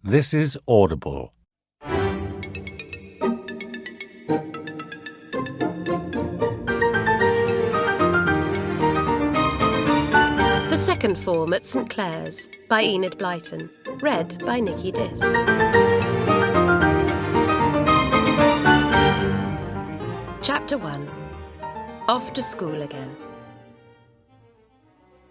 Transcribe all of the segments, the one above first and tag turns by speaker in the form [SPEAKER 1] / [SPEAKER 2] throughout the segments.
[SPEAKER 1] This is Audible.
[SPEAKER 2] The Second Form at St Clare's by Enid Blyton. Read by Nikki Diss. Chapter 1. Off to school again.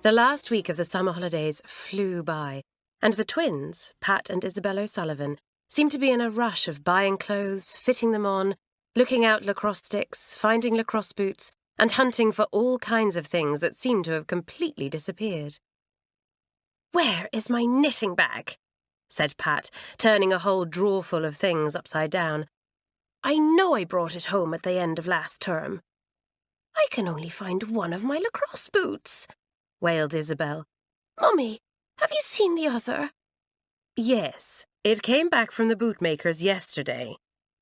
[SPEAKER 2] The last week of the summer holidays flew by, and the twins, Pat and Isabel O'Sullivan, seemed to be in a rush of buying clothes, fitting them on, looking out lacrosse sticks, finding lacrosse boots, and hunting for all kinds of things that seemed to have completely disappeared. "Where is my knitting bag?" said Pat, turning a whole drawerful of things upside down. "I know I brought it home at the end of last term." "I can only find one of my lacrosse boots," wailed Isabel. "Mummy, have you seen the other?" "Yes, it came back from the bootmaker's yesterday,"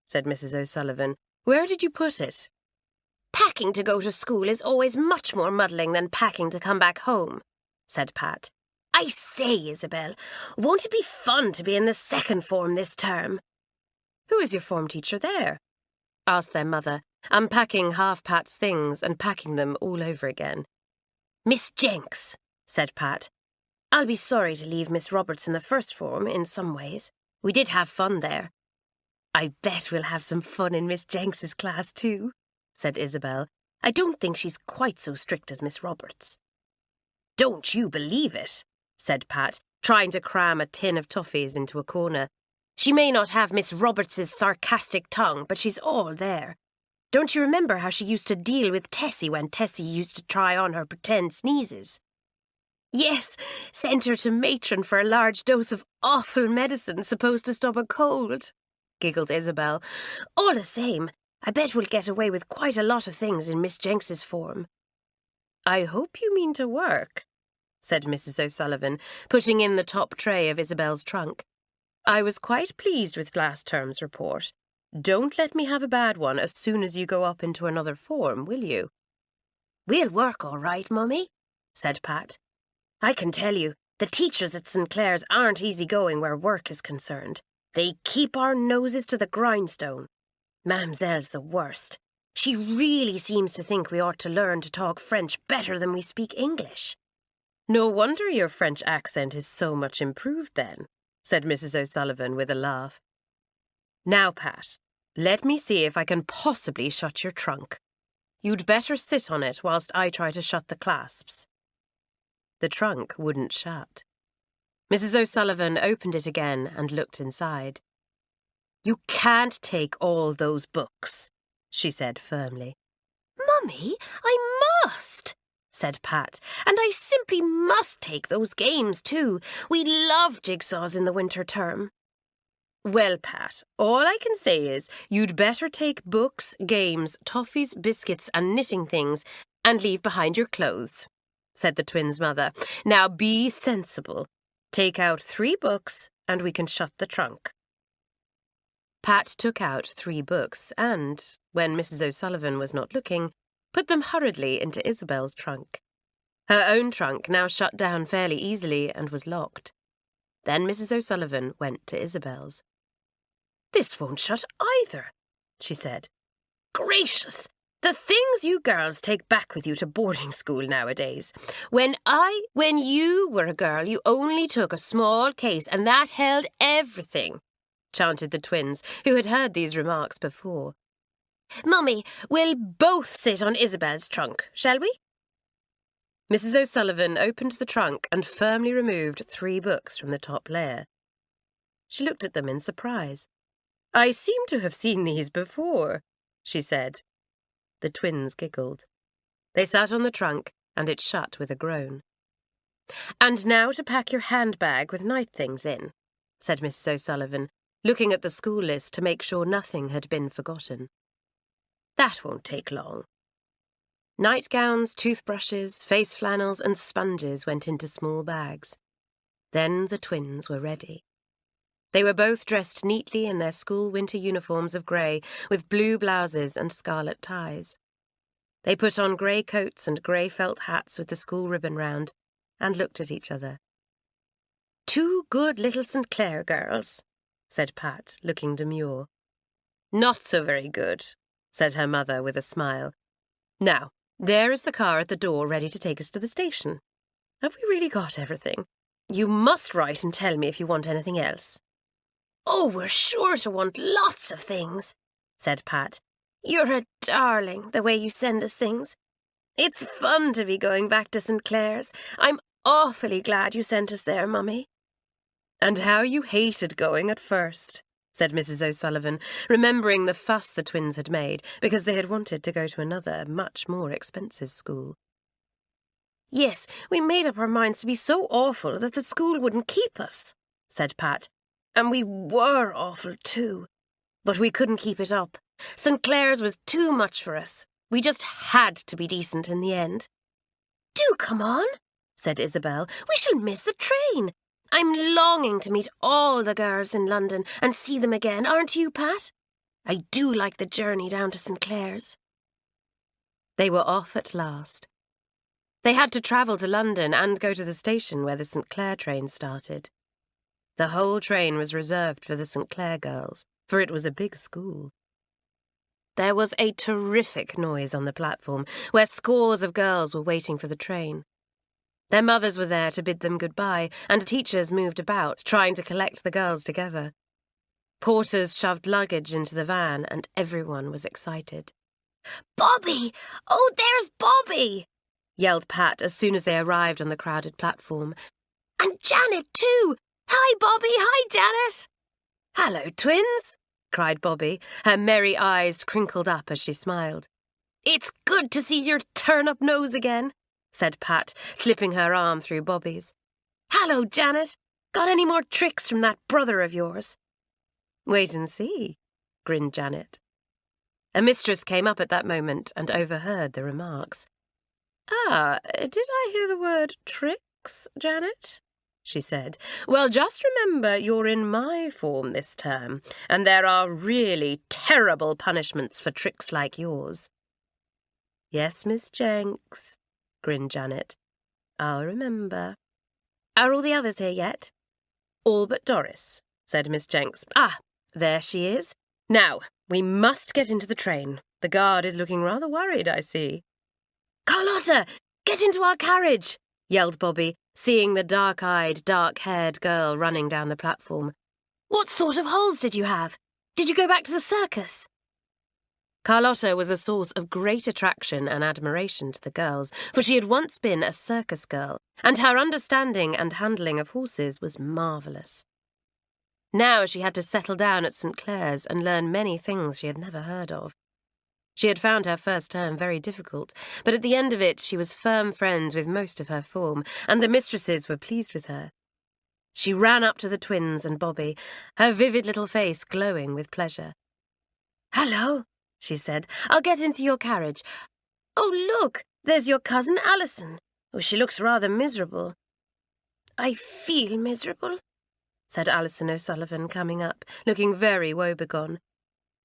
[SPEAKER 2] said Mrs. O'Sullivan. "Where did you put it?" "Packing to go to school is always much more muddling than packing to come back home," said Pat. "I say, Isabel, won't it be fun to be in the second form this term?" "Who is your form teacher there?" asked their mother, unpacking half Pat's things and packing them all over again. "Miss Jenks," said Pat. "I'll be sorry to leave Miss Roberts in the first form in some ways. We did have fun there." "I bet we'll have some fun in Miss Jenks's class too," said Isabel. "I don't think she's quite so strict as Miss Roberts." "Don't you believe it," said Pat, trying to cram a tin of toffees into a corner. "She may not have Miss Roberts's sarcastic tongue, but she's all there. Don't you remember how she used to deal with Tessie when Tessie used to try on her pretend sneezes?" "Yes, sent her to matron for a large dose of awful medicine supposed to stop a cold," giggled Isabel. "All the same, I bet we'll get away with quite a lot of things in Miss Jenks's form." "I hope you mean to work," said Mrs. O'Sullivan, putting in the top tray of Isabel's trunk. "I was quite pleased with last term's report. Don't let me have a bad one as soon as you go up into another form, will you?" "We'll work all right, Mummy," said Pat. "I can tell you, the teachers at St Clare's aren't easygoing where work is concerned. They keep our noses to the grindstone. Mamselle's the worst. She really seems to think we ought to learn to talk French better than we speak English." "No wonder your French accent is so much improved then," said Mrs. O'Sullivan with a laugh. "Now, Pat, let me see if I can possibly shut your trunk. You'd better sit on it whilst I try to shut the clasps." The trunk wouldn't shut. Mrs. O'Sullivan opened it again and looked inside. "You can't take all those books," she said firmly. "Mummy, I must," said Pat, "and I simply must take those games too. We love jigsaws in the winter term." "Well, Pat, all I can say is you'd better take books, games, toffees, biscuits and knitting things and leave behind your clothes," said the twins' mother. "Now be sensible. Take out 3 books and we can shut the trunk." Pat took out 3 books and, when Mrs. O'Sullivan was not looking, put them hurriedly into Isabel's trunk. Her own trunk now shut down fairly easily and was locked. Then Mrs. O'Sullivan went to Isabel's. "This won't shut either," she said. "Gracious! The things you girls take back with you to boarding school nowadays. When you were a girl, you only took a small case and that held everything," chanted the twins, who had heard these remarks before. "Mummy, we'll both sit on Isabel's trunk, shall we?" Mrs. O'Sullivan opened the trunk and firmly removed 3 books from the top layer. She looked at them in surprise. "I seem to have seen these before," she said. The twins giggled. They sat on the trunk, and it shut with a groan. "And now to pack your handbag with night things in," said Mrs. O'Sullivan, looking at the school list to make sure nothing had been forgotten. "That won't take long." Nightgowns, toothbrushes, face flannels and sponges went into small bags. Then the twins were ready. They were both dressed neatly in their school winter uniforms of grey, with blue blouses and scarlet ties. They put on grey coats and grey felt hats with the school ribbon round, and looked at each other. 2 good little St Clare girls," said Pat, looking demure. "Not so very good," said her mother with a smile. "Now, there is the car at the door ready to take us to the station. Have we really got everything? You must write and tell me if you want anything else." "Oh, we're sure to want lots of things," said Pat. "You're a darling, the way you send us things. It's fun to be going back to St Clare's. I'm awfully glad you sent us there, Mummy." "And how you hated going at first," said Mrs. O'Sullivan, remembering the fuss the twins had made because they had wanted to go to another, much more expensive school. "Yes, we made up our minds to be so awful that the school wouldn't keep us," said Pat. "And we were awful too. But we couldn't keep it up. St Clare's was too much for us. We just had to be decent in the end." "Do come on," said Isabel. "We shall miss the train. I'm longing to meet all the girls in London and see them again, aren't you, Pat? I do like the journey down to St Clare's." They were off at last. They had to travel to London and go to the station where the St Clare train started. The whole train was reserved for the St Clare girls, for it was a big school. There was a terrific noise on the platform, where scores of girls were waiting for the train. Their mothers were there to bid them goodbye, and teachers moved about, trying to collect the girls together. Porters shoved luggage into the van, and everyone was excited. "Bobby! Oh, there's Bobby!" yelled Pat as soon as they arrived on the crowded platform. "And Janet, too! Hi, Bobby! Hi, Janet!" "Hello, twins!" cried Bobby, her merry eyes crinkled up as she smiled. "It's good to see your turn-up nose again," said Pat, slipping her arm through Bobby's. "Hello, Janet! Got any more tricks from that brother of yours?" "Wait and see," grinned Janet. A mistress came up at that moment and overheard the remarks. "Ah, did I hear the word tricks, Janet?" she said. "Well, just remember you're in my form this term, and there are really terrible punishments for tricks like yours." "Yes, Miss Jenks," grinned Janet. "I'll remember." "Are all the others here yet?" "All but Doris," said Miss Jenks. "Ah, there she is. Now, we must get into the train. The guard is looking rather worried, I see." "Carlotta, get into our carriage!" yelled Bobby, seeing the dark-eyed, dark-haired girl running down the platform. "What sort of holes did you have? Did you go back to the circus?" Carlotta was a source of great attraction and admiration to the girls, for she had once been a circus girl, and her understanding and handling of horses was marvellous. Now she had to settle down at St Clare's and learn many things she had never heard of. She had found her first term very difficult, but at the end of it she was firm friends with most of her form, and the mistresses were pleased with her. She ran up to the twins and Bobby, her vivid little face glowing with pleasure. "Hello," she said. "I'll get into your carriage. Oh, look, there's your cousin Alison. Oh, she looks rather miserable." "I feel miserable," said Alison O'Sullivan, coming up, looking very woebegone.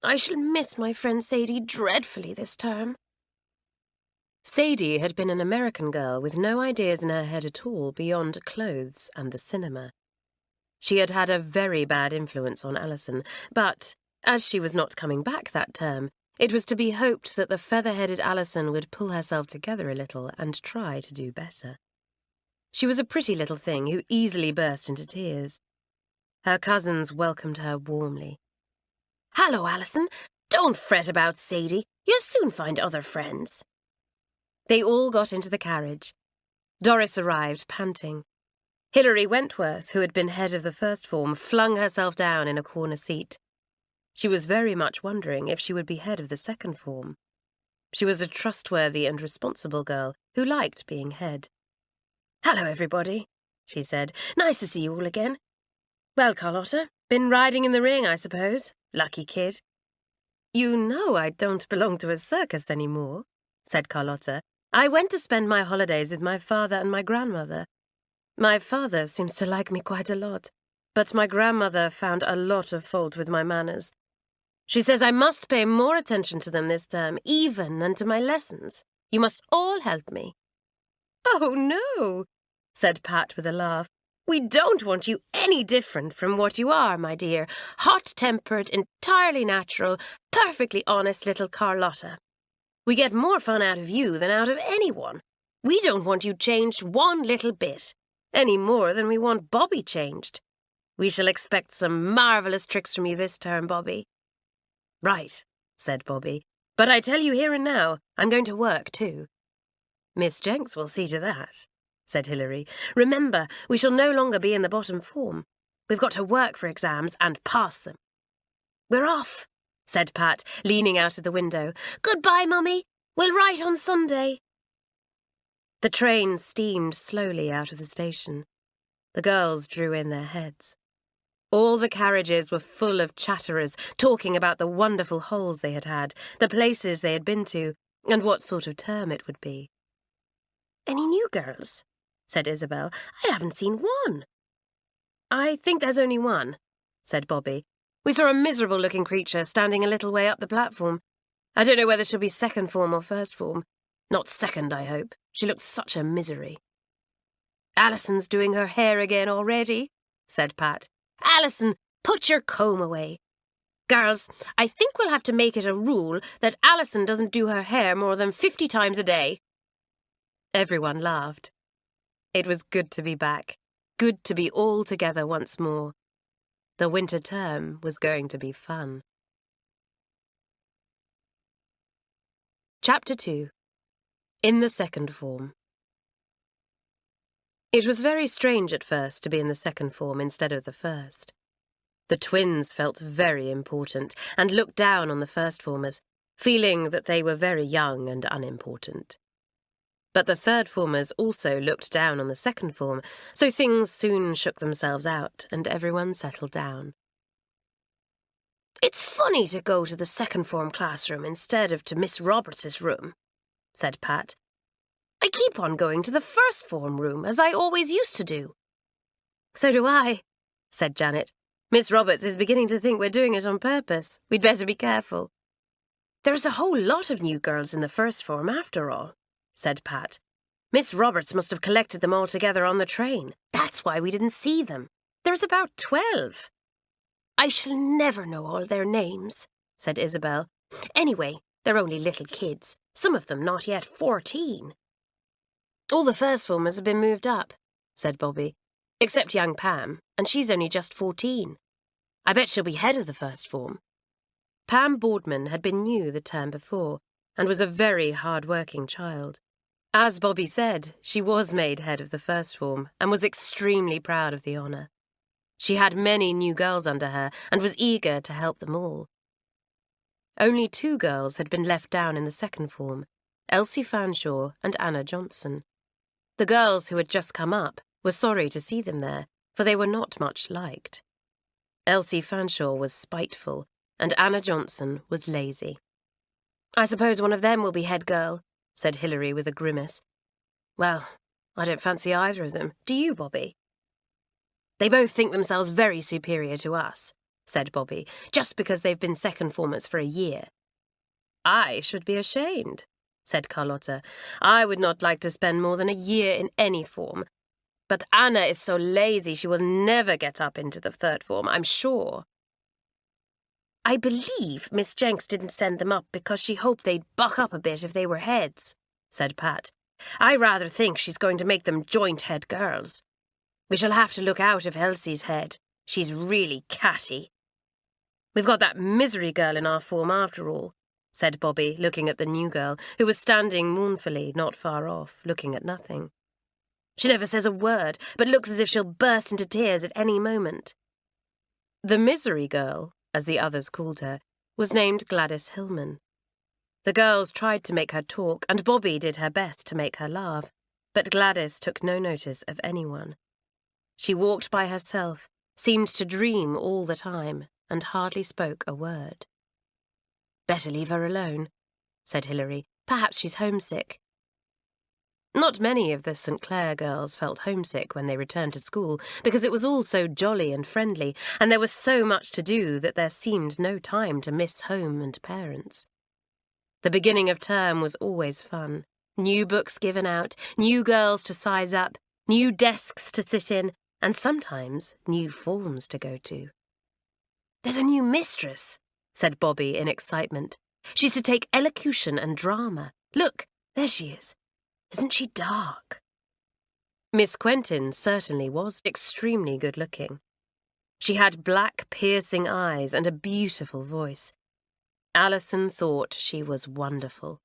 [SPEAKER 2] "I shall miss my friend Sadie dreadfully this term." Sadie had been an American girl with no ideas in her head at all beyond clothes and the cinema. She had had a very bad influence on Alison, but, as she was not coming back that term, it was to be hoped that the feather-headed Alison would pull herself together a little and try to do better. She was a pretty little thing who easily burst into tears. Her cousins welcomed her warmly. "Hello, Alison. Don't fret about Sadie. You'll soon find other friends." They all got into the carriage. Doris arrived, panting. Hilary Wentworth, who had been head of the first form, flung herself down in a corner seat. She was very much wondering if she would be head of the second form. She was a trustworthy and responsible girl who liked being head. "Hello, everybody," she said. "Nice to see you all again. Well, Carlotta, been riding in the ring, I suppose. Lucky kid." "You know I don't belong to a circus anymore," said Carlotta. "I went to spend my holidays with my father and my grandmother. My father seems to like me quite a lot, but my grandmother found a lot of fault with my manners. She says I must pay more attention to them this term, even than to my lessons. You must all help me." "Oh, no," said Pat with a laugh. We don't want you any different from what you are, my dear. Hot-tempered, entirely natural, perfectly honest little Carlotta. We get more fun out of you than out of anyone. We don't want you changed one little bit, any more than we want Bobby changed. We shall expect some marvellous tricks from you this term, Bobby." "Right," said Bobby. "But I tell you here and now, I'm going to work too." "Miss Jenks will see to that," said Hilary. "Remember, we shall no longer be in the bottom form. We've got to work for exams and pass them." "We're off," said Pat, leaning out of the window. "Goodbye, Mummy. We'll write on Sunday." The train steamed slowly out of the station. The girls drew in their heads. All the carriages were full of chatterers talking about the wonderful holes they had had, the places they had been to, and what sort of term it would be. "Any new girls?" said Isabel. "I haven't seen one." "I think there's only one," said Bobby. "We saw a miserable-looking creature standing a little way up the platform. I don't know whether she'll be second form or first form. Not second, I hope. She looked such a misery." "Alison's doing her hair again already," said Pat. "Alison, put your comb away. Girls, I think we'll have to make it a rule that Alison doesn't do her hair more than 50 times a day." Everyone laughed. It was good to be back, good to be all together once more. The winter term was going to be fun. Chapter 2. In the Second Form. It was very strange at first to be in the second form instead of the first. The twins felt very important and looked down on the first formers, feeling that they were very young and unimportant. But the third formers also looked down on the second form, so things soon shook themselves out and everyone settled down. "It's funny to go to the second form classroom instead of to Miss Roberts's room," said Pat. "I keep on going to the first form room, as I always used to do." "So do I," said Janet. "Miss Roberts is beginning to think we're doing it on purpose. We'd better be careful." "There's a whole lot of new girls in the first form, after all," said Pat. "Miss Roberts must have collected them all together on the train. That's why we didn't see them. There's about 12. "I shall never know all their names," said Isabel. "Anyway, they're only little kids, some of them not yet 14. "All the first formers have been moved up," said Bobby, "except young Pam, and she's only just 14. I bet she'll be head of the first form." Pam Boardman had been new the term before, and was a very hard-working child. As Bobby said, she was made head of the first form, and was extremely proud of the honour. She had many new girls under her, and was eager to help them all. Only 2 girls had been left down in the second form, Elsie Fanshawe and Anna Johnson. The girls who had just come up were sorry to see them there, for they were not much liked. Elsie Fanshawe was spiteful, and Anna Johnson was lazy. "I suppose one of them will be head girl," said Hilary with a grimace. "Well, I don't fancy either of them. Do you, Bobby?" "They both think themselves very superior to us," said Bobby, "just because they've been second formers for a year." "I should be ashamed," said Carlotta. "I would not like to spend more than a year in any form. But Anna is so lazy she will never get up into the third form, I'm sure." "I believe Miss Jenks didn't send them up because she hoped they'd buck up a bit if they were heads," said Pat. "I rather think she's going to make them joint head girls. We shall have to look out if Elsie's head. She's really catty." "We've got that misery girl in our form after all," said Bobby, looking at the new girl, who was standing mournfully not far off, looking at nothing. "She never says a word, but looks as if she'll burst into tears at any moment." The misery girl, as the others called her, was named Gladys Hillman. The girls tried to make her talk, and Bobby did her best to make her laugh, but Gladys took no notice of anyone. She walked by herself, seemed to dream all the time, and hardly spoke a word. "Better leave her alone," said Hilary. "Perhaps she's homesick." Not many of the St Clare girls felt homesick when they returned to school, because it was all so jolly and friendly, and there was so much to do that there seemed no time to miss home and parents. The beginning of term was always fun. New books given out, new girls to size up, new desks to sit in, and sometimes new forms to go to. "There's a new mistress," said Bobby in excitement. "She's to take elocution and drama. Look, there she is. Isn't she dark?" Miss Quentin certainly was extremely good-looking. She had black, piercing eyes and a beautiful voice. Alison thought she was wonderful.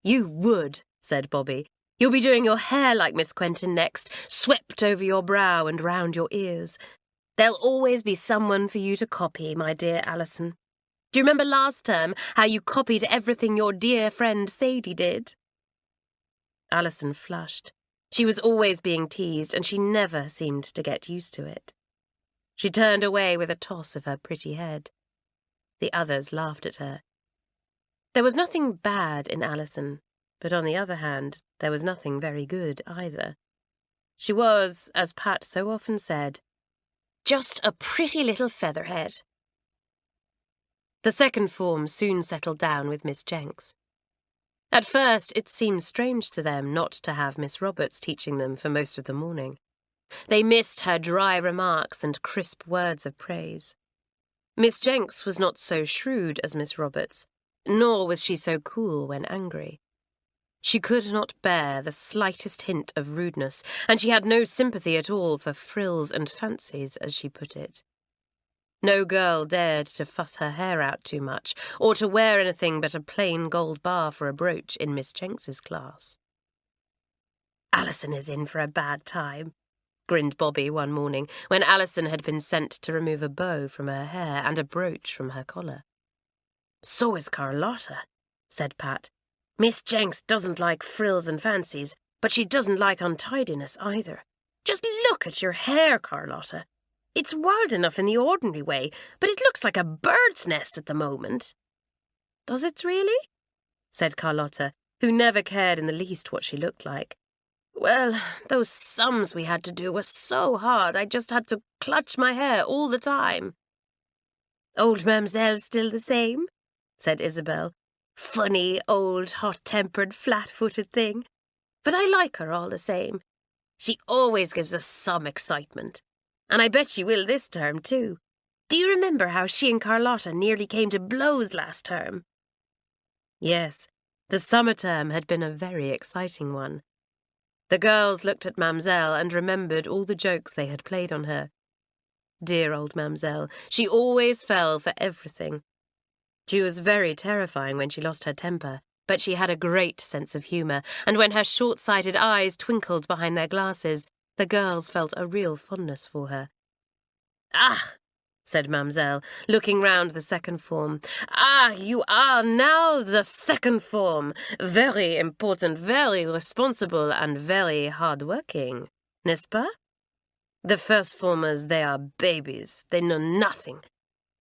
[SPEAKER 2] "You would," said Bobby. "You'll be doing your hair like Miss Quentin next, swept over your brow and round your ears. There'll always be someone for you to copy, my dear Alison. Do you remember last term how you copied everything your dear friend Sadie did?" Alison flushed. She was always being teased, and she never seemed to get used to it. She turned away with a toss of her pretty head. The others laughed at her. There was nothing bad in Alison, but on the other hand, there was nothing very good either. She was, as Pat so often said, just a pretty little featherhead. The second form soon settled down with Miss Jenks. At first, it seemed strange to them not to have Miss Roberts teaching them for most of the morning. They missed her dry remarks and crisp words of praise. Miss Jenks was not so shrewd as Miss Roberts, nor was she so cool when angry. She could not bear the slightest hint of rudeness, and she had no sympathy at all for frills and fancies, as she put it. No girl dared to fuss her hair out too much, or to wear anything but a plain gold bar for a brooch in Miss Jenks's class. "Alison is in for a bad time," grinned Bobby one morning, when Alison had been sent to remove a bow from her hair and a brooch from her collar. "So is Carlotta," said Pat. "Miss Jenks doesn't like frills and fancies, but she doesn't like untidiness either. Just look at your hair, Carlotta. It's wild enough in the ordinary way, but it looks like a bird's nest at the moment." "Does it really?" said Carlotta, who never cared in the least what she looked like. "Well, those sums we had to do were so hard I just had to clutch my hair all the time." "Old Mamselle's still the same?" said Isabel. "Funny, old, hot-tempered, flat-footed thing. But I like her all the same. She always gives us some excitement. And I bet she will this term, too. Do you remember how she and Carlotta nearly came to blows last term?" Yes, the summer term had been a very exciting one. The girls looked at Mamselle and remembered all the jokes they had played on her. Dear old Mamselle, she always fell for everything. She was very terrifying when she lost her temper, but she had a great sense of humour, and when her short-sighted eyes twinkled behind their glasses, the girls felt a real fondness for her. "Ah," said Mamselle, looking round the second form. "Ah, you are now the second form. Very important, very responsible, and very hard-working, n'est-ce pas? The first formers, they are babies. They know nothing.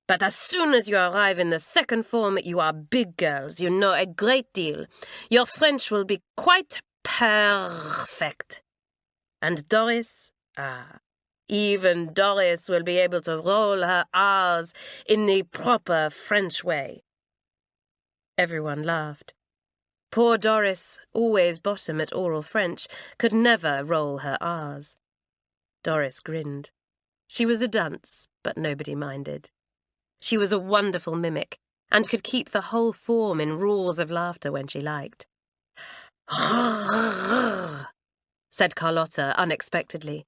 [SPEAKER 2] But as soon as you arrive in the second form, you are big girls. You know a great deal. Your French will be quite perfect. And Doris, even Doris will be able to roll her R's in the proper French way." Everyone laughed. Poor Doris, always bottom at oral French, could never roll her R's. Doris grinned. She was a dunce, but nobody minded. She was a wonderful mimic, and could keep the whole form in roars of laughter when she liked. Said Carlotta unexpectedly.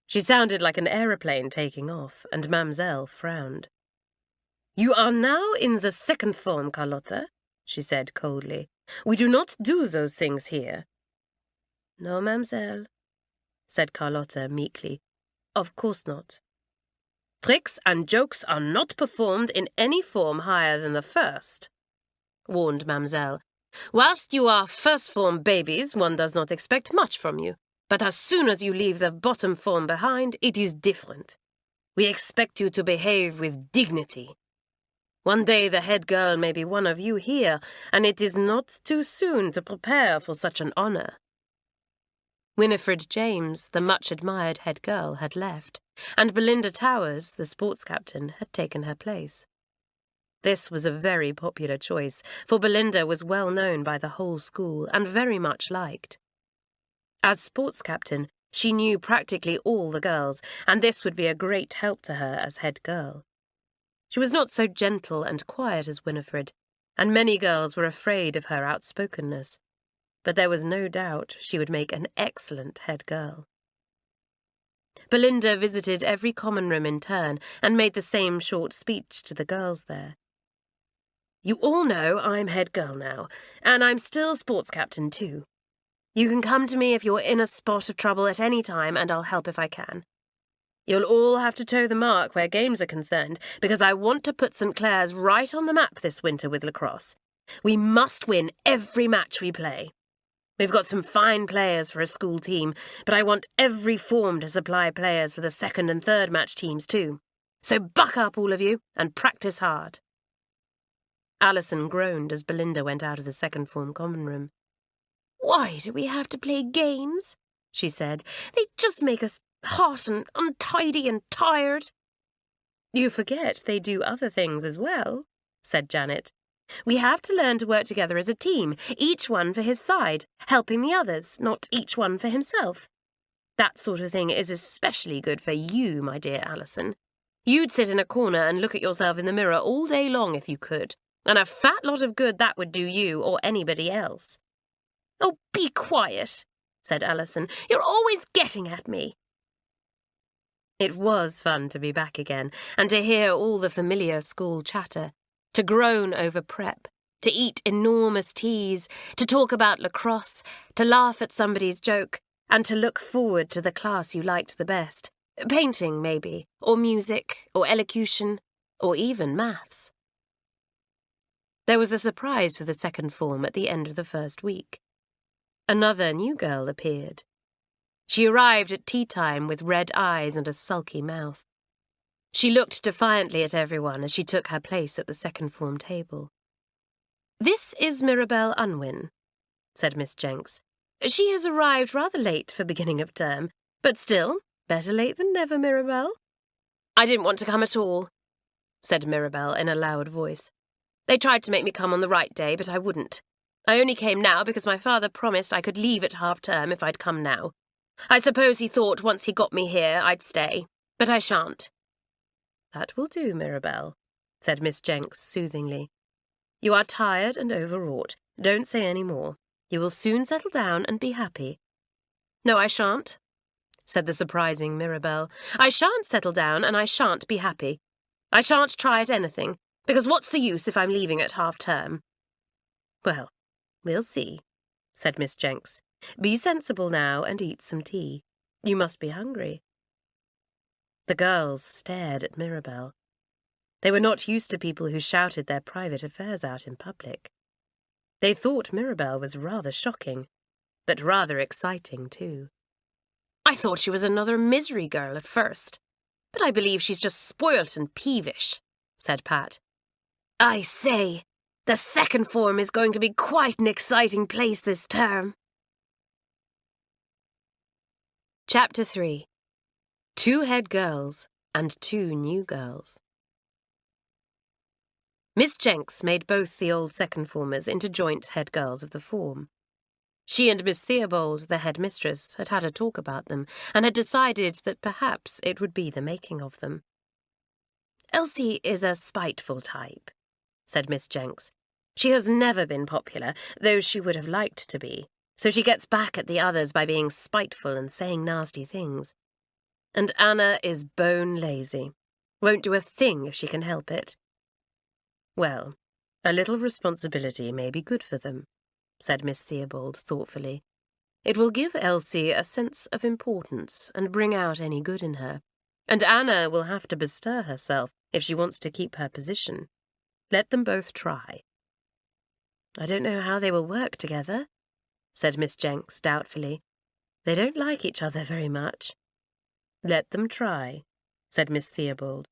[SPEAKER 2] She sounded like an aeroplane taking off, and Mamselle frowned. "You are now in the second form, Carlotta," she said coldly. "We do not do those things here." "No, Mamselle," said Carlotta meekly. "Of course not." "Tricks and jokes are not performed in any form higher than the first," warned Mamselle. "Whilst you are first-form babies, one does not expect much from you. But as soon as you leave the bottom form behind, it is different. We expect you to behave with dignity. One day the head girl may be one of you here, and it is not too soon to prepare for such an honour." Winifred James, the much-admired head girl, had left, and Belinda Towers, the sports captain, had taken her place. This was a very popular choice, for Belinda was well known by the whole school and very much liked. As sports captain, She knew practically all the girls, and this would be a great help to her as head girl. She was not so gentle and quiet as Winifred, and many girls were afraid of her outspokenness, but there was no doubt she would make an excellent head girl. Belinda visited every common room in turn and made the same short speech to the girls there. You all know I'm head girl now, and I'm still sports captain too. You can come to me if you're in a spot of trouble at any time, and I'll help if I can. You'll all have to toe the mark where games are concerned, because I want to put St Clare's right on the map this winter with lacrosse. We must win every match we play. We've got some fine players for a school team, but I want every form to supply players for the second and third match teams too. So buck up, all of you, and practice hard. Alison groaned as Belinda went out of the second form common room. Why do we have to play games? She said. They just make us hot and untidy and tired. You forget they do other things as well, said Janet. We have to learn to work together as a team, each one for his side, helping the others, not each one for himself. That sort of thing is especially good for you, my dear Alison. You'd sit in a corner and look at yourself in the mirror all day long if you could, and a fat lot of good that would do you or anybody else. Oh, be quiet, said Alison. You're always getting at me. It was fun to be back again, and to hear all the familiar school chatter, to groan over prep, to eat enormous teas, to talk about lacrosse, to laugh at somebody's joke, and to look forward to the class you liked the best. Painting, maybe, or music, or elocution, or even maths. There was a surprise for the second form at the end of the first week. Another new girl appeared. She arrived at tea time with red eyes and a sulky mouth. She looked defiantly at everyone as she took her place at the second form table. This is Mirabelle Unwin, said Miss Jenks. She has arrived rather late for beginning of term, but still, better late than never, Mirabelle. I didn't want to come at all, said Mirabelle in a loud voice. They tried to make me come on the right day, but I wouldn't. I only came now because my father promised I could leave at half-term if I'd come now. I suppose he thought once he got me here I'd stay, but I shan't. That will do, Mirabelle, said Miss Jenks soothingly. You are tired and overwrought. Don't say any more. You will soon settle down and be happy. No, I shan't, said the surprising Mirabelle. I shan't settle down and I shan't be happy. I shan't try at anything, because what's the use if I'm leaving at half-term? Well, we'll see, said Miss Jenks. Be sensible now and eat some tea. You must be hungry. The girls stared at Mirabelle. They were not used to people who shouted their private affairs out in public. They thought Mirabelle was rather shocking, but rather exciting too. I thought she was another misery girl at first, but I believe she's just spoilt and peevish, said Pat. I say, the second form is going to be quite an exciting place this term. Chapter 3. 2 head girls and 2 new girls. Miss Jenks made both the old second formers into joint head girls of the form. She and Miss Theobald, the head mistress, had had a talk about them, and had decided that perhaps it would be the making of them. Elsie is a spiteful type, said Miss Jenks. She has never been popular, though she would have liked to be, so she gets back at the others by being spiteful and saying nasty things. And Anna is bone lazy, won't do a thing if she can help it. Well, a little responsibility may be good for them, said Miss Theobald thoughtfully. It will give Elsie a sense of importance and bring out any good in her, and Anna will have to bestir herself if she wants to keep her position. Let them both try. I don't know how they will work together, said Miss Jenks doubtfully. They don't like each other very much. Let them try, said Miss Theobald.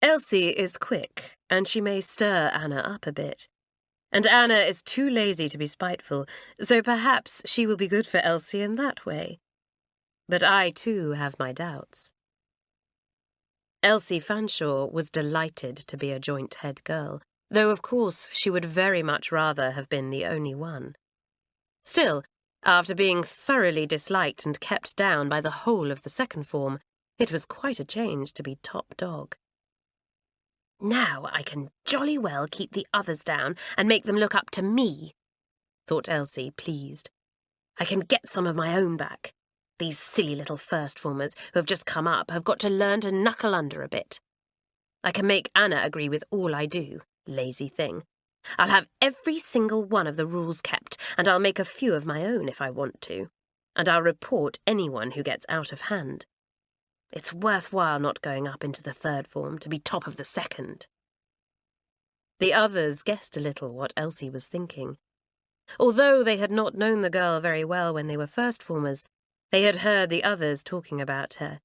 [SPEAKER 2] Elsie is quick, and she may stir Anna up a bit. And Anna is too lazy to be spiteful, so perhaps she will be good for Elsie in that way. But I, too, have my doubts. Elsie Fanshawe was delighted to be a joint head girl, though of course she would very much rather have been the only one. Still, After being thoroughly disliked and kept down by the whole of the second form, it was quite a change to be top dog. "Now I can jolly well keep the others down and make them look up to me," thought Elsie, pleased. "I can get some of my own back. These silly little first-formers who have just come up have got to learn to knuckle under a bit. I can make Anna agree with all I do, lazy thing. I'll have every single one of the rules kept, and I'll make a few of my own if I want to, and I'll report anyone who gets out of hand. It's worthwhile not going up into the third form to be top of the second." The others guessed a little what Elsie was thinking. Although they had not known the girl very well when they were first-formers, they had heard the others talking about her.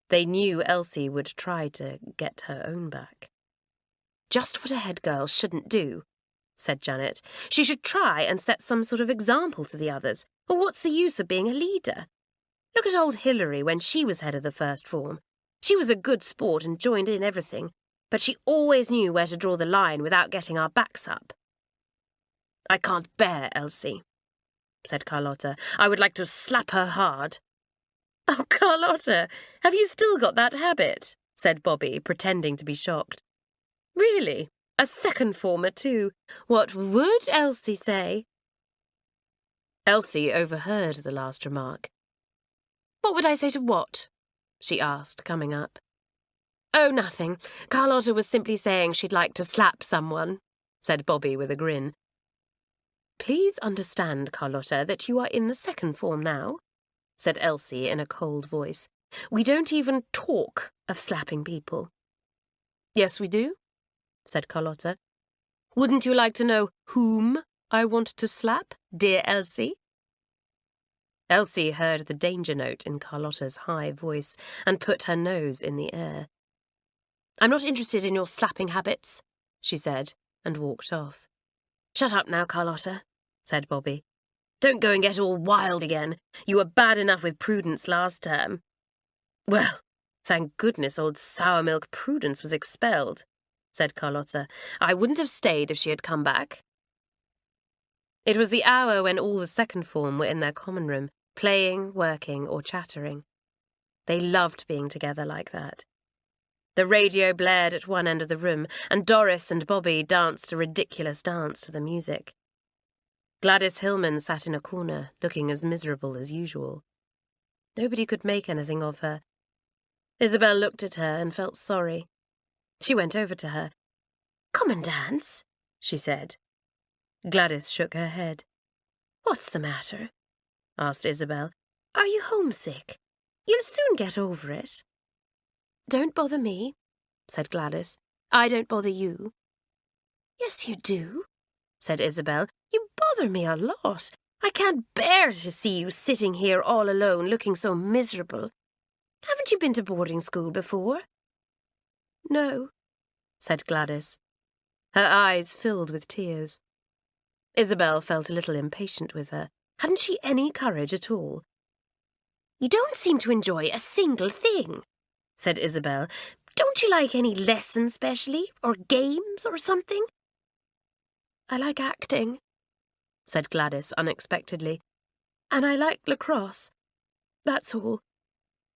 [SPEAKER 2] They knew Elsie would try to get her own back. "Just what a head girl shouldn't do," said Janet. "She should try and set some sort of example to the others, or what's the use of being a leader? Look at old Hilary when she was head of the first form. She was a good sport and joined in everything, but she always knew where to draw the line without getting our backs up." "I can't bear Elsie," said Carlotta. "I would like to slap her hard." "Oh, Carlotta, have you still got that habit?" said Bobby, pretending to be shocked. "Really? A second former, too. What would Elsie say?" Elsie overheard the last remark. "What would I say to what?" she asked, coming up. "Oh, nothing. Carlotta was simply saying she'd like to slap someone," said Bobby with a grin. "Please understand, Carlotta, that you are in the second form now," said Elsie in a cold voice. "We don't even talk of slapping people." "Yes, we do," said Carlotta. "Wouldn't you like to know whom I want to slap, dear Elsie?" Elsie heard the danger note in Carlotta's high voice and put her nose in the air. "I'm not interested in your slapping habits," she said, and walked off. "Shut up now, Carlotta," said Bobby. "Don't go and get all wild again. You were bad enough with Prudence last term." "Well, thank goodness old sour-milk Prudence was expelled," said Carlotta. "I wouldn't have stayed if she had come back." It was the hour when all the second form were in their common room, playing, working, or chattering. They loved being together like that. The radio blared at one end of the room, and Doris and Bobby danced a ridiculous dance to the music. Gladys Hillman sat in a corner, looking as miserable as usual. Nobody could make anything of her. Isabel looked at her and felt sorry. She went over to her. "Come and dance," she said. Gladys shook her head. "What's the matter?" asked Isabel. "Are you homesick? You'll soon get over it." "Don't bother me," said Gladys. "I don't bother you." "Yes, you do," said Isabel. "You bother me a lot. I can't bear to see you sitting here all alone looking so miserable. Haven't you been to boarding school before?" "No," said Gladys. Her eyes filled with tears. Isabel felt a little impatient with her. Hadn't she any courage at all? "You don't seem to enjoy a single thing," said Isabel. "Don't you like any lessons specially, or games or something?" "I like acting," said Gladys unexpectedly. "And I like lacrosse. That's all.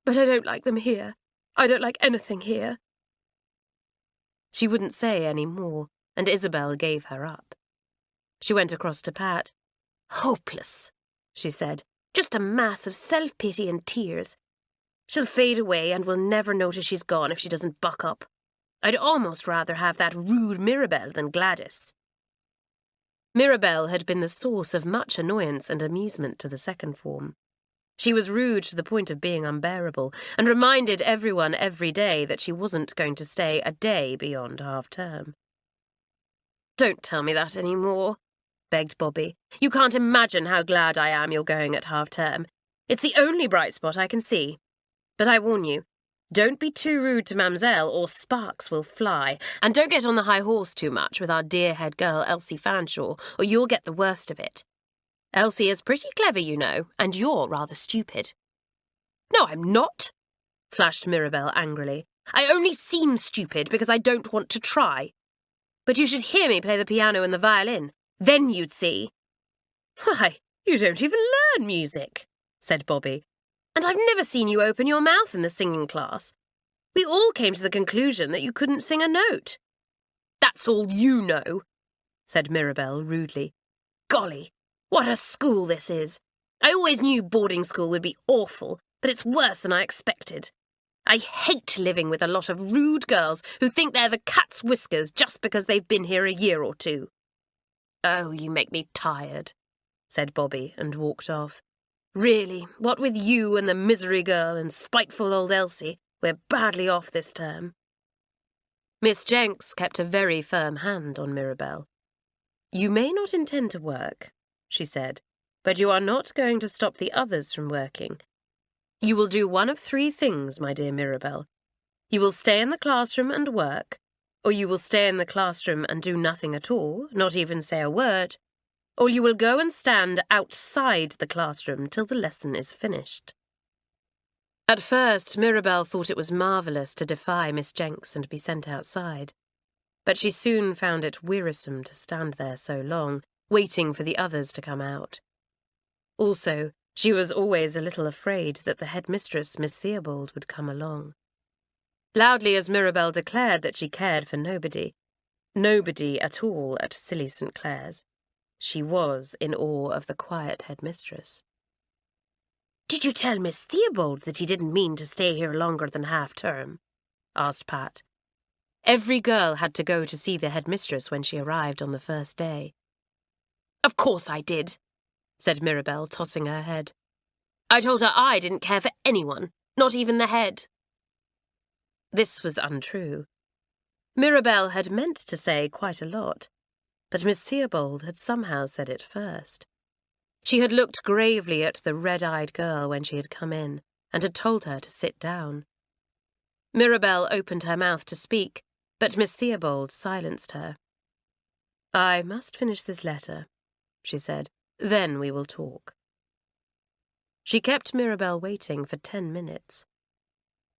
[SPEAKER 2] But I don't like them here. I don't like anything here." She wouldn't say any more, and Isabel gave her up. She went across to Pat. "Hopeless," she said. "Just a mass of self-pity and tears. She'll fade away and we'll never notice she's gone if she doesn't buck up. I'd almost rather have that rude Mirabelle than Gladys." Mirabelle had been the source of much annoyance and amusement to the second form. She was rude to the point of being unbearable, and reminded everyone every day that she wasn't going to stay a day beyond half-term. "Don't tell me that any more," begged Bobby. "You can't imagine how glad I am you're going at half-term. It's the only bright spot I can see. But I warn you, don't be too rude to Mamselle or sparks will fly, and don't get on the high horse too much with our dear head girl Elsie Fanshawe, or you'll get the worst of it. Elsie is pretty clever, you know, and you're rather stupid." "No, I'm not," flashed Mirabelle angrily. "I only seem stupid because I don't want to try. But you should hear me play the piano and the violin. Then you'd see." "Why, You don't even learn music, said Bobby. And I've never seen you open your mouth in the singing class. We all came to the conclusion that you couldn't sing a note. That's all you know, said Mirabel rudely. Golly, what a school this is. I always knew boarding school would be awful, but it's worse than I expected. I hate living with a lot of rude girls who think they're the cat's whiskers just because they've been here a year or two. Oh, you make me tired, said Bobby and walked off. Really, what with you and the misery girl and spiteful old Elsie, we're badly off this term. Miss Jenks kept a very firm hand on Mirabel. You may not intend to work, she said, but you are not going to stop the others from working. You will do one of three things, my dear Mirabel. You will stay in the classroom and work, or you will stay in the classroom and do nothing at all, not even say a word, or you will go and stand outside the classroom till the lesson is finished. At first, Mirabel thought it was marvellous to defy Miss Jenks and be sent outside, but she soon found it wearisome to stand there so long, waiting for the others to come out. Also, she was always a little afraid that the headmistress, Miss Theobald, would come along. Loudly as Mirabel declared that she cared for nobody at all at silly St Clare's, she was in awe of the quiet headmistress. "Did you tell Miss Theobald that you didn't mean to stay here longer than half-term?" asked Pat. Every girl had to go to see the headmistress when she arrived on the first day. "Of course I did," said Mirabel, tossing her head. "I told her I didn't care for anyone, not even the head." This was untrue. Mirabel had meant to say quite a lot, but Miss Theobald had somehow said it first. She had looked gravely at the red-eyed girl when she had come in, and had told her to sit down. Mirabel opened her mouth to speak, but Miss Theobald silenced her. "I must finish this letter," she said. "Then we will talk." She kept Mirabel waiting for 10 minutes.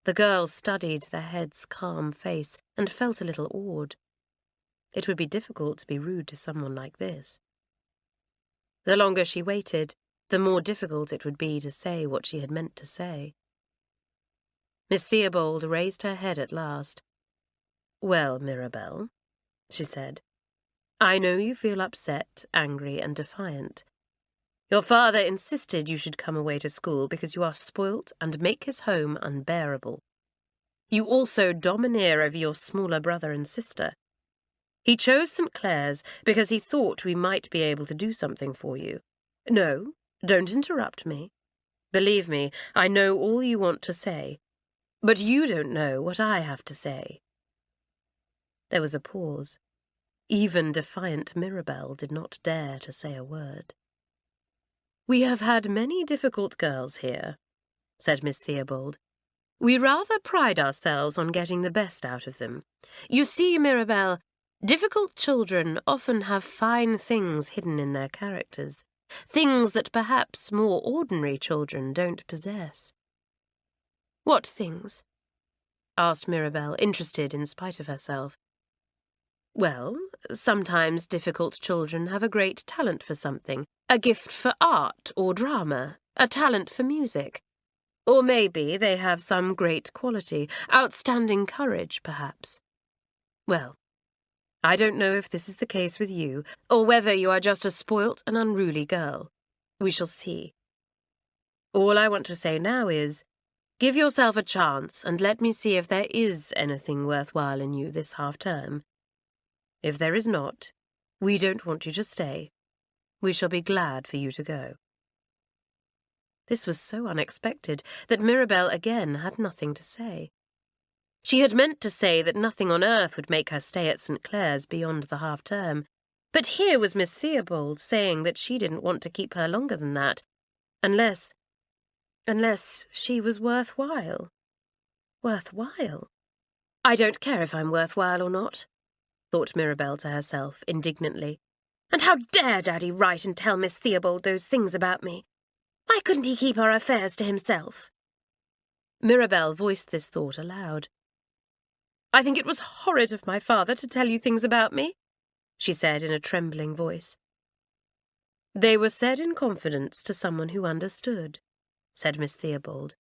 [SPEAKER 2] The girl studied the head's calm face and felt a little awed. It would be difficult to be rude to someone like this. The longer she waited, the more difficult it would be to say what she had meant to say. Miss Theobald raised her head at last. "Well, Mirabel," she said, "I know you feel upset, angry, and defiant. Your father insisted you should come away to school because you are spoilt and make his home unbearable. You also domineer over your smaller brother and sister. He chose St Clare's because he thought we might be able to do something for you. No, don't interrupt me. Believe me, I know all you want to say. But you don't know what I have to say." There was a pause. Even defiant Mirabel did not dare to say a word. "We have had many difficult girls here," said Miss Theobald. "We rather pride ourselves on getting the best out of them. You see, Mirabel, difficult children often have fine things hidden in their characters, things that perhaps more ordinary children don't possess." "What things?" asked Mirabel, interested in spite of herself. "Well, sometimes difficult children have a great talent for something, a gift for art or drama, a talent for music. Or maybe they have some great quality, outstanding courage, perhaps. Well, I don't know if this is the case with you, or whether you are just a spoilt and unruly girl. We shall see. All I want to say now is, give yourself a chance and let me see if there is anything worthwhile in you this half-term. If there is not, we don't want you to stay. We shall be glad for you to go." This was so unexpected that Mirabel again had nothing to say. She had meant to say that nothing on earth would make her stay at St Clare's beyond the half-term, but here was Miss Theobald saying that she didn't want to keep her longer than that, unless she was worthwhile. Worthwhile? "I don't care if I'm worthwhile or not," thought Mirabel to herself indignantly. "And how dare Daddy write and tell Miss Theobald those things about me? Why couldn't he keep our affairs to himself?" Mirabel voiced this thought aloud. "I think it was horrid of my father to tell you things about me," she said in a trembling voice. They were said in confidence to someone who understood, said Miss Theobald.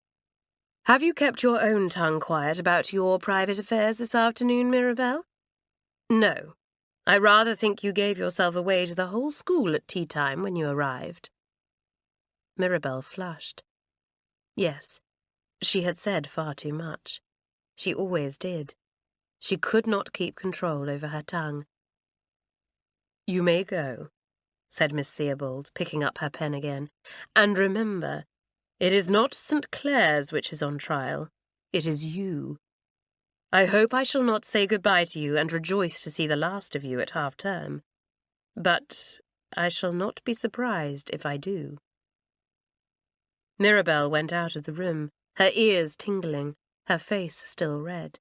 [SPEAKER 2] Have you kept your own tongue quiet about your private affairs this afternoon, Mirabell? No. I rather think you gave yourself away to the whole school at tea-time when you arrived. Mirabell flushed. Yes, she had said far too much. She always did. She could not keep control over her tongue. You may go, said Miss Theobald, picking up her pen again. And remember, it is not St Clare's which is on trial. It is you. I hope I shall not say goodbye to you and rejoice to see the last of you at half-term. But I shall not be surprised if I do. Mirabell went out of the room, her ears tingling, her face still red.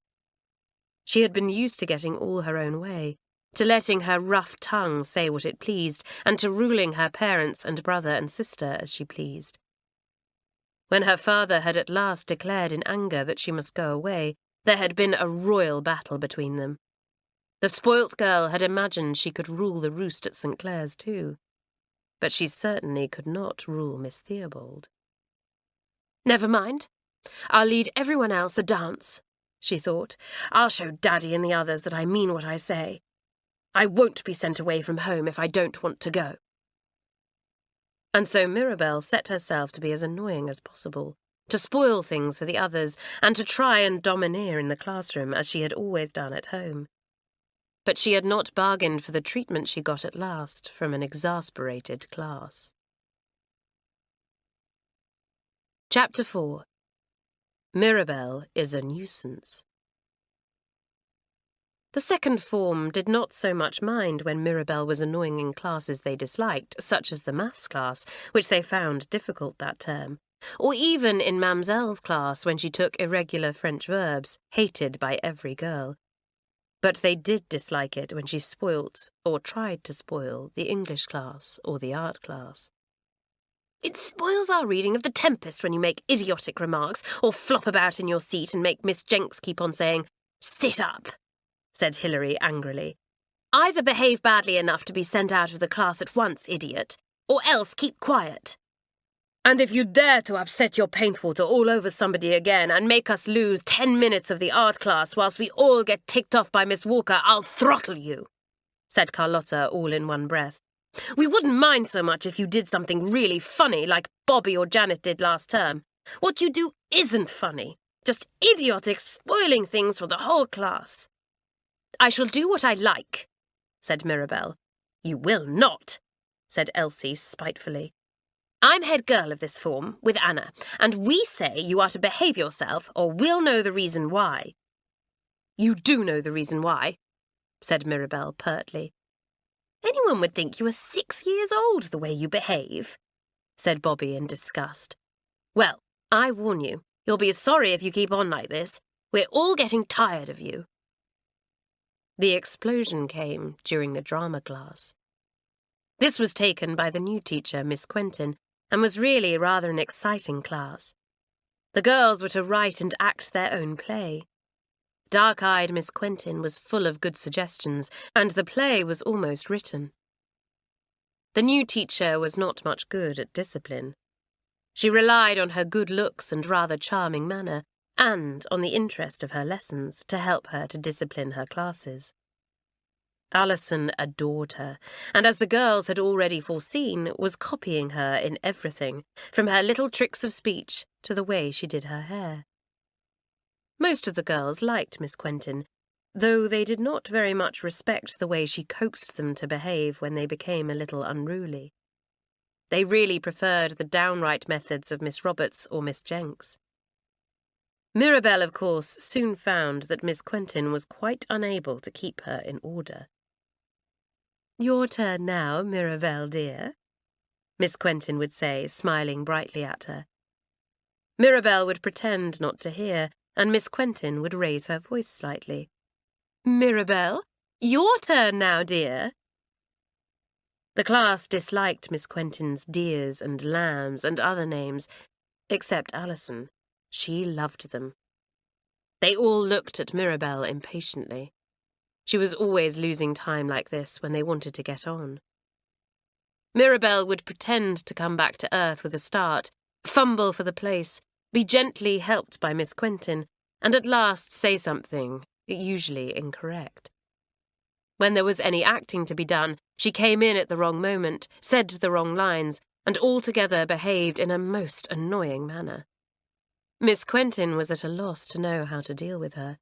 [SPEAKER 2] She had been used to getting all her own way, to letting her rough tongue say what it pleased, and to ruling her parents and brother and sister as she pleased. When her father had at last declared in anger that she must go away, there had been a royal battle between them. The spoilt girl had imagined she could rule the roost at St Clare's too, but she certainly could not rule Miss Theobald. Never mind. I'll lead everyone else a dance, she thought. I'll show Daddy and the others that I mean what I say. I won't be sent away from home if I don't want to go. And so Mirabell set herself to be as annoying as possible, to spoil things for the others, and to try and domineer in the classroom as she had always done at home. But she had not bargained for the treatment she got at last from an exasperated class. Chapter 4. Mirabell is a nuisance. The second form did not so much mind when Mirabell was annoying in classes they disliked, such as the maths class, which they found difficult that term, or even in Mamselle's class when she took irregular French verbs, hated by every girl. But they did dislike it when she spoilt, or tried to spoil, the English class or the art class. It spoils our reading of The Tempest when you make idiotic remarks, or flop about in your seat and make Miss Jenks keep on saying, "Sit up," said Hilary angrily. Either behave badly enough to be sent out of the class at once, idiot, or else keep quiet. And if you dare to upset your paint-water all over somebody again and make us lose 10 minutes of the art class whilst we all get ticked off by Miss Walker, I'll throttle you, said Carlotta all in one breath. We wouldn't mind so much if you did something really funny like Bobby or Janet did last term. What you do isn't funny, just idiotic spoiling things for the whole class. I shall do what I like, said Mirabell. You will not, said Elsie spitefully. I'm head girl of this form, with Anna, and we say you are to behave yourself or we'll know the reason why. You do know the reason why, said Mirabell pertly. Anyone would think you were 6 years old the way you behave, said Bobby in disgust. Well, I warn you, you'll be sorry if you keep on like this. We're all getting tired of you. The explosion came during the drama class. This was taken by the new teacher, Miss Quentin, and was really rather an exciting class. The girls were to write and act their own play. Dark-eyed Miss Quentin was full of good suggestions, and the play was almost written. The new teacher was not much good at discipline. She relied on her good looks and rather charming manner, and on the interest of her lessons to help her to discipline her classes. Alison adored her, and as the girls had already foreseen, was copying her in everything, from her little tricks of speech to the way she did her hair. Most of the girls liked Miss Quentin, though they did not very much respect the way she coaxed them to behave when they became a little unruly. They really preferred the downright methods of Miss Roberts or Miss Jenks. Mirabell, of course, soon found that Miss Quentin was quite unable to keep her in order. Your turn now, Mirabell, dear, Miss Quentin would say, smiling brightly at her. Mirabell would pretend not to hear, and Miss Quentin would raise her voice slightly. Mirabell, your turn now, dear. The class disliked Miss Quentin's dears and lambs and other names, except Alison. She loved them. They all looked at Mirabell impatiently. She was always losing time like this when they wanted to get on. Mirabel would pretend to come back to earth with a start, fumble for the place, be gently helped by Miss Quentin, and at last say something, usually incorrect. When there was any acting to be done, she came in at the wrong moment, said the wrong lines, and altogether behaved in a most annoying manner. Miss Quentin was at a loss to know how to deal with her.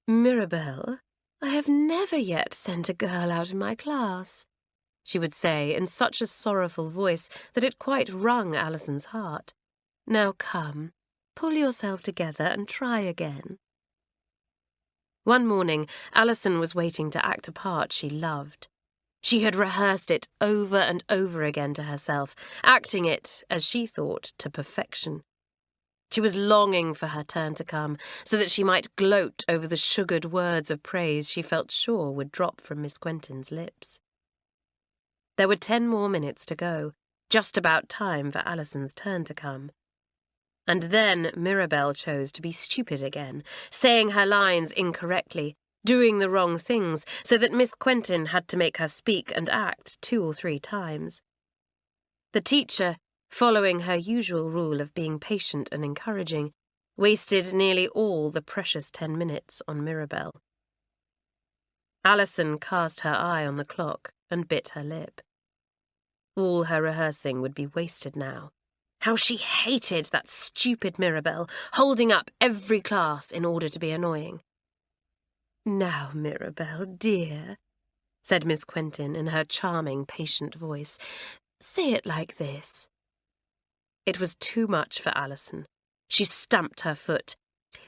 [SPEAKER 2] "Mirabel, I have never yet sent a girl out of my class," she would say in such a sorrowful voice that it quite wrung Alison's heart. "Now come, pull yourself together and try again." One morning, Alison was waiting to act a part she loved. She had rehearsed it over and over again to herself, acting it, as she thought, to perfection. She was longing for her turn to come, so that she might gloat over the sugared words of praise she felt sure would drop from Miss Quentin's lips. There were 10 more minutes to go, just about time for Alison's turn to come. And then Mirabel chose to be stupid again, saying her lines incorrectly, doing the wrong things, so that Miss Quentin had to make her speak and act 2 or 3 times. The teacher, following her usual rule of being patient and encouraging, wasted nearly all the precious 10 minutes on Mirabel. Alison cast her eye on the clock and bit her lip. All her rehearsing would be wasted now. How she hated that stupid Mirabel, holding up every class in order to be annoying. "Now, Mirabel, dear," said Miss Quentin in her charming, patient voice, "say it like this." It was too much for Alison. She stamped her foot.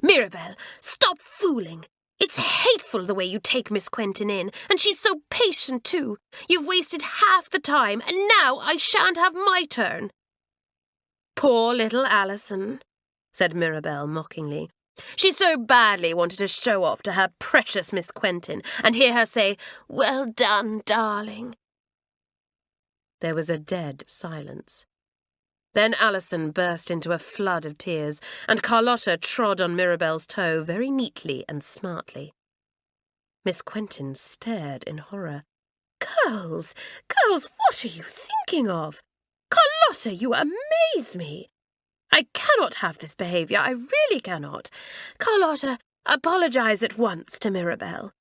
[SPEAKER 2] "Mirabel, stop fooling! It's hateful the way you take Miss Quentin in, and she's so patient too. You've wasted half the time, and now I shan't have my turn." "Poor little Alison," said Mirabel mockingly. "She so badly wanted to show off to her precious Miss Quentin, and hear her say, 'Well done, darling.'" There was a dead silence. Then Alison burst into a flood of tears, and Carlotta trod on Mirabel's toe very neatly and smartly. Miss Quentin stared in horror. Girls, what are you thinking of? Carlotta, you amaze me. I cannot have this behaviour, I really cannot. Carlotta, apologise at once to Mirabel."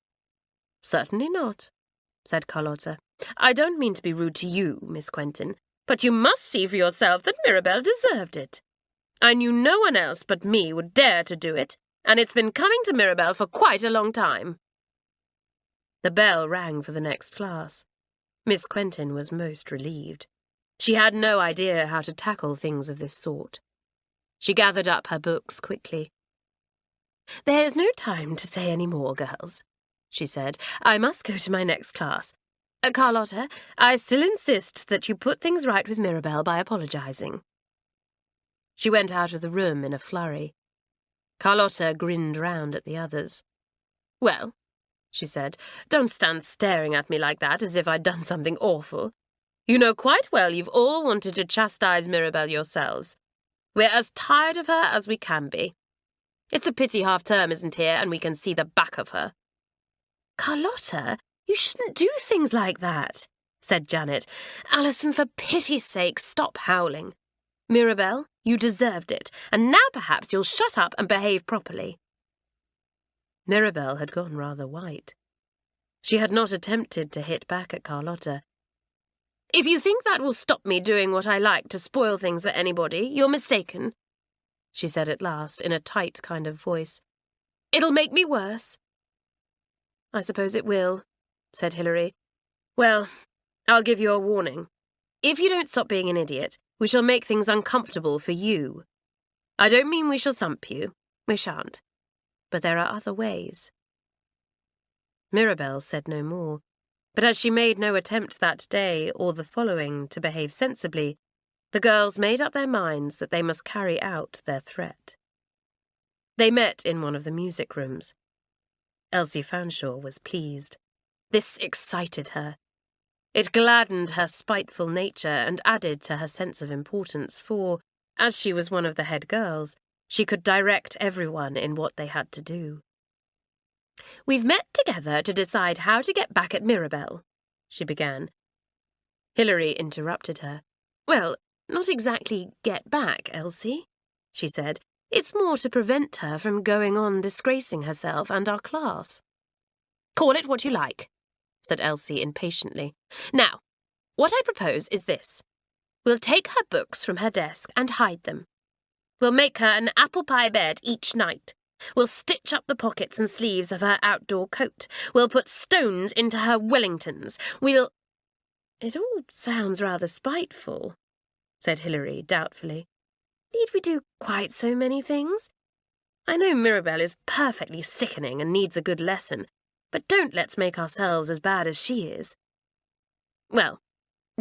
[SPEAKER 2] "Certainly not," said Carlotta. "I don't mean to be rude to you, Miss Quentin, but you must see for yourself that Mirabel deserved it. I knew no one else but me would dare to do it, and it's been coming to Mirabel for quite a long time." The bell rang for the next class. Miss Quentin was most relieved. She had no idea how to tackle things of this sort. She gathered up her books quickly. "There's no time to say any more, girls," she said. "I must go to my next class. Carlotta, I still insist that you put things right with Mirabel by apologising." She went out of the room in a flurry. Carlotta grinned round at the others. "Well," she said, "don't stand staring at me like that as if I'd done something awful. You know quite well you've all wanted to chastise Mirabel yourselves. We're as tired of her as we can be. It's a pity half-term isn't here and we can see the back of her." "Carlotta, you shouldn't do things like that," said Janet. "Alison, for pity's sake, stop howling. Mirabel, you deserved it, and now perhaps you'll shut up and behave properly." Mirabel had gone rather white. She had not attempted to hit back at Carlotta. "If you think that will stop me doing what I like to spoil things for anybody, you're mistaken," she said at last in a tight kind of voice. "It'll make me worse." "I suppose it will," said Hilary. "Well, I'll give you a warning. If you don't stop being an idiot, we shall make things uncomfortable for you. I don't mean we shall thump you. We shan't. But there are other ways." Mirabel said no more, but as she made no attempt that day or the following to behave sensibly, the girls made up their minds that they must carry out their threat. They met in one of the music rooms. Elsie Fanshawe was pleased. This excited her. It gladdened her spiteful nature and added to her sense of importance, for, as she was one of the head girls, she could direct everyone in what they had to do. "We've met together to decide how to get back at Mirabel," she began. Hilary interrupted her. "Well, not exactly get back, Elsie," she said. "It's more to prevent her from going on disgracing herself and our class." "Call it what you like," said Elsie impatiently. "Now, what I propose is this. We'll take her books from her desk and hide them. We'll make her an apple pie bed each night. We'll stitch up the pockets and sleeves of her outdoor coat. We'll put stones into her Wellingtons. We'll—" "It all sounds rather spiteful," said Hilary doubtfully. "Need we do quite so many things? I know Mirabelle is perfectly sickening and needs a good lesson, but don't let's make ourselves as bad as she is." "Well,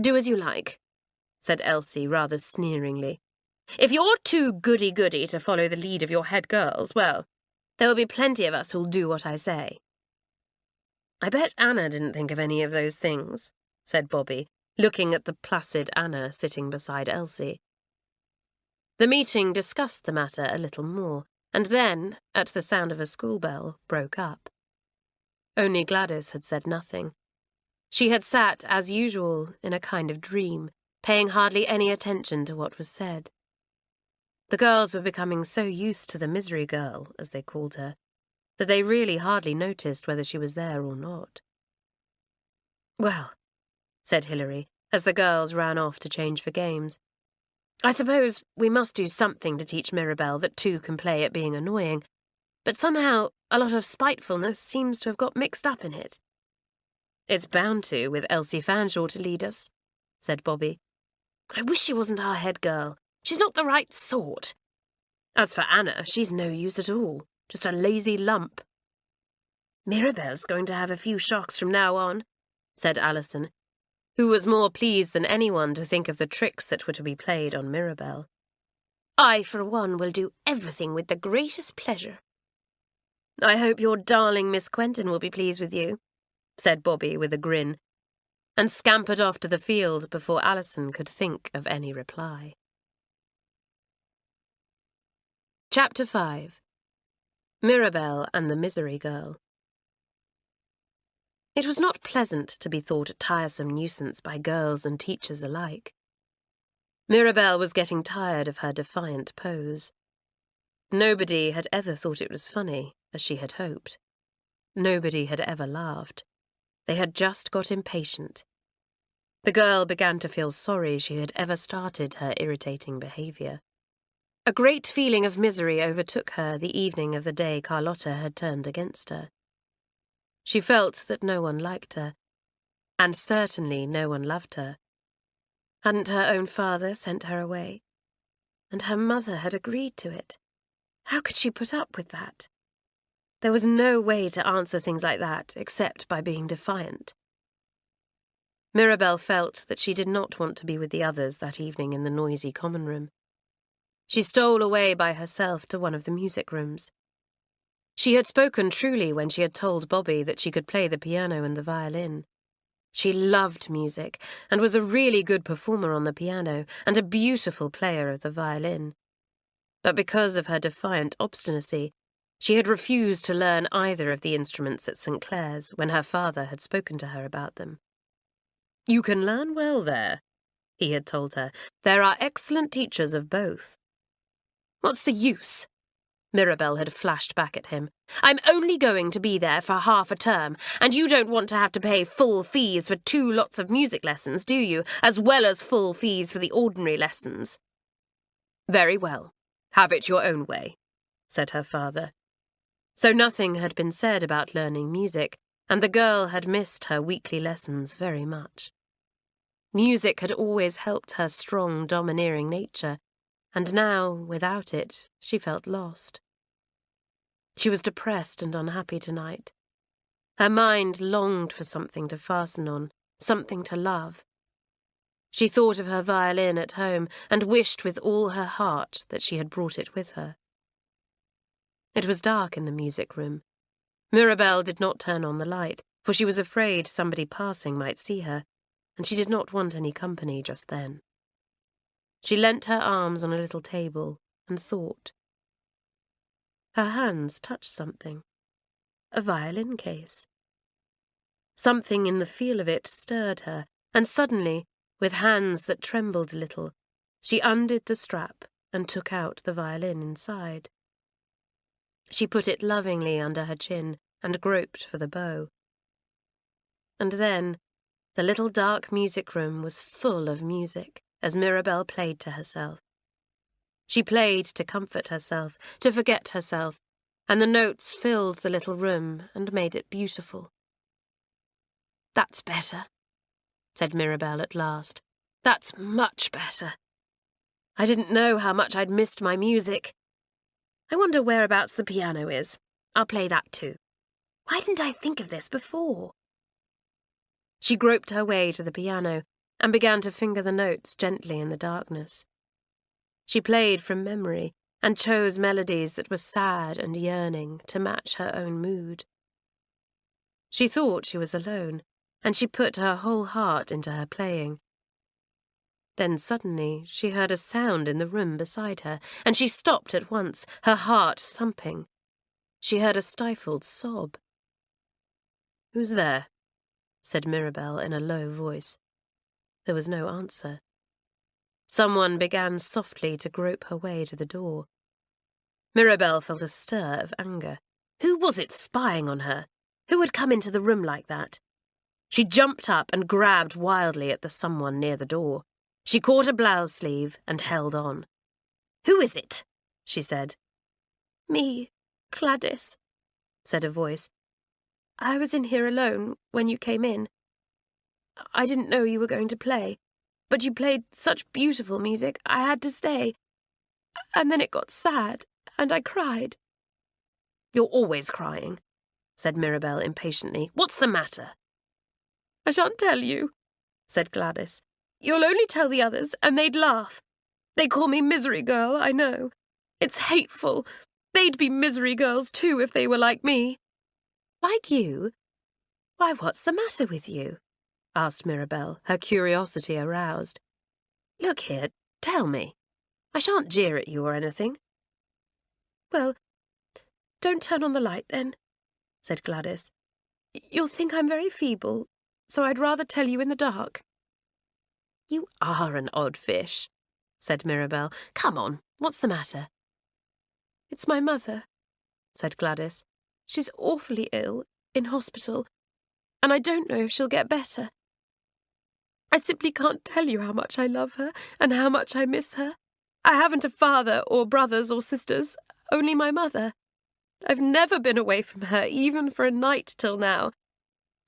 [SPEAKER 2] do as you like," said Elsie rather sneeringly. "If you're too goody-goody to follow the lead of your head girls, well, there will be plenty of us who'll do what I say." "I bet Anna didn't think of any of those things," said Bobby, looking at the placid Anna sitting beside Elsie. The meeting discussed the matter a little more, and then, at the sound of a school bell, broke up. Only Gladys had said nothing. She had sat, as usual, in a kind of dream, paying hardly any attention to what was said. The girls were becoming so used to the misery girl, as they called her, that they really hardly noticed whether she was there or not. "Well," said Hilary, as the girls ran off to change for games, "I suppose we must do something to teach Mirabelle that two can play at being annoying, but somehow a lot of spitefulness seems to have got mixed up in it." "It's bound to, with Elsie Fanshawe to lead us," said Bobby. "I wish she wasn't our head girl. She's not the right sort. As for Anna, she's no use at all, just a lazy lump." "Mirabelle's going to have a few shocks from now on," said Alison, who was more pleased than anyone to think of the tricks that were to be played on Mirabelle. "I, for one, will do everything with the greatest pleasure." "I hope your darling Miss Quentin will be pleased with you," said Bobby with a grin, and scampered off to the field before Alison could think of any reply. Chapter 5. Mirabelle and the Misery Girl. It was not pleasant to be thought a tiresome nuisance by girls and teachers alike. Mirabelle was getting tired of her defiant pose. Nobody had ever thought it was funny, as she had hoped. Nobody had ever laughed. They had just got impatient. The girl began to feel sorry she had ever started her irritating behaviour. A great feeling of misery overtook her the evening of the day Carlotta had turned against her. She felt that no one liked her, and certainly no one loved her. Hadn't her own father sent her away? And her mother had agreed to it. How could she put up with that? There was no way to answer things like that except by being defiant. Mirabelle felt that she did not want to be with the others that evening in the noisy common room. She stole away by herself to one of the music rooms. She had spoken truly when she had told Bobby that she could play the piano and the violin. She loved music and was a really good performer on the piano and a beautiful player of the violin. But because of her defiant obstinacy, she had refused to learn either of the instruments at St Clare's when her father had spoken to her about them. "You can learn well there," he had told her. "There are excellent teachers of both." "What's the use?" Mirabelle had flashed back at him. "I'm only going to be there for half a term, and you don't want to have to pay full fees for 2 lots of music lessons, do you, as well as full fees for the ordinary lessons?" "Very well. Have it your own way," said her father. So nothing had been said about learning music, and the girl had missed her weekly lessons very much. Music had always helped her strong, domineering nature, and now, without it, she felt lost. She was depressed and unhappy tonight. Her mind longed for something to fasten on, something to love. She thought of her violin at home and wished with all her heart that she had brought it with her. It was dark in the music room. Mirabelle did not turn on the light, for she was afraid somebody passing might see her, and she did not want any company just then. She leant her arms on a little table and thought. Her hands touched something. A violin case. Something in the feel of it stirred her, and suddenly With hands that trembled a little, she undid the strap and took out the violin inside. She put it lovingly under her chin and groped for the bow. And then the little dark music room was full of music as Mirabelle played to herself. She played to comfort herself, to forget herself, and the notes filled the little room and made it beautiful. "That's better," said Mirabelle at last. "That's much better. I didn't know how much I'd missed my music. I wonder whereabouts the piano is. I'll play that too. Why didn't I think of this before?" She groped her way to the piano and began to finger the notes gently in the darkness. She played from memory and chose melodies that were sad and yearning to match her own mood. She thought she was alone, and she put her whole heart into her playing. Then suddenly she heard a sound in the room beside her, and she stopped at once, her heart thumping. She heard a stifled sob. "Who's there?" said Mirabelle in a low voice. There was no answer. Someone began softly to grope her way to the door. Mirabelle felt a stir of anger. Who was it spying on her? Who had come into the room like that? She jumped up and grabbed wildly at the someone near the door. She caught a blouse sleeve and held on. "Who is it?" she said. "Me, Gladys," said a voice. "I was in here alone when you came in. I didn't know you were going to play, but you played such beautiful music I had to stay. And then it got sad, and I cried." "You're always crying," said Mirabelle impatiently. "What's the matter?" "I shan't tell you," said Gladys. "You'll only tell the others, and they'd laugh. They call me Misery Girl, I know. It's hateful. They'd be misery girls too if they were like me." "Like you? Why, what's the matter with you?" asked Mirabelle, her curiosity aroused. "Look here, tell me. I shan't jeer at you or anything." "Well, don't turn on the light then," said Gladys. "You'll think I'm very feeble, so I'd rather tell you in the dark." "You are an odd fish," said Mirabelle. "Come on, what's the matter?" "It's my mother," said Gladys. "She's awfully ill, in hospital, and I don't know if she'll get better. I simply can't tell you how much I love her and how much I miss her. I haven't a father or brothers or sisters, only my mother. I've never been away from her, even for a night till now.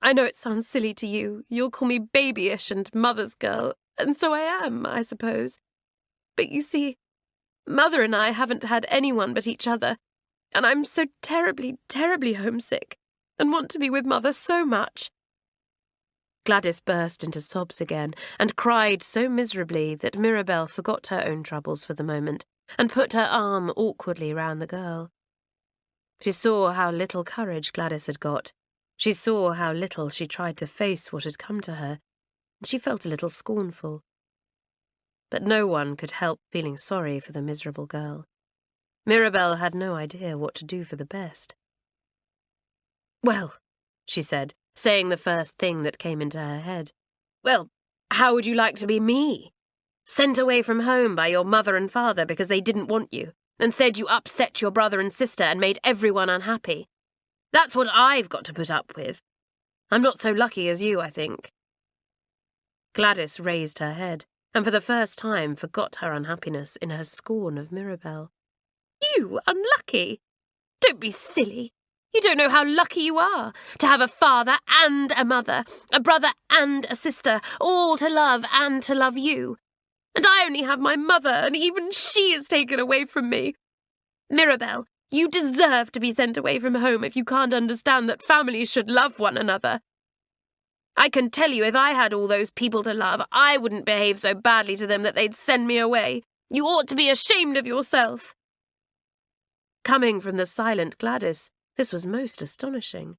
[SPEAKER 2] I know it sounds silly to you. You'll call me babyish and mother's girl, and so I am, I suppose. But you see, Mother and I haven't had anyone but each other, and I'm so terribly, terribly homesick, and want to be with Mother so much." Gladys burst into sobs again, and cried so miserably that Mirabelle forgot her own troubles for the moment, and put her arm awkwardly round the girl. She saw how little courage Gladys had got. She saw how little she tried to face what had come to her, and she felt a little scornful. But no one could help feeling sorry for the miserable girl. Mirabelle had no idea what to do for the best. "Well," she said, saying the first thing that came into her head. "Well, how would you like to be me? Sent away from home by your mother and father because they didn't want you, and said you upset your brother and sister and made everyone unhappy. That's what I've got to put up with. I'm not so lucky as you, I think." Gladys raised her head, and for the first time forgot her unhappiness in her scorn of Mirabelle. "You unlucky? Don't be silly. You don't know how lucky you are, to have a father and a mother, a brother and a sister, all to love and to love you. And I only have my mother, and even she is taken away from me. Mirabelle, you deserve to be sent away from home if you can't understand that families should love one another. I can tell you if I had all those people to love, I wouldn't behave so badly to them that they'd send me away. You ought to be ashamed of yourself." Coming from the silent Gladys, this was most astonishing.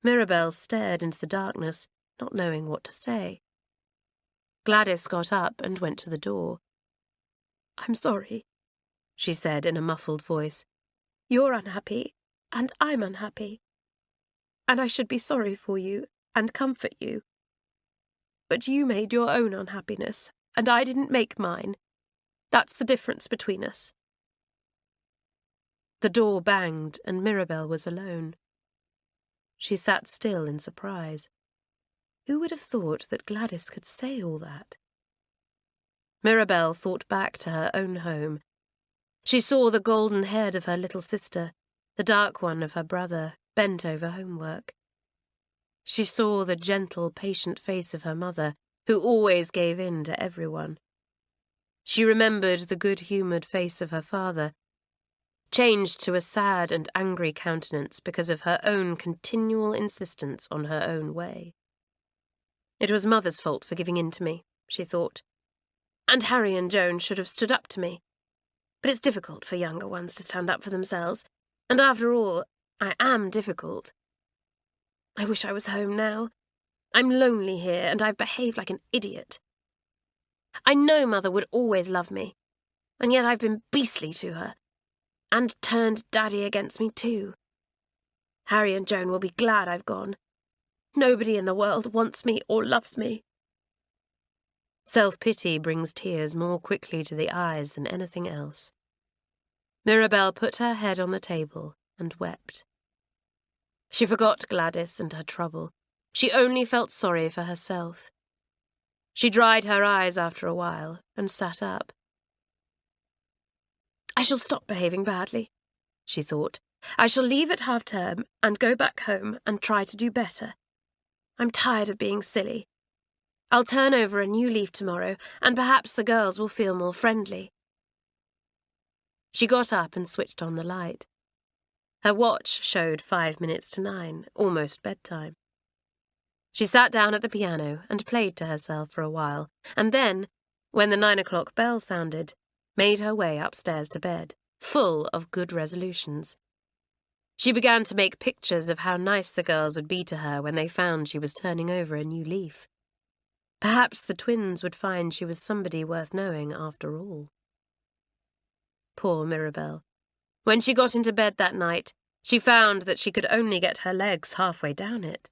[SPEAKER 2] Mirabelle stared into the darkness, not knowing what to say. Gladys got up and went to the door. "I'm sorry," she said in a muffled voice. "You're unhappy, and I'm unhappy. And I should be sorry for you and comfort you. But you made your own unhappiness, and I didn't make mine. That's the difference between us." The door banged, and Mirabel was alone. She sat still in surprise. Who would have thought that Gladys could say all that? Mirabel thought back to her own home. She saw the golden head of her little sister, the dark one of her brother, bent over homework. She saw the gentle, patient face of her mother, who always gave in to everyone. She remembered the good-humoured face of her father, changed to a sad and angry countenance because of her own continual insistence on her own way. It was Mother's fault for giving in to me, she thought. And Harry and Joan should have stood up to me. But it's difficult for younger ones to stand up for themselves, and after all, I am difficult. I wish I was home now. I'm lonely here, and I've behaved like an idiot. I know Mother would always love me, and yet I've been beastly to her, and turned Daddy against me too. Harry and Joan will be glad I've gone. Nobody in the world wants me or loves me. Self-pity brings tears more quickly to the eyes than anything else. Mirabel put her head on the table and wept. She forgot Gladys and her trouble. She only felt sorry for herself. She dried her eyes after a while and sat up. I shall stop behaving badly, she thought. I shall leave at half-term and go back home and try to do better. I'm tired of being silly. I'll turn over a new leaf tomorrow, and perhaps the girls will feel more friendly. She got up and switched on the light. Her watch showed 5 minutes to 9, almost bedtime. She sat down at the piano and played to herself for a while, and then, when the 9 o'clock bell sounded, made her way upstairs to bed, full of good resolutions. She began to make pictures of how nice the girls would be to her when they found she was turning over a new leaf. Perhaps the twins would find she was somebody worth knowing after all. Poor Mirabel. When she got into bed that night, she found that she could only get her legs halfway down it.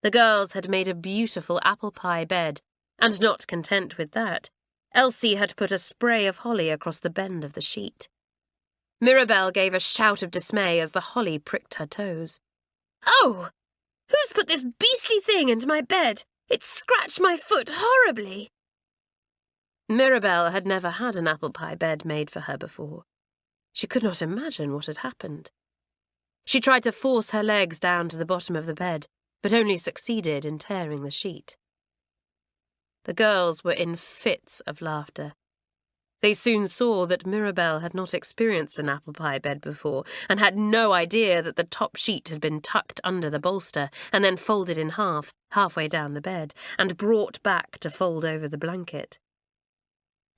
[SPEAKER 2] The girls had made a beautiful apple pie bed, and not content with that, Elsie had put a spray of holly across the bend of the sheet. Mirabel gave a shout of dismay as the holly pricked her toes. "Oh! Who's put this beastly thing into my bed? It's scratched my foot horribly." Mirabel had never had an apple pie bed made for her before. She could not imagine what had happened. She tried to force her legs down to the bottom of the bed, but only succeeded in tearing the sheet. The girls were in fits of laughter. They soon saw that Mirabel had not experienced an apple pie bed before, and had no idea that the top sheet had been tucked under the bolster and then folded in half, halfway down the bed, and brought back to fold over the blanket.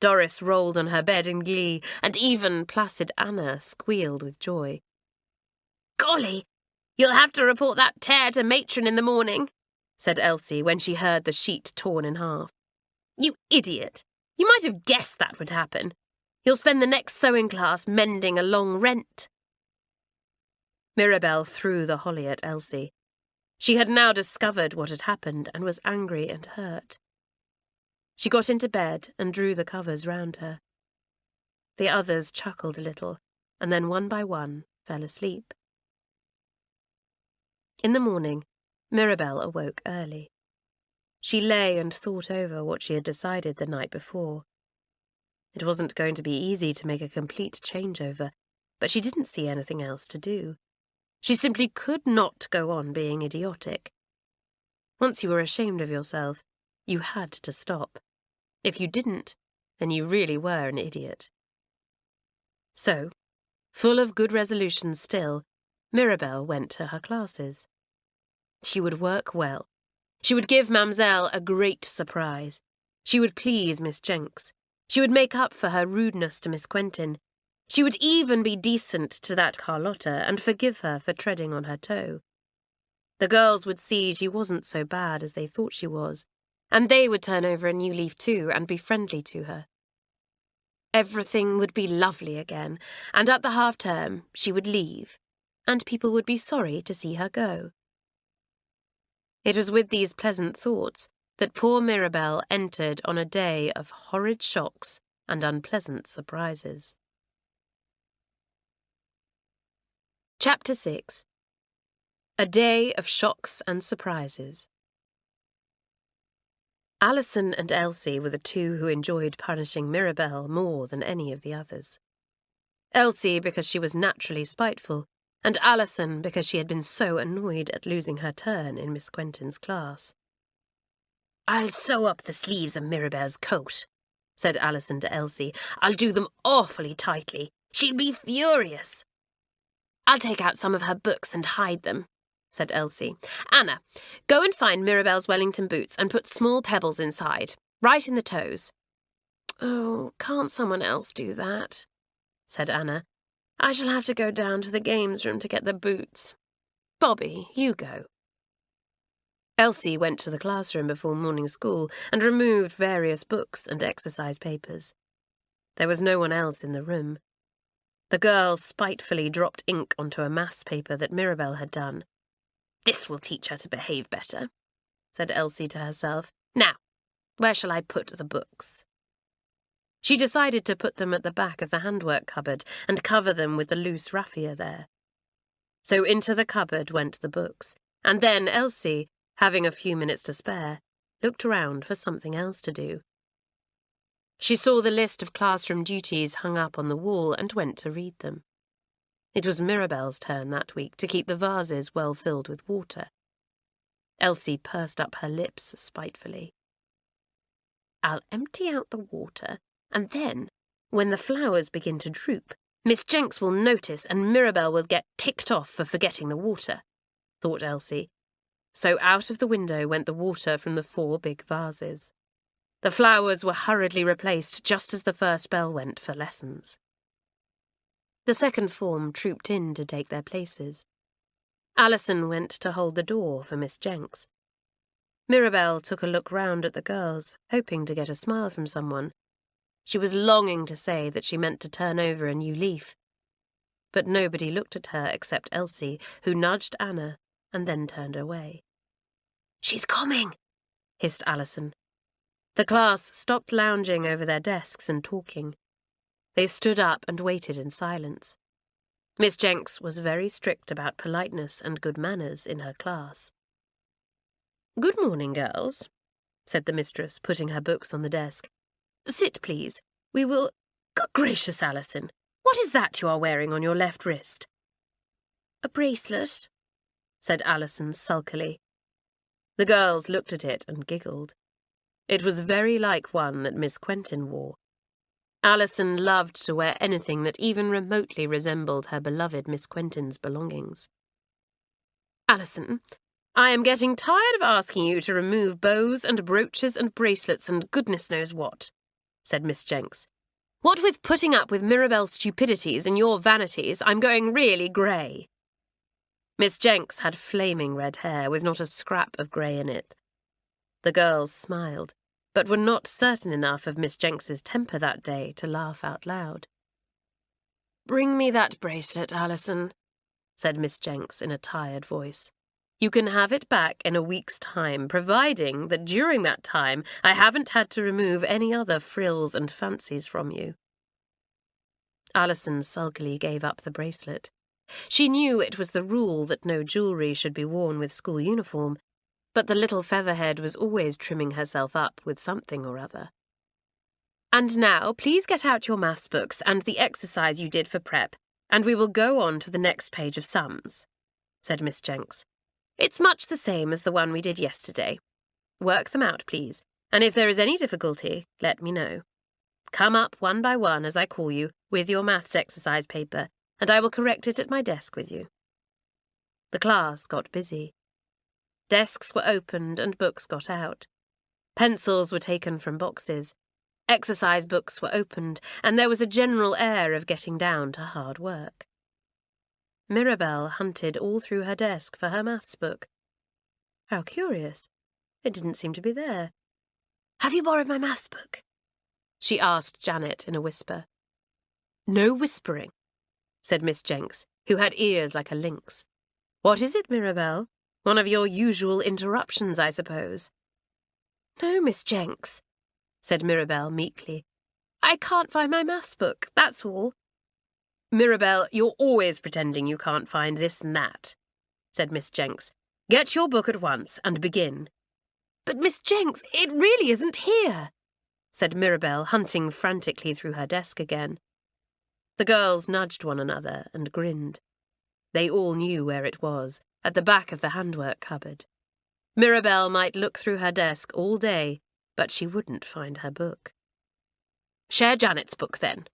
[SPEAKER 2] Doris rolled on her bed in glee, and even placid Anna squealed with joy. "Golly, you'll have to report that tear to matron in the morning," said Elsie when she heard the sheet torn in half. "You idiot! You might have guessed that would happen. You'll spend the next sewing class mending a long rent." Mirabel threw the holly at Elsie. She had now discovered what had happened and was angry and hurt. She got into bed and drew the covers round her. The others chuckled a little, and then one by one fell asleep. In the morning, Mirabel awoke early. She lay and thought over what she had decided the night before. It wasn't going to be easy to make a complete changeover, but she didn't see anything else to do. She simply could not go on being idiotic. Once you were ashamed of yourself, you had to stop. If you didn't, then you really were an idiot. So, full of good resolutions still, Mirabel went to her classes. She would work well. She would give Mamselle a great surprise. She would please Miss Jenks. She would make up for her rudeness to Miss Quentin. She would even be decent to that Carlotta and forgive her for treading on her toe. The girls would see she wasn't so bad as they thought she was, and they would turn over a new leaf too and be friendly to her. Everything would be lovely again, and at the half-term she would leave, and people would be sorry to see her go. It was with these pleasant thoughts that poor Mirabell entered on a day of horrid shocks and unpleasant surprises. Chapter 6. A Day of Shocks and Surprises. Alison and Elsie were the two who enjoyed punishing Mirabell more than any of the others. Elsie because she was naturally spiteful, and Alison because she had been so annoyed at losing her turn in Miss Quentin's class. "I'll sew up the sleeves of Mirabell's coat," said Alison to Elsie. "I'll do them awfully tightly. She'll be furious." "I'll take out some of her books and hide them," said Elsie. "Anna, go and find Mirabell's Wellington boots and put small pebbles inside, right in the toes." "Oh, can't someone else do that?" said Anna. "I shall have to go down to the games room to get the boots. Bobby, you go." Elsie went to the classroom before morning school and removed various books and exercise papers. There was no one else in the room. The girl spitefully dropped ink onto a maths paper that Mirabell had done. "This will teach her to behave better," said Elsie to herself. "Now, where shall I put the books?" She decided to put them at the back of the handwork cupboard and cover them with the loose raffia there. So into the cupboard went the books, and then Elsie, having a few minutes to spare, looked around for something else to do. She saw the list of classroom duties hung up on the wall and went to read them. It was Mirabell's turn that week to keep the vases well filled with water. Elsie pursed up her lips spitefully. "I'll empty out the water, and then, when the flowers begin to droop, Miss Jenks will notice and Mirabell will get ticked off for forgetting the water," thought Elsie. So out of the window went the water from the 4 big vases. The flowers were hurriedly replaced just as the first bell went for lessons. The second form trooped in to take their places. Alison went to hold the door for Miss Jenks. Mirabell took a look round at the girls, hoping to get a smile from someone. She was longing to say that she meant to turn over a new leaf. But nobody looked at her except Elsie, who nudged Anna and then turned away. "She's coming," hissed Alison. The class stopped lounging over their desks and talking. They stood up and waited in silence. Miss Jenks was very strict about politeness and good manners in her class. "Good morning, girls," said the mistress, putting her books on the desk. "Sit, please. We will— Good gracious, Alison, what is that you are wearing on your left wrist?" "A bracelet," said Alison sulkily. The girls looked at it and giggled. It was very like one that Miss Quentin wore. Alison loved to wear anything that even remotely resembled her beloved Miss Quentin's belongings. "Alison, I am getting tired of asking you to remove bows and brooches and bracelets and goodness knows what," said Miss Jenks. "What with putting up with Mirabell's stupidities and your vanities, I'm going really grey." Miss Jenks had flaming red hair with not a scrap of grey in it. The girls smiled, but were not certain enough of Miss Jenks's temper that day to laugh out loud. "Bring me that bracelet, Alison," said Miss Jenks in a tired voice. "You can have it back in a week's time, providing that during that time I haven't had to remove any other frills and fancies from you." Alison sulkily gave up the bracelet. She knew it was the rule that no jewellery should be worn with school uniform, but the little featherhead was always trimming herself up with something or other. "And now, please get out your maths books and the exercise you did for prep, and we will go on to the next page of sums," said Miss Jenks. "It's much the same as the one we did yesterday. Work them out, please, and if there is any difficulty, let me know. Come up one by one, as I call you, with your maths exercise paper, and I will correct it at my desk with you." The class got busy. Desks were opened and books got out. Pencils were taken from boxes. Exercise books were opened, and there was a general air of getting down to hard work. Mirabell hunted all through her desk for her maths book. How curious. It didn't seem to be there. "Have you borrowed my maths book?" she asked Janet in a whisper. "No whispering," said Miss Jenks, who had ears like a lynx. "What is it, Mirabell? One of your usual interruptions, I suppose." "No, Miss Jenks," said Mirabel meekly. "I can't find my maths book, that's all." "Mirabel, you're always pretending you can't find this and that," said Miss Jenks. "Get your book at once and begin." "But, Miss Jenks, it really isn't here," said Mirabel, hunting frantically through her desk again. The girls nudged one another and grinned. They all knew where it was, at the back of the handwork cupboard. Mirabel might look through her desk all day, but she wouldn't find her book. "Share Janet's book, then,"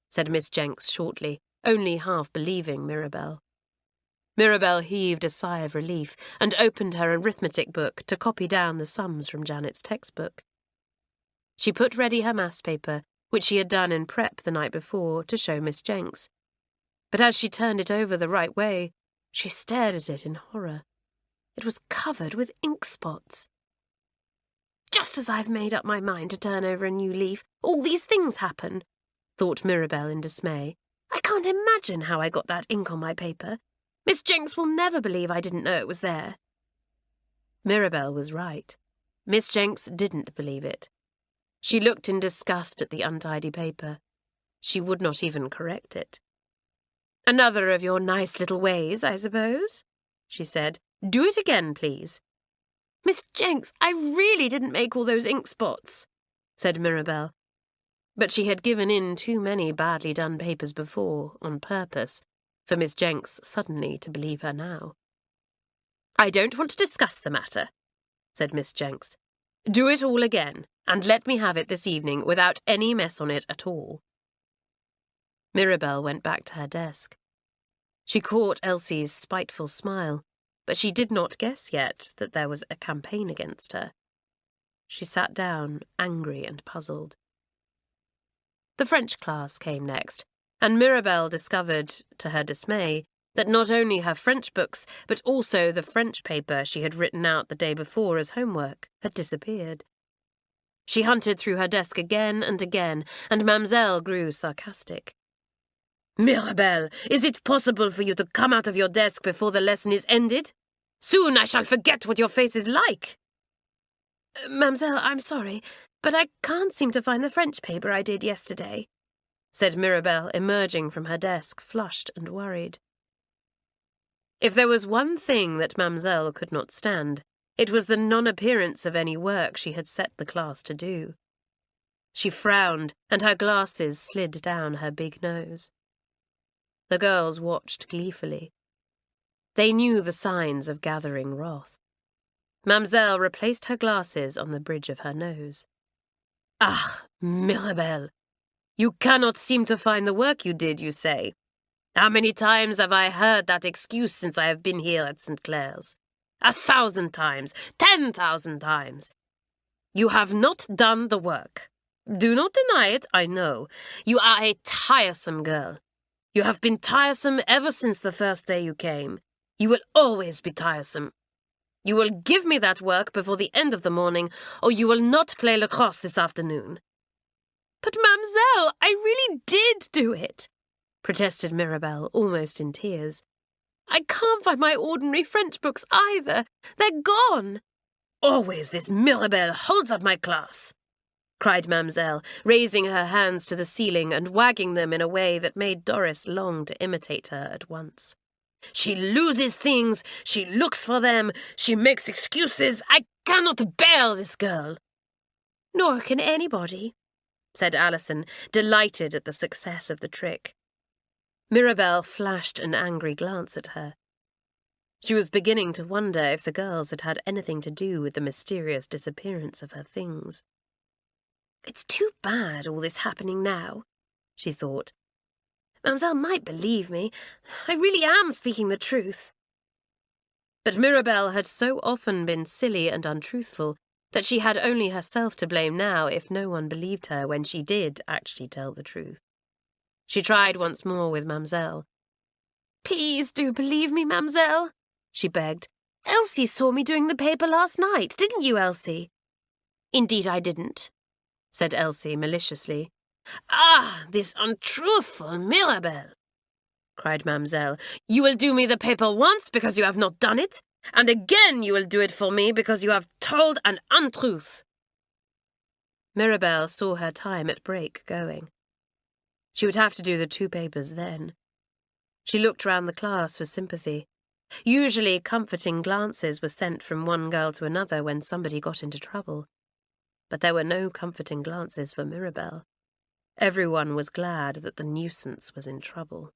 [SPEAKER 2] said Miss Jenks shortly, only half believing Mirabel. Mirabel heaved a sigh of relief and opened her arithmetic book to copy down the sums from Janet's textbook. She put ready her maths paper, which she had done in prep the night before, to show Miss Jenks. But as she turned it over the right way, she stared at it in horror. It was covered with ink spots. "Just as I've made up my mind to turn over a new leaf, all these things happen," thought Mirabel in dismay. "I can't imagine how I got that ink on my paper. Miss Jenks will never believe I didn't know it was there." Mirabel was right. Miss Jenks didn't believe it. She looked in disgust at the untidy paper. She would not even correct it. "Another of your nice little ways, I suppose," she said. "Do it again, please." "Miss Jenks, I really didn't make all those ink spots," said Mirabel. But she had given in too many badly done papers before, on purpose, for Miss Jenks suddenly to believe her now. "I don't want to discuss the matter," said Miss Jenks. "Do it all again, and let me have it this evening without any mess on it at all." Mirabel went back to her desk. She caught Elsie's spiteful smile, but she did not guess yet that there was a campaign against her. She sat down, angry and puzzled. The French class came next, and Mirabel discovered, to her dismay, that not only her French books, but also the French paper she had written out the day before as homework, had disappeared. She hunted through her desk again and again, and Mademoiselle grew sarcastic. "Mirabel, is it possible for you to come out of your desk before the lesson is ended? Soon I shall forget what your face is like." "Mademoiselle, I'm sorry, but I can't seem to find the French paper I did yesterday," said Mirabel, emerging from her desk, flushed and worried. If there was one thing that Mademoiselle could not stand, it was the non-appearance of any work she had set the class to do. She frowned, and her glasses slid down her big nose. The girls watched gleefully. They knew the signs of gathering wrath. Mademoiselle replaced her glasses on the bridge of her nose. "Ah, Mirabel, you cannot seem to find the work you did, you say? How many times have I heard that excuse since I have been here at St Clare's? 1,000 times, 10,000 times. You have not done the work. Do not deny it, I know. You are a tiresome girl. You have been tiresome ever since the first day you came. You will always be tiresome. You will give me that work before the end of the morning, or you will not play lacrosse this afternoon." "But, Mademoiselle, I really did do it," protested Mirabel, almost in tears. "I can't find my ordinary French books either. They're gone." "Always this Mirabel holds up my class," cried Mademoiselle, raising her hands to the ceiling and wagging them in a way that made Doris long to imitate her at once. "She loses things, she looks for them, she makes excuses. I cannot bear this girl." "Nor can anybody," said Alison, delighted at the success of the trick. Mirabel flashed an angry glance at her. She was beginning to wonder if the girls had had anything to do with the mysterious disappearance of her things. "It's too bad, all this happening now," she thought. "Mademoiselle might believe me. I really am speaking the truth." But Mirabel had so often been silly and untruthful that she had only herself to blame now if no one believed her when she did actually tell the truth. She tried once more with Mademoiselle. "Please do believe me, Mademoiselle," she begged. "Elsie saw me doing the paper last night, didn't you, Elsie?" "Indeed I didn't," said Elsie maliciously. "Ah, this untruthful Mirabel!" cried Mademoiselle. "You will do me the paper once because you have not done it, and again you will do it for me because you have told an untruth. Mirabel saw her time at break going. She would have to do the 2 papers then. She looked round the class for sympathy. Usually comforting glances were sent from one girl to another when somebody got into trouble. But there were no comforting glances for Mirabel. Everyone was glad that the nuisance was in trouble.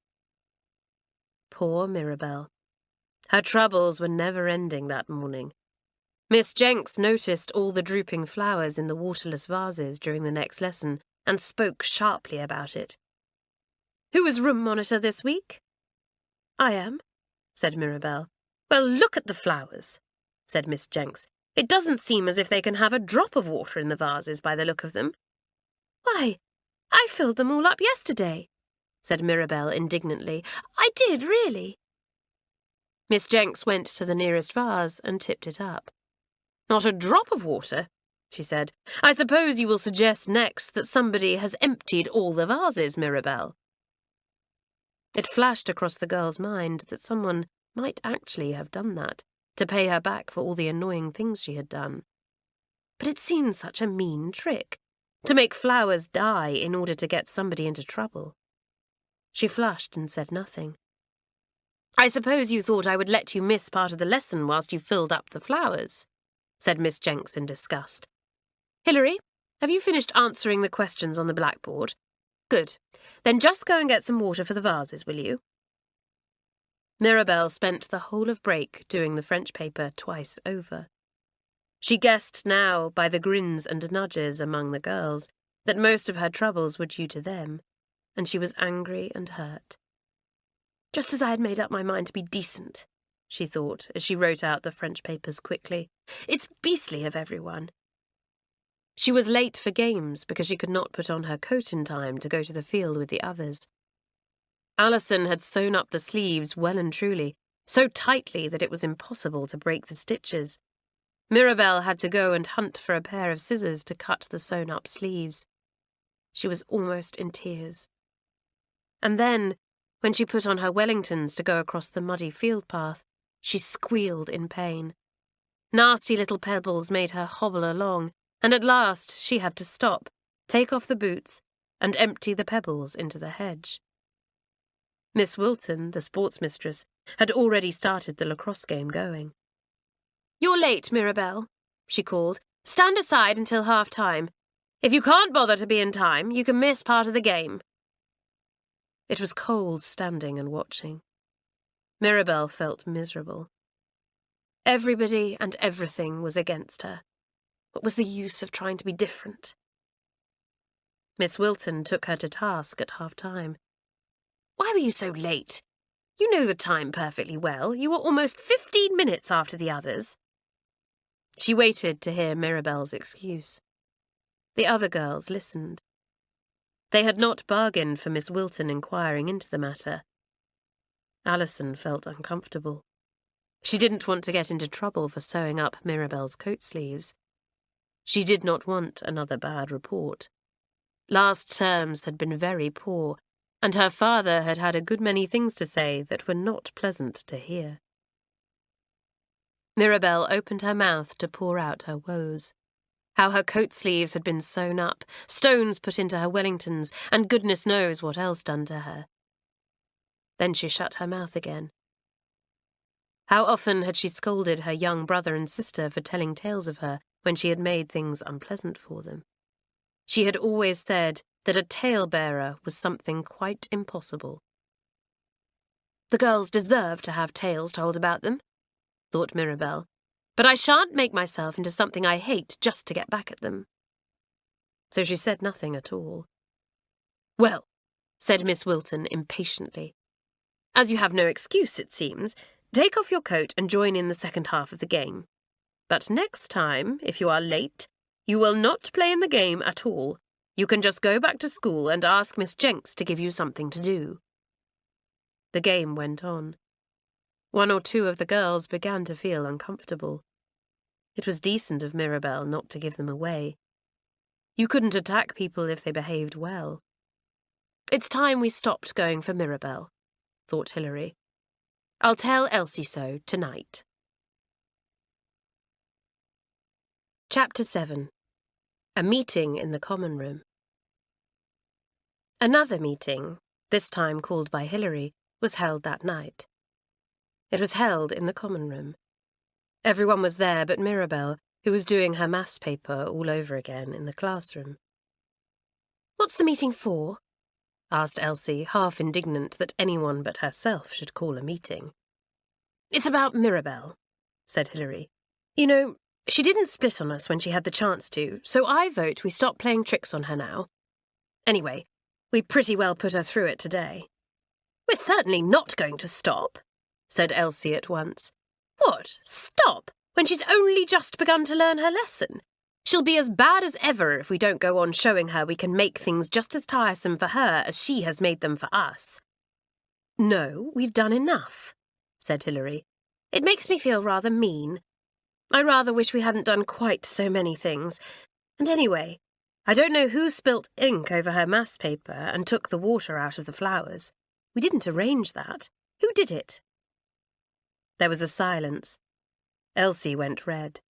[SPEAKER 2] Poor Mirabel. Her troubles were never ending that morning. Miss Jenks noticed all the drooping flowers in the waterless vases during the next lesson and spoke sharply about it. "Who is room monitor this week?" "I am," said Mirabel. "Well, look at the flowers," said Miss Jenks. "It doesn't seem as if they can have a drop of water in the vases by the look of them." "Why, I filled them all up yesterday," said Mirabel indignantly. "I did, really." Miss Jenks went to the nearest vase and tipped it up. "Not a drop of water," she said. "I suppose you will suggest next that somebody has emptied all the vases, Mirabel." It flashed across the girl's mind that someone might actually have done that, to pay her back for all the annoying things she had done. But it seemed such a mean trick, to make flowers die in order to get somebody into trouble. She flushed and said nothing. "I suppose you thought I would let you miss part of the lesson whilst you filled up the flowers," said Miss Jenks in disgust. "Hilary, have you finished answering the questions on the blackboard? Good. Then just go and get some water for the vases, will you?" Mirabel spent the whole of break doing the French paper twice over. She guessed now, by the grins and nudges among the girls, that most of her troubles were due to them, and she was angry and hurt. "Just as I had made up my mind to be decent," she thought, as she wrote out the French papers quickly. "It's beastly of everyone." She was late for games because she could not put on her coat in time to go to the field with the others. Alison had sewn up the sleeves well and truly, so tightly that it was impossible to break the stitches. Mirabel had to go and hunt for a pair of scissors to cut the sewn-up sleeves. She was almost in tears. And then, when she put on her Wellingtons to go across the muddy field path, she squealed in pain. Nasty little pebbles made her hobble along, and at last she had to stop, take off the boots, and empty the pebbles into the hedge. Miss Wilton, the sports mistress, had already started the lacrosse game going. "You're late, Mirabel," she called. "Stand aside until half-time. If you can't bother to be in time, you can miss part of the game." It was cold standing and watching. Mirabel felt miserable. Everybody and everything was against her. What was the use of trying to be different? Miss Wilton took her to task at half-time. "Why were you so late? You know the time perfectly well. You were almost 15 minutes after the others." She waited to hear Mirabel's excuse. The other girls listened. They had not bargained for Miss Wilton inquiring into the matter. Alison felt uncomfortable. She didn't want to get into trouble for sewing up Mirabel's coat sleeves. She did not want another bad report. Last terms had been very poor, and her father had had a good many things to say that were not pleasant to hear. Mirabel opened her mouth to pour out her woes. How her coat sleeves had been sewn up, stones put into her Wellingtons, and goodness knows what else done to her. Then she shut her mouth again. How often had she scolded her young brother and sister for telling tales of her when she had made things unpleasant for them. She had always said that a tale-bearer was something quite impossible. "The girls deserve to have tales told about them," thought Mirabel, "but I shan't make myself into something I hate just to get back at them." So she said nothing at all. "Well," said Miss Wilton impatiently, "as you have no excuse, it seems, take off your coat and join in the second half of the game. But next time, if you are late, you will not play in the game at all. You can just go back to school and ask Miss Jenks to give you something to do." The game went on. One or two of the girls began to feel uncomfortable. It was decent of Mirabel not to give them away. You couldn't attack people if they behaved well. "It's time we stopped going for Mirabel," thought Hilary. "I'll tell Elsie so tonight." Chapter 7. A meeting in the common room. Another meeting, this time called by Hilary, was held that night. It was held in the common room. Everyone was there but Mirabel, who was doing her maths paper all over again in the classroom. "What's the meeting for?" asked Elsie, half indignant that anyone but herself should call a meeting. "It's about Mirabel," said Hilary. "You know, she didn't split on us when she had the chance to, so I vote we stop playing tricks on her now. Anyway, we pretty well put her through it today." "We're certainly not going to stop," said Elsie at once. "What, stop, when she's only just begun to learn her lesson? She'll be as bad as ever if we don't go on showing her we can make things just as tiresome for her as she has made them for us." "No, we've done enough," said Hilary. "It makes me feel rather mean. I rather wish we hadn't done quite so many things. And anyway, I don't know who spilt ink over her maths paper and took the water out of the flowers. We didn't arrange that. Who did it?" There was a silence. Elsie went red.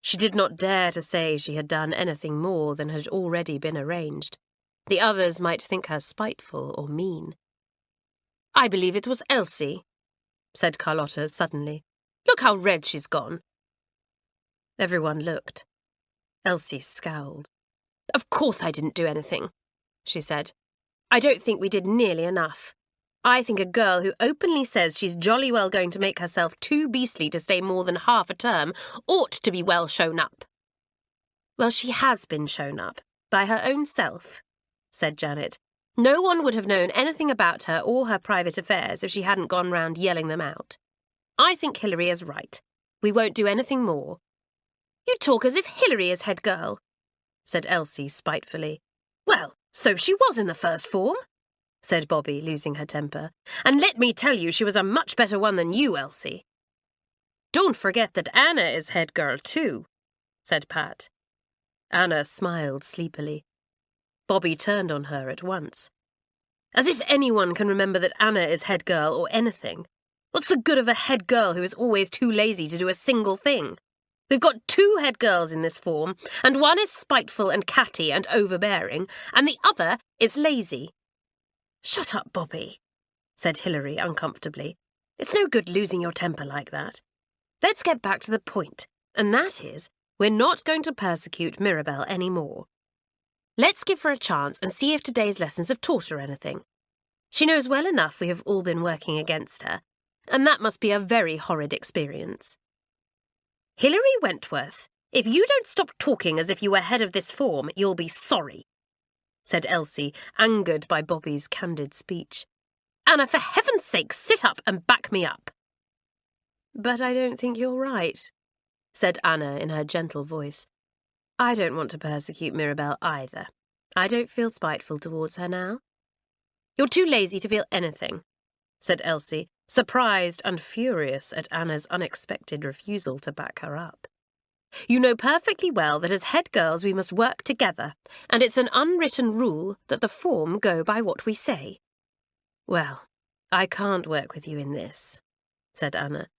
[SPEAKER 2] She did not dare to say she had done anything more than had already been arranged. The others might think her spiteful or mean. "I believe it was Elsie," said Carlotta suddenly. "Look how red she's gone." Everyone looked. Elsie scowled. "Of course I didn't do anything," she said. "I don't think we did nearly enough. I think a girl who openly says she's jolly well going to make herself too beastly to stay more than half a term ought to be well shown up." "Well, she has been shown up, by her own self," said Janet. "No one would have known anything about her or her private affairs if she hadn't gone round yelling them out. I think Hilary is right. We won't do anything more." "You talk as if Hilary is head girl," said Elsie spitefully. "Well, so she was in the first form," said Bobby, losing her temper. "And let me tell you she was a much better one than you, Elsie." "Don't forget that Anna is head girl too," said Pat. Anna smiled sleepily. Bobby turned on her at once. "As if anyone can remember that Anna is head girl or anything. What's the good of a head girl who is always too lazy to do a single thing? We've got 2 head girls in this form, and one is spiteful and catty and overbearing, and the other is lazy." "Shut up, Bobby," said Hilary uncomfortably. "It's no good losing your temper like that. Let's get back to the point, and that is, we're not going to persecute Mirabel any more. Let's give her a chance and see if today's lessons have taught her anything. She knows well enough we have all been working against her, and that must be a very horrid experience." "Hilary Wentworth, if you don't stop talking as if you were head of this form, you'll be sorry," said Elsie, angered by Bobby's candid speech. "Anna, for heaven's sake, sit up and back me up." "But I don't think you're right," said Anna in her gentle voice. "I don't want to persecute Mirabel either. I don't feel spiteful towards her now." "You're too lazy to feel anything," said Elsie, surprised and furious at Anna's unexpected refusal to back her up. "You know perfectly well that as head girls we must work together, and it's an unwritten rule that the form go by what we say." "Well, I can't work with you in this," said Anna.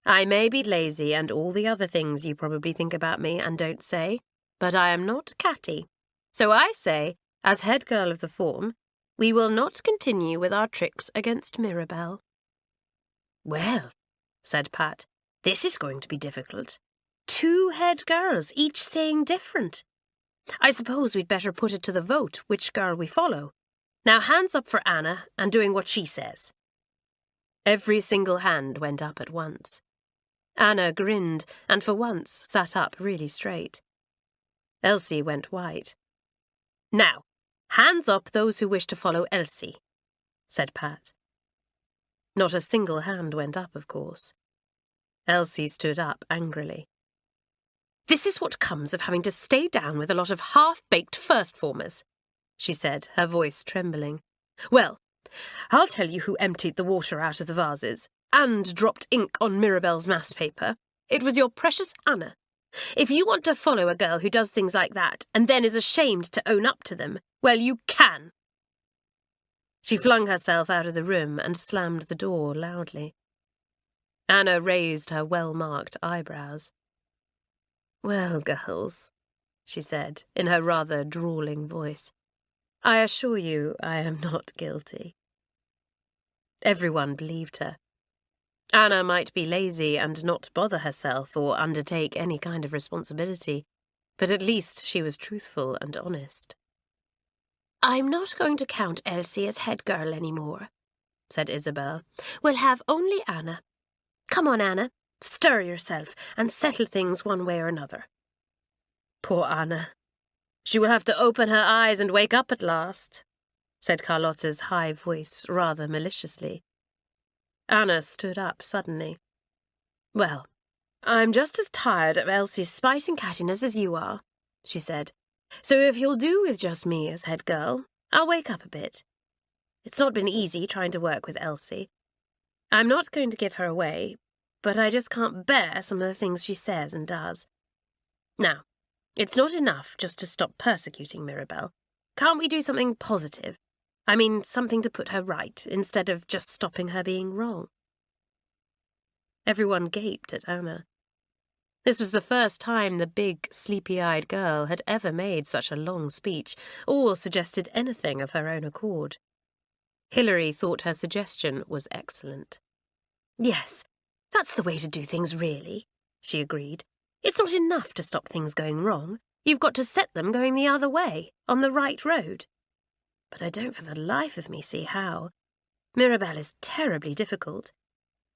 [SPEAKER 2] "I may be lazy and all the other things you probably think about me and don't say, but I am not catty. So I say, as head girl of the form, we will not continue with our tricks against Mirabel." "Well," said Pat, "this is going to be difficult. 2 head girls, each saying different. I suppose we'd better put it to the vote which girl we follow. Now hands up for Anna and doing what she says." Every single hand went up at once. Anna grinned and for once sat up really straight. Elsie went white. "Now, hands up those who wish to follow Elsie," said Pat. Not a single hand went up, of course. Elsie stood up angrily. "This is what comes of having to stay down with a lot of half-baked first-formers," she said, her voice trembling. "Well, I'll tell you who emptied the water out of the vases and dropped ink on Mirabel's maths paper. It was your precious Anna. If you want to follow a girl who does things like that and then is ashamed to own up to them, well, you can." She flung herself out of the room and slammed the door loudly. Anna raised her well-marked eyebrows. "Well, girls," she said, in her rather drawling voice. "I assure you I am not guilty." Everyone believed her. Anna might be lazy and not bother herself or undertake any kind of responsibility, but at least she was truthful and honest. "I'm not going to count Elsie as head girl any more," said Isabel. "We'll have only Anna. Come on, Anna, stir yourself and settle things one way or another." "Poor Anna. She will have to open her eyes and wake up at last," said Carlotta's high voice rather maliciously. Anna stood up suddenly. "Well, I'm just as tired of Elsie's spiting cattiness as you are," she said. "So if you'll do with just me as head girl, I'll wake up a bit. It's not been easy trying to work with Elsie. I'm not going to give her away, but I just can't bear some of the things she says and does. Now, it's not enough just to stop persecuting Mirabelle. Can't we do something positive? I mean, something to put her right, instead of just stopping her being wrong?" Everyone gaped at Anna. This was the first time the big, sleepy-eyed girl had ever made such a long speech, or suggested anything of her own accord. Hilary thought her suggestion was excellent. "Yes, that's the way to do things, really," she agreed. "It's not enough to stop things going wrong. You've got to set them going the other way, on the right road. But I don't for the life of me see how. Mirabelle is terribly difficult.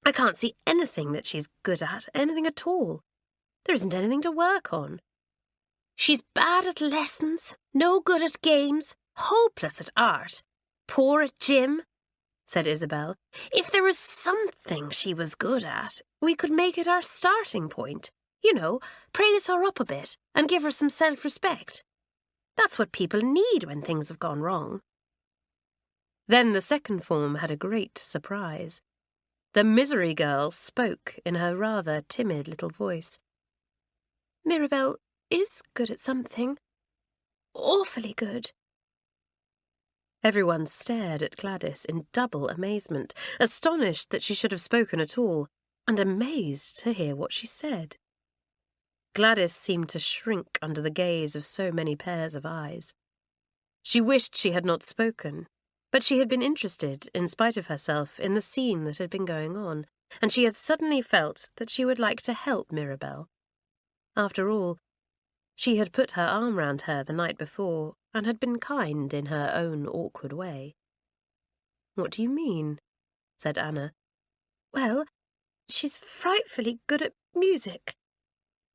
[SPEAKER 2] I can't see anything that she's good at, anything at all. There isn't anything to work on. She's bad at lessons, no good at games, hopeless at art, poor at gym," said Isabel. "If there was something she was good at, we could make it our starting point. You know, praise her up a bit and give her some self-respect. That's what people need when things have gone wrong." Then the second form had a great surprise. The misery girl spoke in her rather timid little voice. "Mirabelle is good at something. Awfully good." Everyone stared at Gladys in double amazement, astonished that she should have spoken at all, and amazed to hear what she said. Gladys seemed to shrink under the gaze of so many pairs of eyes. She wished she had not spoken, but she had been interested, in spite of herself, in the scene that had been going on, and she had suddenly felt that she would like to help Mirabelle. After all, she had put her arm round her the night before, and had been kind in her own awkward way. "What do you mean?" said Anna. "Well, she's frightfully good at music,"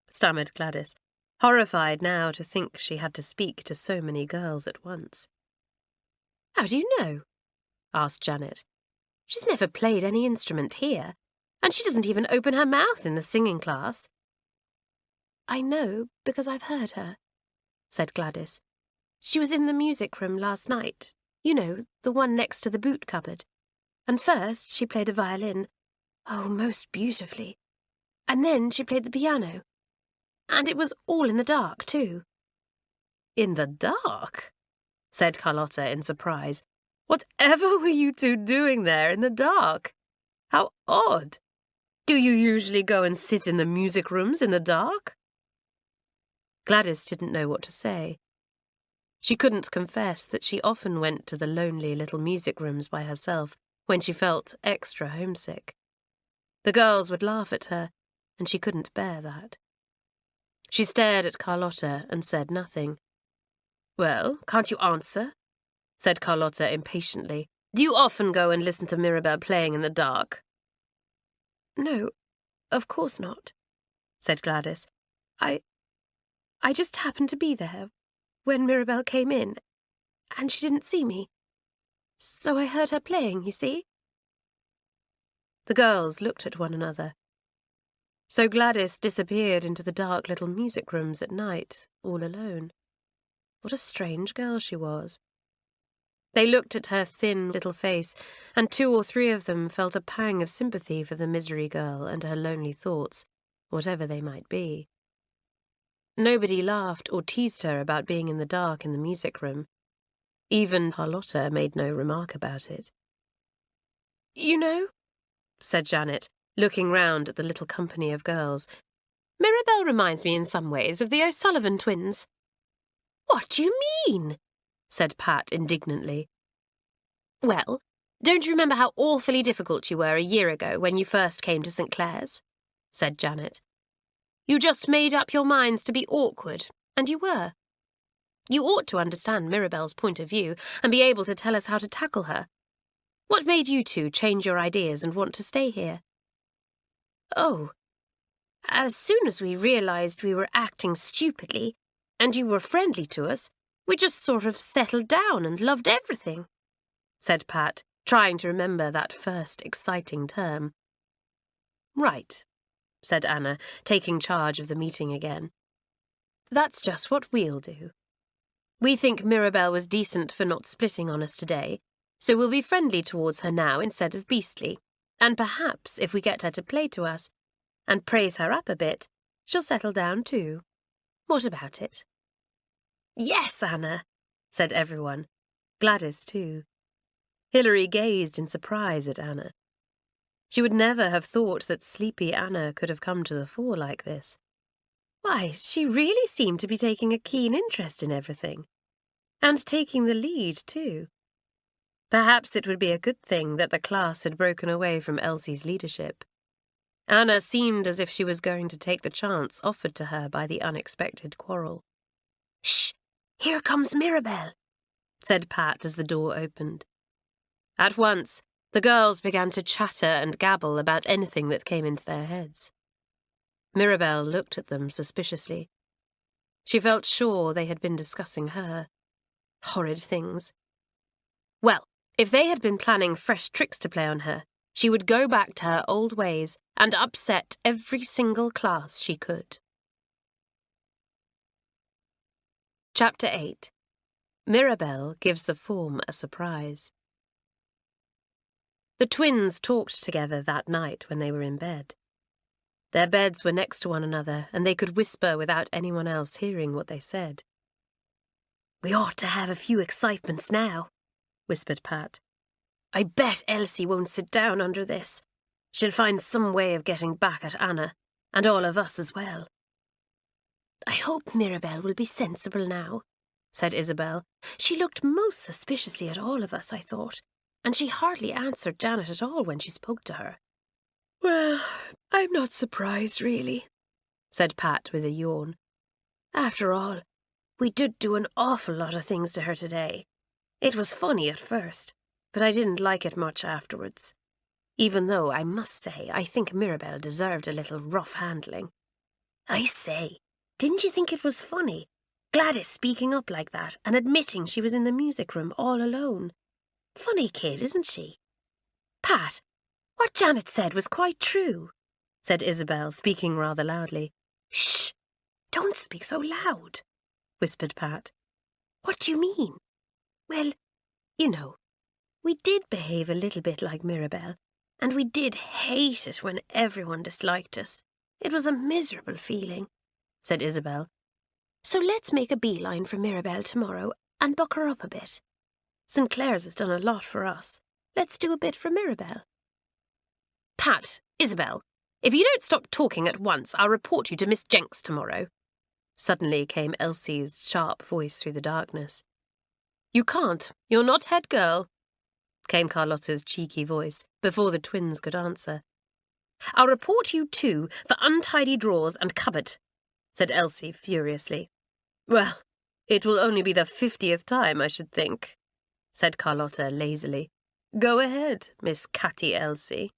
[SPEAKER 2] stammered Gladys, horrified now to think she had to speak to so many girls at once. "How do you know?" asked Janet. "She's never played any instrument here, and she doesn't even open her mouth in the singing class." "I know because I've heard her," said Gladys. "She was in the music room last night, you know, the one next to the boot cupboard. And first she played a violin, oh, most beautifully. And then she played the piano. And it was all in the dark, too." "In the dark?" said Carlotta in surprise. "Whatever were you two doing there in the dark? How odd! Do you usually go and sit in the music rooms in the dark?" Gladys didn't know what to say. She couldn't confess that she often went to the lonely little music rooms by herself when she felt extra homesick. The girls would laugh at her, and she couldn't bear that. She stared at Carlotta and said nothing. "Well, can't you answer?" said Carlotta impatiently. "Do you often go and listen to Mirabelle playing in the dark?" "No, of course not," said Gladys. I just happened to be there when Mirabelle came in, and she didn't see me. So I heard her playing, you see." The girls looked at one another. So Gladys disappeared into the dark little music rooms at night, all alone. What a strange girl she was. They looked at her thin little face, and 2 or 3 of them felt a pang of sympathy for the misery girl and her lonely thoughts, whatever they might be. Nobody laughed or teased her about being in the dark in the music room. Even Carlotta made no remark about it. "You know," said Janet, looking round at the little company of girls, "Mirabelle reminds me in some ways of the O'Sullivan twins. "What do you mean?" said Pat indignantly. "Well, don't you remember how awfully difficult you were a year ago when you first came to St Clare's?" said Janet. "You just made up your minds to be awkward, and you were. You ought to understand Mirabel's point of view and be able to tell us how to tackle her. What made you two change your ideas and want to stay here?" "Oh, as soon as we realised we were acting stupidly, and you were friendly to us, we just sort of settled down and loved everything," said Pat, trying to remember that first exciting term. "Right," said Anna, taking charge of the meeting again. "That's just what we'll do. We think Mirabel was decent for not splitting on us today, so we'll be friendly towards her now instead of beastly, and perhaps if we get her to play to us and praise her up a bit, she'll settle down too. What about it?" "Yes, Anna," said everyone. Gladys too. Hilary gazed in surprise at Anna. She would never have thought that sleepy Anna could have come to the fore like this. Why, she really seemed to be taking a keen interest in everything. And taking the lead, too. Perhaps it would be a good thing that the class had broken away from Elsie's leadership. Anna seemed as if she was going to take the chance offered to her by the unexpected quarrel. "Shh! Here comes Mirabel," said Pat as the door opened. At once, the girls began to chatter and gabble about anything that came into their heads. Mirabel looked at them suspiciously. She felt sure they had been discussing her. Horrid things. Well, if they had been planning fresh tricks to play on her, she would go back to her old ways and upset every single class she could. Chapter 8. Mirabel gives the form a surprise. The twins talked together that night when they were in bed. Their beds were next to one another, and they could whisper without anyone else hearing what they said. "We ought to have a few excitements now," whispered Pat. "I bet Elsie won't sit down under this. She'll find some way of getting back at Anna, and all of us as well." "I hope Mirabel will be sensible now," said Isabel. "She looked most suspiciously at all of us, I thought, and she hardly answered Janet at all when she spoke to her." "Well, I'm not surprised, really," said Pat with a yawn. "After all, we did do an awful lot of things to her today. It was funny at first, but I didn't like it much afterwards. Even though, I must say, I think Mirabel deserved a little rough handling. I say, didn't you think it was funny? Gladys speaking up like that and admitting she was in the music room all alone. Funny kid, isn't she?" "Pat, what Janet said was quite true," said Isabel, speaking rather loudly. "Shh! Don't speak so loud," whispered Pat. "What do you mean?" "Well, you know, we did behave a little bit like Mirabel, and we did hate it when everyone disliked us. It was a miserable feeling," said Isabel. "So let's make a beeline for Mirabel tomorrow and buck her up a bit. St Clare's has done a lot for us. Let's do a bit for Mirabel." "Pat, Isabel, if you don't stop talking at once, I'll report you to Miss Jenks tomorrow." Suddenly came Elsie's sharp voice through the darkness. "You can't. You're not head girl," came Carlotta's cheeky voice, before the twins could answer. "I'll report you, too, for untidy drawers and cupboard," said Elsie furiously. "Well, it will only be the 50th time, I should think," said Carlotta lazily. "Go ahead, Miss Catty Elsie."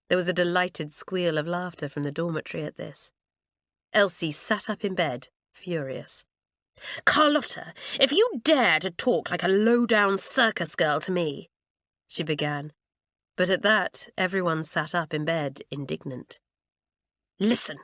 [SPEAKER 2] There was a delighted squeal of laughter from the dormitory at this. Elsie sat up in bed, furious. "Carlotta, if you dare to talk like a low-down circus girl to me," she began. But at that, everyone sat up in bed, indignant. "Listen,"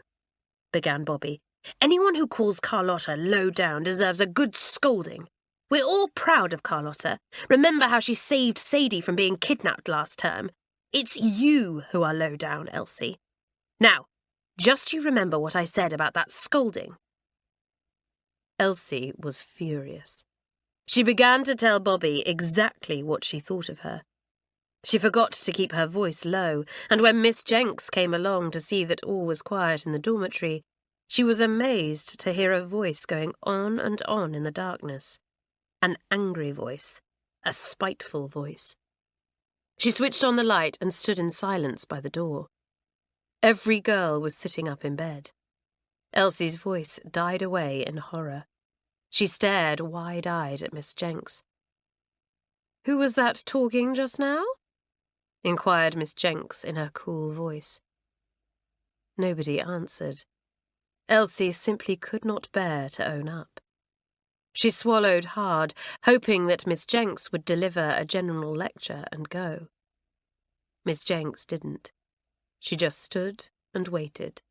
[SPEAKER 2] began Bobby. "Anyone who calls Carlotta low-down deserves a good scolding. We're all proud of Carlotta. Remember how she saved Sadie from being kidnapped last term? It's you who are low-down, Elsie. Now, just you remember what I said about that scolding." Elsie was furious. She began to tell Bobby exactly what she thought of her. She forgot to keep her voice low, and when Miss Jenks came along to see that all was quiet in the dormitory, She was amazed to hear a voice going on and on in the darkness. An angry voice, a spiteful voice. She switched on the light and stood in silence by the door. Every girl was sitting up in bed. Elsie's voice died away in horror. She stared wide-eyed at Miss Jenks. "Who was that talking just now?" inquired Miss Jenks in her cool voice. Nobody answered. Elsie simply could not bear to own up. She swallowed hard, hoping that Miss Jenks would deliver a general lecture and go. Miss Jenks didn't. She just stood and waited.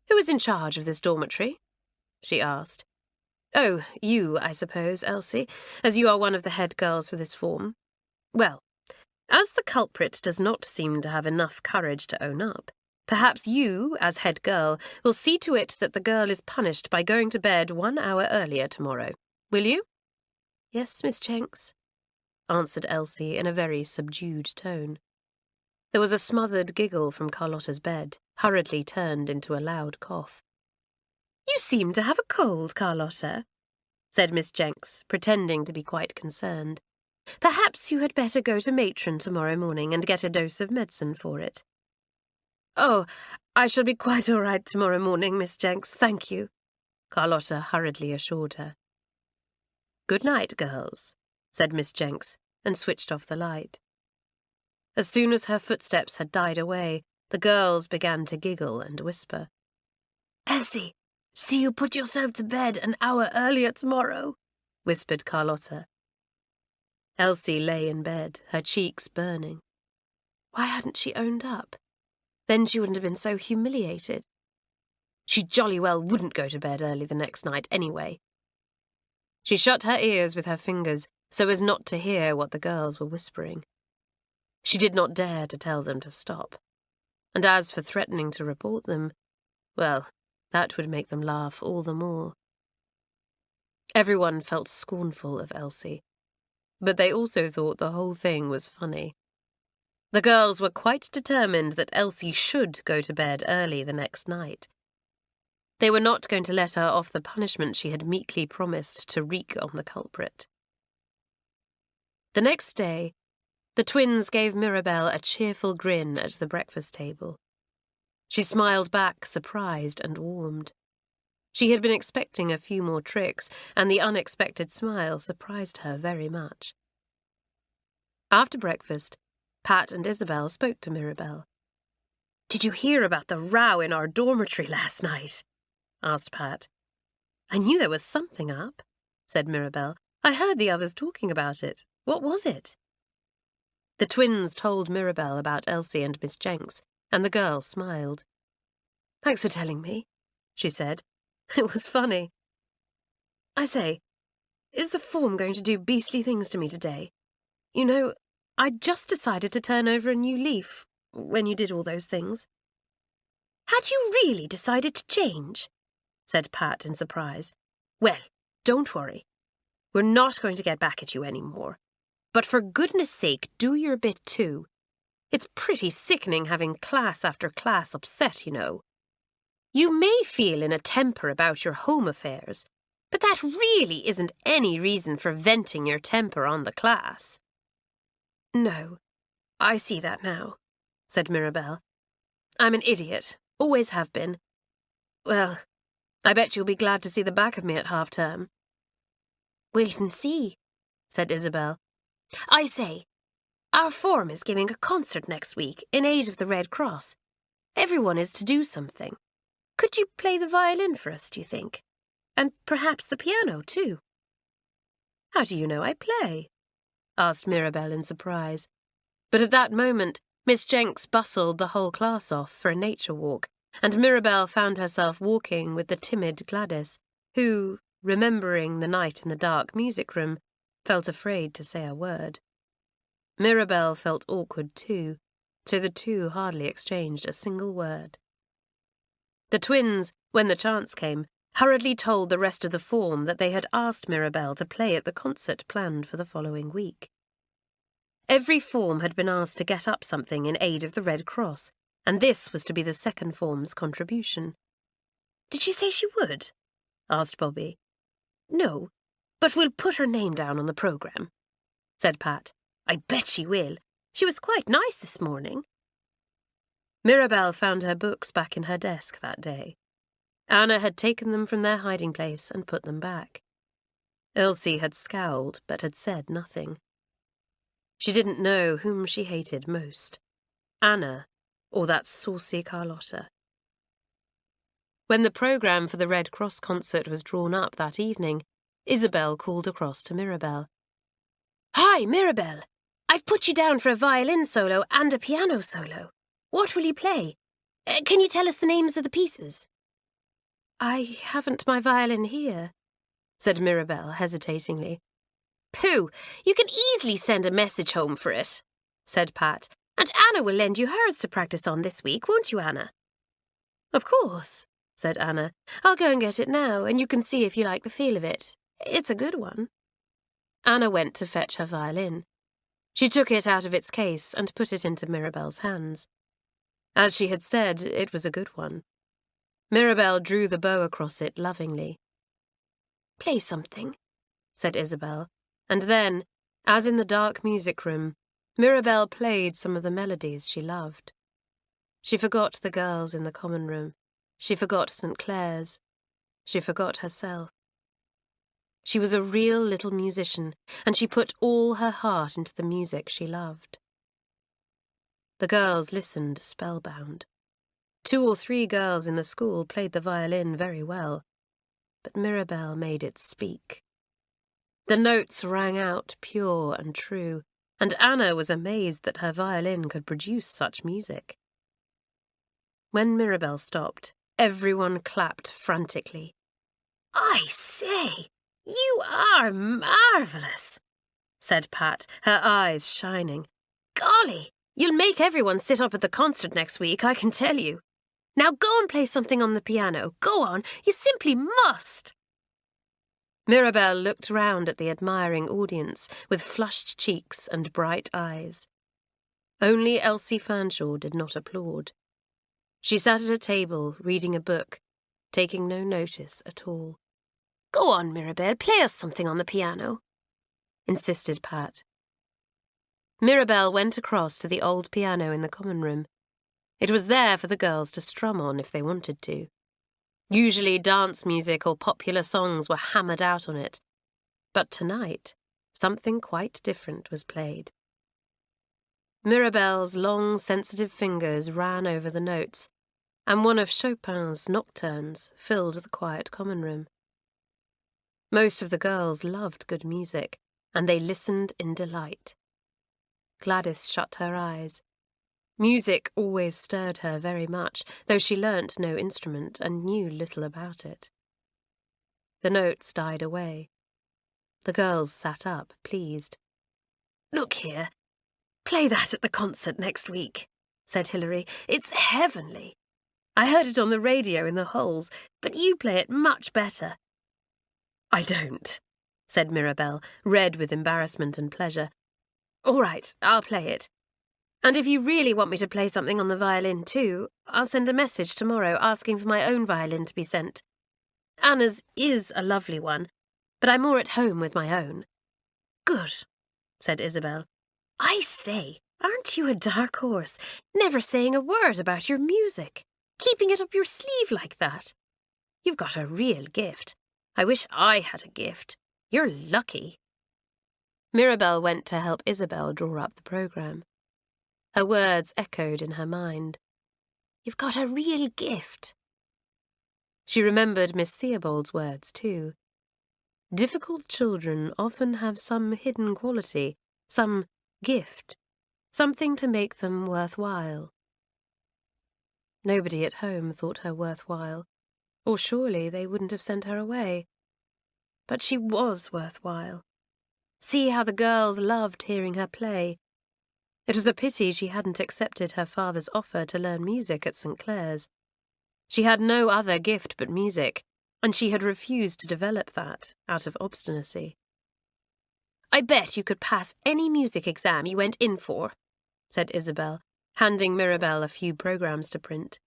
[SPEAKER 2] "Who is in charge of this dormitory?" she asked. "Oh, you, I suppose, Elsie, as you are one of the head girls for this form. Well, as the culprit does not seem to have enough courage to own up, perhaps you, as head girl, will see to it that the girl is punished by going to bed 1 hour earlier tomorrow. Will you?" "Yes, Miss Jenks," answered Elsie in a very subdued tone. There was a smothered giggle from Carlotta's bed, hurriedly turned into a loud cough. "You seem to have a cold, Carlotta," said Miss Jenks, pretending to be quite concerned. "Perhaps you had better go to matron tomorrow morning and get a dose of medicine for it." "Oh, I shall be quite all right tomorrow morning, Miss Jenks, thank you," Carlotta hurriedly assured her. "Good night, girls," said Miss Jenks, and switched off the light. As soon as her footsteps had died away, the girls began to giggle and whisper. "Elsie, see you put yourself to bed an hour earlier tomorrow," whispered Carlotta. Elsie lay in bed, her cheeks burning. Why hadn't she owned up? Then she wouldn't have been so humiliated. She jolly well wouldn't go to bed early the next night anyway. She shut her ears with her fingers so as not to hear what the girls were whispering. She did not dare to tell them to stop. And as for threatening to report them, well, that would make them laugh all the more. Everyone felt scornful of Elsie, but they also thought the whole thing was funny. The girls were quite determined that Elsie should go to bed early the next night. They were not going to let her off the punishment she had meekly promised to wreak on the culprit. The next day, the twins gave Mirabelle a cheerful grin at the breakfast table. She smiled back, surprised and warmed. She had been expecting a few more tricks, and the unexpected smile surprised her very much. After breakfast, Pat and Isabel spoke to Mirabelle. "Did you hear about the row in our dormitory last night?" asked Pat. "I knew there was something up," said Mirabelle. "I heard the others talking about it. What was it?" The twins told Mirabelle about Elsie and Miss Jenks, and the girl smiled. "Thanks for telling me," she said. "It was funny. I say, is the form going to do beastly things to me today? You know, I just decided to turn over a new leaf when you did all those things." "Had you really decided to change?" said Pat in surprise. "Well, don't worry. We're not going to get back at you anymore. But for goodness sake, do your bit too. It's pretty sickening having class after class upset, you know. You may feel in a temper about your home affairs, but that really isn't any reason for venting your temper on the class." "No, I see that now," said Mirabelle. "I'm an idiot, always have been. Well, I bet you'll be glad to see the back of me at half-term." "Wait and see," said Isabel. "I say, our form is giving a concert next week in aid of the Red Cross. Everyone is to do something. Could you play the violin for us, do you think? And perhaps the piano, too?" "How do you know I play?" asked Mirabelle in surprise. But at that moment, Miss Jenks bustled the whole class off for a nature walk, and Mirabelle found herself walking with the timid Gladys, who, remembering the night in the dark music room, felt afraid to say a word. Mirabelle felt awkward too, so the two hardly exchanged a single word. The twins, when the chance came, hurriedly told the rest of the form that they had asked Mirabelle to play at the concert planned for the following week. Every form had been asked to get up something in aid of the Red Cross, and this was to be the second form's contribution. Did she say she would? Asked Bobby. No, but we'll put her name down on the programme, said Pat. I bet she will. She was quite nice this morning. Mirabelle found her books back in her desk that day. Anna had taken them from their hiding place and put them back. Elsie had scowled but had said nothing. She didn't know whom she hated most, Anna or that saucy Carlotta. When the programme for the Red Cross concert was drawn up that evening, Isabel called across to Mirabelle. Hi, Mirabelle. I've put you down for a violin solo and a piano solo. What will you play? Can you tell us the names of the pieces? I haven't my violin here, said Mirabelle hesitatingly. Pooh, you can easily send a message home for it, said Pat, and Anna will lend you hers to practice on this week, won't you, Anna? Of course, said Anna. I'll go and get it now, and you can see if you like the feel of it. It's a good one. Anna went to fetch her violin. She took it out of its case and put it into Mirabelle's hands. As she had said, it was a good one. Mirabelle drew the bow across it lovingly. Play something, said Isabel, and then, as in the dark music room, Mirabelle played some of the melodies she loved. She forgot the girls in the common room. She forgot St Clare's. She forgot herself. She was a real little musician, and she put all her heart into the music she loved. The girls listened spellbound. 2 or 3 girls in the school played the violin very well, but Mirabelle made it speak. The notes rang out pure and true, and Anna was amazed that her violin could produce such music. When Mirabelle stopped, everyone clapped frantically. I say, you are marvellous, said Pat, her eyes shining. Golly, you'll make everyone sit up at the concert next week, I can tell you. Now go and play something on the piano. Go on, you simply must. Mirabelle looked round at the admiring audience with flushed cheeks and bright eyes. Only Elsie Fanshawe did not applaud. She sat at a table, reading a book, taking no notice at all. Go on, Mirabelle, play us something on the piano, insisted Pat. Mirabelle went across to the old piano in the common room. It was there for the girls to strum on if they wanted to. Usually dance music or popular songs were hammered out on it, but tonight something quite different was played. Mirabelle's long, sensitive fingers ran over the notes, and one of Chopin's nocturnes filled the quiet common room. Most of the girls loved good music, and they listened in delight. Gladys shut her eyes. Music always stirred her very much, though she learnt no instrument and knew little about it. The notes died away. The girls sat up, pleased. Look here, play that at the concert next week, said Hilary. It's heavenly. I heard it on the radio in the halls, but you play it much better. I don't, said Mirabelle, red with embarrassment and pleasure. All right, I'll play it. And if you really want me to play something on the violin too, I'll send a message tomorrow asking for my own violin to be sent. Anna's is a lovely one, but I'm more at home with my own. Good, said Isabel. I say, aren't you a dark horse, never saying a word about your music, keeping it up your sleeve like that? You've got a real gift. I wish I had a gift. You're lucky. Mirabelle went to help Isabel draw up the programme. Her words echoed in her mind. You've got a real gift. She remembered Miss Theobald's words, too. Difficult children often have some hidden quality, some gift, something to make them worthwhile. Nobody at home thought her worthwhile, or surely they wouldn't have sent her away. But she was worthwhile. See how the girls loved hearing her play. It was a pity she hadn't accepted her father's offer to learn music at St Clare's. She had no other gift but music, and she had refused to develop that out of obstinacy. I bet you could pass any music exam you went in for, said Isabel, handing Mirabelle a few programmes to print.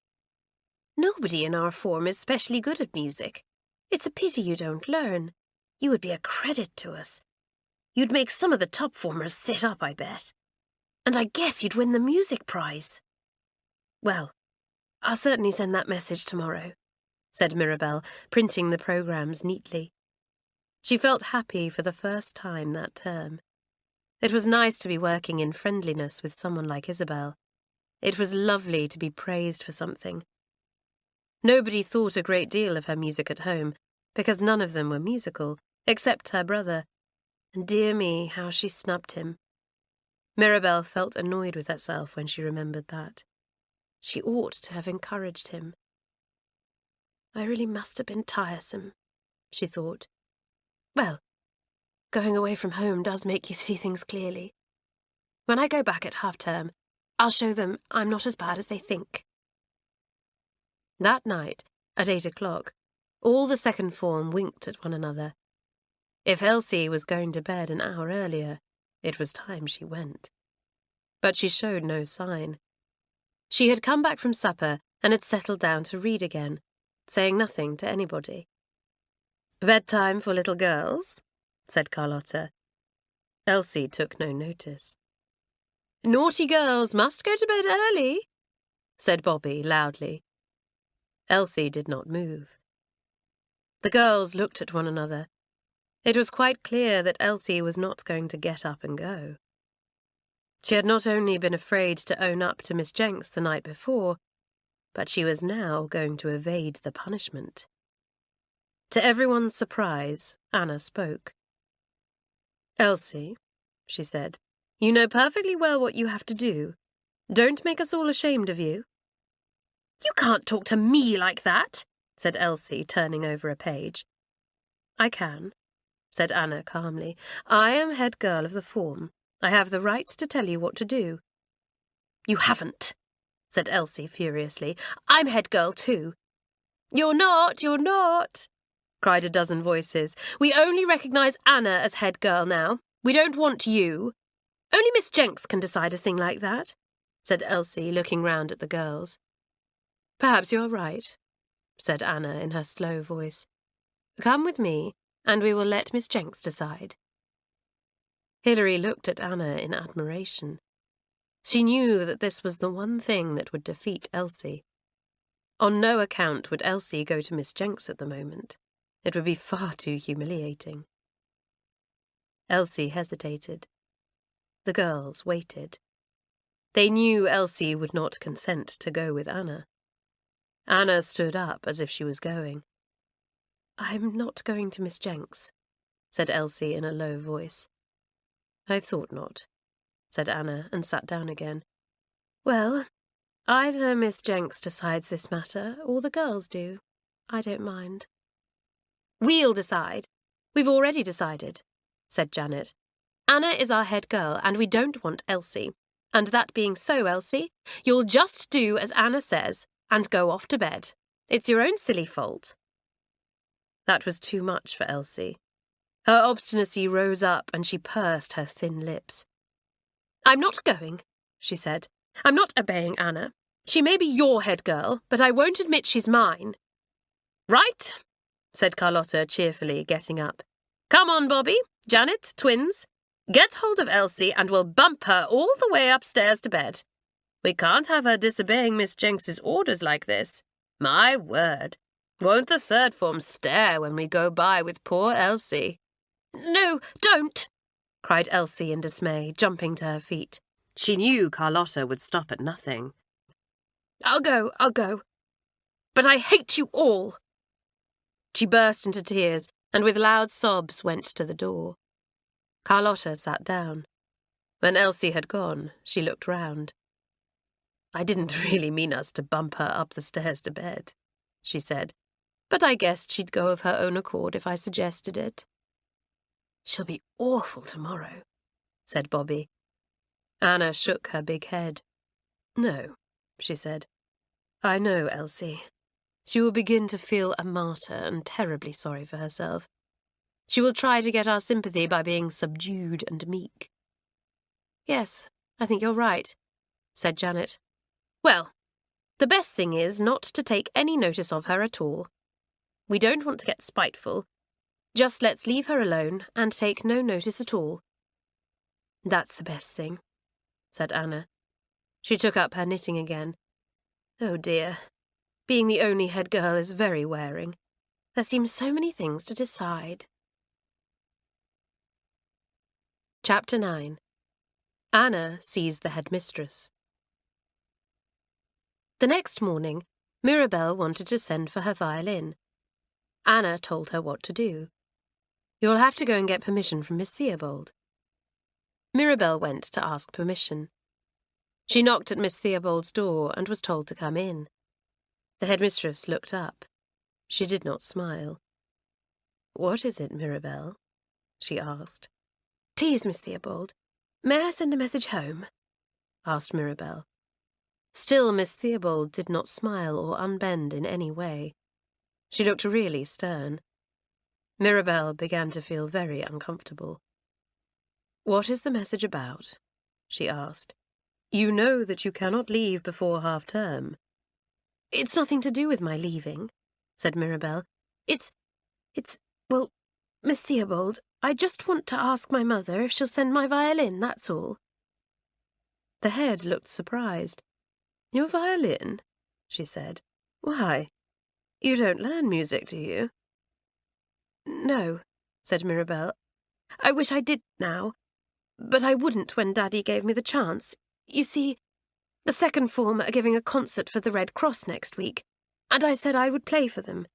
[SPEAKER 2] Nobody in our form is specially good at music. It's a pity you don't learn. You would be a credit to us. You'd make some of the top formers sit up, I bet. And I guess you'd win the music prize. Well, I'll certainly send that message tomorrow, said Mirabelle, printing the programmes neatly. She felt happy for the first time that term. It was nice to be working in friendliness with someone like Isabel. It was lovely to be praised for something. Nobody thought a great deal of her music at home, because none of them were musical, except her brother. And dear me, how she snubbed him. Mirabelle felt annoyed with herself when she remembered that. She ought to have encouraged him. I really must have been tiresome, she thought. Well, going away from home does make you see things clearly. When I go back at half-term, I'll show them I'm not as bad as they think. That night, at 8 o'clock, all the second form winked at one another. If Elsie was going to bed an hour earlier, it was time she went. But she showed no sign. She had come back from supper and had settled down to read again, saying nothing to anybody. "Bedtime for little girls," said Carlotta. Elsie took no notice. "Naughty girls must go to bed early," said Bobby loudly. Elsie did not move. The girls looked at one another. It was quite clear that Elsie was not going to get up and go. She had not only been afraid to own up to Miss Jenks the night before, but she was now going to evade the punishment. To everyone's surprise, Anna spoke. "Elsie," she said, "you know perfectly well what you have to do. Don't make us all ashamed of you." "You can't talk to me like that," said Elsie, turning over a page. "I can," said Anna calmly. "I am head girl of the form. I have the right to tell you what to do." "You haven't," said Elsie furiously. "I'm head girl too." You're not, cried a dozen voices. "We only recognise Anna as head girl now. We don't want you. Only Miss Jenks can decide a thing like that," said Elsie, looking round at the girls. "Perhaps you're right," said Anna in her slow voice. "Come with me, and we will let Miss Jenks decide." Hilary looked at Anna in admiration. She knew that this was the one thing that would defeat Elsie. On no account would Elsie go to Miss Jenks at the moment. It would be far too humiliating. Elsie hesitated. The girls waited. They knew Elsie would not consent to go with Anna. Anna stood up as if she was going. "I'm not going to Miss Jenks," said Elsie in a low voice. "I thought not," said Anna, and sat down again. "Well, either Miss Jenks decides this matter, or the girls do. I don't mind." "We'll decide. We've already decided," said Janet. "Anna is our head girl, and we don't want Elsie. And that being so, Elsie, you'll just do as Anna says, and go off to bed. It's your own silly fault." That was too much for Elsie. Her obstinacy rose up, and she pursed her thin lips. "I'm not going," she said. "I'm not obeying Anna. She may be your head girl, but I won't admit she's mine." "Right," said Carlotta cheerfully, getting up. "Come on, Bobby, Janet, twins. Get hold of Elsie, and we'll bump her all the way upstairs to bed. We can't have her disobeying Miss Jenks's orders like this. My word, won't the third form stare when we go by with poor Elsie?" "No, don't!" cried Elsie in dismay, jumping to her feet. She knew Carlotta would stop at nothing. I'll go. But I hate you all." She burst into tears, and with loud sobs went to the door. Carlotta sat down. When Elsie had gone, she looked round. "I didn't really mean us to bump her up the stairs to bed," she said, "but I guessed she'd go of her own accord if I suggested it." "She'll be awful tomorrow," said Bobby. Anna shook her big head. "No," she said. "I know Elsie. She will begin to feel a martyr and terribly sorry for herself. She will try to get our sympathy by being subdued and meek." "Yes, I think you're right," said Janet. "Well, The best thing is not to take any notice of her at all. We don't want to get spiteful. Just let's leave her alone and take no notice at all." "That's the best thing," said Anna. She took up her knitting again. "Oh dear, being the only head girl is very wearing. There seem so many things to decide." Chapter 9. Anna sees the headmistress. The next morning, Mirabelle wanted to send for her violin. Anna told her what to do. "You'll have to go and get permission from Miss Theobald." Mirabelle went to ask permission. She knocked at Miss Theobald's door and was told to come in. The headmistress looked up. She did not smile. "What is it, Mirabelle?" she asked. "Please, Miss Theobald, may I send a message home?" asked Mirabelle. Still Miss Theobald did not smile or unbend in any way. She looked really stern. Mirabelle began to feel very uncomfortable. "What is the message about?" she asked. "You know that you cannot leave before half-term." "It's nothing to do with my leaving," said Mirabelle. Well, Miss Theobald, I just want to ask my mother if she'll send my violin, that's all." The head looked surprised. "Your violin?" she said. "Why? You don't learn music, do you?" "No," said Mirabelle. "I wish I did now, but I wouldn't when Daddy gave me the chance. You see, the second form are giving a concert for the Red Cross next week, and I said I would play for them.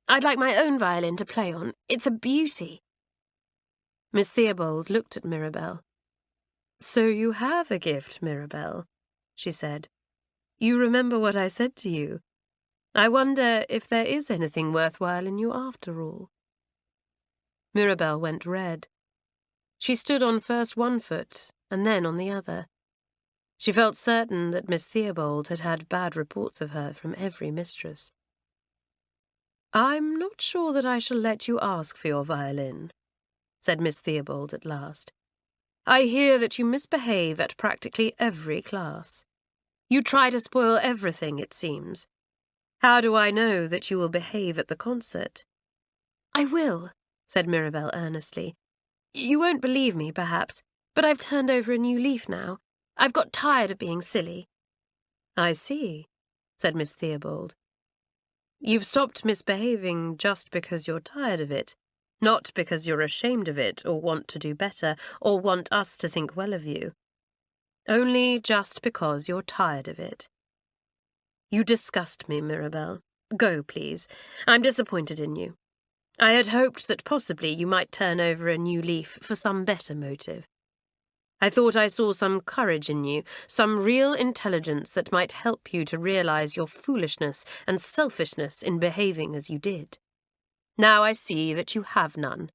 [SPEAKER 2] I'd like my own violin to play on. It's a beauty." Miss Theobald looked at Mirabelle. "So you have a gift, Mirabelle," she said. "You remember what I said to you. I wonder if there is anything worthwhile in you after all." Mirabelle went red. She stood on first one foot and then on the other. She felt certain that Miss Theobald had had bad reports of her from every mistress. "I'm not sure that I shall let you ask for your violin," said Miss Theobald at last. "I hear that you misbehave at practically every class. You try to spoil everything, it seems. How do I know that you will behave at the concert?" "I will," said Mirabelle earnestly. "You won't believe me, perhaps, but I've turned over a new leaf now. I've got tired of being silly." "I see," said Miss Theobald. "You've stopped misbehaving just because you're tired of it, not because you're ashamed of it or want to do better or want us to think well of you. Only just because you're tired of it. You disgust me, Mirabelle. Go, please. I'm disappointed in you. I had hoped that possibly you might turn over a new leaf for some better motive. I thought I saw some courage in you, some real intelligence that might help you to realize your foolishness and selfishness in behaving as you did. Now I see that you have none.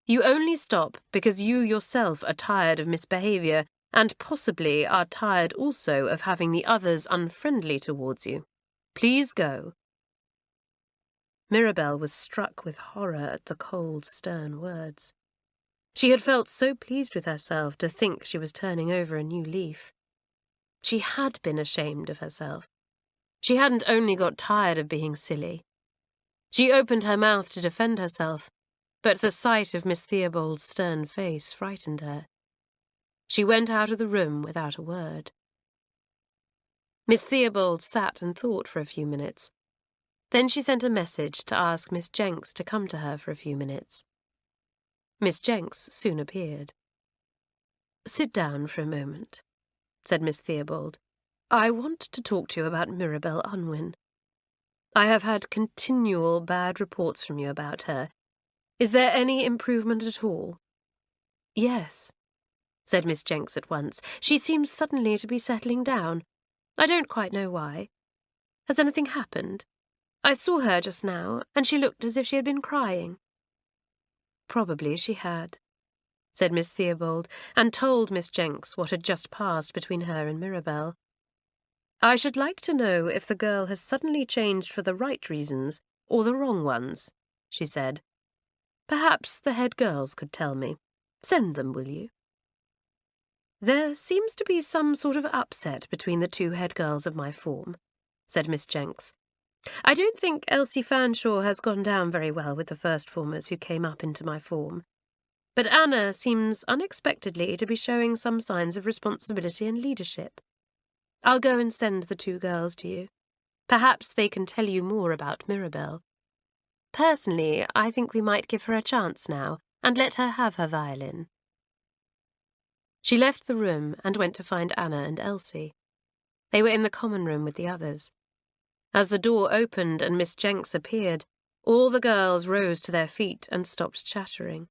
[SPEAKER 2] You only stop because you yourself are tired of misbehavior and possibly are tired also of having the others unfriendly towards you. Please go." Mirabelle was struck with horror at the cold, stern words. She had felt so pleased with herself to think she was turning over a new leaf. She had been ashamed of herself. She hadn't only got tired of being silly. She opened her mouth to defend herself, but the sight of Miss Theobald's stern face frightened her. She went out of the room without a word. Miss Theobald sat and thought for a few minutes. Then she sent a message to ask Miss Jenks to come to her for a few minutes. Miss Jenks soon appeared. "Sit down for a moment," said Miss Theobald. "I want to talk to you about Mirabelle Unwin. I have had continual bad reports from you about her. Is there any improvement at all?" "Yes," said Miss Jenks at once. "She seems suddenly to be settling down. I don't quite know why. Has anything happened? I saw her just now, and she looked as if she had been crying." "Probably she had," said Miss Theobald, and told Miss Jenks what had just passed between her and Mirabelle. "I should like to know if the girl has suddenly changed for the right reasons or the wrong ones," she said. "Perhaps the head girls could tell me. Send them, will you?" "There seems to be some sort of upset between the two head girls of my form," said Miss Jenks. "I don't think Elsie Fanshawe has gone down very well with the first formers who came up into my form. But Anna seems unexpectedly to be showing some signs of responsibility and leadership. I'll go and send the two girls to you. Perhaps they can tell you more about Mirabelle. Personally, I think we might give her a chance now and let her have her violin." She left the room and went to find Anna and Elsie. They were in the common room with the others. As the door opened and Miss Jenks appeared, all the girls rose to their feet and stopped chattering.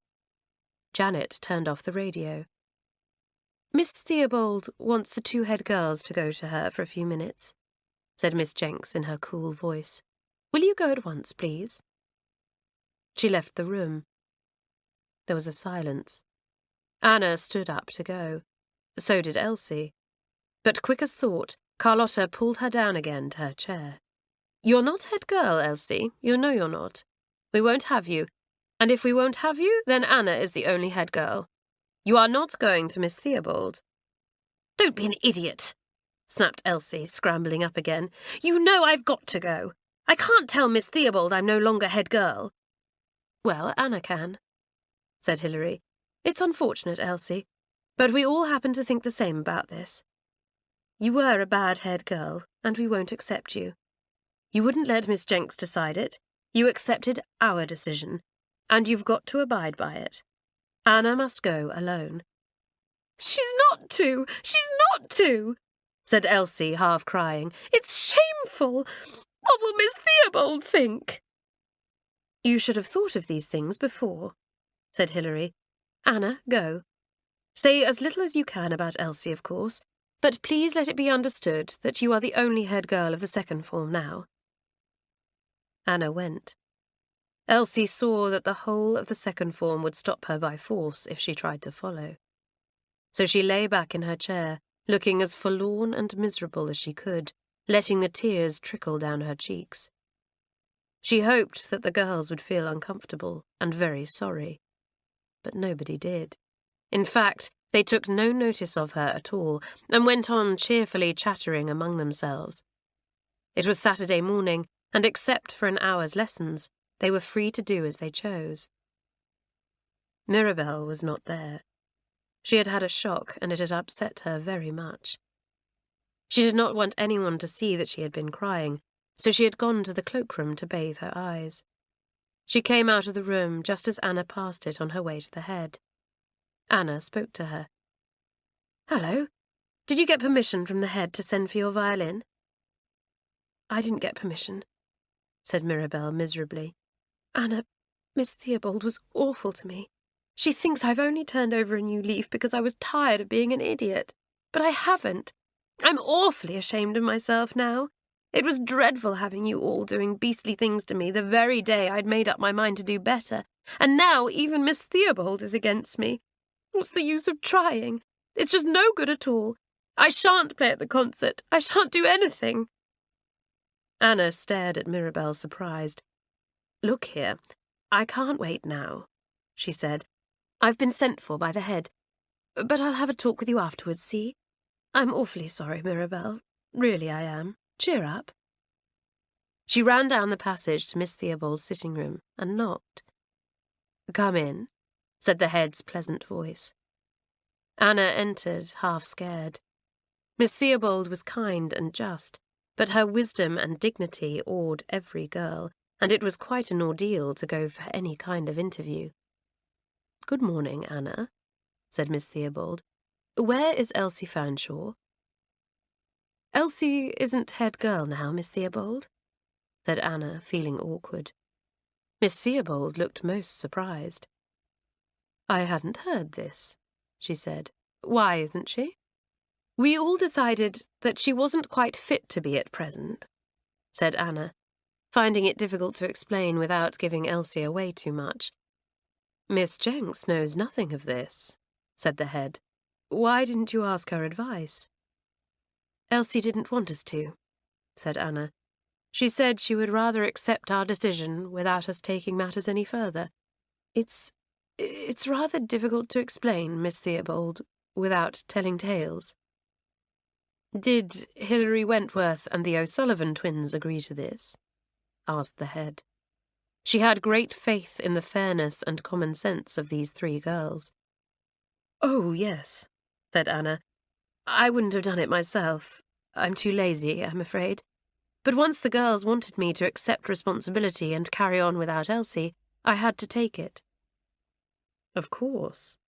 [SPEAKER 2] Janet turned off the radio. "Miss Theobald wants the two head girls to go to her for a few minutes," said Miss Jenks in her cool voice. "Will you go at once, please?" She left the room. There was a silence. Anna stood up to go. So did Elsie. But quick as thought, Carlotta pulled her down again to her chair. "You're not head girl, Elsie. You know you're not. We won't have you. And if we won't have you, then Anna is the only head girl. You are not going to Miss Theobald." "Don't be an idiot," snapped Elsie, scrambling up again. "You know I've got to go. I can't tell Miss Theobald I'm no longer head girl." "Well, Anna can," said Hilary. "It's unfortunate, Elsie, but we all happen to think the same about this. You were a bad head girl, and we won't accept you. You wouldn't let Miss Jenks decide it. You accepted our decision, and you've got to abide by it. Anna must go alone." "She's not to! She's not to!" said Elsie, half crying. "It's shameful! What will Miss Theobald think?" "You should have thought of these things before," said Hilary. "Anna, go. Say as little as you can about Elsie, of course, but please let it be understood that you are the only head girl of the second form now." Anna went. Elsie saw that the whole of the second form would stop her by force if she tried to follow. So she lay back in her chair, looking as forlorn and miserable as she could, letting the tears trickle down her cheeks. She hoped that the girls would feel uncomfortable and very sorry. But nobody did. In fact, they took no notice of her at all, and went on cheerfully chattering among themselves. It was Saturday morning, and except for an hour's lessons, they were free to do as they chose. Mirabelle was not there. She had had a shock, and it had upset her very much. She did not want anyone to see that she had been crying, so she had gone to the cloakroom to bathe her eyes. She came out of the room just as Anna passed it on her way to the head. Anna spoke to her. "Hello. Did you get permission from the head to send for your violin?" "I didn't get permission," said Mirabelle miserably. "Anna, Miss Theobald was awful to me. She thinks I've only turned over a new leaf because I was tired of being an idiot. But I haven't. I'm awfully ashamed of myself now. It was dreadful having you all doing beastly things to me the very day I'd made up my mind to do better. And now even Miss Theobald is against me. What's the use of trying? It's just no good at all. I shan't play at the concert. I shan't do anything." Anna stared at Mirabelle, surprised. "Look here, I can't wait now," she said. "I've been sent for by the head. But I'll have a talk with you afterwards, see? I'm awfully sorry, Mirabelle. Really I am. Cheer up." She ran down the passage to Miss Theobald's sitting room and knocked. "Come in," said the head's pleasant voice. Anna entered, half scared. Miss Theobald was kind and just, but her wisdom and dignity awed every girl, and it was quite an ordeal to go for any kind of interview. "Good morning, Anna," said Miss Theobald. "Where is Elsie Fanshawe?" "Elsie isn't head girl now, Miss Theobald," said Anna, feeling awkward. Miss Theobald looked most surprised. "I hadn't heard this," she said. "Why isn't she?" "We all decided that she wasn't quite fit to be at present," said Anna, finding it difficult to explain without giving Elsie away too much. "Miss Jenks knows nothing of this," said the head. "Why didn't you ask her advice?" "Elsie didn't want us to," said Anna. "She said she would rather accept our decision without us taking matters any further. It's rather difficult to explain, Miss Theobald, without telling tales." Did Hilary Wentworth and the O'Sullivan twins agree to this? Asked the head. She had great faith in the fairness and common sense of these 3 girls. Oh, yes, said Anna. I wouldn't have done it myself. I'm too lazy, I'm afraid. But once the girls wanted me to accept responsibility and carry on without Elsie, I had to take it. Of course,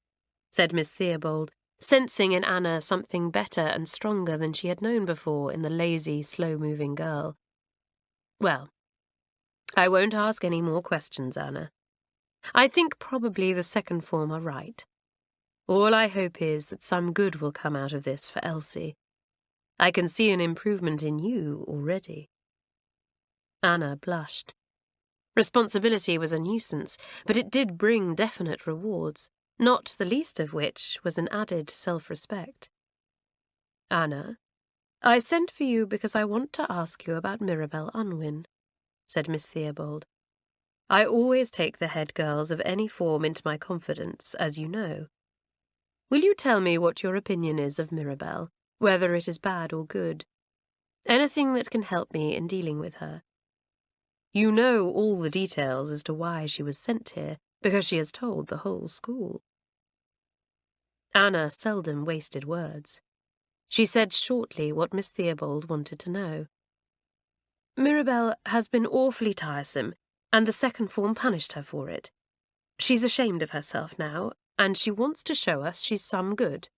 [SPEAKER 2] said Miss Theobald, sensing in Anna something better and stronger than she had known before in the lazy, slow-moving girl. Well, I won't ask any more questions, Anna. I think probably the second form are right. All I hope is that some good will come out of this for Elsie. I can see an improvement in you already. Anna blushed. Responsibility was a nuisance, but it did bring definite rewards, not the least of which was an added self-respect. Anna, I sent for you because I want to ask you about Mirabell Unwin, said Miss Theobald. I always take the head girls of any form into my confidence, as you know. Will you tell me what your opinion is of Mirabell, whether it is bad or good? Anything that can help me in dealing with her. You know all the details as to why she was sent here, because she has told the whole school. Anna seldom wasted words. She said shortly what Miss Theobald wanted to know. Mirabell has been awfully tiresome, and the second form punished her for it. She's ashamed of herself now, and she wants to show us she's some good.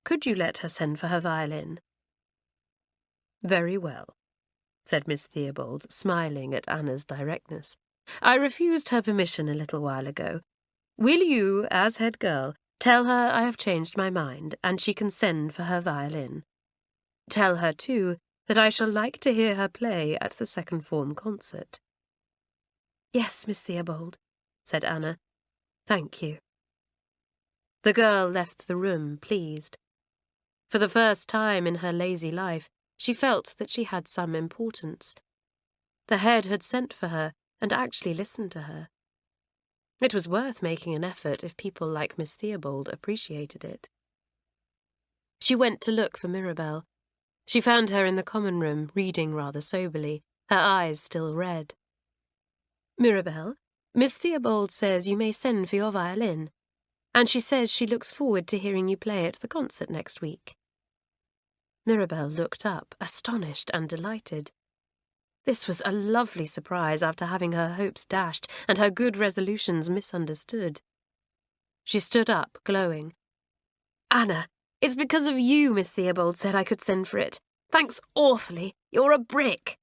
[SPEAKER 2] Could you let her send for her violin? Very well, said Miss Theobald, smiling at Anna's directness. I refused her permission a little while ago. Will you, as head girl, tell her I have changed my mind, and she can send for her violin? Tell her, too, that I shall like to hear her play at the second form concert. Yes, Miss Theobald, said Anna. Thank you. The girl left the room, pleased. For the first time in her lazy life, she felt that she had some importance. The head had sent for her and actually listened to her. It was worth making an effort if people like Miss Theobald appreciated it. She went to look for Mirabell. She found her in the common room, reading rather soberly, her eyes still red. Mirabell, Miss Theobald says you may send for your violin, and she says she looks forward to hearing you play at the concert next week. Mirabell looked up, astonished and delighted. This was a lovely surprise after having her hopes dashed and her good resolutions misunderstood. She stood up, glowing. Anna, it's because of you Miss Theobald said I could send for it. Thanks awfully. You're a brick.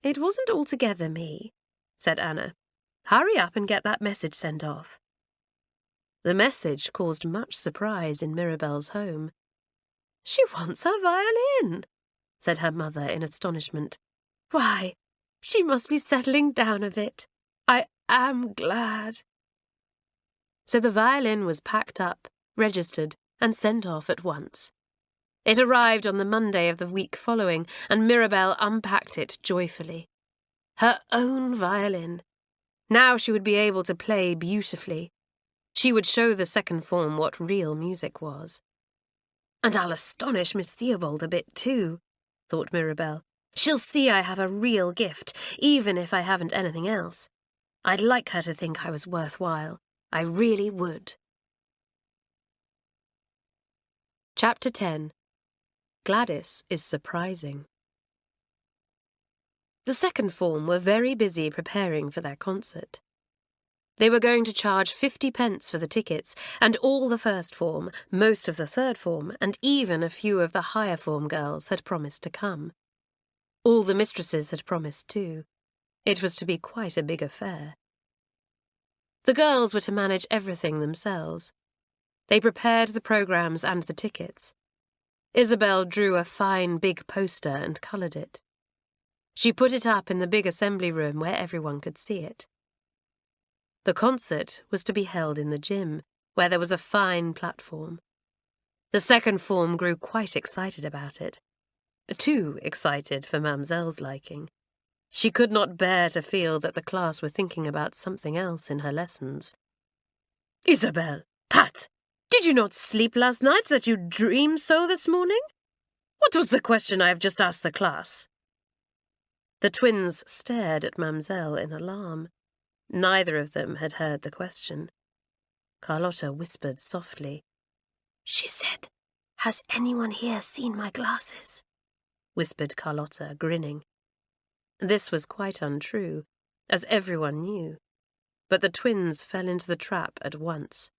[SPEAKER 2] It wasn't altogether me, said Anna. Hurry up and get that message sent off. The message caused much surprise in Mirabell's home. She wants her violin, said her mother in astonishment. Why, she must be settling down a bit. I am glad. So the violin was packed up, registered, and sent off at once. It arrived on the Monday of the week following, and Mirabell unpacked it joyfully. Her own violin. Now she would be able to play beautifully. She would show the second form what real music was. And I'll astonish Miss Theobald a bit too, thought Mirabell. She'll see I have a real gift, even if I haven't anything else. I'd like her to think I was worthwhile. I really would. Chapter 10. Gladys is surprising. The second form were very busy preparing for their concert. They were going to charge 50 pence for the tickets, and all the first form, most of the third form, and even a few of the higher form girls had promised to come. All the mistresses had promised too. It was to be quite a big affair. The girls were to manage everything themselves. They prepared the programmes and the tickets. Isabel drew a fine big poster and coloured it. She put it up in the big assembly room where everyone could see it. The concert was to be held in the gym, where there was a fine platform. The second form grew quite excited about it. Too excited for Mamselle's liking. She could not bear to feel that the class were thinking about something else in her lessons. Isabel! Pat! Did you not sleep last night that you dream so this morning? What was the question I have just asked the class?" The twins stared at Mamselle in alarm. Neither of them had heard the question. Carlotta whispered softly. "She said, 'Has anyone here seen my glasses?'" whispered Carlotta, grinning. This was quite untrue, as everyone knew, but the twins fell into the trap at once.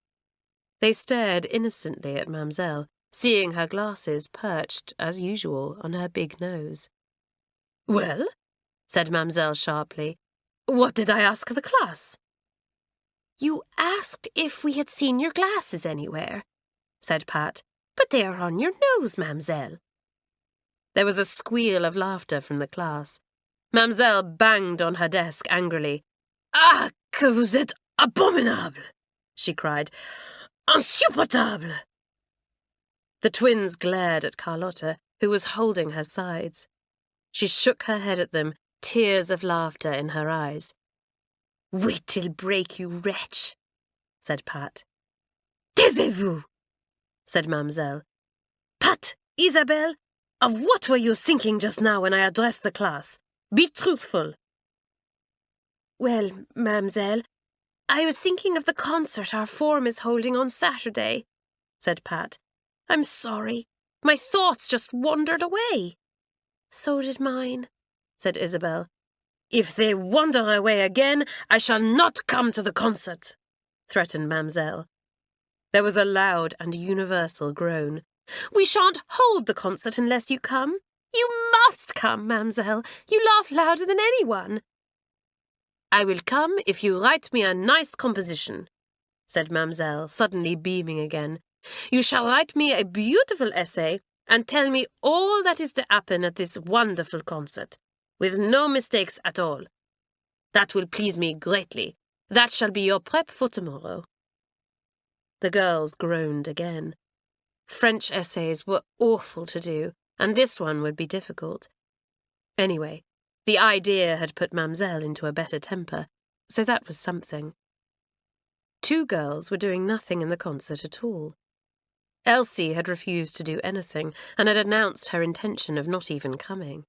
[SPEAKER 2] They stared innocently at Mamselle, seeing her glasses perched, as usual, on her big nose. "Well?" said Mamselle sharply. "What did I ask the class?" "You asked if we had seen your glasses anywhere," said Pat, "but they are on your nose, Mamselle." There was a squeal of laughter from the class. Mamselle banged on her desk angrily. "Ah, que vous êtes abominable!" she cried. "Insupportable!" The twins glared at Carlotta, who was holding her sides. She shook her head at them, tears of laughter in her eyes. "Wait till break, you wretch," said Pat. "Taisez-vous," said Mamselle. "Pat, Isabelle, of what were you thinking just now when I addressed the class? Be truthful." "Well, Mamselle, I was thinking of the concert our form is holding on Saturday," said Pat. "I'm sorry. My thoughts just wandered away." "So did mine," said Isabel. "If they wander away again, I shall not come to the concert," threatened Mamselle. There was a loud and universal groan. "We shan't hold the concert unless you come. You must come, Mamselle. You laugh louder than anyone." "I will come if you write me a nice composition," said Mamselle, suddenly beaming again. "You shall write me a beautiful essay and tell me all that is to happen at this wonderful concert, with no mistakes at all. That will please me greatly. That shall be your prep for tomorrow." The girls groaned again. French essays were awful to do, and this one would be difficult. Anyway, the idea had put Mamselle into a better temper, so that was something. Two girls were doing nothing in the concert at all. Elsie had refused to do anything, and had announced her intention of not even coming.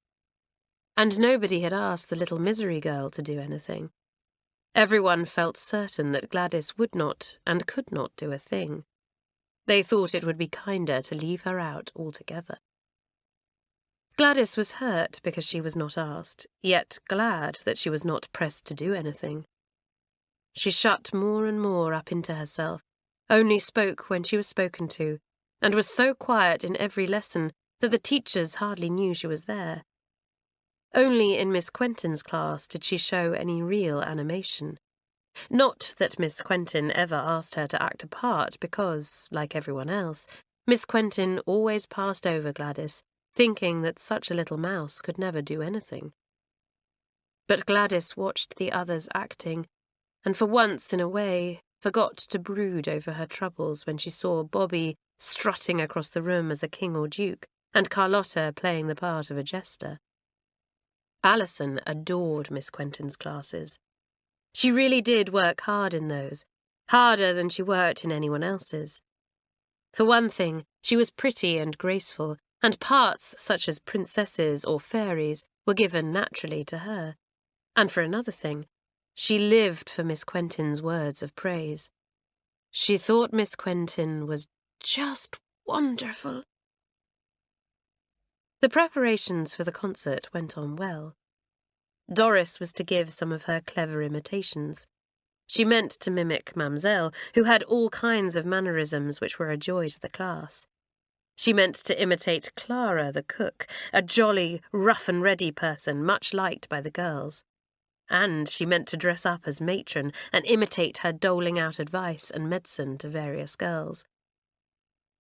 [SPEAKER 2] And nobody had asked the little misery girl to do anything. Everyone felt certain that Gladys would not and could not do a thing. They thought it would be kinder to leave her out altogether. Gladys was hurt because she was not asked, yet glad that she was not pressed to do anything. She shut more and more up into herself, only spoke when she was spoken to, and was so quiet in every lesson that the teachers hardly knew she was there. Only in Miss Quentin's class did she show any real animation. Not that Miss Quentin ever asked her to act a part because, like everyone else, Miss Quentin always passed over Gladys, thinking that such a little mouse could never do anything. But Gladys watched the others acting, and for once in a way forgot to brood over her troubles when she saw Bobby strutting across the room as a king or duke, and Carlotta playing the part of a jester. Alison adored Miss Quentin's classes. She really did work hard in those, harder than she worked in anyone else's. For one thing, she was pretty and graceful, and parts such as princesses or fairies were given naturally to her. And for another thing, she lived for Miss Quentin's words of praise. She thought Miss Quentin was just wonderful. The preparations for the concert went on well. Doris was to give some of her clever imitations. She meant to mimic Mamselle, who had all kinds of mannerisms which were a joy to the class. She meant to imitate Clara, the cook, a jolly, rough-and-ready person much liked by the girls. And she meant to dress up as matron and imitate her doling out advice and medicine to various girls.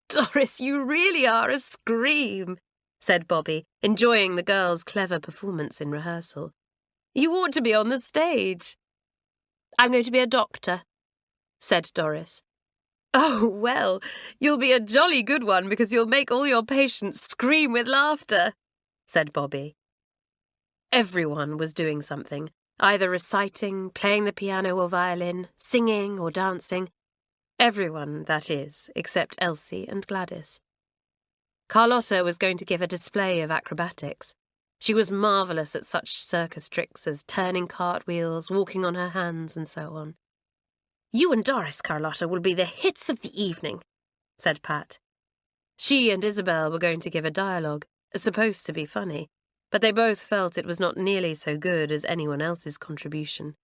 [SPEAKER 2] "Doris, you really are a scream," said Bobby, enjoying the girls' clever performance in rehearsal. "You ought to be on the stage." "I'm going to be a doctor," said Doris. "Oh, well, you'll be a jolly good one because you'll make all your patients scream with laughter," said Bobby. Everyone was doing something, either reciting, playing the piano or violin, singing or dancing. Everyone, that is, except Elsie and Gladys. Carlotta was going to give a display of acrobatics. She was marvellous at such circus tricks as turning cartwheels, walking on her hands, and so on. "You and Doris, Carlotta, will be the hits of the evening," said Pat. She and Isabel were going to give a dialogue, supposed to be funny, but they both felt it was not nearly so good as anyone else's contribution.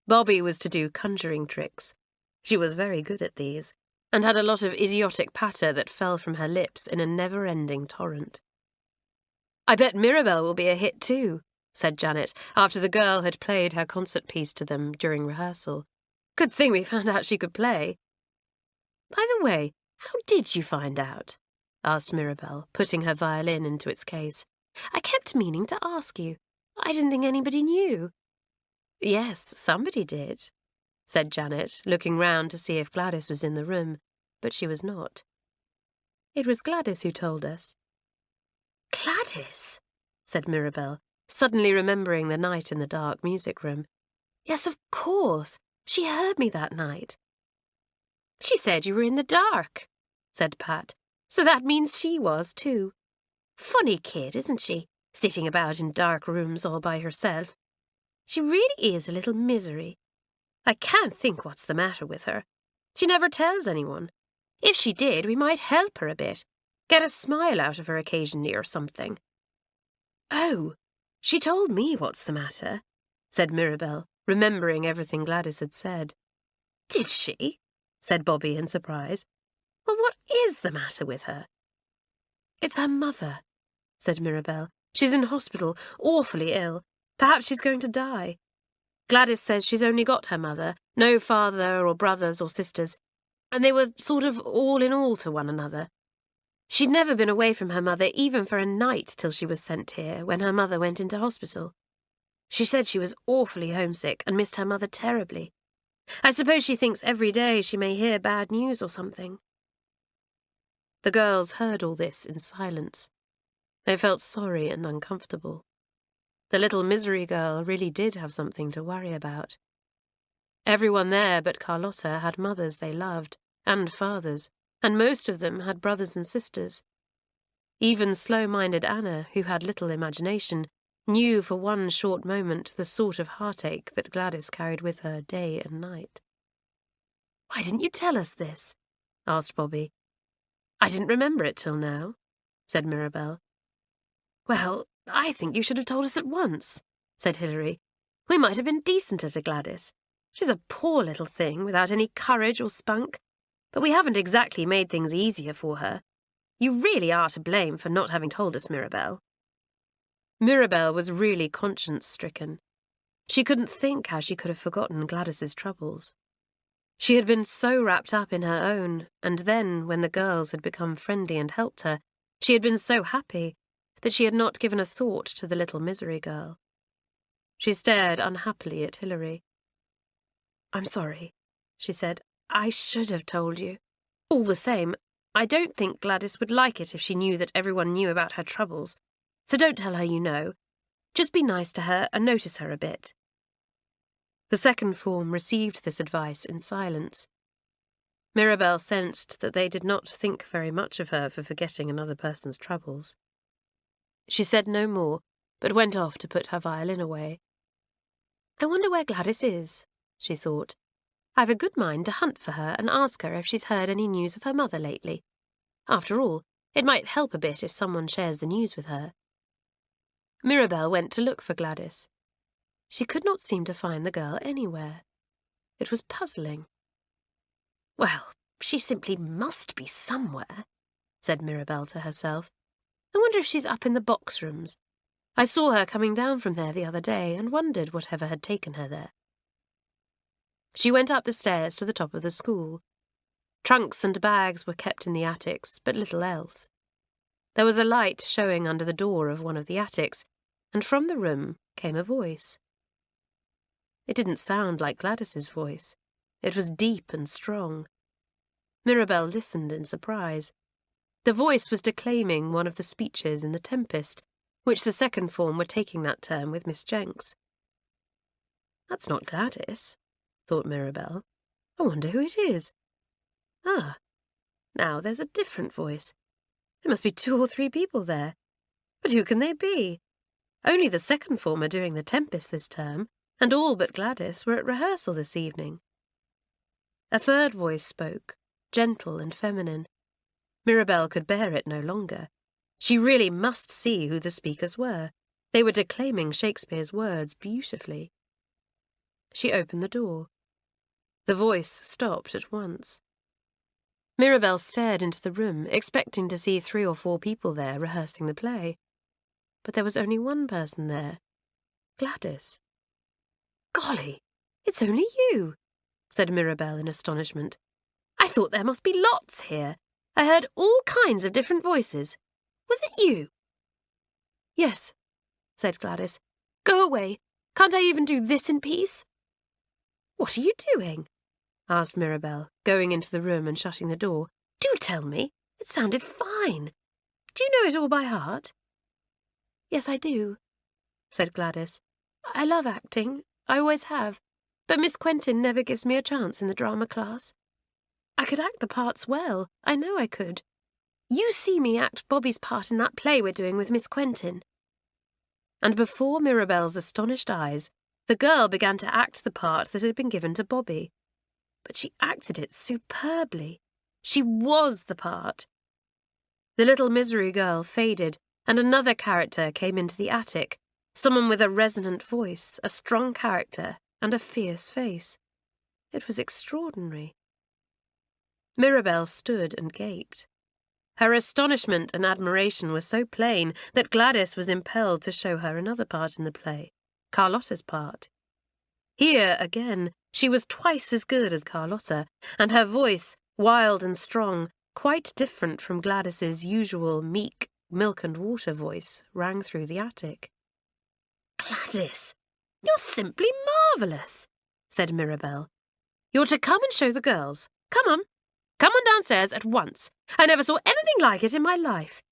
[SPEAKER 2] Bobby was to do conjuring tricks. She was very good at these, and had a lot of idiotic patter that fell from her lips in a never-ending torrent. "I bet Mirabelle will be a hit too," said Janet, after the girl had played her concert piece to them during rehearsal. "Good thing we found out she could play." "By the way, how did you find out?" asked Mirabelle, putting her violin into its case. "I kept meaning to ask you. I didn't think anybody knew." "Yes, somebody did," said Janet, looking round to see if Gladys was in the room, but she was not. "It was Gladys who told us." "Gladys?" said Mirabelle, suddenly remembering the night in the dark music room. "Yes, of course. She heard me that night." "She said you were in the dark," said Pat, "so that means she was too. Funny kid, isn't she, sitting about in dark rooms all by herself? She really is a little misery. I can't think what's the matter with her. She never tells anyone. If she did, we might help her a bit, get a smile out of her occasionally or something." "Oh, she told me what's the matter," said Mirabelle, remembering everything Gladys had said. "Did she?" said Bobby in surprise. "Well, what is the matter with her?" "It's her mother," said Mirabelle. "She's in hospital, awfully ill. Perhaps she's going to die. Gladys says she's only got her mother, no father or brothers or sisters, and they were sort of all in all to one another. She'd never been away from her mother even for a night till she was sent here, when her mother went into hospital. She said she was awfully homesick and missed her mother terribly. I suppose she thinks every day she may hear bad news or something." The girls heard all this in silence. They felt sorry and uncomfortable. The little misery girl really did have something to worry about. Everyone there but Carlotta had mothers they loved, and fathers, and most of them had brothers and sisters. Even slow-minded Anna, who had little imagination, knew for one short moment the sort of heartache that Gladys carried with her day and night. "Why didn't you tell us this?" asked Bobby. "I didn't remember it till now," said Mirabelle. "Well, I think you should have told us at once," said Hilary. "We might have been decenter to Gladys. She's a poor little thing without any courage or spunk, but we haven't exactly made things easier for her. You really are to blame for not having told us, Mirabelle." Mirabelle was really conscience-stricken. She couldn't think how she could have forgotten Gladys's troubles. She had been so wrapped up in her own, and then, when the girls had become friendly and helped her, she had been so happy that she had not given a thought to the little misery girl. She stared unhappily at Hilary. "I'm sorry," she said. "I should have told you. All the same, I don't think Gladys would like it if she knew that everyone knew about her troubles, so don't tell her you know. Just be nice to her and notice her a bit." The second form received this advice in silence. Mirabelle sensed that they did not think very much of her for forgetting another person's troubles. She said no more, but went off to put her violin away. "I wonder where Gladys is," she thought. "I've a good mind to hunt for her and ask her if she's heard any news of her mother lately. After all, it might help a bit if someone shares the news with her." Mirabelle went to look for Gladys. She could not seem to find the girl anywhere. It was puzzling. "Well, she simply must be somewhere," said Mirabelle to herself. "I wonder if she's up in the box rooms. I saw her coming down from there the other day and wondered whatever had taken her there." She went up the stairs to the top of the school. Trunks and bags were kept in the attics, but little else. There was a light showing under the door of one of the attics, and from the room came a voice. It didn't sound like Gladys's voice. It was deep and strong. Mirabelle listened in surprise. The voice was declaiming one of the speeches in The Tempest, which the second form were taking that term with Miss Jenks. "That's not Gladys," thought Mirabelle. "I wonder who it is. Ah, now there's a different voice. There must be 2 or 3 people there. But who can they be? Only the second form are doing The Tempest this term, and all but Gladys were at rehearsal this evening. A third voice spoke, gentle and feminine. Mirabelle could bear it no longer. She really must see who the speakers were. They were declaiming Shakespeare's words beautifully. She opened the door. The voice stopped at once. Mirabelle stared into the room, expecting to see 3 or 4 people there rehearsing the play. But there was only one person there. Gladys. "Golly, it's only you," said Mirabelle in astonishment. "I thought there must be lots here. I heard all kinds of different voices. Was it you?" "Yes," said Gladys. "Go away. Can't I even do this in peace?" "What are you doing?" asked Mirabelle, going into the room and shutting the door. "Do tell me. It sounded fine. Do you know it all by heart?" "Yes, I do," said Gladys. "I love acting. I always have. But Miss Quentin never gives me a chance in the drama class. I could act the parts well. I know I could. You see me act Bobby's part in that play we're doing with Miss Quentin." And before Mirabelle's astonished eyes, the girl began to act the part that had been given to Bobby. But she acted it superbly. She was the part. The little misery girl faded, and another character came into the attic, someone with a resonant voice, a strong character, and a fierce face. It was extraordinary. Mirabelle stood and gaped. Her astonishment and admiration were so plain that Gladys was impelled to show her another part in the play, Carlotta's part. Here, again, she was twice as good as Carlotta, and her voice, wild and strong, quite different from Gladys's usual meek, milk-and-water voice, rang through the attic. "Gladys, you're simply marvellous," said Mirabelle. "You're to come and show the girls. Come on. Come on downstairs at once. I never saw anything like it in my life.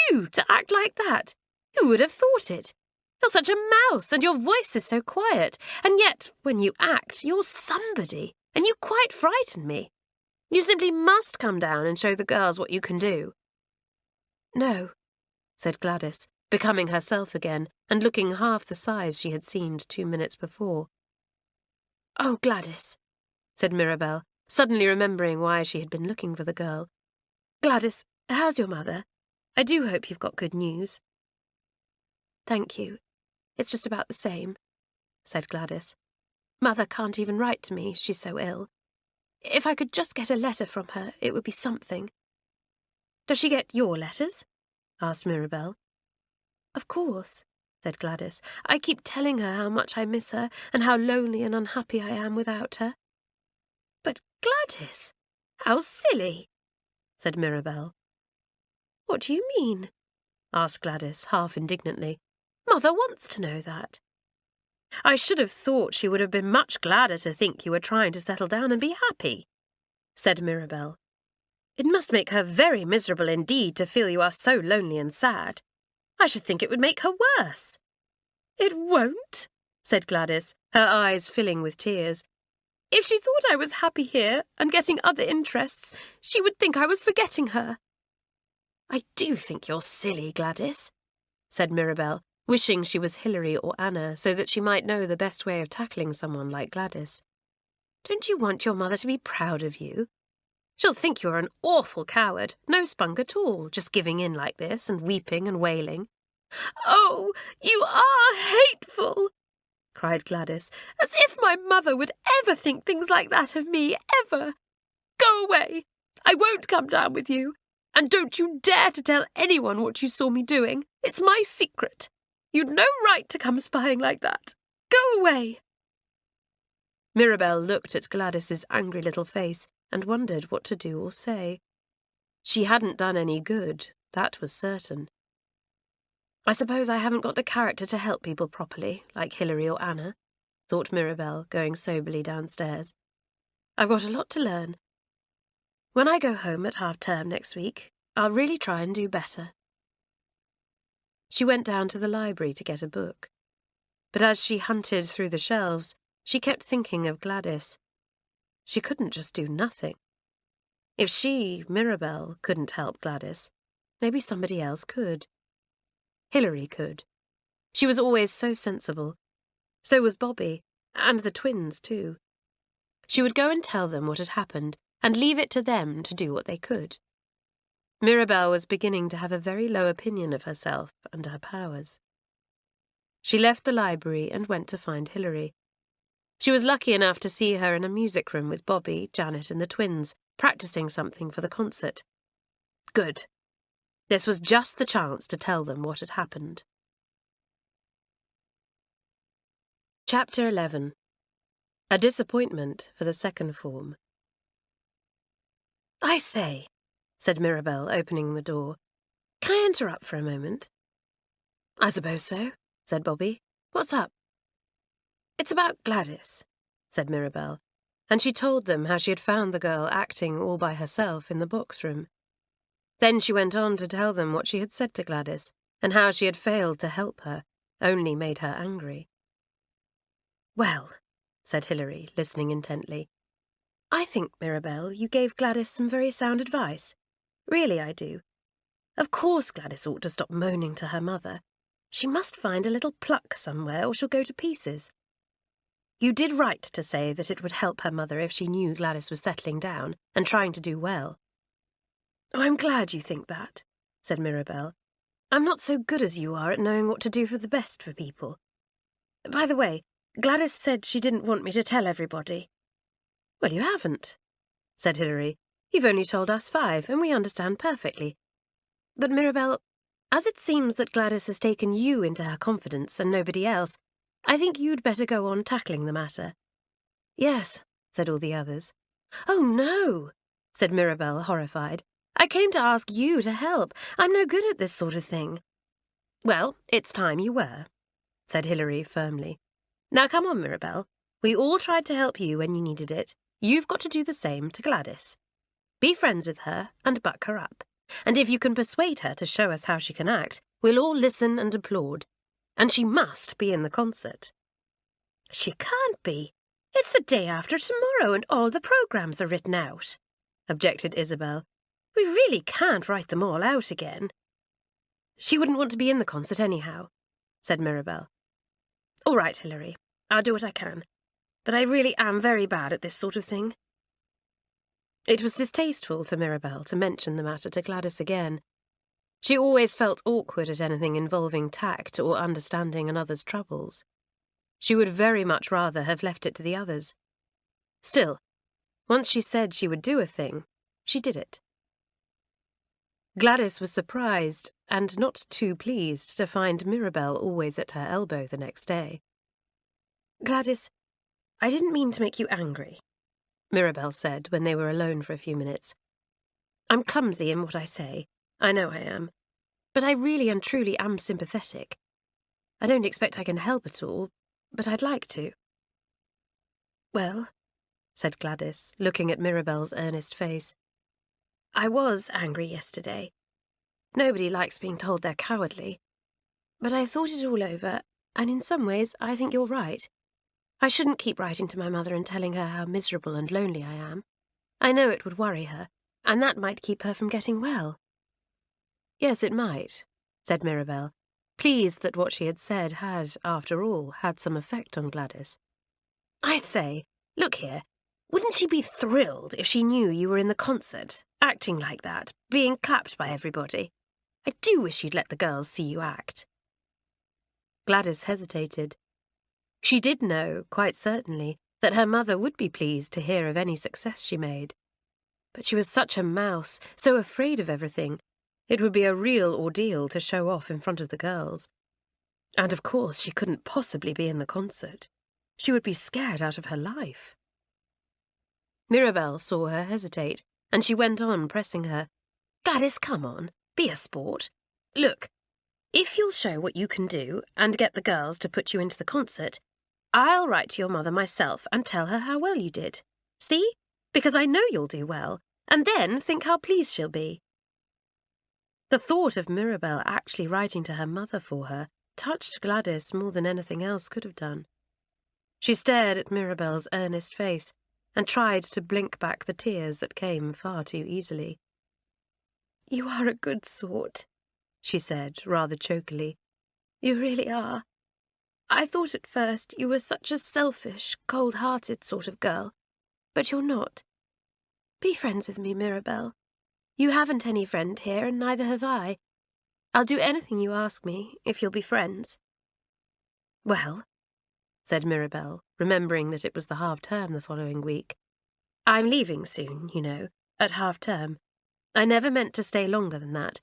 [SPEAKER 2] You to act like that. Who would have thought it? You're such a mouse, and your voice is so quiet, and yet, when you act, you're somebody, and you quite frighten me. You simply must come down and show the girls what you can do." "No," said Gladys, becoming herself again, and looking half the size she had seemed 2 minutes before. "Oh, Gladys," said Mirabelle, suddenly remembering why she had been looking for the girl. "Gladys, how's your mother? I do hope you've got good news." "Thank you. It's just about the same," said Gladys. "Mother can't even write to me, she's so ill. If I could just get a letter from her, it would be something." "Does she get your letters?" asked Mirabelle. "Of course," said Gladys. "I keep telling her how much I miss her and how lonely and unhappy I am without her." "But Gladys, how silly," said Mirabelle. "What do you mean?" asked Gladys, half indignantly. "Mother wants to know that." "I should have thought she would have been much gladder to think you were trying to settle down and be happy," said Mirabelle. "It must make her very miserable indeed to feel you are so lonely and sad. I should think it would make her worse." "It won't," said Gladys, her eyes filling with tears. "If she thought I was happy here and getting other interests, she would think I was forgetting her." "I do think you're silly, Gladys," said Mirabelle, wishing she was Hilary or Anna so that she might know the best way of tackling someone like Gladys. "Don't you want your mother to be proud of you? She'll think you're an awful coward, no spunk at all, just giving in like this and weeping and wailing." "Oh, you are hateful," cried Gladys, "as if my mother would ever think things like that of me, ever. Go away. I won't come down with you. And don't you dare to tell anyone what you saw me doing. It's my secret. You'd no right to come spying like that. Go away." Mirabelle looked at Gladys's angry little face and wondered what to do or say. She hadn't done any good, that was certain. "I suppose I haven't got the character to help people properly, like Hilary or Anna," thought Mirabelle, going soberly downstairs. "I've got a lot to learn. When I go home at half-term next week, I'll really try and do better." She went down to the library to get a book. But as she hunted through the shelves, she kept thinking of Gladys. She couldn't just do nothing. If she, Mirabelle, couldn't help Gladys, maybe somebody else could. Hilary could. She was always so sensible. So was Bobby, and the twins too. She would go and tell them what had happened, and leave it to them to do what they could. Mirabelle was beginning to have a very low opinion of herself and her powers. She left the library and went to find Hilary. She was lucky enough to see her in a music room with Bobby, Janet and the twins, practicing something for the concert. Good. This was just the chance to tell them what had happened. Chapter 11. A disappointment for the second form. "I say," said Mirabelle, opening the door. "Can I interrupt for a moment?" "I suppose so," said Bobby. "What's up?" "It's about Gladys," said Mirabelle, and she told them how she had found the girl acting all by herself in the box room. Then she went on to tell them what she had said to Gladys, and how she had failed to help her, only made her angry. "Well," said Hilary, listening intently, "I think, Mirabelle, you gave Gladys some very sound advice. Really, I do. Of course Gladys ought to stop moaning to her mother. She must find a little pluck somewhere, or she'll go to pieces. You did right to say that it would help her mother if she knew Gladys was settling down and trying to do well." "Oh, I'm glad you think that," said Mirabelle. "I'm not so good as you are at knowing what to do for the best for people. By the way, Gladys said she didn't want me to tell everybody." "Well, you haven't," said Hilary. "You've only told us 5, and we understand perfectly. But, Mirabelle, as it seems that Gladys has taken you into her confidence and nobody else, I think you'd better go on tackling the matter." "Yes," said all the others. "Oh, no," said Mirabelle, horrified. "I came to ask you to help. I'm no good at this sort of thing." "Well, it's time you were," said Hilary firmly. "Now come on, Mirabelle. We all tried to help you when you needed it. You've got to do the same to Gladys. Be friends with her and buck her up. And if you can persuade her to show us how she can act, we'll all listen and applaud. And she must be in the concert." "She can't be. It's the day after tomorrow and all the programmes are written out," objected Isabel. "We really can't write them all out again." "She wouldn't want to be in the concert anyhow," said Mirabelle. "All right, Hilary. I'll do what I can. But I really am very bad at this sort of thing." It was distasteful to Mirabelle to mention the matter to Gladys again. She always felt awkward at anything involving tact or understanding another's troubles. She would very much rather have left it to the others. Still, once she said she would do a thing, she did it. Gladys was surprised and not too pleased to find Mirabelle always at her elbow the next day. "Gladys, I didn't mean to make you angry," Mirabelle said when they were alone for a few minutes. "I'm clumsy in what I say. I know I am. But I really and truly am sympathetic. I don't expect I can help at all, but I'd like to." "Well," said Gladys, looking at Mirabelle's earnest face, "I was angry yesterday. Nobody likes being told they're cowardly. But I thought it all over, and in some ways I think you're right. I shouldn't keep writing to my mother and telling her how miserable and lonely I am. I know it would worry her, and that might keep her from getting well." "Yes, it might," said Mirabelle, pleased that what she had said had, after all, had some effect on Gladys. "I say, look here, wouldn't she be thrilled if she knew you were in the concert, acting like that, being clapped by everybody? I do wish you'd let the girls see you act." Gladys hesitated. She did know, quite certainly, that her mother would be pleased to hear of any success she made. But she was such a mouse, so afraid of everything. It would be a real ordeal to show off in front of the girls. And of course she couldn't possibly be in the concert. She would be scared out of her life. Mirabelle saw her hesitate, and she went on pressing her. "Gladys, come on, be a sport. Look, if you'll show what you can do and get the girls to put you into the concert, I'll write to your mother myself and tell her how well you did. See? Because I know you'll do well, and then think how pleased she'll be." The thought of Mirabelle actually writing to her mother for her touched Gladys more than anything else could have done. She stared at Mirabelle's earnest face and tried to blink back the tears that came far too easily. You are a good sort, she said, rather chokily. You really are. I thought at first you were such a selfish, cold-hearted sort of girl, but you're not. Be friends with me, Mirabelle. You haven't any friend here, and neither have I. I'll do anything you ask me, if you'll be friends. Well, said Mirabelle, remembering that it was the half-term the following week. I'm leaving soon, you know, at half-term. I never meant to stay longer than that.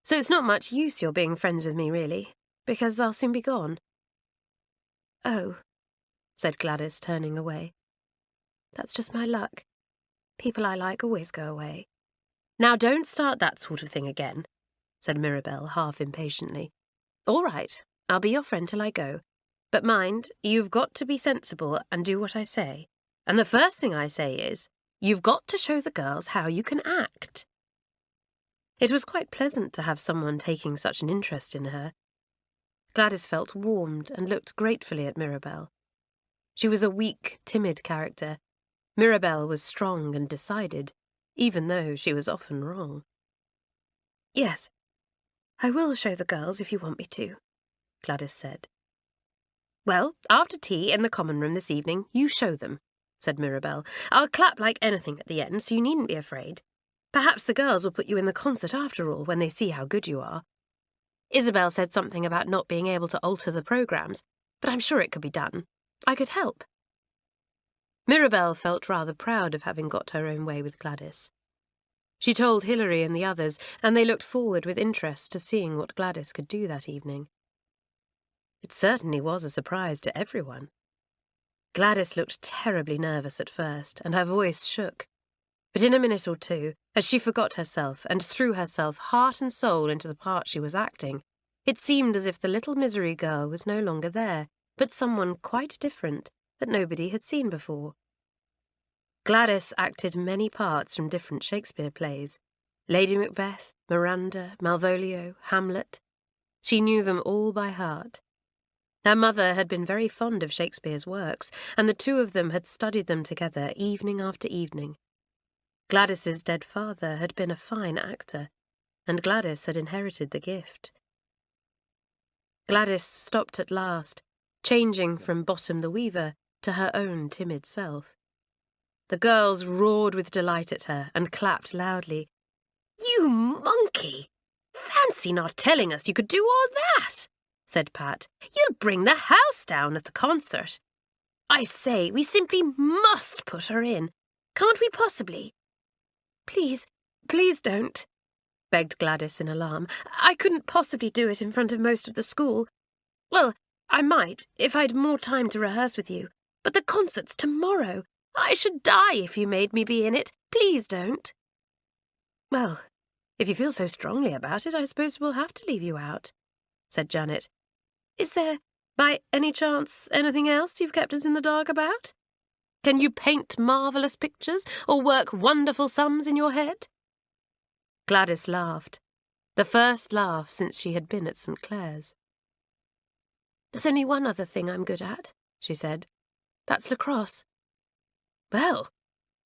[SPEAKER 2] So it's not much use your being friends with me, really, because I'll soon be gone. Oh, said Gladys, turning away. That's just my luck. People I like always go away. Now don't start that sort of thing again, said Mirabelle, half impatiently. All right, I'll be your friend till I go. But mind, you've got to be sensible and do what I say. And the first thing I say is, you've got to show the girls how you can act. It was quite pleasant to have someone taking such an interest in her. Gladys felt warmed and looked gratefully at Mirabelle. She was a weak, timid character. Mirabelle was strong and decided, even though she was often wrong. Yes, I will show the girls if you want me to, Gladys said. Well, after tea in the common room this evening, you show them, said Mirabelle. I'll clap like anything at the end, so you needn't be afraid. Perhaps the girls will put you in the concert after all, when they see how good you are. Isabel said something about not being able to alter the programmes, but I'm sure it could be done. I could help. Mirabelle felt rather proud of having got her own way with Gladys. She told Hilary and the others, and they looked forward with interest to seeing what Gladys could do that evening. It certainly was a surprise to everyone. Gladys looked terribly nervous at first, and her voice shook. But in a minute or two, as she forgot herself and threw herself heart and soul into the part she was acting, it seemed as if the little misery girl was no longer there, but someone quite different that nobody had seen before. Gladys acted many parts from different Shakespeare plays: Lady Macbeth, Miranda, Malvolio, Hamlet. She knew them all by heart. Her mother had been very fond of Shakespeare's works, and the two of them had studied them together evening after evening. Gladys's dead father had been a fine actor, and Gladys had inherited the gift. Gladys stopped at last, changing from Bottom the Weaver to her own timid self. The girls roared with delight at her and clapped loudly. You monkey! Fancy not telling us you could do all that, said Pat. You'll bring the house down at the concert. I say, we simply must put her in. Can't we possibly? Please, please don't, begged Gladys in alarm. I couldn't possibly do it in front of most of the school. Well, I might, if I'd more time to rehearse with you. But the concert's tomorrow. I should die if you made me be in it. Please don't. Well, if you feel so strongly about it, I suppose we'll have to leave you out, said Janet. Is there, by any chance, anything else you've kept us in the dark about? Can you paint marvellous pictures or work wonderful sums in your head? Gladys laughed, the first laugh since she had been at St Clare's. There's only one other thing I'm good at, she said. That's lacrosse. Well,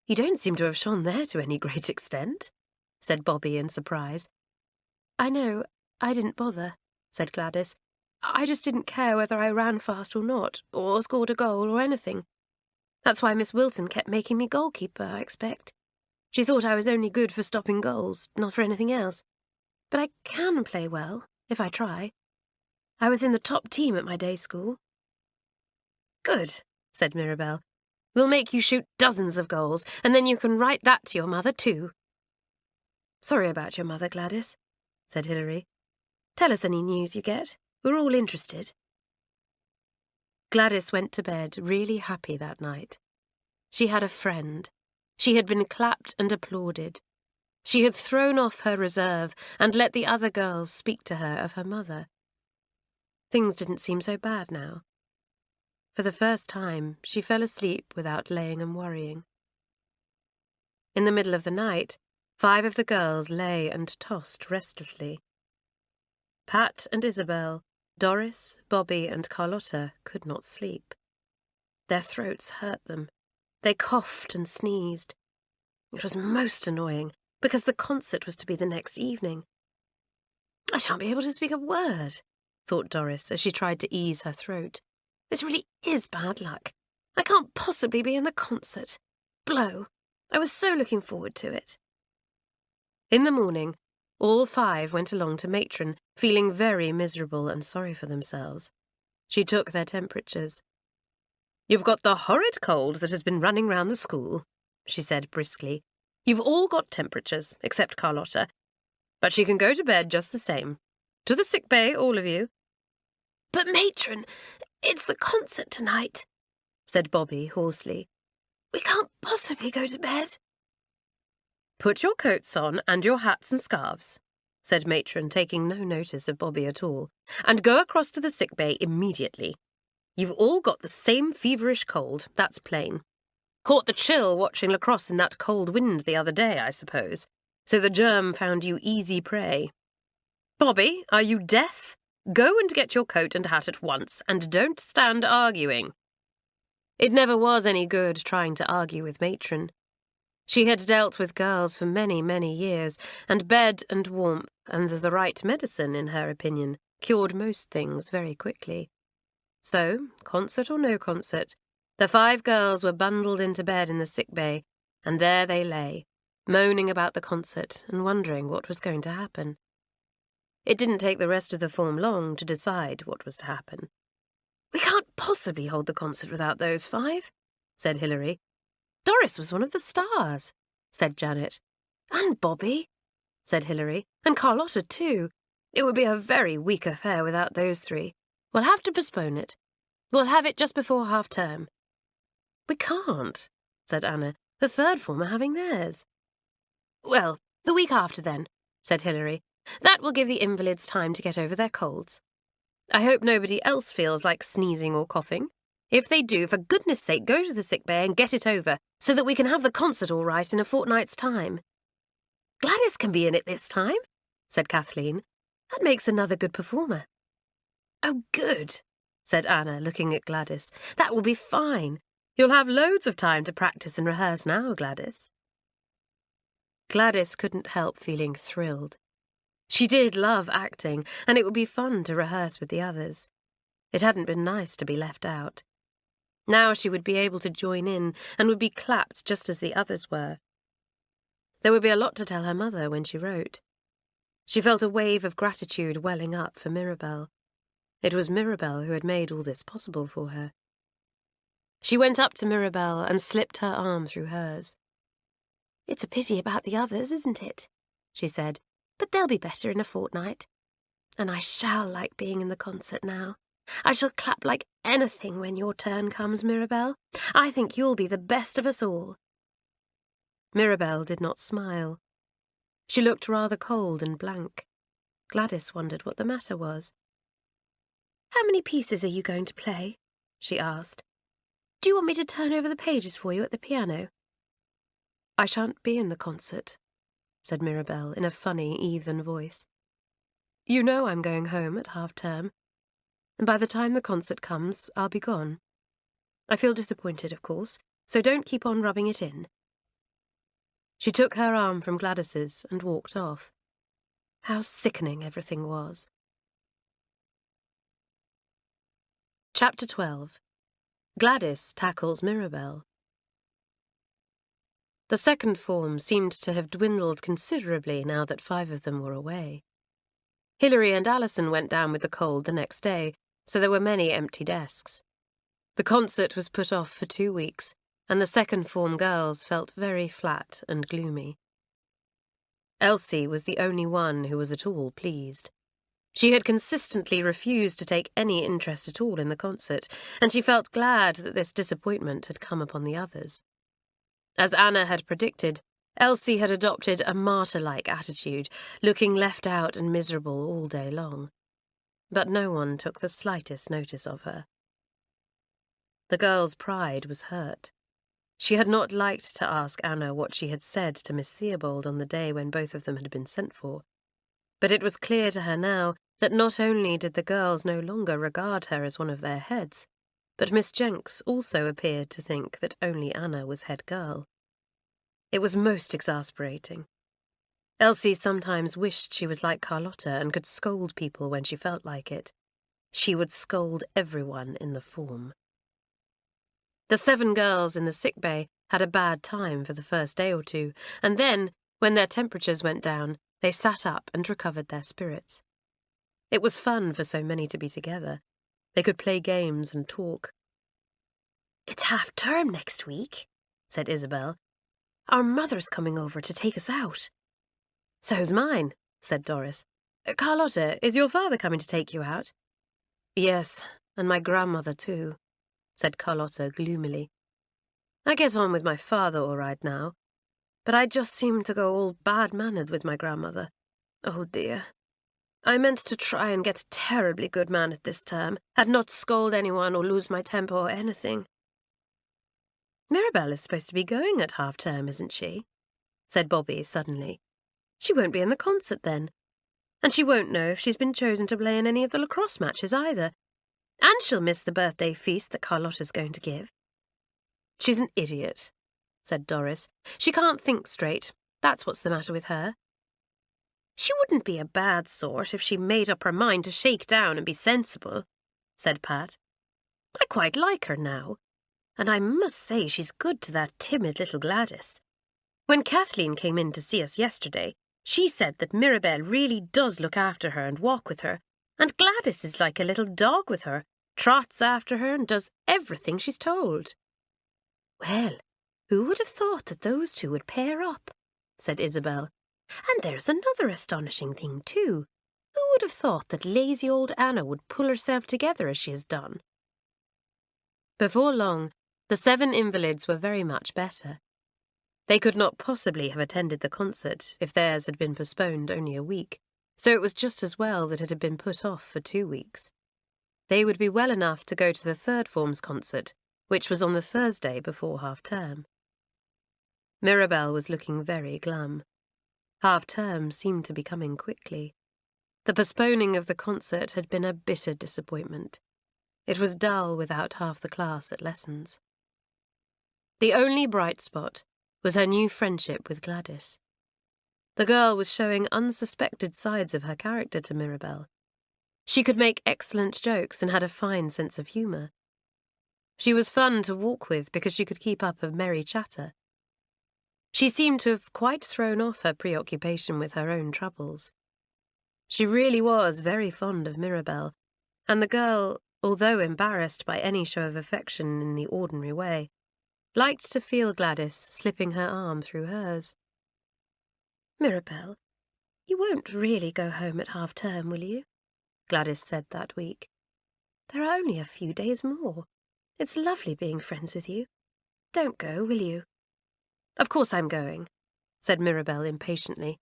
[SPEAKER 2] you don't seem to have shone there to any great extent, said Bobby in surprise. I know, I didn't bother, said Gladys. I just didn't care whether I ran fast or not, or scored a goal or anything. That's why Miss Wilton kept making me goalkeeper, I expect. She thought I was only good for stopping goals, not for anything else. But I can play well, if I try. I was in the top team at my day school. Good, said Mirabelle. We'll make you shoot dozens of goals, and then you can write that to your mother too. Sorry about your mother, Gladys, said Hilary. Tell us any news you get. We're all interested. Gladys went to bed really happy that night. She had a friend. She had been clapped and applauded. She had thrown off her reserve and let the other girls speak to her of her mother. Things didn't seem so bad now. For the first time, she fell asleep without laying and worrying. In the middle of the night, 5 of the girls lay and tossed restlessly. Pat and Isabel, Doris, Bobby, and Carlotta could not sleep. Their throats hurt them. They coughed and sneezed. It was most annoying, because the concert was to be the next evening. I shan't be able to speak a word, thought Doris as she tried to ease her throat. This really is bad luck. I can't possibly be in the concert. Blow. I was so looking forward to it. In the morning, all 5 went along to Matron, feeling very miserable and sorry for themselves. She took their temperatures. "You've got the horrid cold that has been running round the school," she said briskly. "You've all got temperatures, except Carlotta. But she can go to bed just the same. To the sick bay, all of you." "But, Matron, it's the concert tonight," said Bobby hoarsely. "We can't possibly go to bed." "Put your coats on and your hats and scarves," said Matron, taking no notice of Bobby at all, "and go across to the sick bay immediately. You've all got the same feverish cold, that's plain. Caught the chill watching lacrosse in that cold wind the other day, I suppose, so the germ found you easy prey. Bobby, are you deaf? Go and get your coat and hat at once, and don't stand arguing." It never was any good trying to argue with Matron. She had dealt with girls for many, many years, and bed and warmth and the right medicine, in her opinion, cured most things very quickly. So, concert or no concert, the 5 girls were bundled into bed in the sick bay, and there they lay, moaning about the concert and wondering what was going to happen. It didn't take the rest of the form long to decide what was to happen. "We can't possibly hold the concert without those 5, said Hilary. "Doris was one of the stars," said Janet. "And Bobby," said Hilary, "and Carlotta too. It would be a very weak affair without those 3. We'll have to postpone it. We'll have it just before half-term." "We can't," said Anna. "The 3rd form are having theirs." "Well, the week after then," said Hilary. "That will give the invalids time to get over their colds. I hope nobody else feels like sneezing or coughing. If they do, for goodness sake, go to the sick bay and get it over, so that we can have the concert all right in a fortnight's time." "Gladys can be in it this time," said Kathleen. "That makes another good performer." "Oh, good," said Anna, looking at Gladys. "That will be fine. You'll have loads of time to practice and rehearse now, Gladys." Gladys couldn't help feeling thrilled. She did love acting, and it would be fun to rehearse with the others. It hadn't been nice to be left out. Now she would be able to join in and would be clapped just as the others were. There would be a lot to tell her mother when she wrote. She felt a wave of gratitude welling up for Mirabelle. It was Mirabelle who had made all this possible for her. She went up to Mirabelle and slipped her arm through hers. "It's a pity about the others, isn't it?" she said. "But they'll be better in a fortnight. And I shall like being in the concert now. I shall clap like anything when your turn comes, Mirabelle. I think you'll be the best of us all." Mirabelle did not smile. She looked rather cold and blank. Gladys wondered what the matter was. "How many pieces are you going to play?" she asked. "Do you want me to turn over the pages for you at the piano?" "I shan't be in the concert," said Mirabelle in a funny, even voice. "You know I'm going home at half-term, and by the time the concert comes, I'll be gone. I feel disappointed, of course, so don't keep on rubbing it in." She took her arm from Gladys's and walked off. How sickening everything was. Chapter 12. Gladys tackles Mirabelle. The 2nd form seemed to have dwindled considerably now that 5 of them were away. Hilary and Alison went down with the cold the next day, so there were many empty desks. The concert was put off for 2 weeks, and the 2nd form girls felt very flat and gloomy. Elsie was the only one who was at all pleased. She had consistently refused to take any interest at all in the concert, and she felt glad that this disappointment had come upon the others. As Anna had predicted, Elsie had adopted a martyr-like attitude, looking left out and miserable all day long. But no one took the slightest notice of her. The girl's pride was hurt. She had not liked to ask Anna what she had said to Miss Theobald on the day when both of them had been sent for. But it was clear to her now that not only did the girls no longer regard her as one of their heads, but Miss Jenks also appeared to think that only Anna was head girl. It was most exasperating. Elsie sometimes wished she was like Carlotta and could scold people when she felt like it. She would scold everyone in the form. The 7 girls in the sick bay had a bad time for the first day or two, and then, when their temperatures went down, they sat up and recovered their spirits. It was fun for so many to be together. They could play games and talk. "It's half-term next week," said Isabel. "Our mother's coming over to take us out." "So's mine," said Doris. "Carlotta, is your father coming to take you out?" "Yes, and my grandmother too," said Carlotta gloomily. "I get on with my father all right now, but I just seem to go all bad-mannered with my grandmother. Oh dear. I meant to try and get a terribly good mannered this term, and not scold anyone or lose my temper or anything." "Mirabelle is supposed to be going at half-term, isn't she?" said Bobby suddenly. "She won't be in the concert then. And she won't know if she's been chosen to play in any of the lacrosse matches either. And she'll miss the birthday feast that Carlotta's going to give." "She's an idiot," said Doris. "She can't think straight. That's what's the matter with her." "She wouldn't be a bad sort if she made up her mind to shake down and be sensible," said Pat. "I quite like her now, and I must say she's good to that timid little Gladys. When Kathleen came in to see us yesterday, she said that Mirabelle really does look after her and walk with her, and Gladys is like a little dog with her, trots after her and does everything she's told." "Well, who would have thought that those two would pair up?" said Isabel. "And there's another astonishing thing, too. Who would have thought that lazy old Anna would pull herself together as she has done?" Before long, the 7 invalids were very much better. They could not possibly have attended the concert if theirs had been postponed only a week, so it was just as well that it had been put off for 2 weeks. They would be well enough to go to the 3rd Form's concert, which was on the Thursday before half-term. Mirabelle was looking very glum. Half-term seemed to be coming quickly. The postponing of the concert had been a bitter disappointment. It was dull without half the class at lessons. The only bright spot was her new friendship with Gladys. The girl was showing unsuspected sides of her character to Mirabelle. She could make excellent jokes and had a fine sense of humour. She was fun to walk with because she could keep up a merry chatter. She seemed to have quite thrown off her preoccupation with her own troubles. She really was very fond of Mirabelle, and the girl, although embarrassed by any show of affection in the ordinary way, liked to feel Gladys slipping her arm through hers. "Mirabelle, you won't really go home at half-term, will you?" Gladys said that week. "There are only a few days more. It's lovely being friends with you. Don't go, will you?" "Of course I'm going," said Mirabelle impatiently.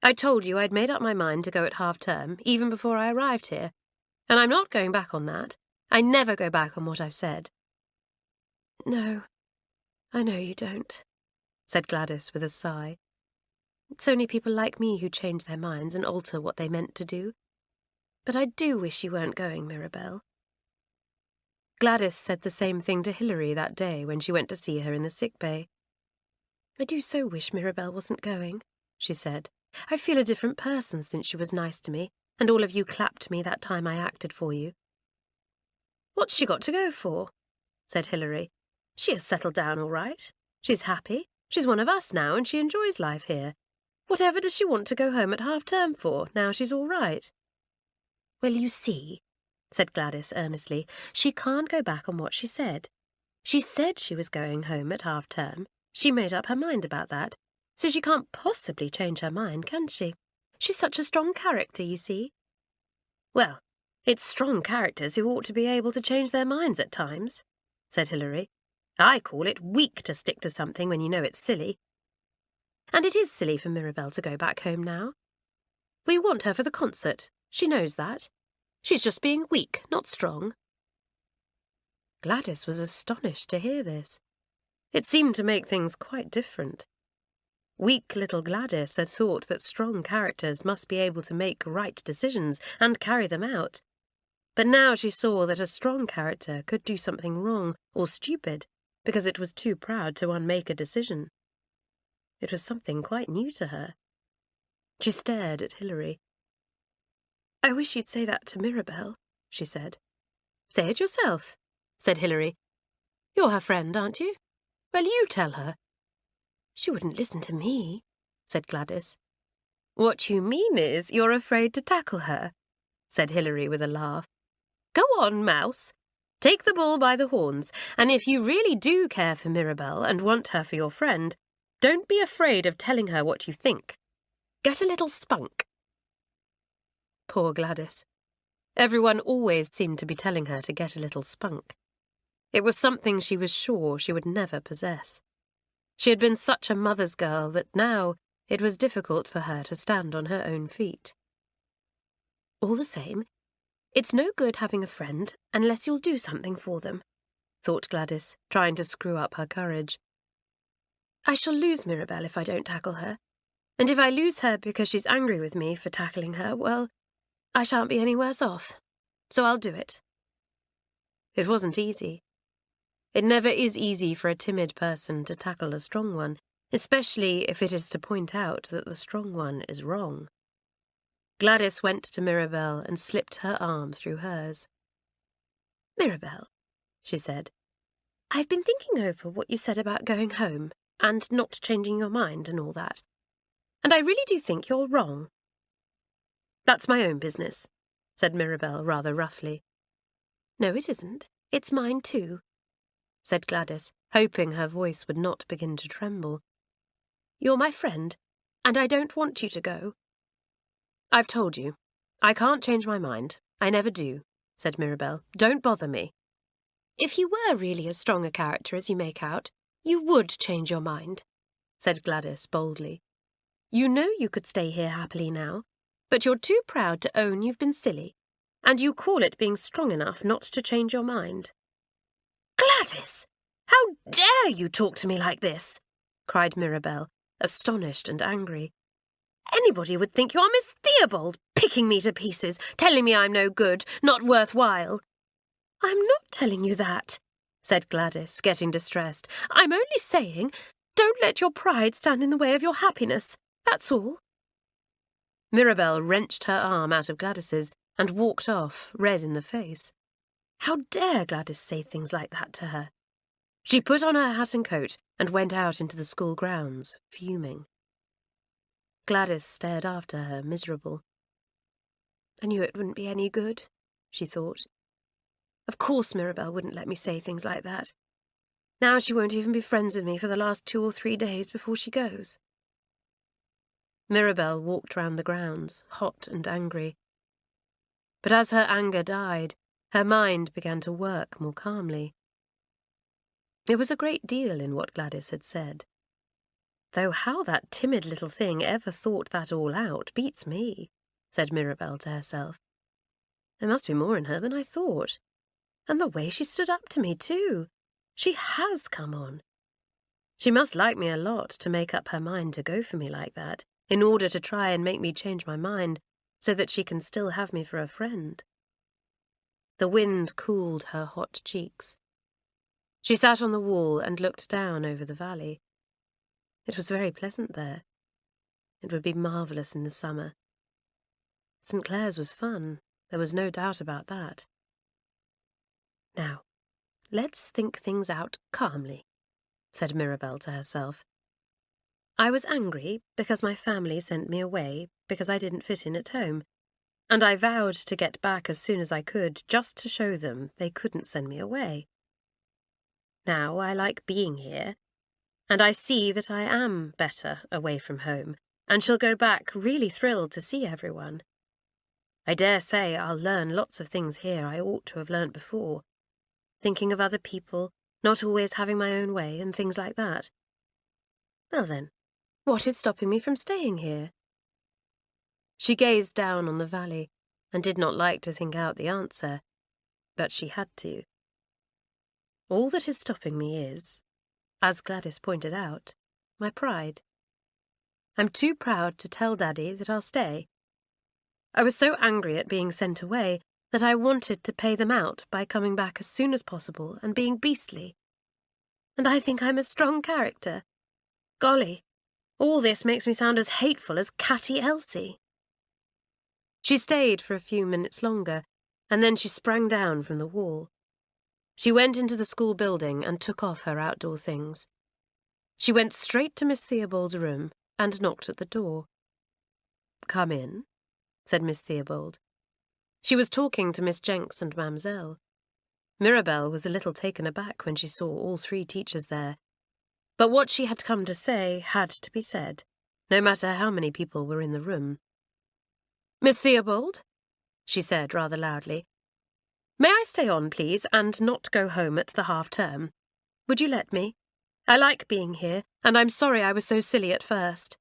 [SPEAKER 2] "I told you I'd made up my mind to go at half-term, even before I arrived here, and I'm not going back on that. I never go back on what I've said." "No, I know you don't," said Gladys with a sigh. "It's only people like me who change their minds and alter what they meant to do. But I do wish you weren't going, Mirabelle." Gladys said the same thing to Hilary that day when she went to see her in the sick bay. "I do so wish Mirabelle wasn't going," she said. "I feel a different person since she was nice to me, and all of you clapped me that time I acted for you." "What's she got to go for?" said Hilary. "She has settled down all right. She's happy. She's one of us now, and she enjoys life here. Whatever does she want to go home at half-term for, now she's all right?" "Well, you see," said Gladys earnestly, "she can't go back on what she said. She said she was going home at half-term. She made up her mind about that, so she can't possibly change her mind, can she? She's such a strong character, you see." "Well, it's strong characters who ought to be able to change their minds at times," said Hilary. "I call it weak to stick to something when you know it's silly. And it is silly for Mirabelle to go back home now. We want her for the concert. She knows that. She's just being weak, not strong." Gladys was astonished to hear this. It seemed to make things quite different. Weak little Gladys had thought that strong characters must be able to make right decisions and carry them out. But now she saw that a strong character could do something wrong or stupid because it was too proud to unmake a decision. It was something quite new to her. She stared at Hilary. "I wish you'd say that to Mirabel," she said. "Say it yourself," said Hilary. "You're her friend, aren't you? Well, you tell her." "She wouldn't listen to me," said Gladys. "What you mean is you're afraid to tackle her," said Hilary with a laugh. "Go on, Mouse. Take the bull by the horns, and if you really do care for Mirabel and want her for your friend, don't be afraid of telling her what you think. Get a little spunk." Poor Gladys. Everyone always seemed to be telling her to get a little spunk. It was something she was sure she would never possess. She had been such a mother's girl that now it was difficult for her to stand on her own feet. "All the same, it's no good having a friend unless you'll do something for them," thought Gladys, trying to screw up her courage. "I shall lose Mirabel if I don't tackle her, and if I lose her because she's angry with me for tackling her, well, I shan't be any worse off, so I'll do it." It wasn't easy. It never is easy for a timid person to tackle a strong one, especially if it is to point out that the strong one is wrong. Gladys went to Mirabel and slipped her arm through hers. "Mirabel," she said, "I've been thinking over what you said about going home and not changing your mind and all that, and I really do think you're wrong." "That's my own business," said Mirabel rather roughly. "No, it isn't. It's mine too," said Gladys, hoping her voice would not begin to tremble. "You're my friend, and I don't want you to go." "I've told you. I can't change my mind. I never do," said Mirabel. "Don't bother me." "If you were really as strong a character as you make out, you would change your mind," said Gladys boldly. "You know you could stay here happily now, but you're too proud to own you've been silly, and you call it being strong enough not to change your mind." "Gladys, how dare you talk to me like this?" cried Mirabel, astonished and angry. "Anybody would think you're Miss Theobald, picking me to pieces, telling me I'm no good, not worthwhile." "I'm not telling you that," said Gladys, getting distressed. "I'm only saying, don't let your pride stand in the way of your happiness, that's all." Mirabel wrenched her arm out of Gladys's and walked off, red in the face. How dare Gladys say things like that to her? She put on her hat and coat and went out into the school grounds, fuming. Gladys stared after her, miserable. "I knew it wouldn't be any good," she thought. "Of course Mirabel wouldn't let me say things like that. Now she won't even be friends with me for the last 2 or 3 days before she goes." Mirabel walked round the grounds, hot and angry. But as her anger died, her mind began to work more calmly. There was a great deal in what Gladys had said. "Though how that timid little thing ever thought that all out beats me," said Mirabel to herself. "There must be more in her than I thought. And the way she stood up to me, too. She has come on. She must like me a lot to make up her mind to go for me like that, in order to try and make me change my mind, so that she can still have me for a friend." The wind cooled her hot cheeks. She sat on the wall and looked down over the valley. It was very pleasant there. It would be marvellous in the summer. St Clare's was fun, there was no doubt about that. "Now, let's think things out calmly," said Mirabel to herself. "I was angry because my family sent me away because I didn't fit in at home, and I vowed to get back as soon as I could just to show them they couldn't send me away. Now I like being here, and I see that I am better away from home, and shall go back really thrilled to see everyone. I dare say I'll learn lots of things here I ought to have learnt before, thinking of other people, not always having my own way, and things like that. Well then, what is stopping me from staying here?" She gazed down on the valley, and did not like to think out the answer, but she had to. "All that is stopping me is, as Gladys pointed out, my pride. I'm too proud to tell Daddy that I'll stay. I was so angry at being sent away that I wanted to pay them out by coming back as soon as possible and being beastly. And I think I'm a strong character. Golly, All this makes me sound as hateful as catty Elsie." She stayed for a few minutes longer, and then she sprang down from the wall. She went into the school building and took off her outdoor things. She went straight to Miss Theobald's room and knocked at the door. "Come in," said Miss Theobald. She was talking to Miss Jenks and Mamselle. Mirabelle was a little taken aback when she saw all three teachers there. But what she had come to say had to be said, no matter how many people were in the room. "Miss Theobald," she said rather loudly, "may I stay on, please, and not go home at the half-term? Would you let me? I like being here, and I'm sorry I was so silly at first."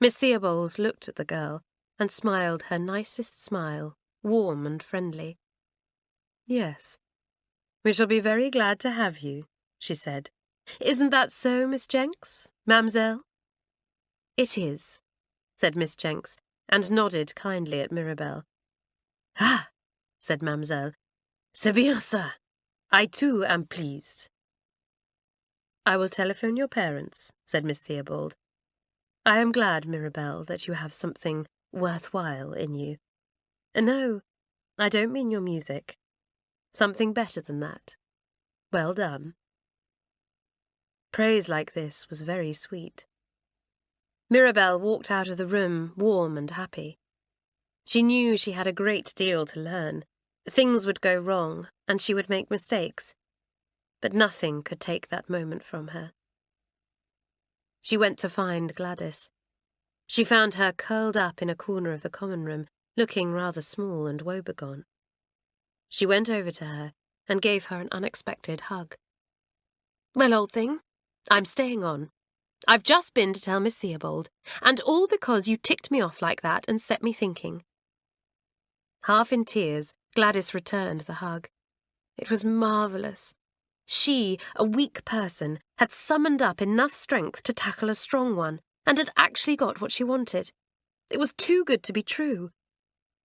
[SPEAKER 2] Miss Theobald looked at the girl and smiled her nicest smile, warm and friendly. "Yes, we shall be very glad to have you," she said. "Isn't that so, Miss Jenks, Mamselle?" "It is," said Miss Jenks, and nodded kindly at Mirabelle. "Ah," said Mamselle, "c'est bien ça. I too am pleased." "I will telephone your parents," said Miss Theobald. "I am glad, Mirabelle, that you have something worthwhile in you. No, I don't mean your music. Something better than that. Well done." Praise like this was very sweet. Mirabelle walked out of the room warm and happy. She knew she had a great deal to learn. Things would go wrong, and she would make mistakes. But nothing could take that moment from her. She went to find Gladys. She found her curled up in a corner of the common room, looking rather small and woebegone. She went over to her and gave her an unexpected hug. "Well, old thing, I'm staying on. I've just been to tell Miss Theobald, and all because you ticked me off like that and set me thinking." Half in tears, Gladys returned the hug. It was marvellous. She, a weak person, had summoned up enough strength to tackle a strong one, and had actually got what she wanted. It was too good to be true.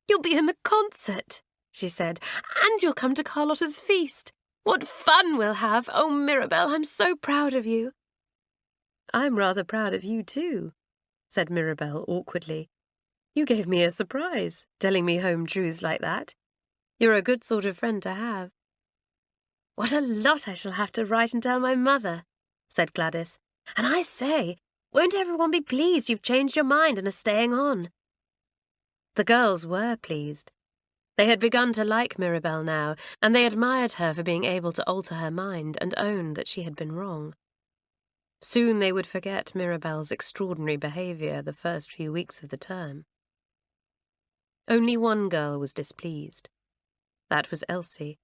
[SPEAKER 2] "You'll be in the concert," she said, "and you'll come to Carlotta's feast. What fun we'll have! Oh, Mirabelle, I'm so proud of you." "I'm rather proud of you too," said Mirabelle awkwardly. "You gave me a surprise, telling me home truths like that. You're a good sort of friend to have." "What a lot I shall have to write and tell my mother," said Gladys. "And I say, won't everyone be pleased you've changed your mind and are staying on?" The girls were pleased. They had begun to like Mirabelle now, and they admired her for being able to alter her mind and own that she had been wrong. Soon they would forget Mirabelle's extraordinary behaviour the first few weeks of the term. Only one girl was displeased. That was Elsie.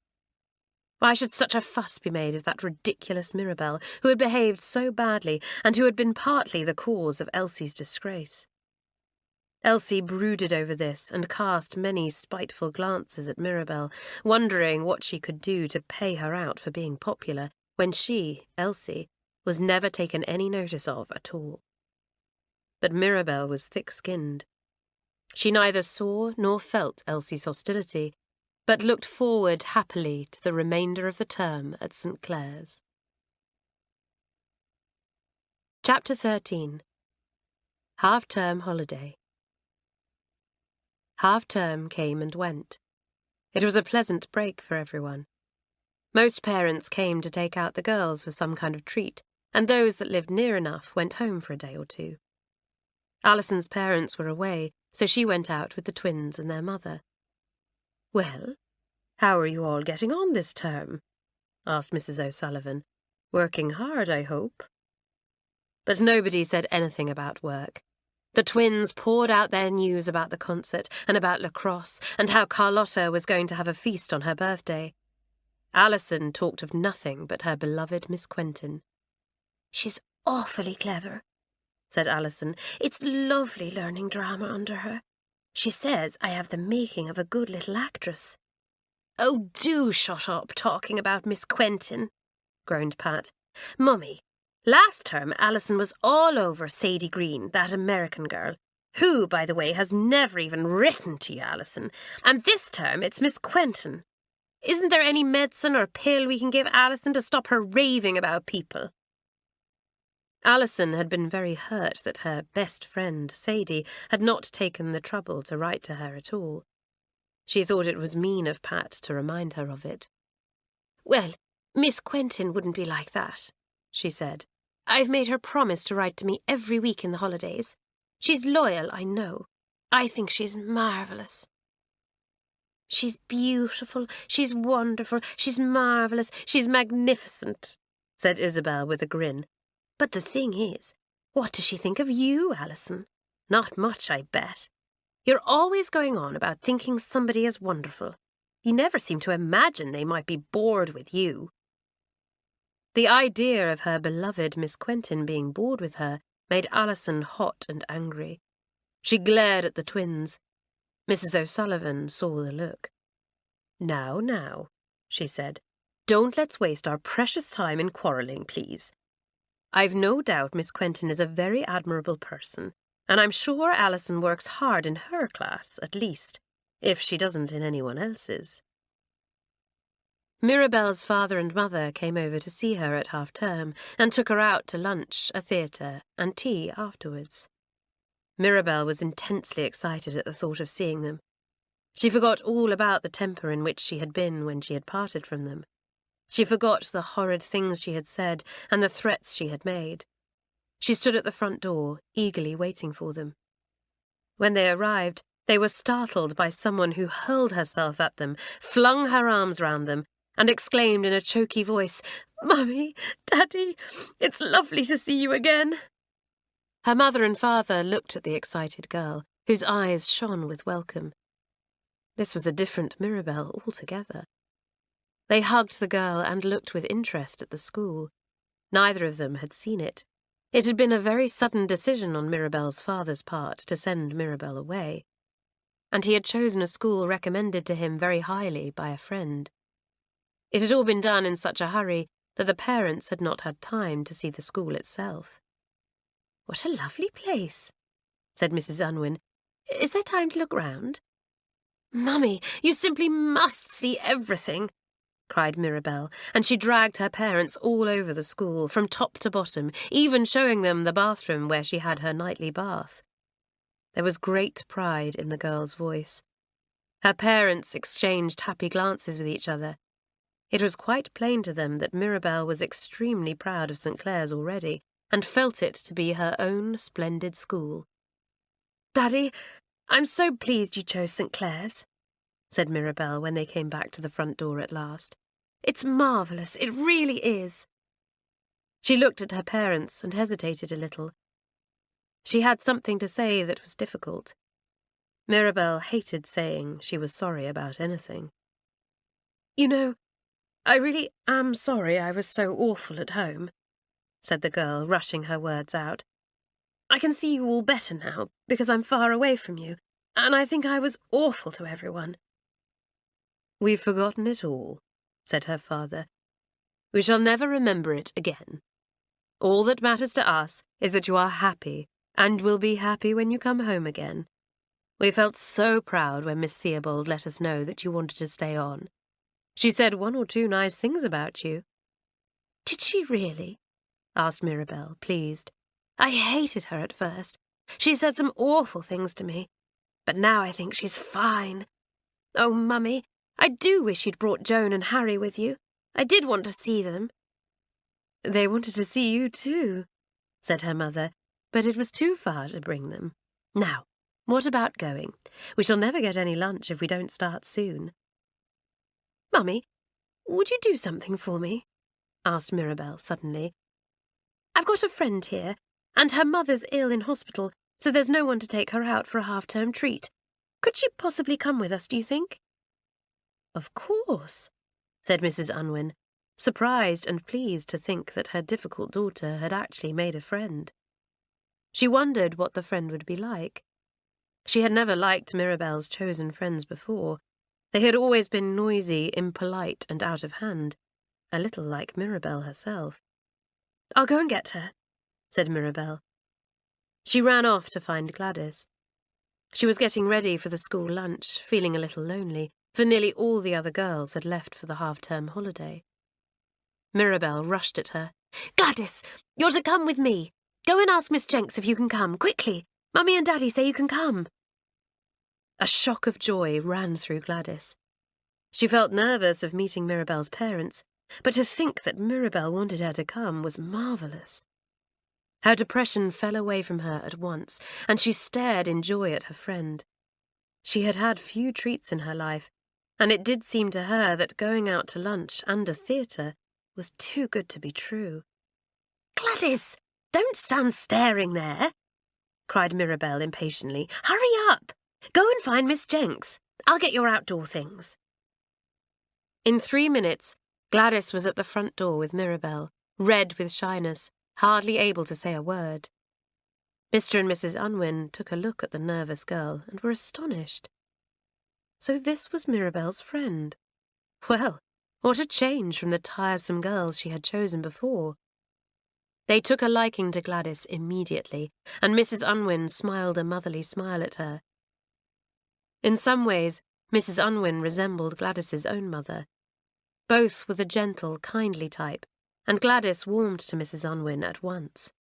[SPEAKER 2] Why should such a fuss be made of that ridiculous Mirabelle, who had behaved so badly and who had been partly the cause of Elsie's disgrace? Elsie brooded over this and cast many spiteful glances at Mirabelle, wondering what she could do to pay her out for being popular, when she, Elsie, was never taken any notice of at all. But Mirabelle was thick-skinned. She neither saw nor felt Elsie's hostility, but looked forward happily to the remainder of the term at St Clare's. Chapter 13. Half-Term Holiday. Half-term came and went. It was a pleasant break for everyone. Most parents came to take out the girls for some kind of treat, and those that lived near enough went home for a day or two. Alison's parents were away, so she went out with the twins and their mother. "Well, how are you all getting on this term?" asked Mrs. O'Sullivan. "Working hard, I hope." But nobody said anything about work. The twins poured out their news about the concert and about lacrosse and how Carlotta was going to have a feast on her birthday. Alison talked of nothing but her beloved Miss Quentin. "She's awfully clever," said Alison. "It's lovely learning drama under her. She says I have the making of a good little actress." "Oh, do shut up talking about Miss Quentin," groaned Pat. "Mummy, last term Alison was all over Sadie Green, that American girl, who, by the way, has never even written to you, Alison. And this term it's Miss Quentin. Isn't there any medicine or pill we can give Alison to stop her raving about people?" Alison had been very hurt that her best friend, Sadie, had not taken the trouble to write to her at all. She thought it was mean of Pat to remind her of it. "Well, Miss Quentin wouldn't be like that," she said. "I've made her promise to write to me every week in the holidays. She's loyal, I know. I think she's marvellous." "She's beautiful, she's wonderful, she's marvellous, she's magnificent," said Isabel with a grin. "But the thing is, what does she think of you, Alison? Not much, I bet. You're always going on about thinking somebody is wonderful. You never seem to imagine they might be bored with you." The idea of her beloved Miss Quentin being bored with her made Alison hot and angry. She glared at the twins. Mrs. O'Sullivan saw the look. "Now, now," she said, "don't let's waste our precious time in quarrelling, please. I've no doubt Miss Quentin is a very admirable person, and I'm sure Alison works hard in her class, at least, if she doesn't in anyone else's." Mirabelle's father and mother came over to see her at half-term and took her out to lunch, a theatre, and tea afterwards. Mirabelle was intensely excited at the thought of seeing them. She forgot all about the temper in which she had been when she had parted from them. She forgot the horrid things she had said and the threats she had made. She stood at the front door, eagerly waiting for them. When they arrived, they were startled by someone who hurled herself at them, flung her arms round them, and exclaimed in a choky voice, "Mummy, Daddy, it's lovely to see you again." Her mother and father looked at the excited girl, whose eyes shone with welcome. This was a different Mirabelle altogether. They hugged the girl and looked with interest at the school. Neither of them had seen it. It had been a very sudden decision on Mirabelle's father's part to send Mirabelle away, and he had chosen a school recommended to him very highly by a friend. It had all been done in such a hurry that the parents had not had time to see the school itself. "What a lovely place," said Mrs. Unwin. "Is there time to look round?" "Mummy, you simply must see everything," cried Mirabelle, and she dragged her parents all over the school, from top to bottom, even showing them the bathroom where she had her nightly bath. There was great pride in the girl's voice. Her parents exchanged happy glances with each other. It was quite plain to them that Mirabelle was extremely proud of St Clare's already, and felt it to be her own splendid school. "Daddy, I'm so pleased you chose St Clare's," said Mirabelle when they came back to the front door at last. "It's marvellous, it really is." She looked at her parents and hesitated a little. She had something to say that was difficult. Mirabelle hated saying she was sorry about anything. "You know, I really am sorry I was so awful at home," said the girl, rushing her words out. "I can see you all better now, because I'm far away from you, and I think I was awful to everyone." "We've forgotten it all," said her father. "We shall never remember it again. All that matters to us is that you are happy, and will be happy when you come home again. We felt so proud when Miss Theobald let us know that you wanted to stay on. She said one or two nice things about you." "Did she really?" asked Mirabelle, pleased. "I hated her at first. She said some awful things to me. But now I think she's fine. Oh, Mummy, I do wish you'd brought Joan and Harry with you. I did want to see them." "They wanted to see you too," said her mother, "but it was too far to bring them. Now, what about going? We shall never get any lunch if we don't start soon." "Mummy, would you do something for me?" asked Mirabelle suddenly. "I've got a friend here, and her mother's ill in hospital, so there's no one to take her out for a half-term treat. Could she possibly come with us, do you think?" "Of course," said Mrs. Unwin, surprised and pleased to think that her difficult daughter had actually made a friend. She wondered what the friend would be like. She had never liked Mirabelle's chosen friends before. They had always been noisy, impolite, and out of hand, a little like Mirabelle herself. "I'll go and get her," said Mirabelle. She ran off to find Gladys. She was getting ready for the school lunch, feeling a little lonely, for nearly all the other girls had left for the half-term holiday. Mirabelle rushed at her. "Gladys, you're to come with me. Go and ask Miss Jenks if you can come, quickly. Mummy and Daddy say you can come. A shock of joy ran through Gladys. She felt nervous of meeting Mirabelle's parents, but to think that Mirabelle wanted her to come was marvellous. Her depression fell away from her at once, and she stared in joy at her friend. She had had few treats in her life, and it did seem to her that going out to lunch and a theatre was too good to be true. "Gladys, don't stand staring there," cried Mirabelle impatiently. "Hurry up! Go and find Miss Jenks. I'll get your outdoor things." In 3 minutes, Gladys was at the front door with Mirabelle, red with shyness, hardly able to say a word. Mr. and Mrs. Unwin took a look at the nervous girl and were astonished. So this was Mirabelle's friend. Well, what a change from the tiresome girls she had chosen before. They took a liking to Gladys immediately, and Mrs. Unwin smiled a motherly smile at her. In some ways, Mrs. Unwin resembled Gladys's own mother. Both were the gentle, kindly type, and Gladys warmed to Mrs. Unwin at once.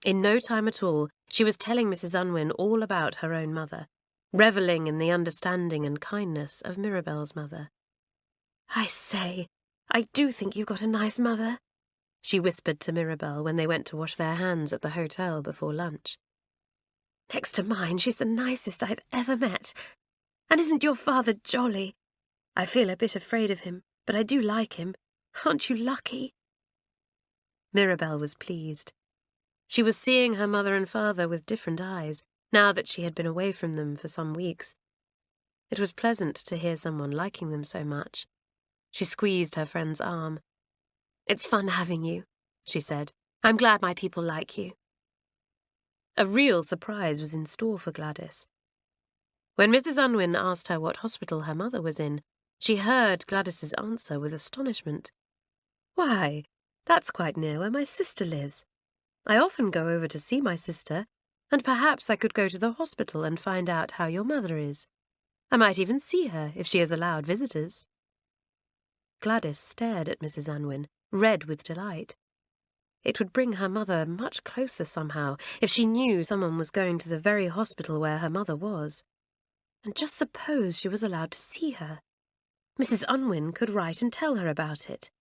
[SPEAKER 2] In no time at all, she was telling Mrs. Unwin all about her own mother, revelling in the understanding and kindness of Mirabelle's mother. "I say, I do think you've got a nice mother," she whispered to Mirabelle when they went to wash their hands at the hotel before lunch. "Next to mine, she's the nicest I've ever met. And isn't your father jolly? I feel a bit afraid of him, but I do like him. Aren't you lucky?" Mirabelle was pleased. She was seeing her mother and father with different eyes, now that she had been away from them for some weeks. It was pleasant to hear someone liking them so much. She squeezed her friend's arm. "It's fun having you," she said. "I'm glad my people like you." A real surprise was in store for Gladys. When Mrs. Unwin asked her what hospital her mother was in, she heard Gladys's answer with astonishment. "Why, that's quite near where my sister lives. I often go over to see my sister, and perhaps I could go to the hospital and find out how your mother is. I might even see her if she is allowed visitors." Gladys stared at Mrs. Unwin, red with delight. It would bring her mother much closer somehow if she knew someone was going to the very hospital where her mother was. And just suppose she was allowed to see her. Mrs. Unwin could write and tell her about it.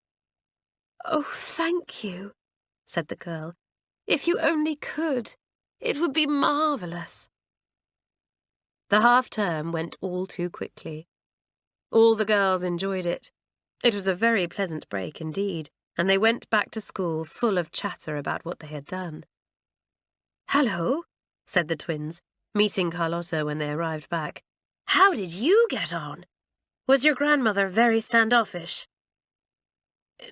[SPEAKER 2] "Oh, thank you," said the girl. "If you only could, it would be marvellous." The half-term went all too quickly. All the girls enjoyed it. It was a very pleasant break indeed, and they went back to school full of chatter about what they had done. "Hello," said the twins, meeting Carlotta when they arrived back. "How did you get on? Was your grandmother very standoffish?"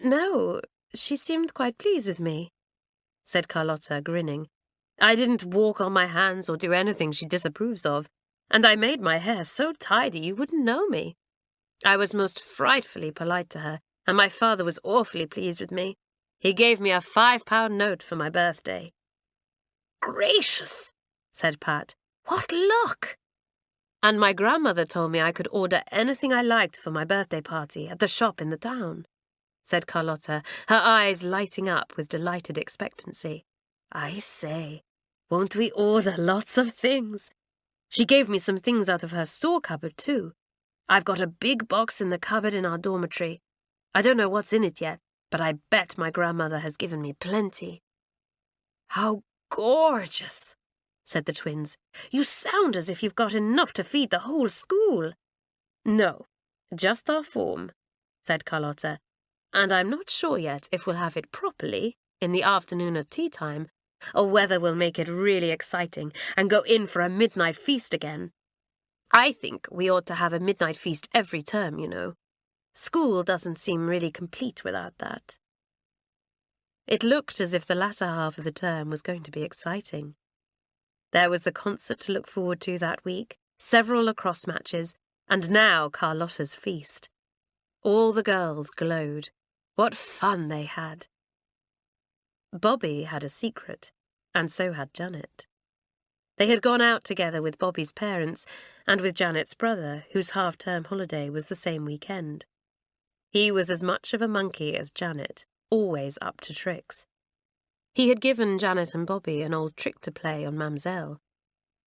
[SPEAKER 2] "No, she seemed quite pleased with me," said Carlotta, grinning. "I didn't walk on my hands or do anything she disapproves of, and I made my hair so tidy you wouldn't know me. I was most frightfully polite to her, and my father was awfully pleased with me. He gave me a £5 note for my birthday." "Gracious," said Pat. "What luck!" "And my grandmother told me I could order anything I liked for my birthday party at the shop in the town," said Carlotta, her eyes lighting up with delighted expectancy. "I say, won't we order lots of things? She gave me some things out of her store cupboard, too. I've got a big box in the cupboard in our dormitory. I don't know what's in it yet, but I bet my grandmother has given me plenty." "How gorgeous," said the twins. "You sound as if you've got enough to feed the whole school." "No, just our form," said Carlotta. "And I'm not sure yet if we'll have it properly, in the afternoon at tea time, or whether we'll make it really exciting and go in for a midnight feast again. I think we ought to have a midnight feast every term, you know. School doesn't seem really complete without that." It looked as if the latter half of the term was going to be exciting. There was the concert to look forward to that week, several lacrosse matches, and now Carlotta's feast. All the girls glowed. What fun they had! Bobby had a secret, and so had Janet. They had gone out together with Bobby's parents and with Janet's brother, whose half-term holiday was the same weekend. He was as much of a monkey as Janet, always up to tricks. He had given Janet and Bobby an old trick to play on Mamselle.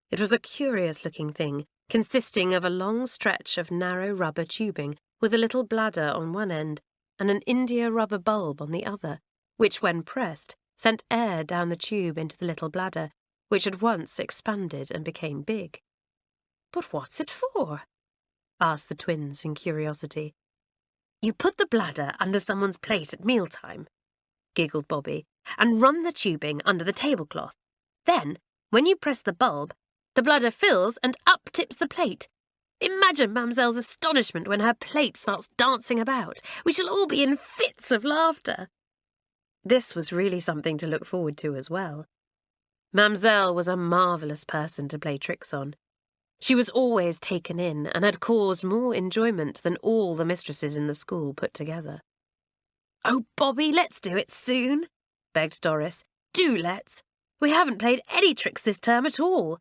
[SPEAKER 2] It was a curious-looking thing, consisting of a long stretch of narrow rubber tubing with a little bladder on one end and an india-rubber bulb on the other, which, when pressed, sent air down the tube into the little bladder, which at once expanded and became big. "But what's it for?" asked the twins in curiosity. "You put the bladder under someone's plate at mealtime," giggled Bobby, "and run the tubing under the tablecloth. Then, when you press the bulb, the bladder fills and up tips the plate. Imagine Mamselle's astonishment when her plate starts dancing about. We shall all be in fits of laughter." This was really something to look forward to as well. Mamselle was a marvellous person to play tricks on. She was always taken in and had caused more enjoyment than all the mistresses in the school put together. "Oh, Bobby, let's do it soon," begged Doris. "Do let's. We haven't played any tricks this term at all."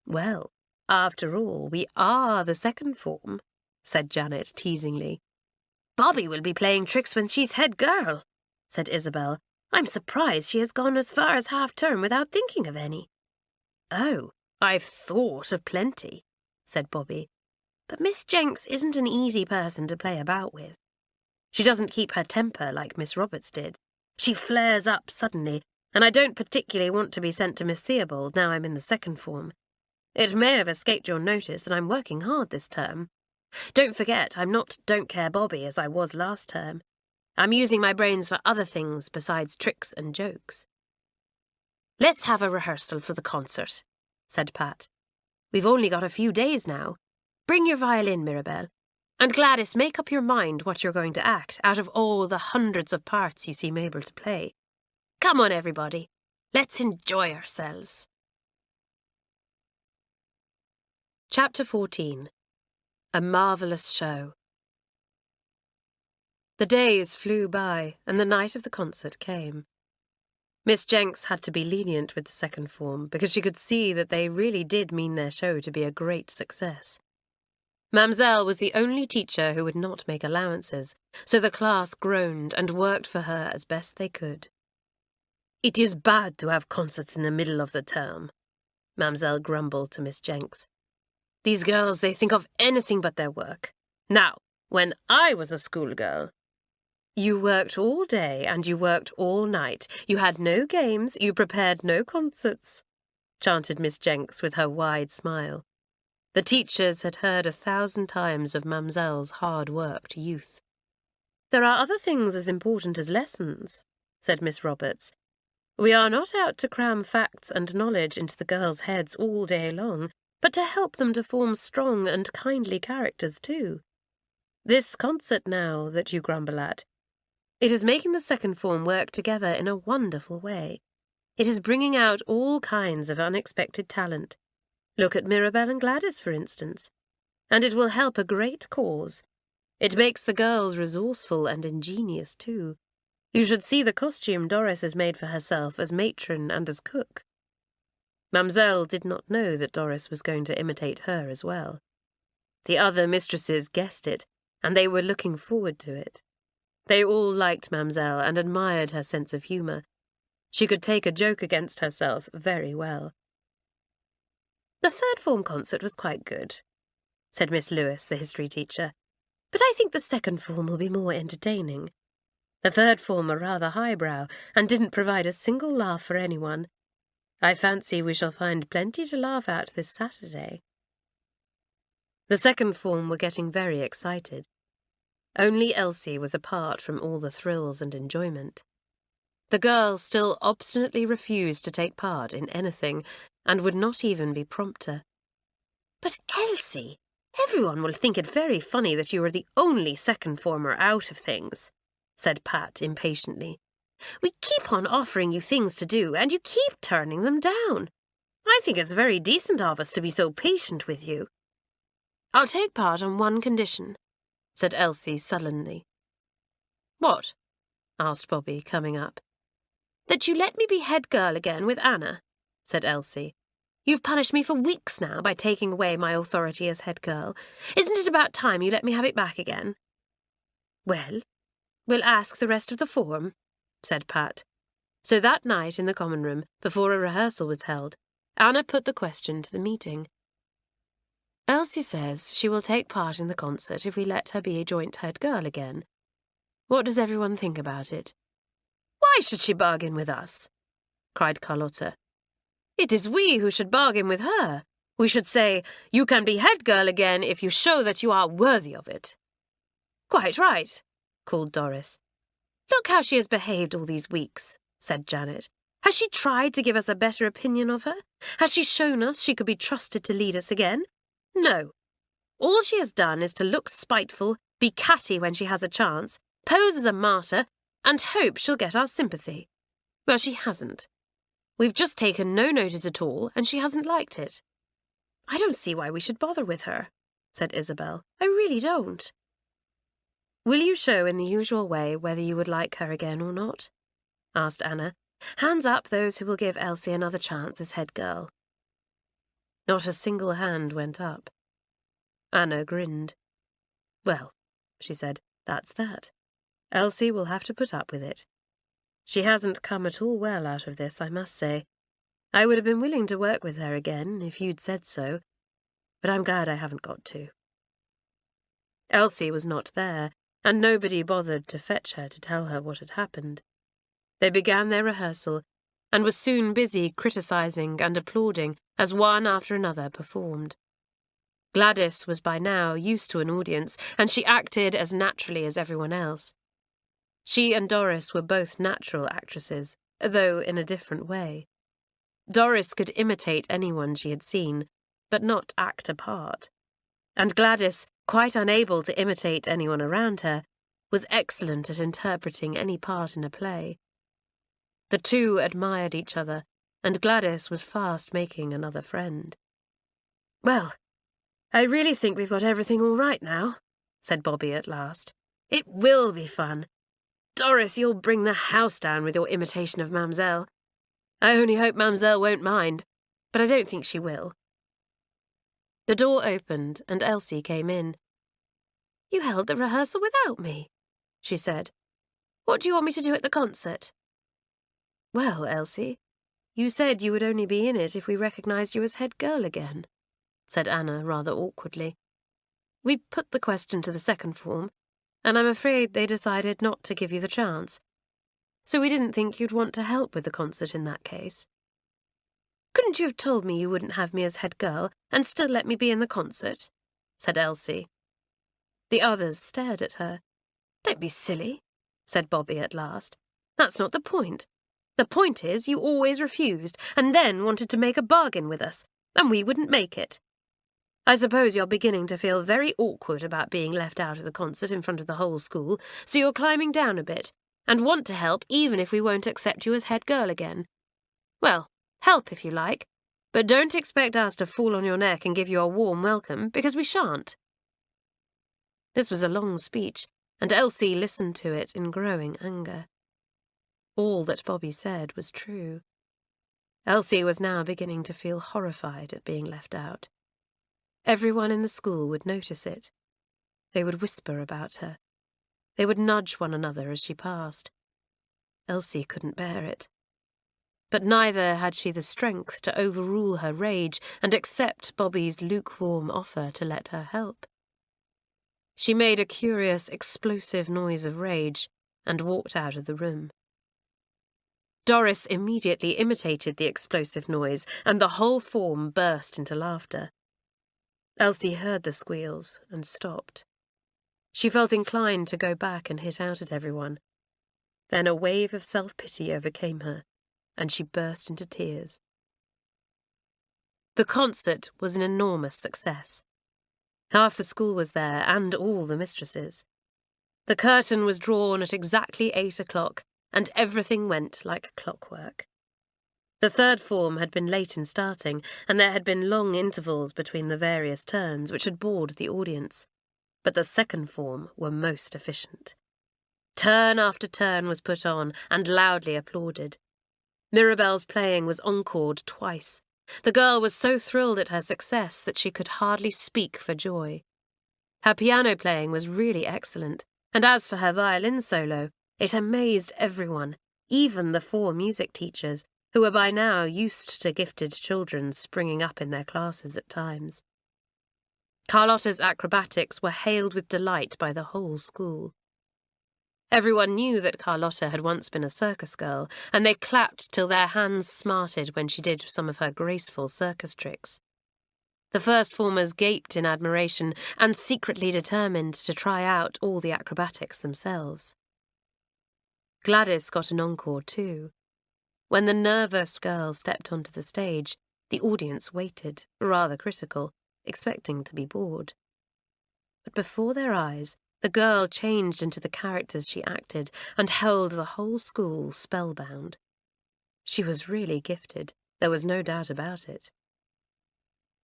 [SPEAKER 2] "Well, after all, we are the second form," said Janet teasingly. "Bobby will be playing tricks when she's head girl," said Isabel. "I'm surprised she has gone as far as half-term without thinking of any." "Oh, I've thought of plenty," said Bobby. "But Miss Jenks isn't an easy person to play about with. She doesn't keep her temper like Miss Roberts did. She flares up suddenly, and I don't particularly want to be sent to Miss Theobald now I'm in the second form. It may have escaped your notice that I'm working hard this term. Don't forget, I'm not Don't Care Bobby as I was last term. I'm using my brains for other things besides tricks and jokes." "Let's have a rehearsal for the concert," said Pat. "We've only got a few days now. Bring your violin, Mirabelle. And Gladys, make up your mind what you're going to act out of all the hundreds of parts you seem able to play. Come on, everybody. Let's enjoy ourselves." Chapter 14. A Marvellous Show. The days flew by, and the night of the concert came. Miss Jenks had to be lenient with the second form because she could see that they really did mean their show to be a great success. Mamselle was the only teacher who would not make allowances, so the class groaned and worked for her as best they could. "It is bad to have concerts in the middle of the term," Mamselle grumbled to Miss Jenks. "These girls, they think of anything but their work. Now, when I was a schoolgirl—" "You worked all day and you worked all night. You had no games, you prepared no concerts," chanted Miss Jenks with her wide smile. The teachers had heard 1,000 times of Mamselle's hard-worked youth. "There are other things as important as lessons," said Miss Roberts. "We are not out to cram facts and knowledge into the girls' heads all day long, but to help them to form strong and kindly characters too. This concert now that you grumble at, it is making the second form work together in a wonderful way. It is bringing out all kinds of unexpected talent. Look at Mirabelle and Gladys, for instance. And it will help a great cause. It makes the girls resourceful and ingenious, too. You should see the costume Doris has made for herself as matron and as cook." Mamselle did not know that Doris was going to imitate her as well. The other mistresses guessed it, and they were looking forward to it. They all liked Mamselle and admired her sense of humour. She could take a joke against herself very well. "The third form concert was quite good," said Miss Lewis, the history teacher. "But I think the second form will be more entertaining. The third form were rather highbrow and didn't provide a single laugh for anyone. I fancy we shall find plenty to laugh at this Saturday." The second form were getting very excited. Only Elsie was apart from all the thrills and enjoyment. The girls still obstinately refused to take part in anything, and would not even be prompter. "But Elsie, everyone will think it very funny that you are the only second former out of things," said Pat impatiently. "We keep on offering you things to do, and you keep turning them down. I think it's very decent of us to be so patient with you." "I'll take part on one condition," said Elsie sullenly. "What?" asked Bobby, coming up. "That you let me be head girl again with Anna," said Elsie. "You've punished me for weeks now by taking away my authority as head girl. Isn't it about time you let me have it back again?" "Well, we'll ask the rest of the form," said Pat. So that night in the common room, before a rehearsal was held, Anna put the question to the meeting. Elsie says she will take part in the concert if we let her be a joint head girl again. What does everyone think about it? Why should she bargain with us? Cried Carlotta. It is we who should bargain with her. We should say, you can be head girl again if you show that you are worthy of it. Quite right, called Doris. Look how she has behaved all these weeks, said Janet. Has she tried to give us a better opinion of her? Has she shown us she could be trusted to lead us again? No. All she has done is to look spiteful, be catty when she has a chance, pose as a martyr, and hope she'll get our sympathy. Well, she hasn't. We've just taken no notice at all, and she hasn't liked it. I don't see why we should bother with her, said Isabel. I really don't. Will you show in the usual way whether you would like her again or not? Asked Anna. Hands up those who will give Elsie another chance as head girl. Not a single hand went up. Anna grinned. Well, she said, that's that. Elsie will have to put up with it. She hasn't come at all well out of this, I must say. I would have been willing to work with her again if you'd said so, but I'm glad I haven't got to. Elsie was not there, and nobody bothered to fetch her to tell her what had happened. They began their rehearsal, and were soon busy criticising and applauding as one after another performed. Gladys was by now used to an audience, and she acted as naturally as everyone else. She and Doris were both natural actresses, though in a different way. Doris could imitate anyone she had seen, but not act a part. And Gladys, quite unable to imitate anyone around her, was excellent at interpreting any part in a play. The two admired each other, and Gladys was fast making another friend. Well, I really think we've got everything all right now, said Bobby at last. It will be fun. Doris, you'll bring the house down with your imitation of Mamselle. I only hope Mamselle won't mind, but I don't think she will. The door opened, and Elsie came in. You held the rehearsal without me, she said. What do you want me to do at the concert? Well, Elsie, you said you would only be in it if we recognised you as head girl again, said Anna rather awkwardly. We put the question to the second form, and I'm afraid they decided not to give you the chance. So we didn't think you'd want to help with the concert in that case. Couldn't you have told me you wouldn't have me as head girl and still let me be in the concert? Said Elsie. The others stared at her. Don't be silly, said Bobby at last. That's not the point. The point is you always refused and then wanted to make a bargain with us, and we wouldn't make it. I suppose you're beginning to feel very awkward about being left out of the concert in front of the whole school, so you're climbing down a bit, and want to help even if we won't accept you as head girl again. Well, help if you like, but don't expect us to fall on your neck and give you a warm welcome, because we shan't. This was a long speech, and Elsie listened to it in growing anger. All that Bobby said was true. Elsie was now beginning to feel horrified at being left out. Everyone in the school would notice it. They would whisper about her. They would nudge one another as she passed. Elsie couldn't bear it. But neither had she the strength to overrule her rage and accept Bobby's lukewarm offer to let her help. She made a curious, explosive noise of rage and walked out of the room. Doris immediately imitated the explosive noise, and the whole form burst into laughter. Elsie heard the squeals and stopped. She felt inclined to go back and hit out at everyone. Then a wave of self-pity overcame her, and she burst into tears. The concert was an enormous success. Half the school was there, and all the mistresses. The curtain was drawn at exactly 8 o'clock, and everything went like clockwork. The third form had been late in starting, and there had been long intervals between the various turns, which had bored the audience. But the second form were most efficient. Turn after turn was put on, and loudly applauded. Mirabelle's playing was encored twice. The girl was so thrilled at her success that she could hardly speak for joy. Her piano playing was really excellent, and as for her violin solo, it amazed everyone, even the 4 music teachers, who were by now used to gifted children springing up in their classes at times. Carlotta's acrobatics were hailed with delight by the whole school. Everyone knew that Carlotta had once been a circus girl, and they clapped till their hands smarted when she did some of her graceful circus tricks. The first formers gaped in admiration and secretly determined to try out all the acrobatics themselves. Gladys got an encore too. When the nervous girl stepped onto the stage, the audience waited, rather critical, expecting to be bored. But before their eyes, the girl changed into the characters she acted and held the whole school spellbound. She was really gifted, there was no doubt about it.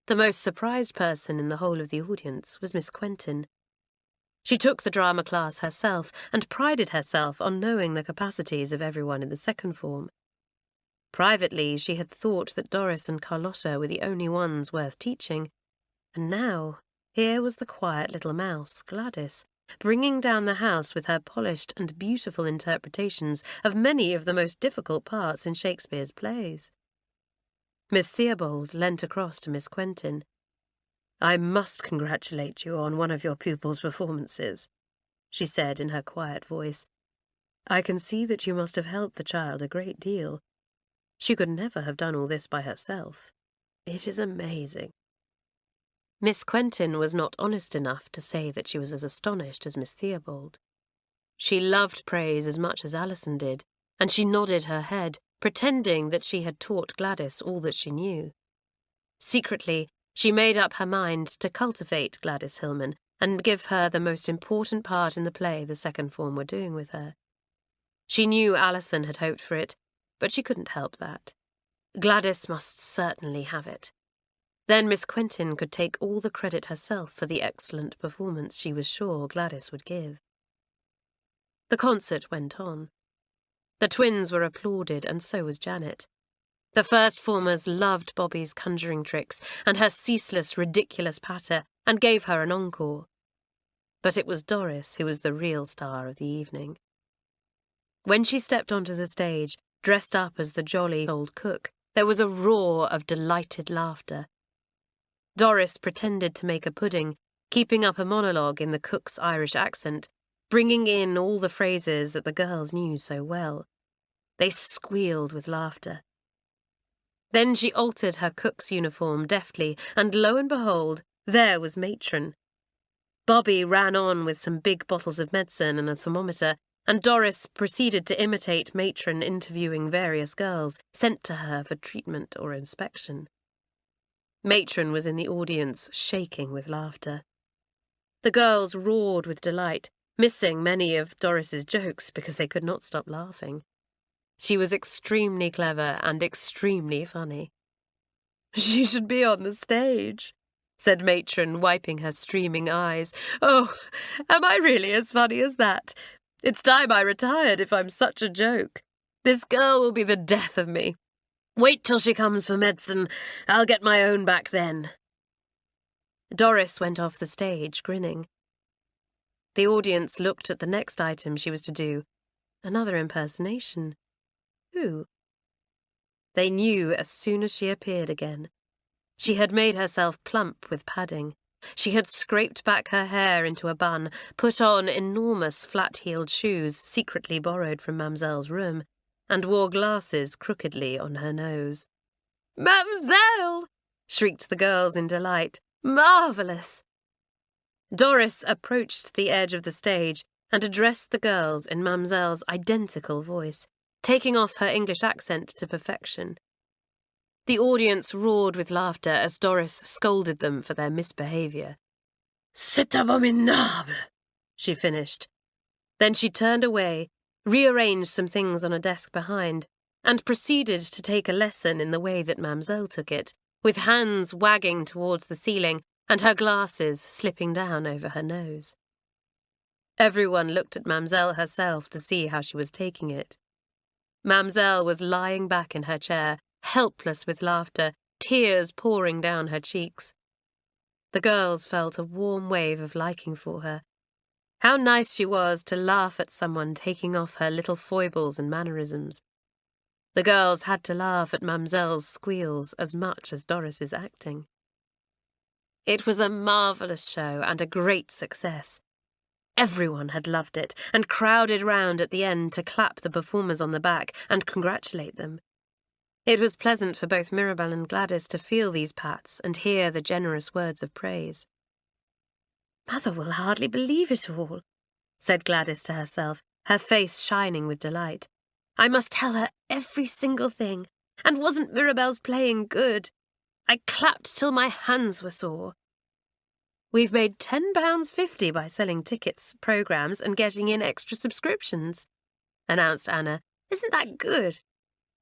[SPEAKER 2] The most surprised person in the whole of the audience was Miss Quentin. She took the drama class herself and prided herself on knowing the capacities of everyone in the second form. Privately, she had thought that Doris and Carlotta were the only ones worth teaching, and now here was the quiet little mouse, Gladys, bringing down the house with her polished and beautiful interpretations of many of the most difficult parts in Shakespeare's plays. Miss Theobald leant across to Miss Quentin. "I must congratulate you on one of your pupils' performances," she said in her quiet voice. "I can see that you must have helped the child a great deal. She could never have done all this by herself. It is amazing." Miss Quentin was not honest enough to say that she was as astonished as Miss Theobald. She loved praise as much as Alison did, and she nodded her head, pretending that she had taught Gladys all that she knew. Secretly, she made up her mind to cultivate Gladys Hillman and give her the most important part in the play the second form were doing with her. She knew Alison had hoped for it, but she couldn't help that. Gladys must certainly have it. Then Miss Quentin could take all the credit herself for the excellent performance she was sure Gladys would give. The concert went on. The twins were applauded, and so was Janet. The first formers loved Bobby's conjuring tricks and her ceaseless, ridiculous patter, and gave her an encore. But it was Doris who was the real star of the evening. When she stepped onto the stage, dressed up as the jolly old cook, there was a roar of delighted laughter. Doris pretended to make a pudding, keeping up a monologue in the cook's Irish accent, bringing in all the phrases that the girls knew so well. They squealed with laughter. Then she altered her cook's uniform deftly, and lo and behold, there was Matron. Bobby ran on with some big bottles of medicine and a thermometer, and Doris proceeded to imitate Matron interviewing various girls sent to her for treatment or inspection. Matron was in the audience, shaking with laughter. The girls roared with delight, missing many of Doris's jokes because they could not stop laughing. She was extremely clever and extremely funny. "She should be on the stage," said Matron, wiping her streaming eyes. "Oh, am I really as funny as that? It's time I retired if I'm such a joke. This girl will be the death of me. Wait till she comes for medicine. I'll get my own back then." Doris went off the stage, grinning. The audience looked at the next item she was to do. Another impersonation. Who? They knew as soon as she appeared again. She had made herself plump with padding. She had scraped back her hair into a bun, put on enormous flat-heeled shoes secretly borrowed from Mamselle's room, and wore glasses crookedly on her nose. "Mamselle!" shrieked the girls in delight. "Marvellous!" Doris approached the edge of the stage and addressed the girls in Mamselle's identical voice, taking off her English accent to perfection. The audience roared with laughter as Doris scolded them for their misbehaviour. "C'est abominable," she finished. Then she turned away, rearranged some things on a desk behind, and proceeded to take a lesson in the way that Mamselle took it, with hands wagging towards the ceiling and her glasses slipping down over her nose. Everyone looked at Mamselle herself to see how she was taking it. Mamselle was lying back in her chair, helpless with laughter, tears pouring down her cheeks. The girls felt a warm wave of liking for her. How nice she was to laugh at someone taking off her little foibles and mannerisms. The girls had to laugh at Mamselle's squeals as much as Doris's acting. It was a marvellous show and a great success. Everyone had loved it and crowded round at the end to clap the performers on the back and congratulate them. It was pleasant for both Mirabel and Gladys to feel these pats and hear the generous words of praise. "Mother will hardly believe it all," said Gladys to herself, her face shining with delight. "I must tell her every single thing. And wasn't Mirabel's playing good? I clapped till my hands were sore." "We've made £10.50 by selling tickets, programmes and getting in extra subscriptions," announced Anna. "Isn't that good?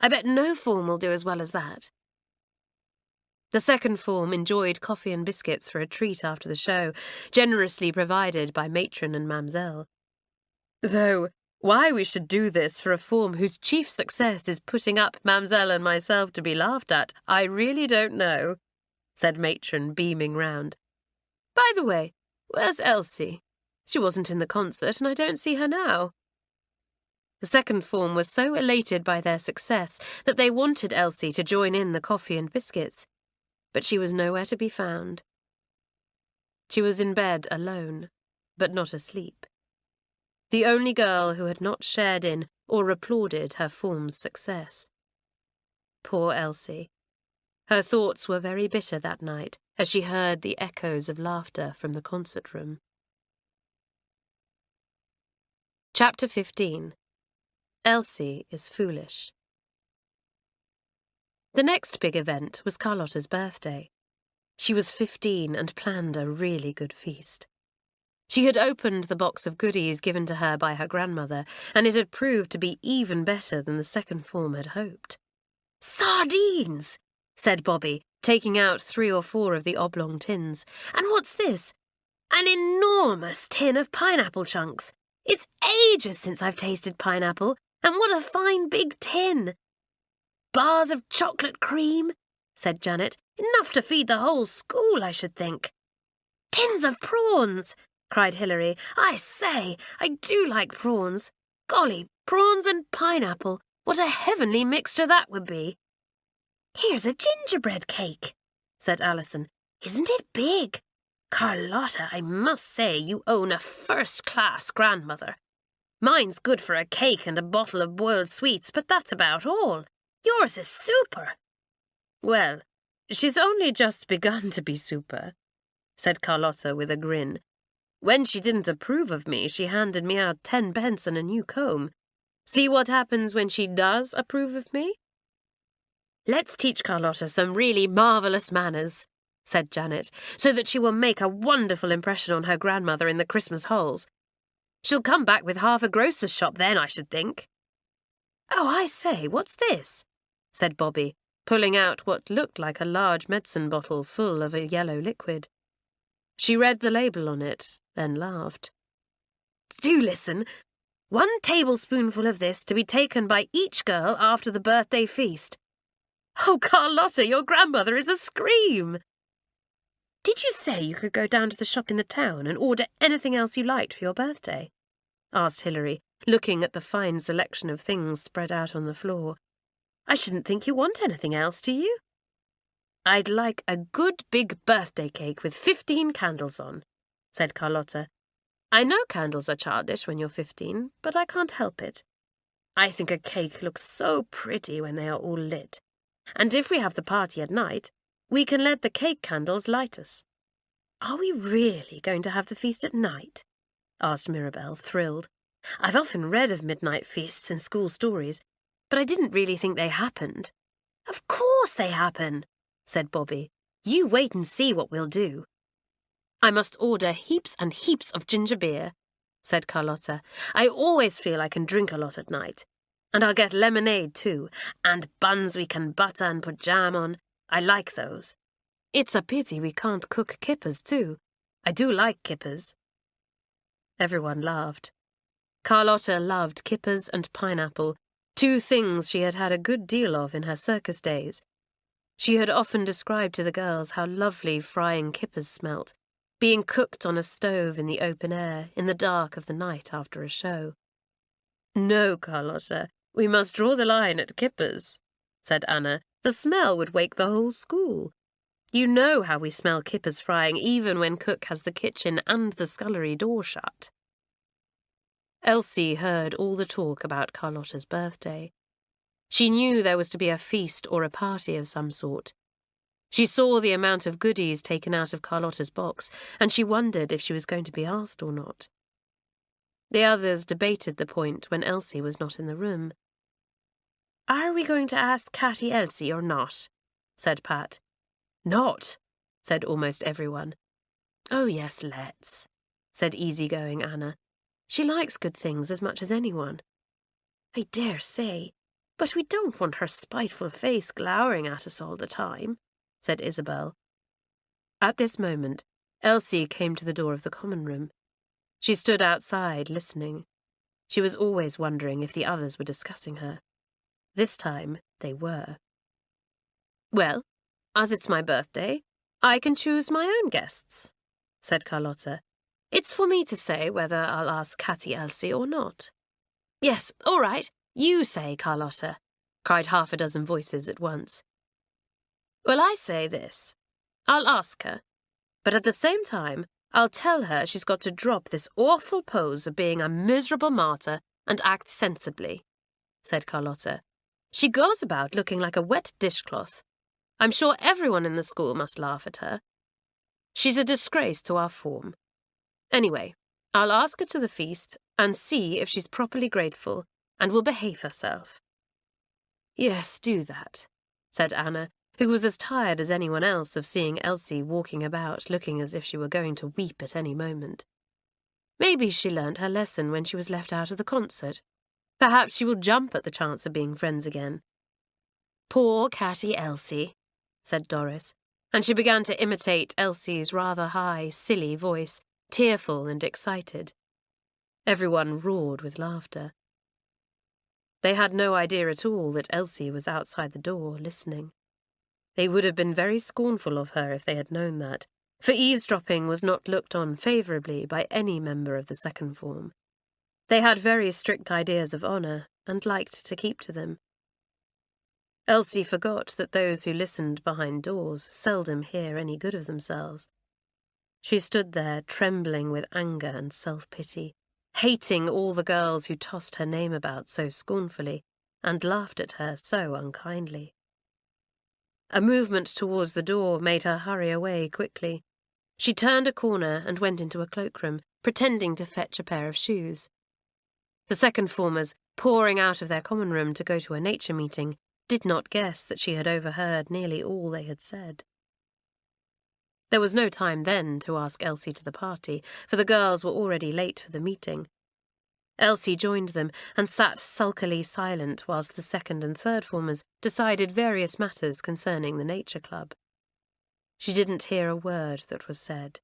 [SPEAKER 2] I bet no form will do as well as that." The second form enjoyed coffee and biscuits for a treat after the show, generously provided by Matron and Mamselle. "Though why we should do this for a form whose chief success is putting up Mamselle and myself to be laughed at, I really don't know," said Matron, beaming round. "By the way, where's Elsie? She wasn't in the concert, and I don't see her now." The second form was so elated by their success that they wanted Elsie to join in the coffee and biscuits, but she was nowhere to be found. She was in bed alone, but not asleep. The only girl who had not shared in or applauded her form's success. Poor Elsie. Her thoughts were very bitter that night as she heard the echoes of laughter from the concert room. Chapter 15. Elsie is Foolish. The next big event was Carlotta's birthday. She was 15 and planned a really good feast. She had opened the box of goodies given to her by her grandmother, and it had proved to be even better than the second form had hoped. "Sardines!" said Bobby, taking out 3 or 4 of the oblong tins. "And what's this? An enormous tin of pineapple chunks. It's ages since I've tasted pineapple, and what a fine big tin!" "Bars of chocolate cream," said Janet. "Enough to feed the whole school, I should think." "Tins of prawns," cried Hilary. "I say, I do like prawns. Golly, prawns and pineapple. What a heavenly mixture that would be." "Here's a gingerbread cake," said Alison. "Isn't it big? Carlotta, I must say you own a first-class grandmother. Mine's good for a cake and a bottle of boiled sweets, but that's about all. Yours is super." "Well, she's only just begun to be super," said Carlotta with a grin. "When she didn't approve of me, she handed me out 10 pence and a new comb. See what happens when she does approve of me?" "Let's teach Carlotta some really marvellous manners," said Janet, "so that she will make a wonderful impression on her grandmother in the Christmas halls. She'll come back with half a grocer's shop then, I should think." "Oh, I say, what's this?" said Bobby, pulling out what looked like a large medicine bottle full of a yellow liquid. She read the label on it, then laughed. "Do listen. 1 tablespoonful of this to be taken by each girl after the birthday feast." "Oh, Carlotta, your grandmother is a scream!" "Did you say you could go down to the shop in the town and order anything else you liked for your birthday?" asked Hilary, looking at the fine selection of things spread out on the floor. "I shouldn't think you want anything else, do you?" "I'd like a good big birthday cake with 15 candles on," said Carlotta. "I know candles are childish when you're 15, but I can't help it. I think a cake looks so pretty when they are all lit. And if we have the party at night, we can let the cake candles light us." "Are we really going to have the feast at night?" asked Mirabel, thrilled. "I've often read of midnight feasts in school stories, but I didn't really think they happened." "Of course they happen," said Bobby. "You wait and see what we'll do." "I must order heaps and heaps of ginger beer," said Carlotta. "I always feel I can drink a lot at night. And I'll get lemonade too, and buns we can butter and put jam on. I like those. It's a pity we can't cook kippers too. I do like kippers." Everyone laughed. Carlotta loved kippers and pineapple, 2 things she had had a good deal of in her circus days. She had often described to the girls how lovely frying kippers smelt, being cooked on a stove in the open air in the dark of the night after a show. "No, Carlotta, we must draw the line at kippers," said Anna. "The smell would wake the whole school. You know how we smell kippers frying even when cook has the kitchen and the scullery door shut." Elsie heard all the talk about Carlotta's birthday. She knew there was to be a feast or a party of some sort. She saw the amount of goodies taken out of Carlotta's box, and she wondered if she was going to be asked or not. The others debated the point when Elsie was not in the room. "Are we going to ask Catty Elsie or not?" said Pat. "Not," said almost everyone. "Oh, yes, let's," said easygoing Anna. "She likes good things as much as anyone." "I dare say, but we don't want her spiteful face glowering at us all the time," said Isabel. At this moment, Elsie came to the door of the common room. She stood outside, listening. She was always wondering if the others were discussing her. This time, they were. "Well, as it's my birthday, I can choose my own guests," said Carlotta. "It's for me to say whether I'll ask Catty Elsie or not." "Yes, all right, you say, Carlotta," cried half a dozen voices at once. "Well, I say this. I'll ask her, but at the same time, I'll tell her she's got to drop this awful pose of being a miserable martyr and act sensibly," said Carlotta. "She goes about looking like a wet dishcloth. I'm sure everyone in the school must laugh at her. She's a disgrace to our form. Anyway, I'll ask her to the feast and see if she's properly grateful and will behave herself." "Yes, do that," said Anna, who was as tired as anyone else of seeing Elsie walking about looking as if she were going to weep at any moment. "Maybe she learnt her lesson when she was left out of the concert. Perhaps she will jump at the chance of being friends again." "Poor Catty Elsie," said Doris, and she began to imitate Elsie's rather high, silly voice, tearful and excited. Everyone roared with laughter. They had no idea at all that Elsie was outside the door, listening. They would have been very scornful of her if they had known that, for eavesdropping was not looked on favourably by any member of the second form. They had very strict ideas of honour, and liked to keep to them. Elsie forgot that those who listened behind doors seldom hear any good of themselves. She stood there trembling with anger and self-pity, hating all the girls who tossed her name about so scornfully and laughed at her so unkindly. A movement towards the door made her hurry away quickly. She turned a corner and went into a cloakroom, pretending to fetch a pair of shoes. The second formers, pouring out of their common room to go to a nature meeting, did not guess that she had overheard nearly all they had said. There was no time then to ask Elsie to the party, for the girls were already late for the meeting. Elsie joined them and sat sulkily silent whilst the second and third formers decided various matters concerning the nature club. She didn't hear a word that was said.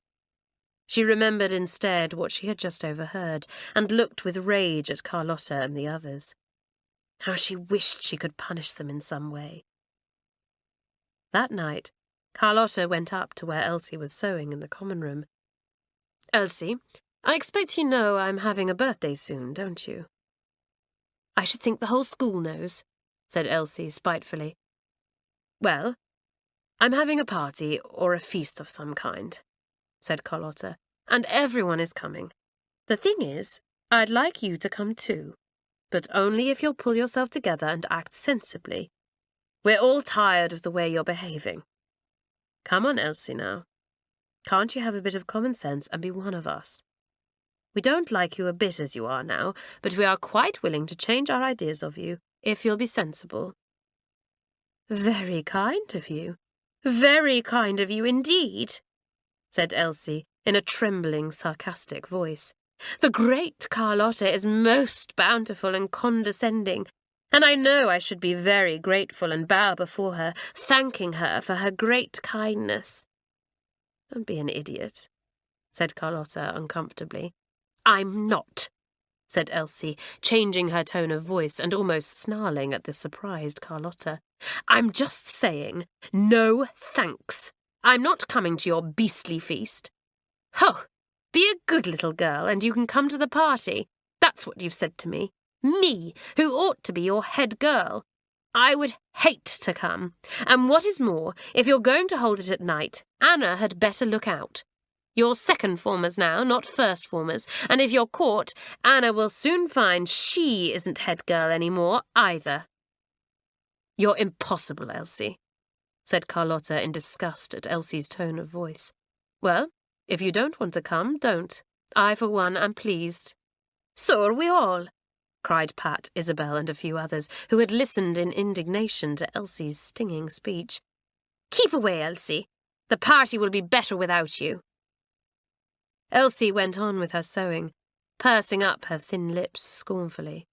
[SPEAKER 2] She remembered instead what she had just overheard, and looked with rage at Carlotta and the others. How she wished she could punish them in some way. That night, Carlotta went up to where Elsie was sewing in the common room. "Elsie, I expect you know I'm having a birthday soon, don't you?" "I should think the whole school knows," said Elsie spitefully. "Well, I'm having a party or a feast of some kind," said Carlotta, "and everyone is coming. The thing is, I'd like you to come too, but only if you'll pull yourself together and act sensibly. We're all tired of the way you're behaving. Come on, Elsie, now. Can't you have a bit of common sense and be one of us? We don't like you a bit as you are now, but we are quite willing to change our ideas of you, if you'll be sensible." "Very kind of you. Very kind of you indeed," said Elsie in a trembling, sarcastic voice. "The great Carlotta is most bountiful and condescending, and I know I should be very grateful and bow before her, thanking her for her great kindness." "Don't be an idiot," said Carlotta uncomfortably. "I'm not," said Elsie, changing her tone of voice and almost snarling at the surprised Carlotta. "I'm just saying, no thanks. I'm not coming to your beastly feast." Ho! Be a good little girl, and you can come to the party. That's what you've said to me. Me, who ought to be your head girl. I would hate to come. And what is more, if you're going to hold it at night, Anna had better look out. You're second formers now, not first formers, and if you're caught, Anna will soon find she isn't head girl any more, either. You're impossible, Elsie, said Carlotta in disgust at Elsie's tone of voice. Well, if you don't want to come, don't. I, for one, am pleased. So are we all, cried Pat, Isabel, and a few others, who had listened in indignation to Elsie's stinging speech. Keep away, Elsie. The party will be better without you. Elsie went on with her sewing, pursing up her thin lips scornfully.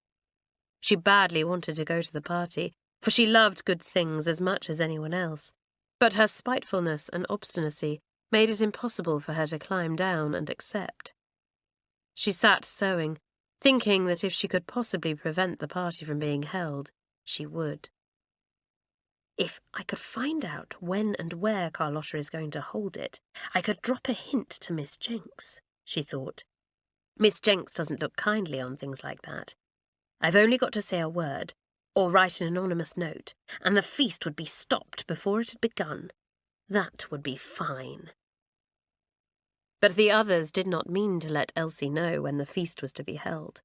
[SPEAKER 2] She badly wanted to go to the party, for she loved good things as much as anyone else, but her spitefulness and obstinacy made it impossible for her to climb down and accept. She sat sewing, thinking that if she could possibly prevent the party from being held, she would. If I could find out when and where Carlotta is going to hold it, I could drop a hint to Miss Jenks, she thought. Miss Jenks doesn't look kindly on things like that. I've only got to say a word, or write an anonymous note, and the feast would be stopped before it had begun. That would be fine. But the others did not mean to let Elsie know when the feast was to be held.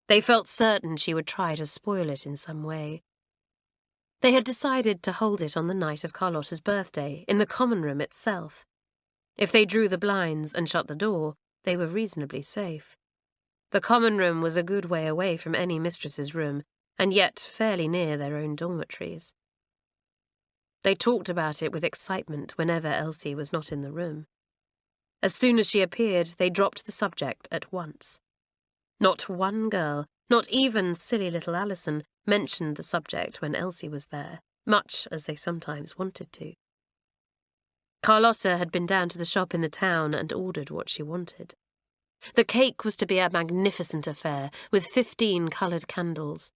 [SPEAKER 2] They felt certain she would try to spoil it in some way. They had decided to hold it on the night of Carlotta's birthday, in the common room itself. If they drew the blinds and shut the door, they were reasonably safe. The common room was a good way away from any mistress's room, and yet fairly near their own dormitories. They talked about it with excitement whenever Elsie was not in the room. As soon as she appeared, they dropped the subject at once. Not one girl, not even silly little Alison, mentioned the subject when Elsie was there, much as they sometimes wanted to. Carlotta had been down to the shop in the town and ordered what she wanted. The cake was to be a magnificent affair, with 15 coloured candles.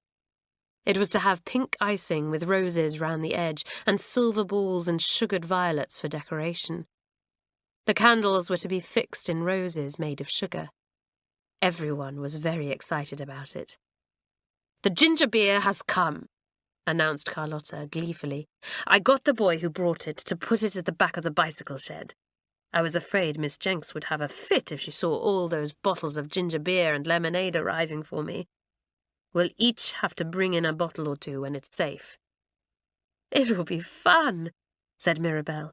[SPEAKER 2] It was to have pink icing with roses round the edge, and silver balls and sugared violets for decoration. The candles were to be fixed in roses made of sugar. Everyone was very excited about it. The ginger beer has come, announced Carlotta gleefully. I got the boy who brought it to put it at the back of the bicycle shed. I was afraid Miss Jenks would have a fit if she saw all those bottles of ginger beer and lemonade arriving for me. We'll each have to bring in a bottle or two when it's safe. It will be fun, said Mirabelle.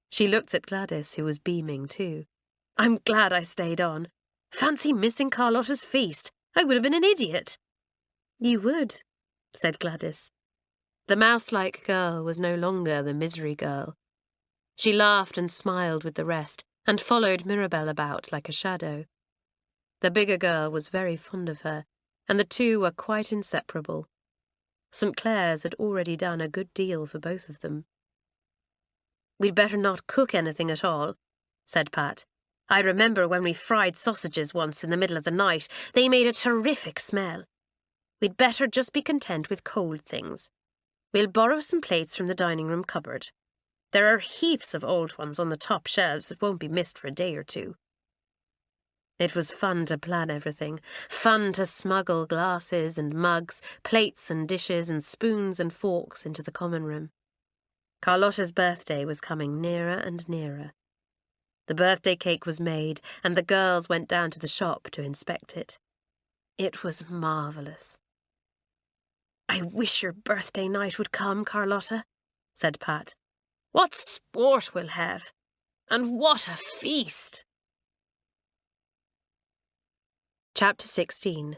[SPEAKER 2] She looked at Gladys, who was beaming too. I'm glad I stayed on. Fancy missing Carlotta's feast. I would have been an idiot. You would, said Gladys. The mouse-like girl was no longer the misery girl. She laughed and smiled with the rest, and followed Mirabelle about like a shadow. The bigger girl was very fond of her, and the two were quite inseparable. St Clare's had already done a good deal for both of them. We'd better not cook anything at all, said Pat. I remember when we fried sausages once in the middle of the night, they made a terrific smell. We'd better just be content with cold things. We'll borrow some plates from the dining-room cupboard. There are heaps of old ones on the top shelves that won't be missed for a day or two. It was fun to plan everything, fun to smuggle glasses and mugs, plates and dishes and spoons and forks into the common room. Carlotta's birthday was coming nearer and nearer. The birthday cake was made, and the girls went down to the shop to inspect it. It was marvellous. I wish your birthday night would come, Carlotta, said Pat. What sport we'll have! And what a feast! Chapter 16.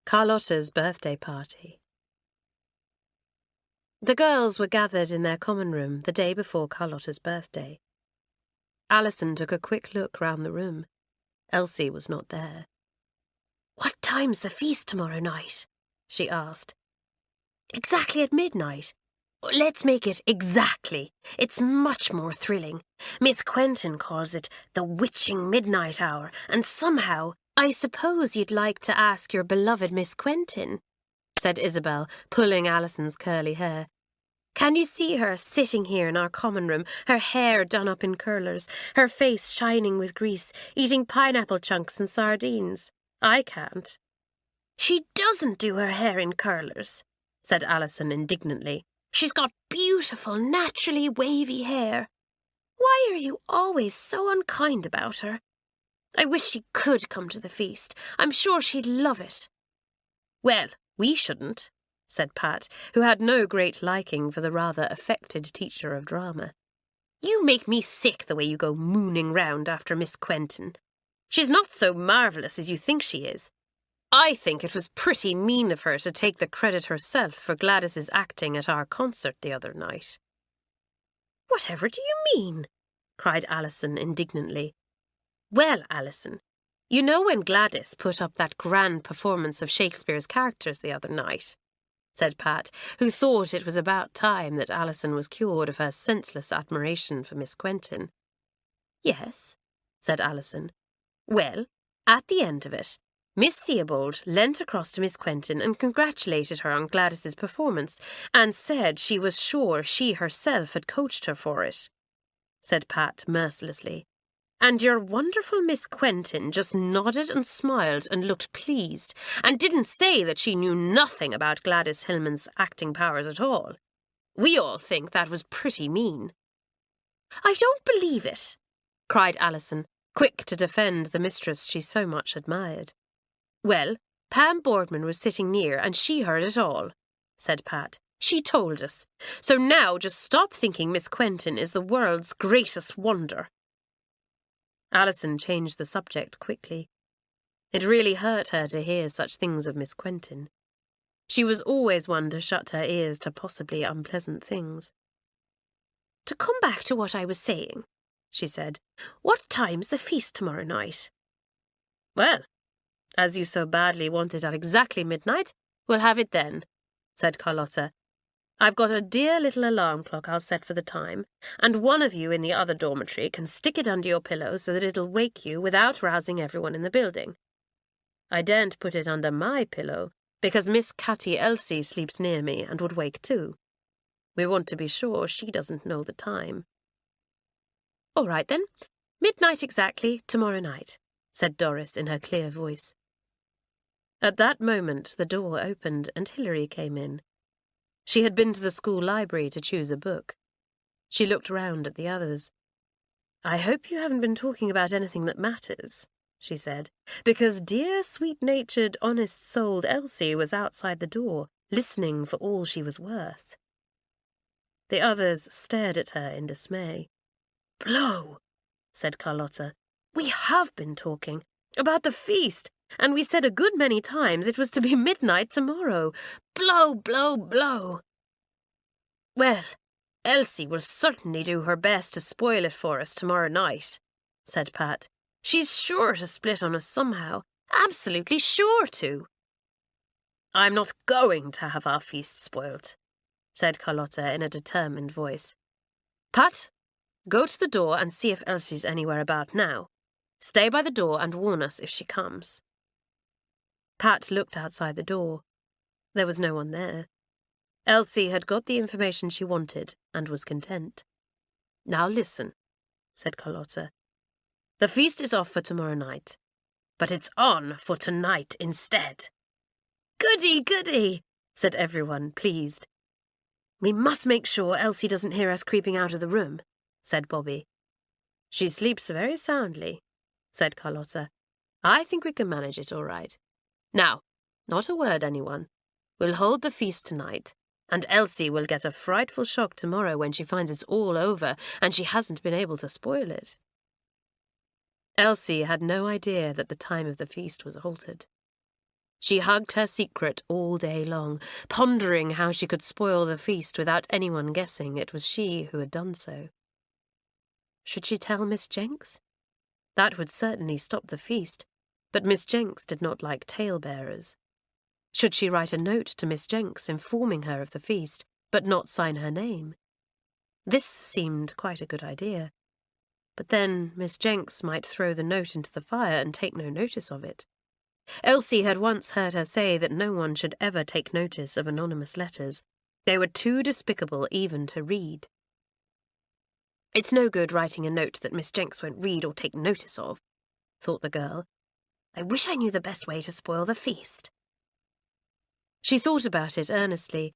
[SPEAKER 2] Carlotta's Birthday Party. The girls were gathered in their common room the day before Carlotta's birthday. Alison took a quick look round the room. Elsie was not there. What time's the feast tomorrow night? She asked. Exactly at midnight. Let's make it exactly. It's much more thrilling. Miss Quentin calls it the witching midnight hour, and somehow I suppose you'd like to ask your beloved Miss Quentin, said Isabel, pulling Alison's curly hair. Can you see her sitting here in our common room, her hair done up in curlers, her face shining with grease, eating pineapple chunks and sardines? I can't." "She doesn't do her hair in curlers," said Alison indignantly. "She's got beautiful, naturally wavy hair. Why are you always so unkind about her? I wish she could come to the feast. I'm sure she'd love it." "Well, we shouldn't," said Pat, who had no great liking for the rather affected teacher of drama. "You make me sick the way you go mooning round after Miss Quentin. She's not so marvellous as you think she is. I think it was pretty mean of her to take the credit herself for Gladys's acting at our concert the other night." "Whatever do you mean?" cried Alison indignantly. "Well, Alison, you know when Gladys put up that grand performance of Shakespeare's characters the other night?" said Pat, who thought it was about time that Alison was cured of her senseless admiration for Miss Quentin. "Yes," said Alison. "Well, at the end of it, Miss Theobald leant across to Miss Quentin and congratulated her on Gladys's performance, and said she was sure she herself had coached her for it," said Pat mercilessly. "And your wonderful Miss Quentin just nodded and smiled and looked pleased, and didn't say that she knew nothing about Gladys Hillman's acting powers at all. We all think that was pretty mean." "I don't believe it," cried Alison, quick to defend the mistress she so much admired. "Well, Pam Boardman was sitting near, and she heard it all," said Pat. "She told us. So now just stop thinking Miss Quentin is the world's greatest wonder." Alison changed the subject quickly. It really hurt her to hear such things of Miss Quentin. She was always one to shut her ears to possibly unpleasant things. "To come back to what I was saying," she said, "what time's the feast tomorrow night?" "Well, as you so badly want it at exactly midnight, we'll have it then," said Carlotta. "I've got a dear little alarm clock I'll set for the time, and one of you in the other dormitory can stick it under your pillow so that it'll wake you without rousing everyone in the building. I daren't put it under my pillow, because Miss Catty Elsie sleeps near me and would wake too. We want to be sure she doesn't know the time." "All right then, midnight exactly tomorrow night," said Doris in her clear voice. At that moment the door opened and Hilary came in. She had been to the school library to choose a book. She looked round at the others. "I hope you haven't been talking about anything that matters," she said, "because dear, sweet-natured, honest-souled Elsie was outside the door, listening for all she was worth." The others stared at her in dismay. "Blow," said Carlotta. "We have been talking about the feast, and we said a good many times it was to be midnight tomorrow. Blow, blow, blow." "Well, Elsie will certainly do her best to spoil it for us tomorrow night," said Pat. "She's sure to split on us somehow. Absolutely sure to." "I'm not going to have our feast spoilt," said Carlotta in a determined voice. "Pat, go to the door and see if Elsie's anywhere about now. Stay by the door and warn us if she comes." Pat looked outside the door. There was no one there. Elsie had got the information she wanted and was content. "Now listen," said Carlotta. "The feast is off for tomorrow night, but it's on for tonight instead." "Goody, goody," said everyone, pleased. "We must make sure Elsie doesn't hear us creeping out of the room," said Bobby. "She sleeps very soundly," said Carlotta. "I think we can manage it all right. Now, not a word, anyone. We'll hold the feast tonight, and Elsie will get a frightful shock tomorrow when she finds it's all over and she hasn't been able to spoil it." Elsie had no idea that the time of the feast was altered. She hugged her secret all day long, pondering how she could spoil the feast without anyone guessing it was she who had done so. Should she tell Miss Jenks? That would certainly stop the feast, but Miss Jenks did not like talebearers. Should she write a note to Miss Jenks informing her of the feast, but not sign her name? This seemed quite a good idea. But then Miss Jenks might throw the note into the fire and take no notice of it. Elsie had once heard her say that no one should ever take notice of anonymous letters, They were too despicable even to read. It's no good writing a note that Miss Jenks won't read or take notice of, thought the girl. I wish I knew the best way to spoil the feast. She thought about it earnestly,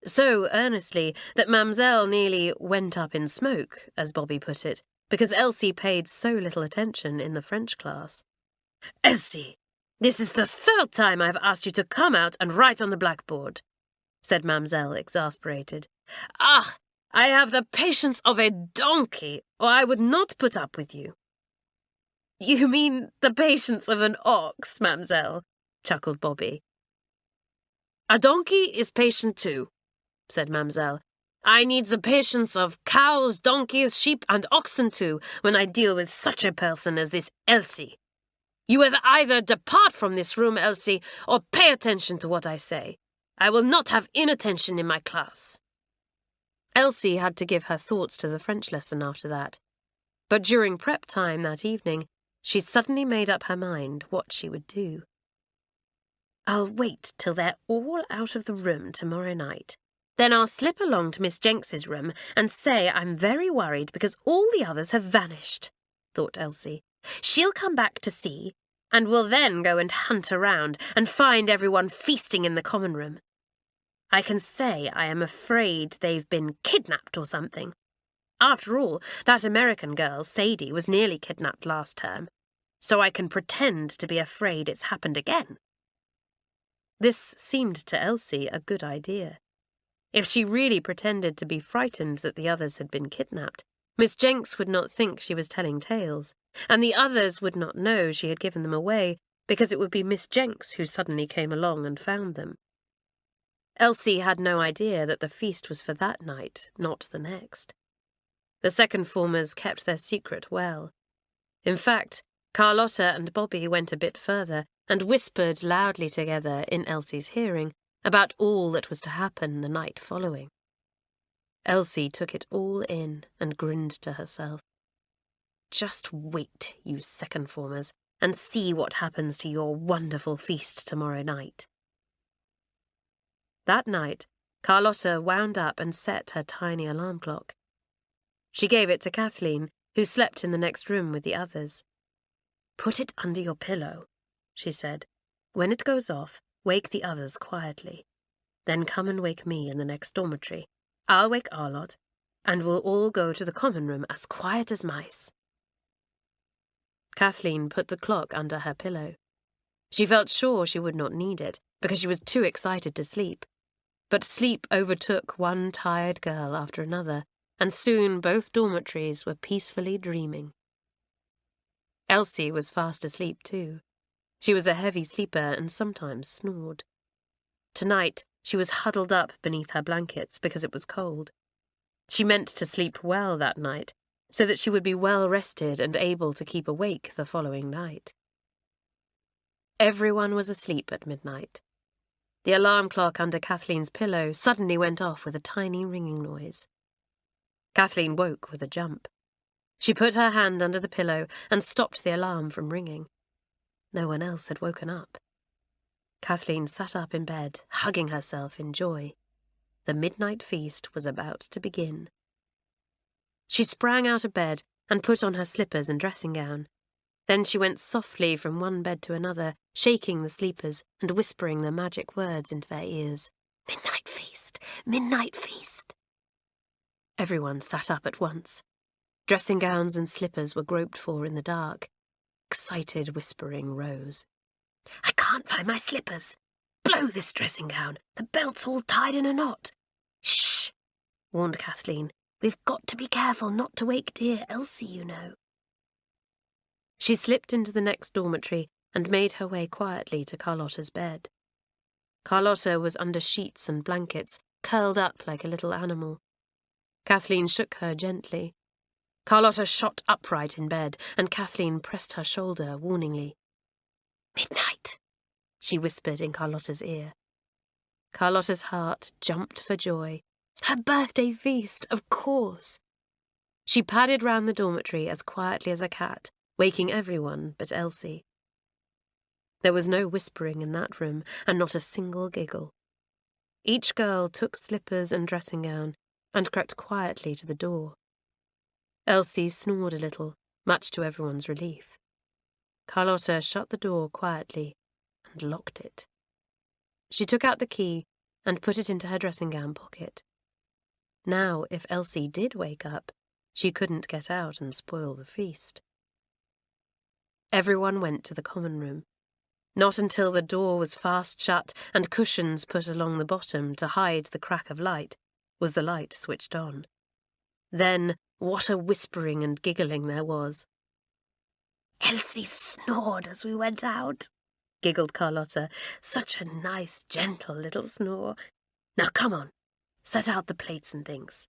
[SPEAKER 2] so earnestly that Mamselle nearly went up in smoke, as Bobby put it, because Elsie paid so little attention in the French class. Elsie, this is the 3rd time I've asked you to come out and write on the blackboard, said Mamselle, exasperated. Ah, I have the patience of a donkey, or I would not put up with you. You mean the patience of an ox, Mamselle, chuckled Bobby. A donkey is patient too, said Mamselle. I need the patience of cows, donkeys, sheep, and oxen too when I deal with such a person as this Elsie. You will either depart from this room, Elsie, or pay attention to what I say. I will not have inattention in my class. Elsie had to give her thoughts to the French lesson after that, but during prep time that evening, she suddenly made up her mind what she would do. I'll wait till they're all out of the room tomorrow night. Then I'll slip along to Miss Jenks's room and say I'm very worried because all the others have vanished, thought Elsie. She'll come back to see, and will then go and hunt around and find everyone feasting in the common room. I can say I am afraid they've been kidnapped or something. After all, that American girl, Sadie, was nearly kidnapped last term, so I can pretend to be afraid it's happened again. This seemed to Elsie a good idea. If she really pretended to be frightened that the others had been kidnapped, Miss Jenks would not think she was telling tales, and the others would not know she had given them away, because it would be Miss Jenks who suddenly came along and found them. Elsie had no idea that the feast was for that night, not the next. The second formers kept their secret well. In fact, Carlotta and Bobby went a bit further and whispered loudly together in Elsie's hearing about all that was to happen the night following. Elsie took it all in and grinned to herself. Just wait, you second formers, and see what happens to your wonderful feast tomorrow night. That night, Carlotta wound up and set her tiny alarm clock. She gave it to Kathleen, who slept in the next room with the others. Put it under your pillow, she said. When it goes off, wake the others quietly. Then come and wake me in the next dormitory. I'll wake Arlott, and we'll all go to the common room as quiet as mice. Kathleen put the clock under her pillow. She felt sure she would not need it, because she was too excited to sleep. But sleep overtook one tired girl after another, and soon both dormitories were peacefully dreaming. Elsie was fast asleep too. She was a heavy sleeper and sometimes snored. Tonight, she was huddled up beneath her blankets because it was cold. She meant to sleep well that night, so that she would be well rested and able to keep awake the following night. Everyone was asleep at midnight. The alarm clock under Kathleen's pillow suddenly went off with a tiny ringing noise. Kathleen woke with a jump. She put her hand under the pillow and stopped the alarm from ringing. No one else had woken up. Kathleen sat up in bed, hugging herself in joy. The midnight feast was about to begin. She sprang out of bed and put on her slippers and dressing gown. Then she went softly from one bed to another, shaking the sleepers and whispering the magic words into their ears. Midnight feast! Midnight feast! Everyone sat up at once. Dressing gowns and slippers were groped for in the dark. Excited whispering rose. I can't find my slippers. Blow this dressing gown. The belt's all tied in a knot. Shh, warned Kathleen. We've got to be careful not to wake dear Elsie, you know. She slipped into the next dormitory and made her way quietly to Carlotta's bed. Carlotta was under sheets and blankets, curled up like a little animal. Kathleen shook her gently. Carlotta shot upright in bed, and Kathleen pressed her shoulder warningly. Midnight, she whispered in Carlotta's ear. Carlotta's heart jumped for joy. Her birthday feast, of course. She padded round the dormitory as quietly as a cat, waking everyone but Elsie. There was no whispering in that room, and not a single giggle. Each girl took slippers and dressing gown and crept quietly to the door. Elsie snored a little, much to everyone's relief. Carlotta shut the door quietly and locked it. She took out the key and put it into her dressing gown pocket. Now, if Elsie did wake up, she couldn't get out and spoil the feast. Everyone went to the common room. Not until the door was fast shut and cushions put along the bottom to hide the crack of light was the light switched on. Then, what a whispering and giggling there was. "Elsie snored as we went out," giggled Carlotta. "Such a nice, gentle little snore. Now come on, set out the plates and things."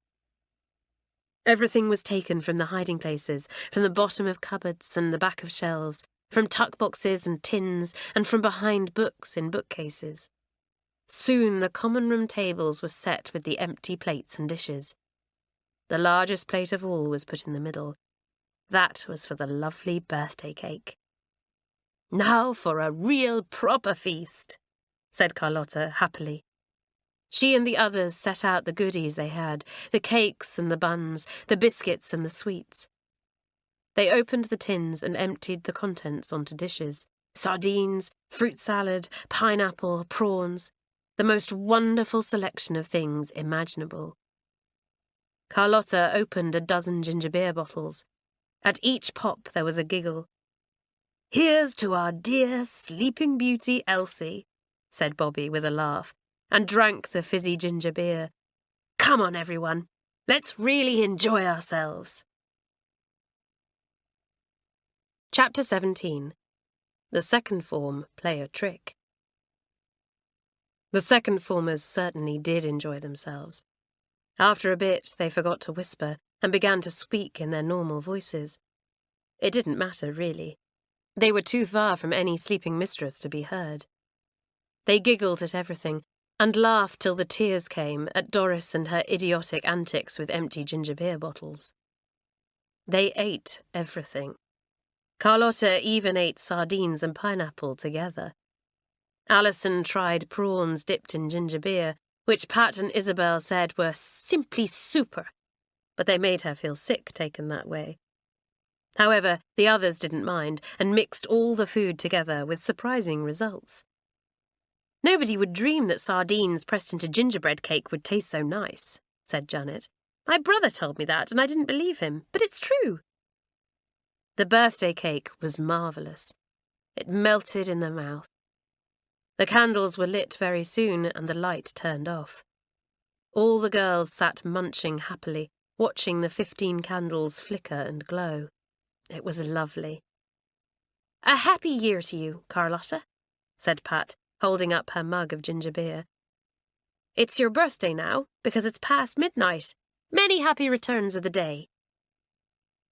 [SPEAKER 2] Everything was taken from the hiding places, from the bottom of cupboards and the back of shelves, from tuck boxes and tins, and from behind books in bookcases. Soon the common room tables were set with the empty plates and dishes. The largest plate of all was put in the middle. That was for the lovely birthday cake. "Now for a real proper feast," said Carlotta happily. She and the others set out the goodies they had, the cakes and the buns, the biscuits and the sweets. They opened the tins and emptied the contents onto dishes. Sardines, fruit salad, pineapple, prawns, the most wonderful selection of things imaginable. Carlotta opened a dozen ginger beer bottles. At each pop there was a giggle. "Here's to our dear sleeping beauty Elsie," said Bobby with a laugh, and drank the fizzy ginger beer. "Come on, everyone, let's really enjoy ourselves." Chapter 17. The second form play a trick. The second formers certainly did enjoy themselves. After a bit, they forgot to whisper and began to squeak in their normal voices. It didn't matter, really. They were too far from any sleeping mistress to be heard. They giggled at everything and laughed till the tears came at Doris and her idiotic antics with empty ginger beer bottles. They ate everything. Carlotta even ate sardines and pineapple together. Alison tried prawns dipped in ginger beer, which Pat and Isabel said were simply super, but they made her feel sick taken that way. However, the others didn't mind and mixed all the food together with surprising results. "Nobody would dream that sardines pressed into gingerbread cake would taste so nice," said Janet. "My brother told me that and I didn't believe him, but it's true." The birthday cake was marvellous. It melted in the mouth. The candles were lit very soon and the light turned off. All the girls sat munching happily, watching the 15 candles flicker and glow. It was lovely. "A happy year to you, Carlotta," said Pat, holding up her mug of ginger beer. "It's your birthday now, because it's past midnight. Many happy returns of the day."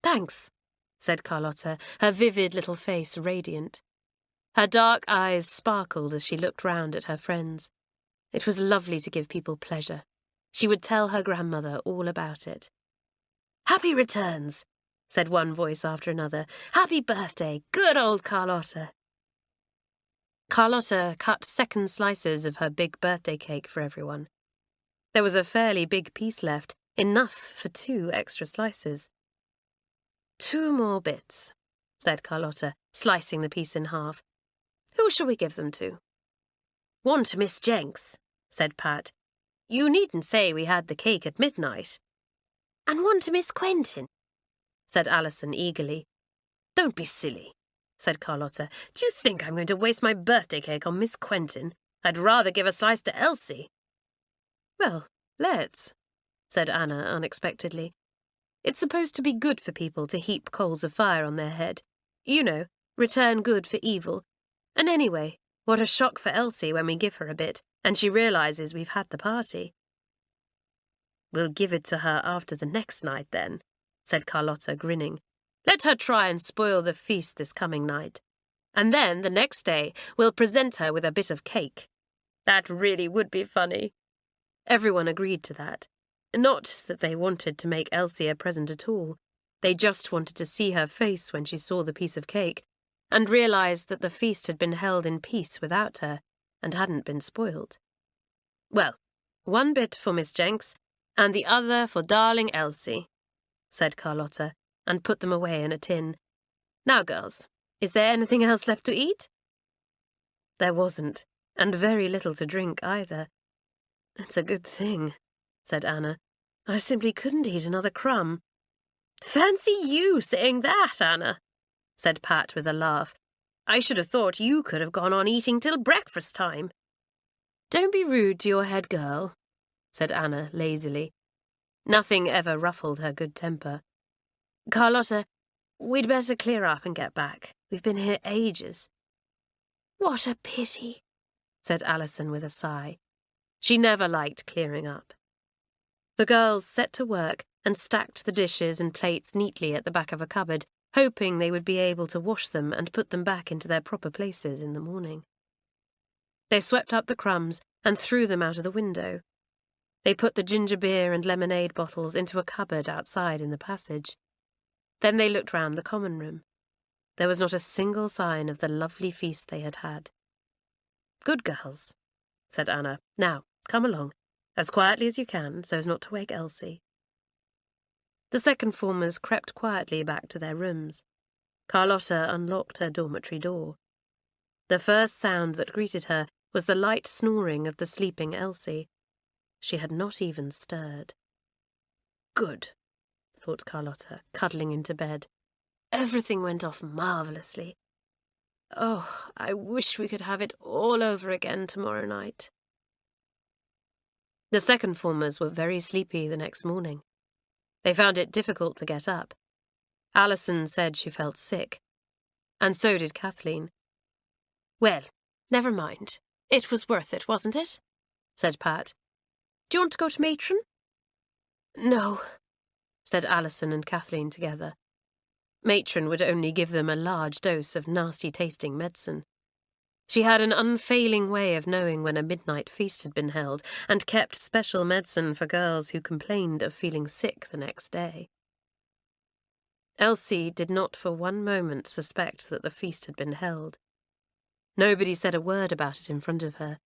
[SPEAKER 2] "Thanks," said Carlotta, her vivid little face radiant. Her dark eyes sparkled as she looked round at her friends. It was lovely to give people pleasure. She would tell her grandmother all about it. "Happy returns," said one voice after another. "Happy birthday, good old Carlotta." Carlotta cut second slices of her big birthday cake for everyone. There was a fairly big piece left, enough for 2 extra slices. "2 more bits," said Carlotta, slicing the piece in half. "Who shall we give them to?" "One to Miss Jenks," said Pat. "You needn't say we had the cake at midnight." "And one to Miss Quentin," said Alison eagerly. "Don't be silly," said Carlotta. "Do you think I'm going to waste my birthday cake on Miss Quentin? I'd rather give a slice to Elsie." "Well, let's," said Anna unexpectedly. "It's supposed to be good for people to heap coals of fire on their head. You know, return good for evil. And anyway, what a shock for Elsie when we give her a bit, and she realises we've had the party." "We'll give it to her after the next night, then," said Carlotta, grinning. "Let her try and spoil the feast this coming night. And then, the next day, we'll present her with a bit of cake. That really would be funny." Everyone agreed to that. Not that they wanted to make Elsie a present at all. They just wanted to see her face when she saw the piece of cake, and realised that the feast had been held in peace without her, and hadn't been spoiled. "Well, One bit for Miss Jenks, and the other for darling Elsie, said Carlotta, and put them away in a tin. Now, girls, is there anything else left to eat? There wasn't, and very little to drink either. It's a good thing, said Anna. I simply couldn't eat another crumb. Fancy you saying that, Anna, said Pat with a laugh. I should have thought you could have gone on eating till breakfast time. Don't be rude to your head girl, said Anna lazily. Nothing ever ruffled her good temper. Carlotta, we'd better clear up and get back. We've been here ages. What a pity, said Alison with a sigh. She never liked clearing up. The girls set to work and stacked the dishes and plates neatly at the back of a cupboard, hoping they would be able to wash them and put them back into their proper places in the morning. They swept up the crumbs and threw them out of the window. They put the ginger beer and lemonade bottles into a cupboard outside in the passage. Then they looked round the common room. There was not a single sign of the lovely feast they had had. Good girls, said Anna. Now, come along, as quietly as you can, so as not to wake Elsie. The second formers crept quietly back to their rooms. Carlotta unlocked her dormitory door. The first sound that greeted her was the light snoring of the sleeping Elsie. She had not even stirred. Good, thought Carlotta, cuddling into bed. Everything went off marvellously. Oh, I wish we could have it all over again tomorrow night. The second formers were very sleepy the next morning. They found it difficult to get up. Alison said she felt sick, and so did Kathleen. Well, never mind. It was worth it, wasn't it? Said Pat. Do you want to go to Matron? No, said Alison and Kathleen together. Matron would only give them a large dose of nasty-tasting medicine. She had an unfailing way of knowing when a midnight feast had been held, and kept special medicine for girls who complained of feeling sick the next day. Elsie did not for one moment suspect that the feast had been held. Nobody said a word about it in front of her.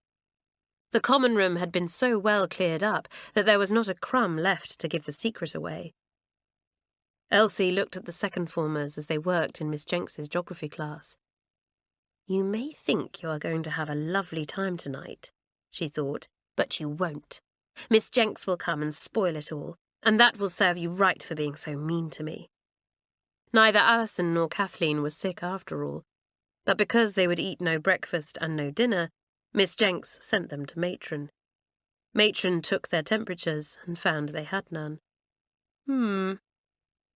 [SPEAKER 2] The common room had been so well cleared up that there was not a crumb left to give the secret away. Elsie looked at the second formers as they worked in Miss Jenks's geography class. You may think you are going to have a lovely time tonight, she thought, but you won't. Miss Jenks will come and spoil it all, and that will serve you right for being so mean to me. Neither Alison nor Kathleen was sick after all, but because they would eat no breakfast and no dinner, Miss Jenks sent them to Matron. Matron took their temperatures and found they had none.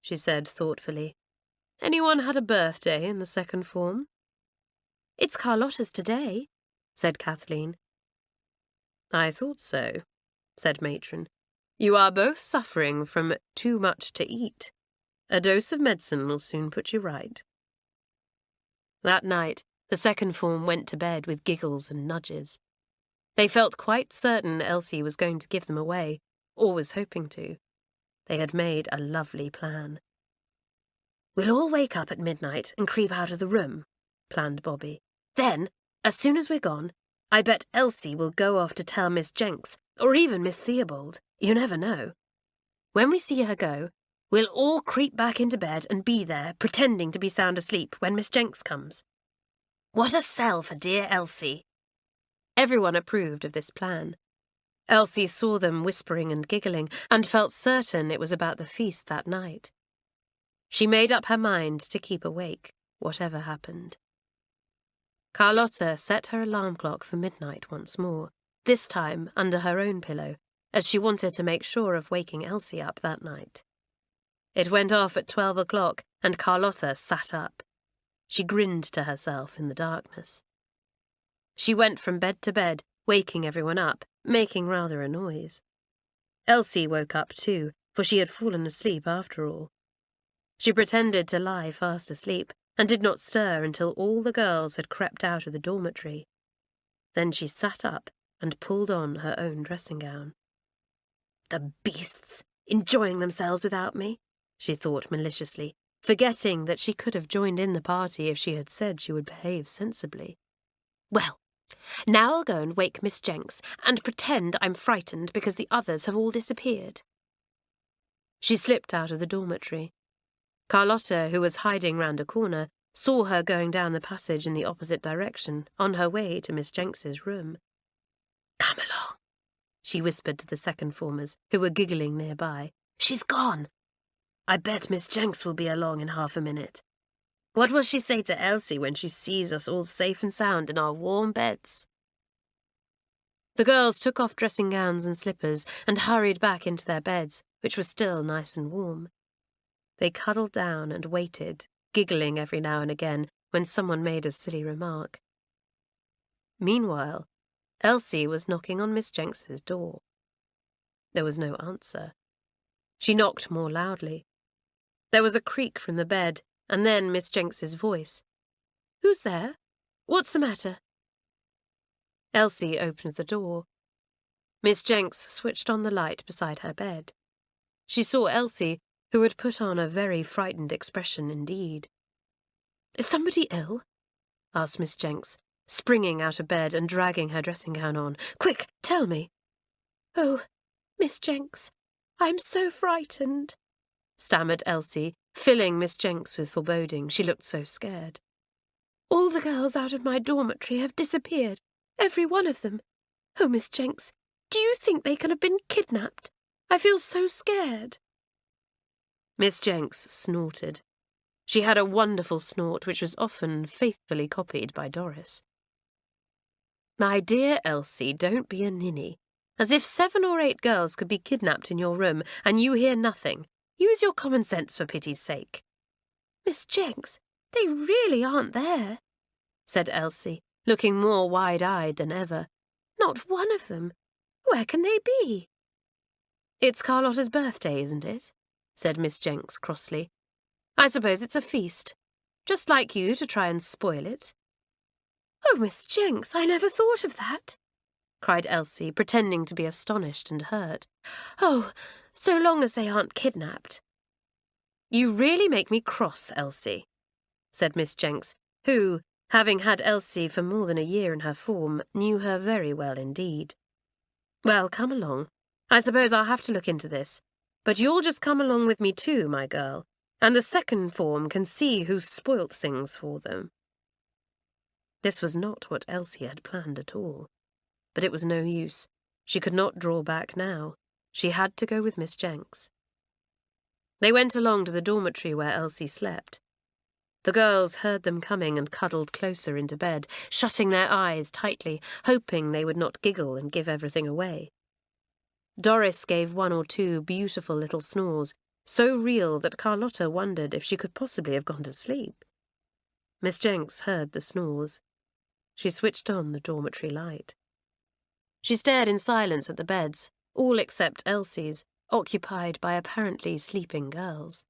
[SPEAKER 2] She said thoughtfully. Anyone had a birthday in the second form? It's Carlotta's today, said Kathleen. I thought so, said Matron. You are both suffering from too much to eat. A dose of medicine will soon put you right. That night, the second form went to bed with giggles and nudges. They felt quite certain Elsie was going to give them away, or was hoping to. They had made a lovely plan. We'll all wake up at midnight and creep out of the room, planned Bobby. Then, as soon as we're gone, I bet Elsie will go off to tell Miss Jenks, or even Miss Theobald. You never know. When we see her go, we'll all creep back into bed and be there, pretending to be sound asleep when Miss Jenks comes. What a sell for dear Elsie! Everyone approved of this plan. Elsie saw them whispering and giggling, and felt certain it was about the feast that night. She made up her mind to keep awake, whatever happened. Carlotta set her alarm clock for midnight once more, this time under her own pillow, as she wanted to make sure of waking Elsie up that night. It went off at 12 o'clock, and Carlotta sat up. She grinned to herself in the darkness. She went from bed to bed, waking everyone up, making rather a noise. Elsie woke up too, for she had fallen asleep after all. She pretended to lie fast asleep, and did not stir until all the girls had crept out of the dormitory. Then she sat up and pulled on her own dressing gown. The beasts, enjoying themselves without me, she thought maliciously, forgetting that she could have joined in the party if she had said she would behave sensibly. Well, Now I'll go and wake Miss Jenks and pretend I'm frightened because the others have all disappeared. She slipped out of the dormitory. Carlotta, who was hiding round a corner, saw her going down the passage in the opposite direction, on her way to Miss Jenks's room. "Come along," she whispered to the second formers, who were giggling nearby. "She's gone. I bet Miss Jenks will be along in half a minute. What will she say to Elsie when she sees us all safe and sound in our warm beds?" The girls took off dressing gowns and slippers and hurried back into their beds, which were still nice and warm. They cuddled down and waited, giggling every now and again when someone made a silly remark. Meanwhile, Elsie was knocking on Miss Jenks's door. There was no answer. She knocked more loudly. There was a creak from the bed, and then Miss Jenks's voice. "Who's there? What's the matter?" Elsie opened the door. Miss Jenks switched on the light beside her bed. She saw Elsie, who had put on a very frightened expression indeed. "Is somebody ill?" asked Miss Jenks, springing out of bed and dragging her dressing gown on. "Quick, tell me." "Oh, Miss Jenks, I'm so frightened," stammered Elsie, filling Miss Jenks with foreboding. She looked so scared. "All the girls out of my dormitory have disappeared, every one of them. Oh, Miss Jenks, do you think they can have been kidnapped? I feel so scared." Miss Jenks snorted. She had a wonderful snort which was often faithfully copied by Doris. "My dear Elsie, don't be a ninny. As if 7 or 8 girls could be kidnapped in your room, and you hear nothing. Use your common sense for pity's sake." "Miss Jenks, they really aren't there," said Elsie, looking more wide-eyed than ever. "Not one of them. Where can they be?" "It's Carlotta's birthday, isn't it?" said Miss Jenks crossly. "I suppose it's a feast. Just like you to try and spoil it." "Oh, Miss Jenks, I never thought of that," cried Elsie, pretending to be astonished and hurt. "Oh, so long as they aren't kidnapped." "You really make me cross, Elsie," said Miss Jenks, who, having had Elsie for more than a year in her form, knew her very well indeed. "Well, come along. I suppose I'll have to look into this. But you'll just come along with me too, my girl, and the second form can see who's spoilt things for them." This was not what Elsie had planned at all. But it was no use. She could not draw back now. She had to go with Miss Jenks. They went along to the dormitory where Elsie slept. The girls heard them coming and cuddled closer into bed, shutting their eyes tightly, hoping they would not giggle and give everything away. Doris gave 1 or 2 beautiful little snores, so real that Carlotta wondered if she could possibly have gone to sleep. Miss Jenks heard the snores. She switched on the dormitory light. She stared in silence at the beds, all except Elsie's, occupied by apparently sleeping girls.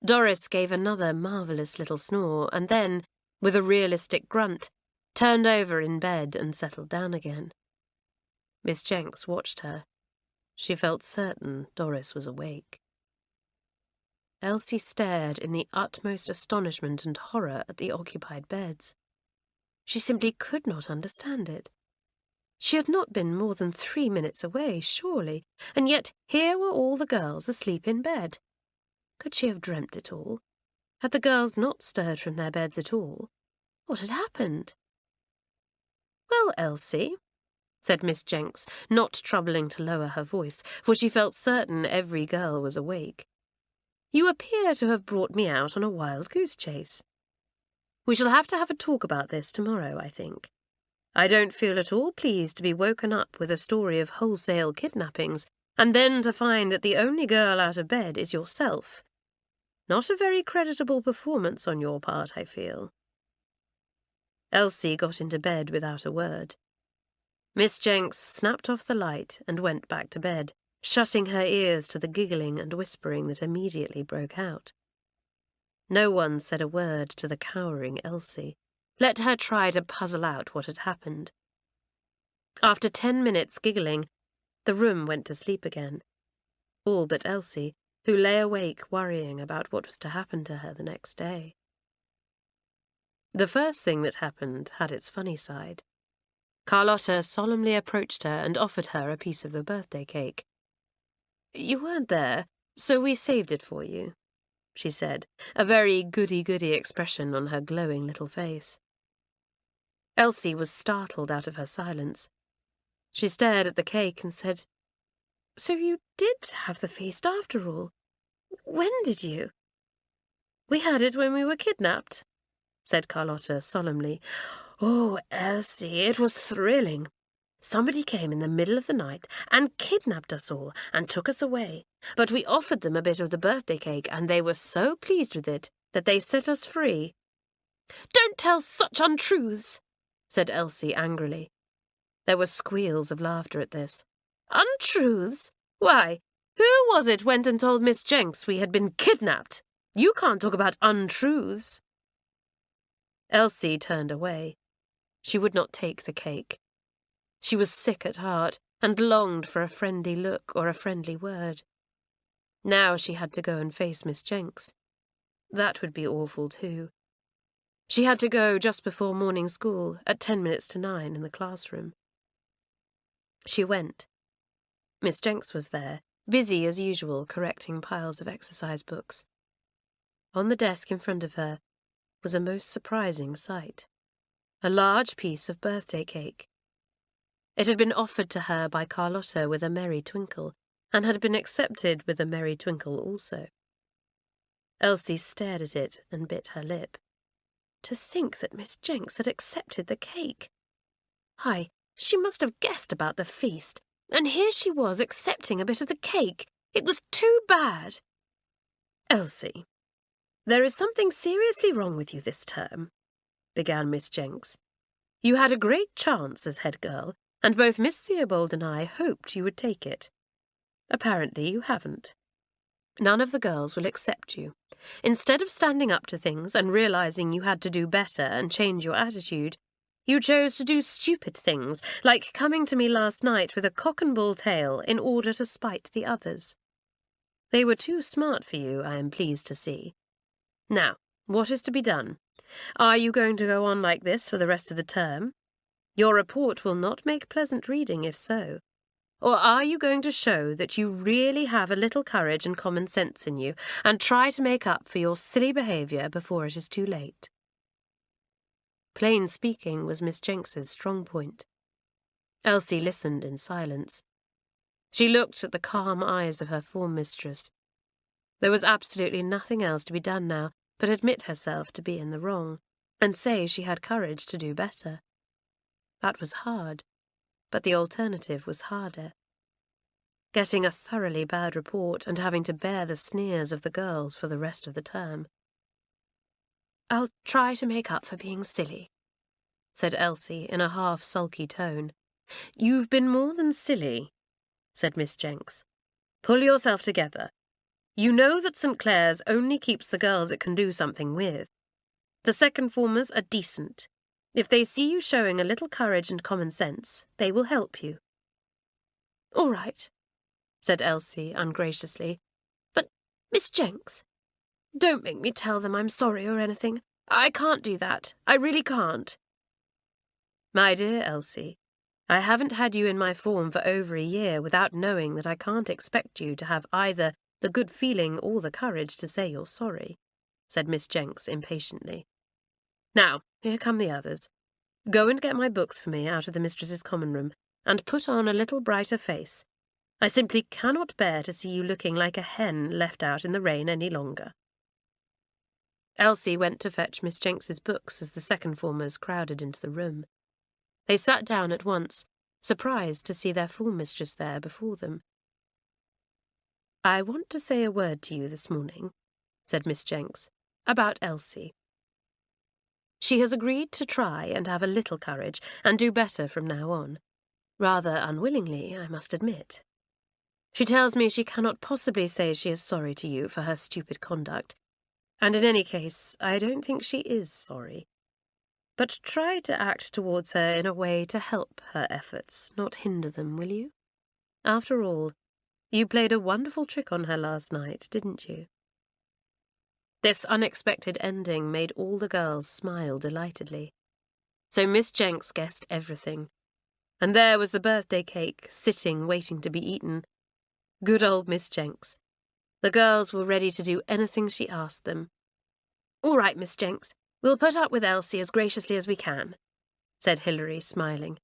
[SPEAKER 2] Doris gave another marvellous little snore and then, with a realistic grunt, turned over in bed and settled down again. Miss Jenks watched her. She felt certain Doris was awake. Elsie stared in the utmost astonishment and horror at the occupied beds. She simply could not understand it. She had not been more than 3 minutes away, surely, and yet here were all the girls asleep in bed. Could she have dreamt it all? Had the girls not stirred from their beds at all? What had happened? "Well, Elsie," said Miss Jenks, not troubling to lower her voice, for she felt certain every girl was awake. "You appear to have brought me out on a wild goose chase. We shall have to have a talk about this tomorrow, I think. I don't feel at all pleased to be woken up with a story of wholesale kidnappings, and then to find that the only girl out of bed is yourself. Not a very creditable performance on your part, I feel." Elsie got into bed without a word. Miss Jenks snapped off the light and went back to bed, shutting her ears to the giggling and whispering that immediately broke out. No one said a word to the cowering Elsie. Let her try to puzzle out what had happened. After 10 minutes giggling, the room went to sleep again. All but Elsie, who lay awake worrying about what was to happen to her the next day. The first thing that happened had its funny side. Carlotta solemnly approached her and offered her a piece of the birthday cake. "You weren't there, so we saved it for you," she said, a very goody-goody expression on her glowing little face. Elsie was startled out of her silence. She stared at the cake and said, "So you did have the feast after all? When did you?" "We had it when we were kidnapped," said Carlotta solemnly. "Oh, Elsie, it was thrilling. Somebody came in the middle of the night and kidnapped us all and took us away. But we offered them a bit of the birthday cake, and they were so pleased with it that they set us free." "Don't tell such untruths," said Elsie angrily. There were squeals of laughter at this. "Untruths? Why, who was it went and told Miss Jenks we had been kidnapped? You can't talk about untruths." Elsie turned away. She would not take the cake. She was sick at heart and longed for a friendly look or a friendly word. Now she had to go and face Miss Jenks. That would be awful too. She had to go just before morning school at 9:10 in the classroom. She went. Miss Jenks was there, busy as usual correcting piles of exercise books. On the desk in front of her was a most surprising sight. A large piece of birthday cake. It had been offered to her by Carlotta with a merry twinkle, and had been accepted with a merry twinkle also. Elsie stared at it and bit her lip. To think that Miss Jenks had accepted the cake! Why, she must have guessed about the feast, and here she was accepting a bit of the cake. It was too bad. "Elsie, there is something seriously wrong with you this term," began Miss Jenks. "You had a great chance as head girl, and both Miss Theobald and I hoped you would take it. Apparently you haven't. None of the girls will accept you. Instead of standing up to things and realizing you had to do better and change your attitude, you chose to do stupid things, like coming to me last night with a cock-and-bull tale in order to spite the others. They were too smart for you, I am pleased to see. Now, what is to be done? Are you going to go on like this for the rest of the term? Your report will not make pleasant reading if so. Or are you going to show that you really have a little courage and common sense in you, and try to make up for your silly behaviour before it is too late?" Plain speaking was Miss Jenks's strong point. Elsie listened in silence. She looked at the calm eyes of her form mistress. There was absolutely nothing else to be done now but admit herself to be in the wrong, and say she had courage to do better. That was hard, but the alternative was harder. Getting a thoroughly bad report and having to bear the sneers of the girls for the rest of the term. "I'll try to make up for being silly," said Elsie in a half-sulky tone. "You've been more than silly," said Miss Jenks. "Pull yourself together. You know that St Clare's only keeps the girls it can do something with. The second formers are decent. If they see you showing a little courage and common sense, they will help you." "All right," said Elsie ungraciously. "But, Miss Jenks, don't make me tell them I'm sorry or anything. I can't do that. I really can't." "My dear Elsie, I haven't had you in my form for over a year without knowing that I can't expect you to have either the good feeling or the courage to say you're sorry," said Miss Jenks impatiently. "Now, here come the others. Go and get my books for me out of the mistress's common room, and put on a little brighter face. I simply cannot bear to see you looking like a hen left out in the rain any longer." Elsie went to fetch Miss Jenks's books as the second formers crowded into the room. They sat down at once, surprised to see their form mistress there before them. "I want to say a word to you this morning," said Miss Jenks, "about Elsie. She has agreed to try and have a little courage and do better from now on. Rather unwillingly, I must admit. She tells me she cannot possibly say she is sorry to you for her stupid conduct, and in any case, I don't think she is sorry. But try to act towards her in a way to help her efforts, not hinder them, will you? After all, you played a wonderful trick on her last night, didn't you?" This unexpected ending made all the girls smile delightedly. So Miss Jenks guessed everything, And there was the birthday cake, sitting, waiting to be eaten. Good old Miss Jenks. The girls were ready to do anything she asked them. "All right, Miss Jenks, we'll put up with Elsie as graciously as we can," said Hilary, smiling.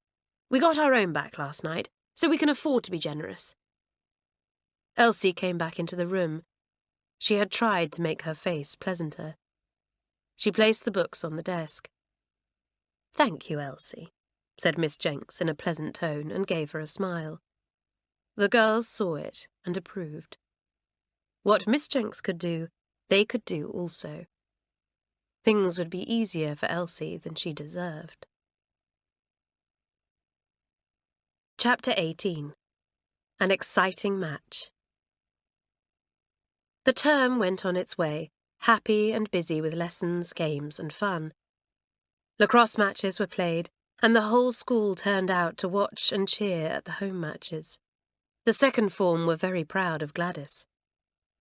[SPEAKER 2] "We got our own back last night, so we can afford to be generous." Elsie came back into the room. She had tried to make her face pleasanter. She placed the books on the desk. "Thank you, Elsie," said Miss Jenks in a pleasant tone, and gave her a smile. The girls saw it and approved. What Miss Jenks could do, they could do also. Things would be easier for Elsie than she deserved. Chapter 18. An Exciting Match. The term went on its way, happy and busy with lessons, games, and fun. Lacrosse matches were played, and the whole school turned out to watch and cheer at the home matches. The second form were very proud of Gladys.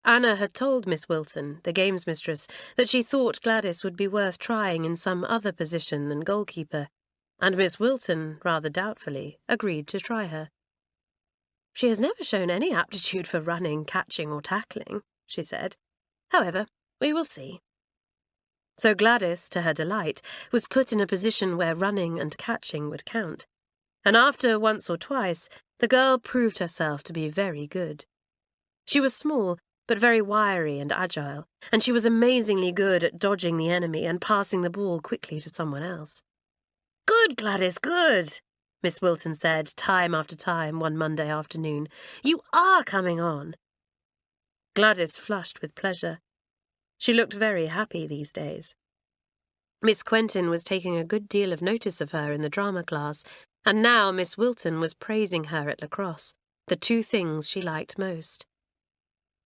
[SPEAKER 2] Anna had told Miss Wilton, the games mistress, that she thought Gladys would be worth trying in some other position than goalkeeper, and Miss Wilton, rather doubtfully, agreed to try her. "She has never shown any aptitude for running, catching, or tackling," she said. "However, we will see." So Gladys, to her delight, was put in a position where running and catching would count, and after once or twice, the girl proved herself to be very good. She was small, but very wiry and agile, and she was amazingly good at dodging the enemy and passing the ball quickly to someone else. "Good, Gladys, good," Miss Wilton said time after time one Monday afternoon. "You are coming on." Gladys flushed with pleasure. She looked very happy these days. Miss Quentin was taking a good deal of notice of her in the drama class, and now Miss Wilton was praising her at lacrosse, the two things she liked most.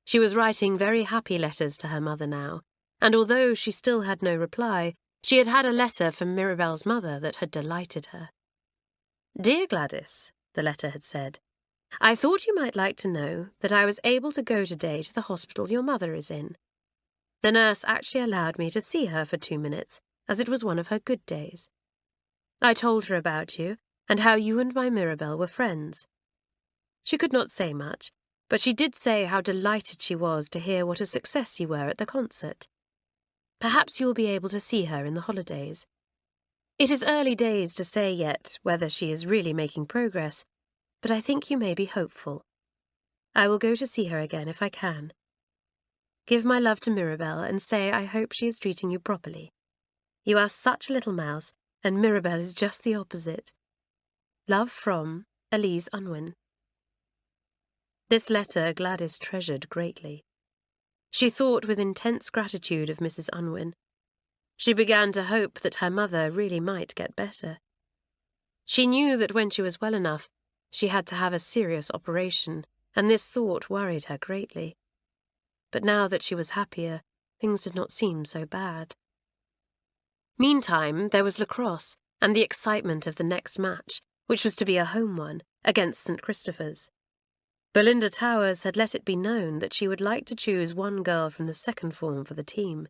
[SPEAKER 2] She was writing very happy letters to her mother now, and although she still had no reply, she had had a letter from Mirabel's mother that had delighted her. "Dear Gladys," the letter had said, "I thought you might like to know that I was able to go today to the hospital your mother is in. The nurse actually allowed me to see her for 2 minutes, as it was one of her good days. I told her about you, and how you and my Mirabel were friends. She could not say much, but she did say how delighted she was to hear what a success you were at the concert. Perhaps you will be able to see her in the holidays. It is early days to say yet whether she is really making progress, but I think you may be hopeful. I will go to see her again if I can. Give my love to Mirabel and say I hope she is treating you properly. You are such a little mouse, and Mirabel is just the opposite. Love from Elise Unwin." This letter Gladys treasured greatly. She thought with intense gratitude of Mrs. Unwin. She began to hope that her mother really might get better. She knew that when she was well enough, she had to have a serious operation, and this thought worried her greatly. But now that she was happier, things did not seem so bad. Meantime, there was lacrosse, and the excitement of the next match, which was to be a home one, against St Christopher's. Belinda Towers had let it be known that she would like to choose one girl from the second form for the team.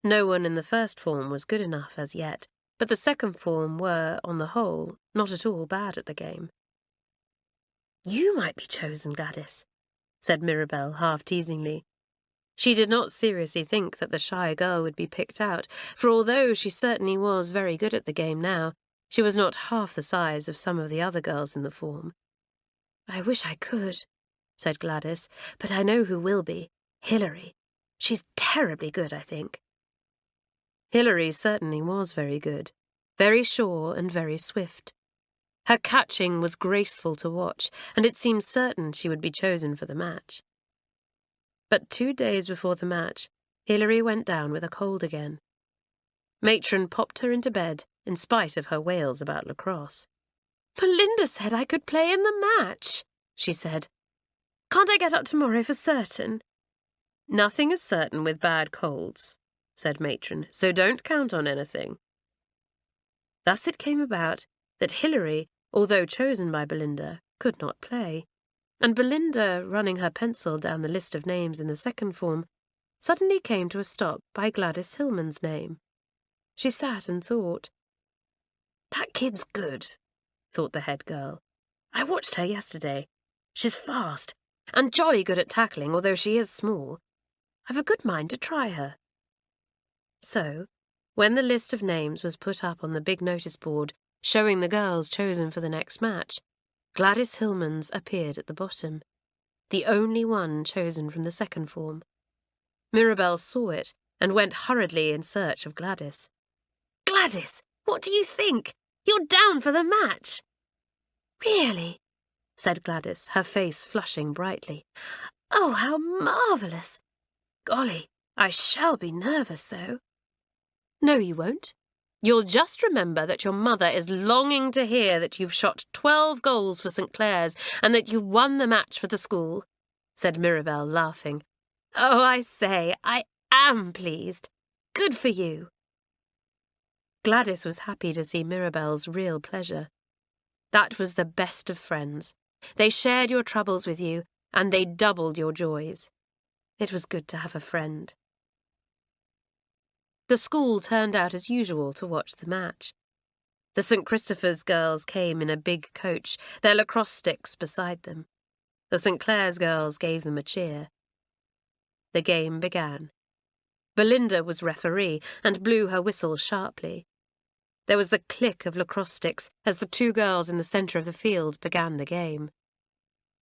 [SPEAKER 2] No one in the first form was good enough as yet, but the second form were, on the whole, not at all bad at the game. "You might be chosen, Gladys," said Mirabel half-teasingly. She did not seriously think that the shy girl would be picked out, for although she certainly was very good at the game now, she was not half the size of some of the other girls in the form. "I wish I could," said Gladys, "but I know who will be. Hilary. She's terribly good, I think." Hilary certainly was very good, very sure and very swift. Her catching was graceful to watch, and it seemed certain she would be chosen for the match. But 2 days before the match, Hilary went down with a cold again. Matron popped her into bed, in spite of her wails about lacrosse. "Belinda said I could play in the match," she said. "Can't I get up tomorrow for certain?" "Nothing is certain with bad colds," said Matron, "so don't count on anything." Thus it came about that Hilary, although chosen by Belinda, could not play, and Belinda, running her pencil down the list of names in the second form, suddenly came to a stop by Gladys Hillman's name. She sat and thought. "That kid's good," thought the head girl. I watched her yesterday. She's fast, and jolly good at tackling, although she is small. I've a good mind to try her. So, when the list of names was put up on the big notice board showing the girls chosen for the next match, Gladys Hillman's appeared at the bottom, the only one chosen from the second form. Mirabel saw it and went hurriedly in search of Gladys. Gladys, what do you think? You're down for the match. Really? Said Gladys, her face flushing brightly. Oh, how marvellous! Golly, I shall be nervous, though. No, you won't. You'll just remember that your mother is longing to hear that you've shot 12 goals for St Clare's and that you've won the match for the school, said Mirabel, laughing. Oh, I say, I am pleased. Good for you. Gladys was happy to see Mirabel's real pleasure. That was the best of friends. They shared your troubles with you, and they doubled your joys. It was good to have a friend. The school turned out as usual to watch the match. The St Christopher's girls came in a big coach, their lacrosse sticks beside them. The St Clare's girls gave them a cheer. The game began. Belinda was referee and blew her whistle sharply. There was the click of lacrosse sticks as the two girls in the centre of the field began the game.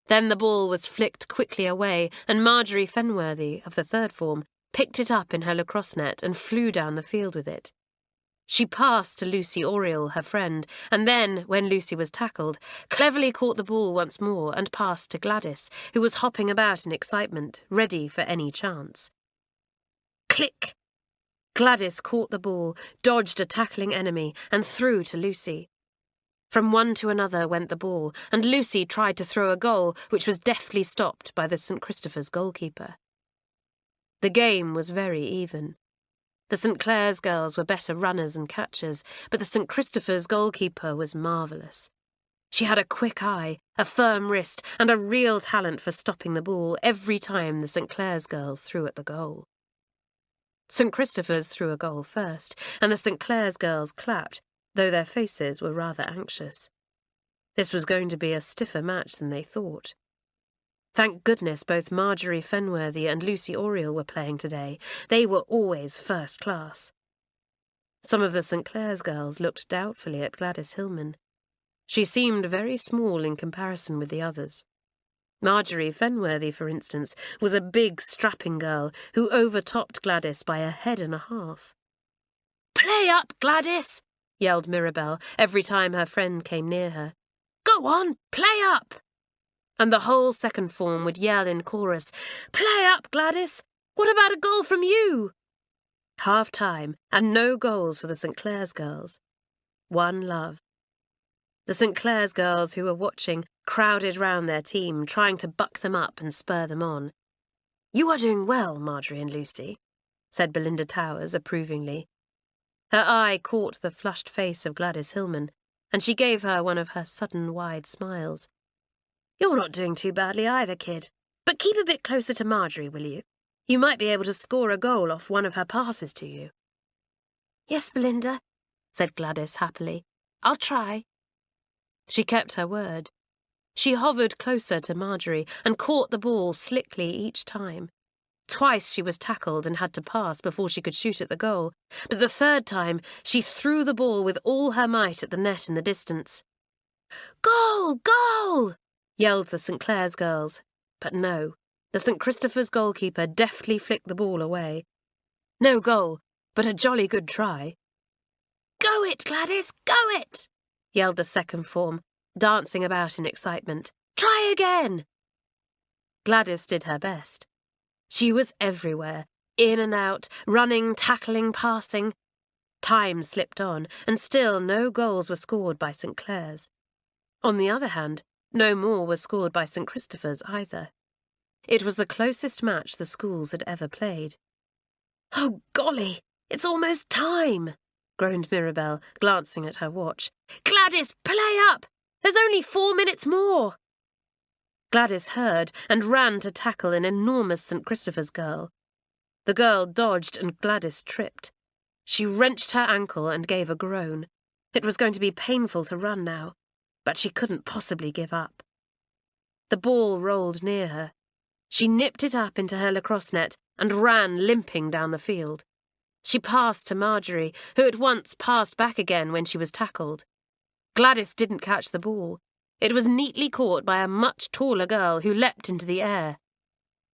[SPEAKER 2] Then the ball was flicked quickly away, and Marjorie Fenworthy, of the third form, picked it up in her lacrosse net and flew down the field with it. She passed to Lucy Oriel, her friend, and then, when Lucy was tackled, cleverly caught the ball once more and passed to Gladys, who was hopping about in excitement, ready for any chance. Click! Gladys caught the ball, dodged a tackling enemy, and threw to Lucy. From one to another went the ball, and Lucy tried to throw a goal, which was deftly stopped by the St Christopher's goalkeeper. The game was very even. The St Clare's girls were better runners and catchers, but the St Christopher's goalkeeper was marvellous. She had a quick eye, a firm wrist, and a real talent for stopping the ball every time the St Clare's girls threw at the goal. St Christopher's threw a goal first, and the St Clare's girls clapped, though their faces were rather anxious. This was going to be a stiffer match than they thought. Thank goodness both Marjorie Fenworthy and Lucy Oriel were playing today. They were always first class. Some of the St Clare's girls looked doubtfully at Gladys Hillman. She seemed very small in comparison with the others. Marjorie Fenworthy, for instance, was a big, strapping girl who overtopped Gladys by a head and a half. "Play up, Gladys!" yelled Mirabel every time her friend came near her. "Go on, play up!" And the whole second form would yell in chorus, "Play up, Gladys! What about a goal from you?" Half-time, and no goals for the St Clare's girls. One love. The St Clare's girls who were watching crowded round their team, trying to buck them up and spur them on. "You are doing well, Marjorie and Lucy," said Belinda Towers approvingly. Her eye caught the flushed face of Gladys Hillman, and she gave her one of her sudden wide smiles. "You're not doing too badly either, kid. But keep a bit closer to Marjorie, will you? You might be able to score a goal off one of her passes to you." "Yes, Belinda," said Gladys happily. "I'll try." She kept her word. She hovered closer to Marjorie and caught the ball slickly each time. Twice she was tackled and had to pass before she could shoot at the goal, but the third time she threw the ball with all her might at the net in the distance. "Goal! Goal!" yelled the St Clare's girls, but no, the St Christopher's goalkeeper deftly flicked the ball away. No goal, but a jolly good try. "Go it, Gladys, go it!" yelled the second form, dancing about in excitement. "Try again!" Gladys did her best. She was everywhere, in and out, running, tackling, passing. Time slipped on, and still no goals were scored by St Clare's. On the other hand, no more were scored by St Christopher's either. It was the closest match the schools had ever played. "Oh, golly, it's almost time," groaned Mirabel, glancing at her watch. "Gladys, play up! There's only 4 minutes more." Gladys heard and ran to tackle an enormous St Christopher's girl. The girl dodged and Gladys tripped. She wrenched her ankle and gave a groan. It was going to be painful to run now. but she couldn't possibly give up. The ball rolled near her. She nipped it up into her lacrosse net and ran limping down the field. She passed to Marjorie, who at once passed back again when she was tackled. Gladys didn't catch the ball. It was neatly caught by a much taller girl who leapt into the air.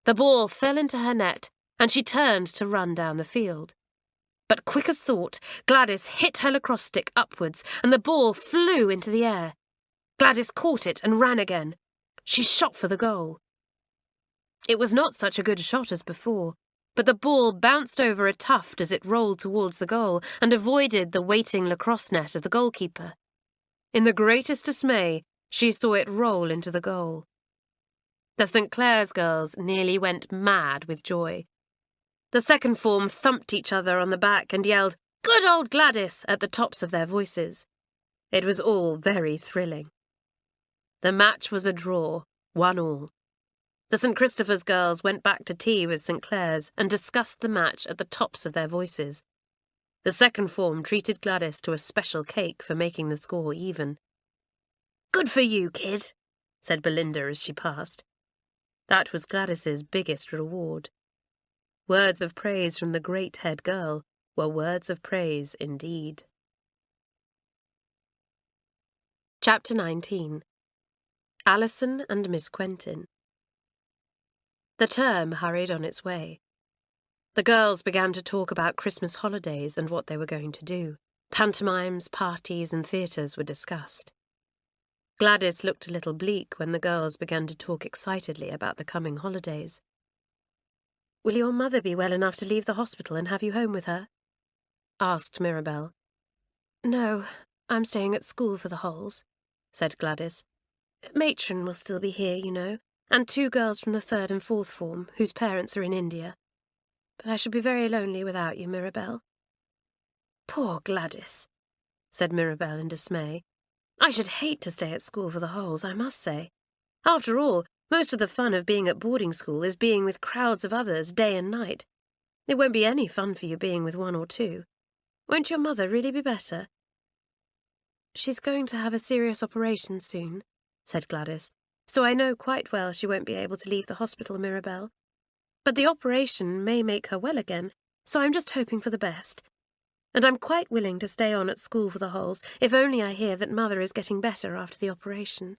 [SPEAKER 2] The ball fell into her net, and she turned to run down the field. But quick as thought, Gladys hit her lacrosse stick upwards, and the ball flew into the air. Gladys caught it and ran again. She shot for the goal. It was not such a good shot as before, but the ball bounced over a tuft as it rolled towards the goal and avoided the waiting lacrosse net of the goalkeeper. In the greatest dismay, she saw it roll into the goal. The St Clare's girls nearly went mad with joy. The second form thumped each other on the back and yelled, "Good old Gladys!" at the tops of their voices. It was all very thrilling. The match was a draw, 1-1. The St Christopher's girls went back to tea with St Clare's and discussed the match at the tops of their voices. The second form treated Gladys to a special cake for making the score even. "Good for you, kid," said Belinda as she passed. That was Gladys's biggest reward. Words of praise from the great head girl were words of praise indeed. Chapter 19. Alison and Miss Quentin. The term hurried on its way. The girls began to talk about Christmas holidays and what they were going to do. Pantomimes, parties, and theatres were discussed. Gladys looked a little bleak when the girls began to talk excitedly about the coming holidays. "Will your mother be well enough to leave the hospital and have you home with her?" asked Mirabel. "No, I'm staying at school for the Holes," said Gladys. "Matron will still be here, you know, and 2 girls from the 3rd and 4th form, whose parents are in India. But I shall be very lonely without you, Mirabel." "Poor Gladys," said Mirabel in dismay. "I should hate to stay at school for the Holes, I must say. After all, most of the fun of being at boarding school is being with crowds of others day and night. It won't be any fun for you being with 1 or 2. Won't your mother really be better?" "She's going to have a serious operation soon," said Gladys, "so I know quite well she won't be able to leave the hospital, Mirabel. But the operation may make her well again, so I'm just hoping for the best. And I'm quite willing to stay on at school for the Holes, if only I hear that Mother is getting better after the operation."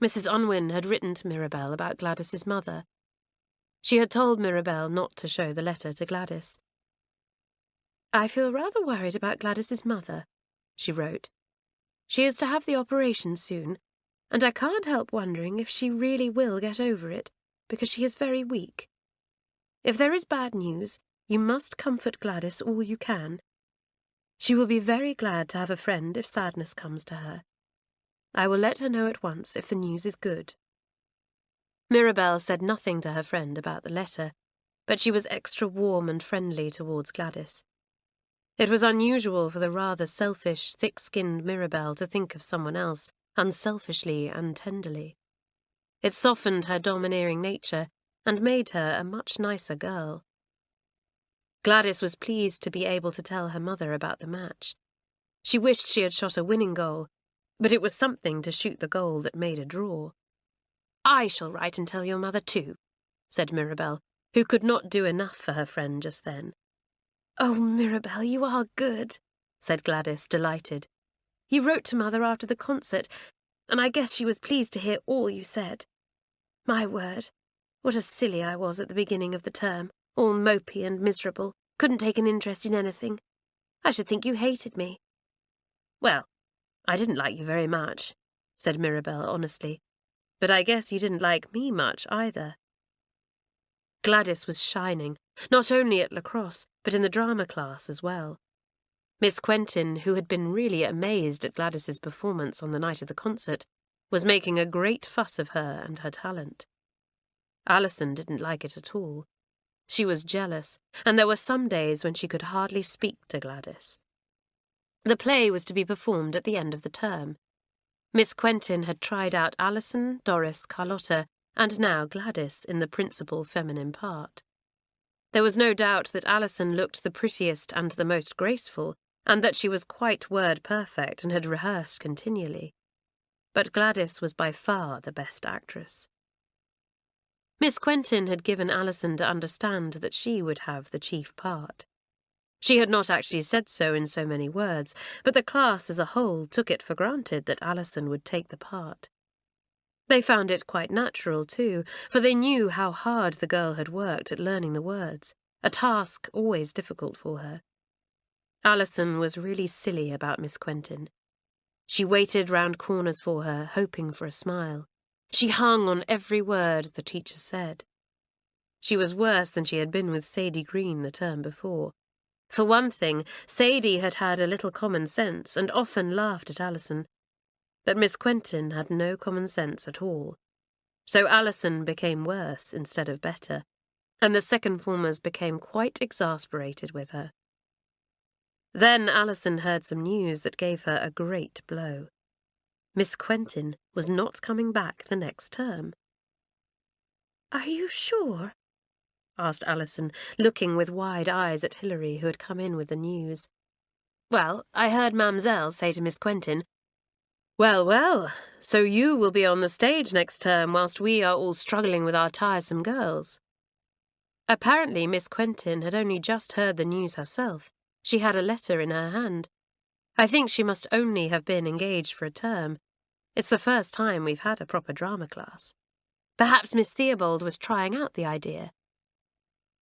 [SPEAKER 2] Mrs. Unwin had written to Mirabel about Gladys's mother. She had told Mirabel not to show the letter to Gladys. "I feel rather worried about Gladys's mother," she wrote. "She is to have the operation soon, and I can't help wondering if she really will get over it, because she is very weak. If there is bad news, you must comfort Gladys all you can. She will be very glad to have a friend if sadness comes to her. I will let her know at once if the news is good." Mirabel said nothing to her friend about the letter, but she was extra warm and friendly towards Gladys. It was unusual for the rather selfish, thick-skinned Mirabel to think of someone else unselfishly and tenderly. It softened her domineering nature and made her a much nicer girl. Gladys was pleased to be able to tell her mother about the match. She wished she had shot a winning goal, but it was something to shoot the goal that made a draw. "I shall write and tell your mother too," said Mirabel, who could not do enough for her friend just then. "Oh, Mirabel, you are good," said Gladys, delighted. "You wrote to Mother after the concert, and I guess she was pleased to hear all you said. My word, what a silly I was at the beginning of the term, all mopey and miserable, couldn't take an interest in anything. I should think you hated me." "Well, I didn't like you very much," said Mirabel honestly, "but I guess you didn't like me much either." Gladys was shining, not only at lacrosse, but in the drama class as well. Miss Quentin, who had been really amazed at Gladys's performance on the night of the concert, was making a great fuss of her and her talent. Alison didn't like it at all. She was jealous, and there were some days when she could hardly speak to Gladys. The play was to be performed at the end of the term. Miss Quentin had tried out Alison, Doris, Carlotta, and now Gladys in the principal feminine part. There was no doubt that Alison looked the prettiest and the most graceful, and that she was quite word-perfect and had rehearsed continually. But Gladys was by far the best actress. Miss Quentin had given Alison to understand that she would have the chief part. She had not actually said so in so many words, but the class as a whole took it for granted that Alison would take the part. They found it quite natural, too, for they knew how hard the girl had worked at learning the words, a task always difficult for her. Alison was really silly about Miss Quentin. She waited round corners for her, hoping for a smile. She hung on every word the teacher said. She was worse than she had been with Sadie Green the term before. For one thing, Sadie had had a little common sense and often laughed at Alison. But Miss Quentin had no common sense at all. So Alison became worse instead of better, and the second formers became quite exasperated with her. Then Alison heard some news that gave her a great blow. Miss Quentin was not coming back the next term. "Are you sure?" asked Alison, looking with wide eyes at Hilary, who had come in with the news. "Well, I heard Mamselle say to Miss Quentin, 'Well, well, so you will be on the stage next term whilst we are all struggling with our tiresome girls.' Apparently Miss Quentin had only just heard the news herself. She had a letter in her hand. I think she must only have been engaged for a term. It's the first time we've had a proper drama class. Perhaps Miss Theobald was trying out the idea."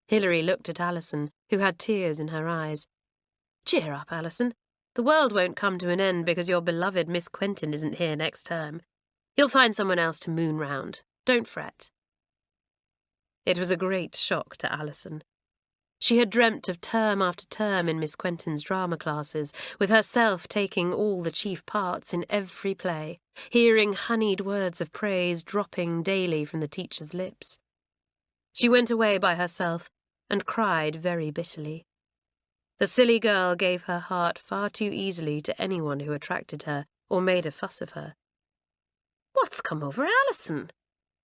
[SPEAKER 2] Hilary looked at Alison, who had tears in her eyes. "Cheer up, Alison. The world won't come to an end because your beloved Miss Quentin isn't here next term. You'll find someone else to moon round. Don't fret." It was a great shock to Alison. She had dreamt of term after term in Miss Quentin's drama classes, with herself taking all the chief parts in every play, hearing honeyed words of praise dropping daily from the teacher's lips. She went away by herself and cried very bitterly. The silly girl gave her heart far too easily to anyone who attracted her or made a fuss of her. "What's come over Alison?"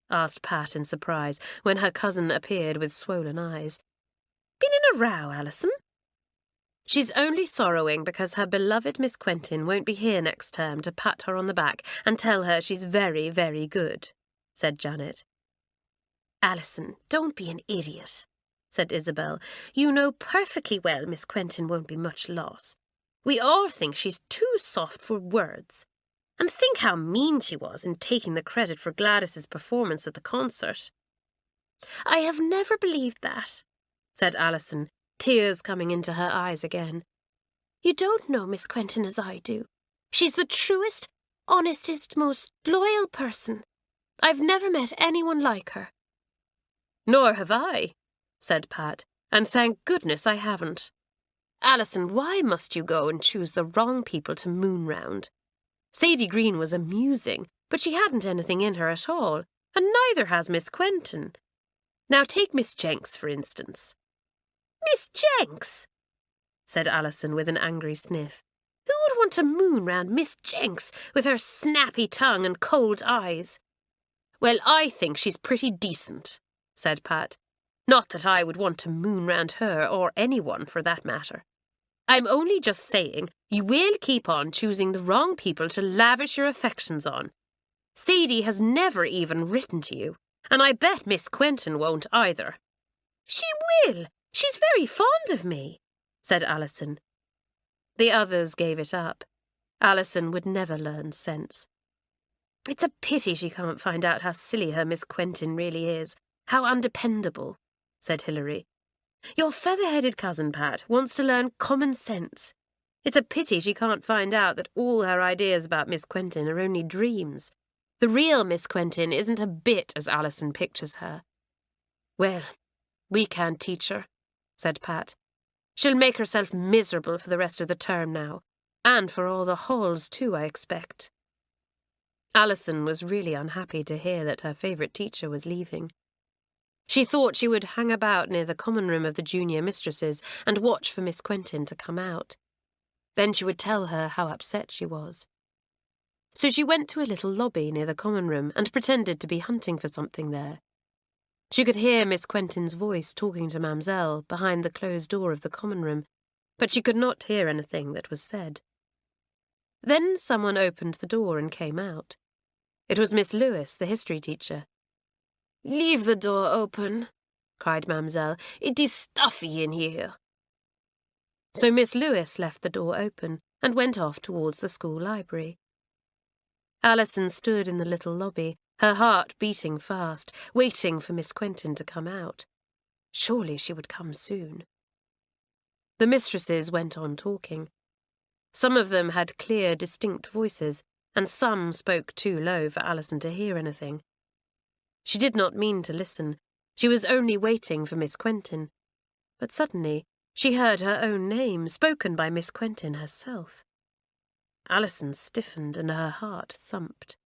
[SPEAKER 2] asked Pat in surprise when her cousin appeared with swollen eyes. "Been in a row, Alison?" "She's only sorrowing because her beloved Miss Quentin won't be here next term to pat her on the back and tell her she's very, very good," said Janet. "Alison, don't be an idiot," said Isabel. "You know perfectly well Miss Quentin won't be much loss. We all think she's too soft for words. And think how mean she was in taking the credit for Gladys's performance at the concert." "I have never believed that," said Alison, tears coming into her eyes again. "You don't know Miss Quentin as I do. She's the truest, honestest, most loyal person. I've never met anyone like her." "Nor have I," said Pat, "and thank goodness I haven't. Alison, why must you go and choose the wrong people to moon round? Sadie Green was amusing, but she hadn't anything in her at all, and neither has Miss Quentin. Now take Miss Jenks, for instance." "Miss Jenks?" said Alison with an angry sniff. "Who would want to moon round Miss Jenks with her snappy tongue and cold eyes?" "Well, I think she's pretty decent," said Pat. "Not that I would want to moon round her or anyone for that matter. I'm only just saying you will keep on choosing the wrong people to lavish your affections on. Sadie has never even written to you, and I bet Miss Quentin won't either." "She will. She's very fond of me," said Alison. The others gave it up. Alison would never learn sense. "It's a pity she can't find out how silly her Miss Quentin really is, how undependable," said Hilary. "Your feather-headed cousin, Pat, wants to learn common sense. It's a pity she can't find out that all her ideas about Miss Quentin are only dreams. The real Miss Quentin isn't a bit as Alison pictures her." "Well, we can't teach her," said Pat. "She'll make herself miserable for the rest of the term now, and for all the halls too, I expect." Alison was really unhappy to hear that her favourite teacher was leaving. She thought she would hang about near the common room of the junior mistresses and watch for Miss Quentin to come out. Then she would tell her how upset she was. So she went to a little lobby near the common room and pretended to be hunting for something there. She could hear Miss Quentin's voice talking to Mamselle behind the closed door of the common room, but she could not hear anything that was said. Then someone opened the door and came out. It was Miss Lewis, the history teacher. "Leave the door open," cried Mademoiselle. "It is stuffy in here." So Miss Lewis left the door open and went off towards the school library. Alison stood in the little lobby, her heart beating fast, waiting for Miss Quentin to come out. Surely she would come soon. The mistresses went on talking. Some of them had clear, distinct voices, and some spoke too low for Alison to hear anything. She did not mean to listen. She was only waiting for Miss Quentin. But suddenly she heard her own name spoken by Miss Quentin herself. Alison stiffened and her heart thumped.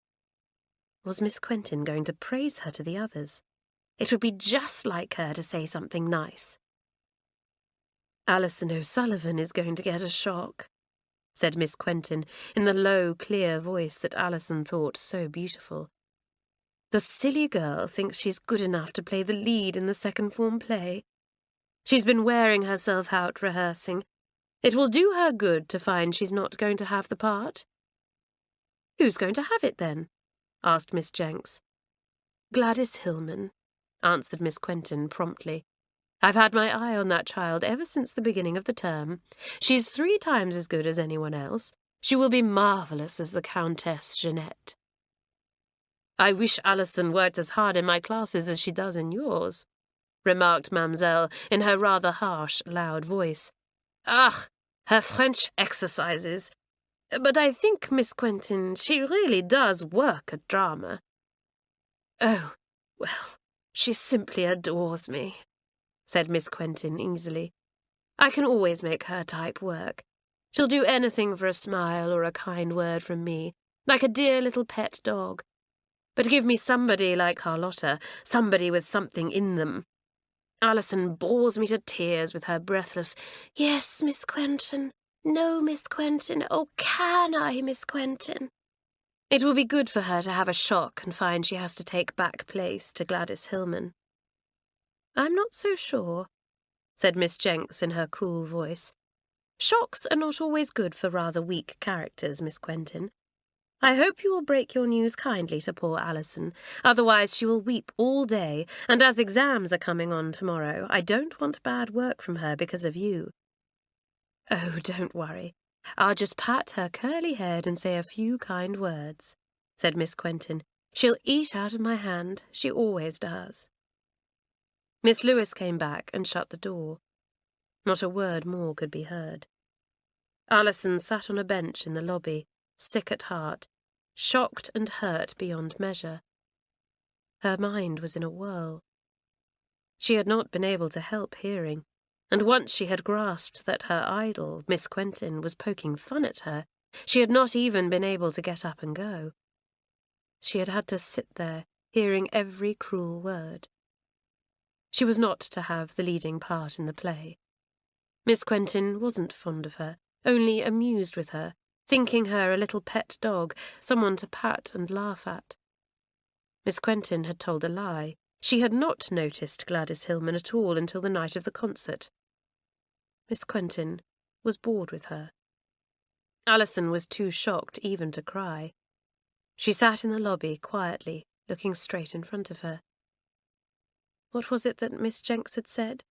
[SPEAKER 2] Was Miss Quentin going to praise her to the others? It would be just like her to say something nice. "Alison O'Sullivan is going to get a shock," said Miss Quentin in the low, clear voice that Alison thought so beautiful. "The silly girl thinks she's good enough to play the lead in the second-form play. She's been wearing herself out rehearsing. It will do her good to find she's not going to have the part." "Who's going to have it, then?" asked Miss Jenks. "Gladys Hillman," answered Miss Quentin promptly. "I've had my eye on that child ever since the beginning of the term. She's 3 times as good as anyone else. She will be marvellous as the Countess Jeanette." "I wish Alison worked as hard in my classes as she does in yours," remarked Mademoiselle in her rather harsh, loud voice. "Ah, her French exercises. But I think, Miss Quentin, she really does work at drama." "Oh, well, she simply adores me," said Miss Quentin easily. "I can always make her type work. She'll do anything for a smile or a kind word from me, like a dear little pet dog. But give me somebody like Carlotta, somebody with something in them. Alison bores me to tears with her breathless, 'Yes, Miss Quentin. No, Miss Quentin. Oh, can I, Miss Quentin?' It will be good for her to have a shock and find she has to take back place to Gladys Hillman." "I'm not so sure," said Miss Jenks in her cool voice. "Shocks are not always good for rather weak characters, Miss Quentin. I hope you will break your news kindly to poor Alison, otherwise she will weep all day, and as exams are coming on tomorrow, I don't want bad work from her because of you." "Oh, don't worry. I'll just pat her curly head and say a few kind words," said Miss Quentin. "She'll eat out of my hand. She always does." Miss Lewis came back and shut the door. Not a word more could be heard. Alison sat on a bench in the lobby, sick at heart, shocked and hurt beyond measure. Her mind was in a whirl. She had not been able to help hearing, and once she had grasped that her idol, Miss Quentin, was poking fun at her, she had not even been able to get up and go. She had had to sit there, hearing every cruel word. She was not to have the leading part in the play. Miss Quentin wasn't fond of her, only amused with her, thinking her a little pet dog, someone to pat and laugh at. Miss Quentin had told a lie. She had not noticed Gladys Hillman at all until the night of the concert. Miss Quentin was bored with her. Alison was too shocked even to cry. She sat in the lobby quietly, looking straight in front of her. What was it that Miss Jenks had said?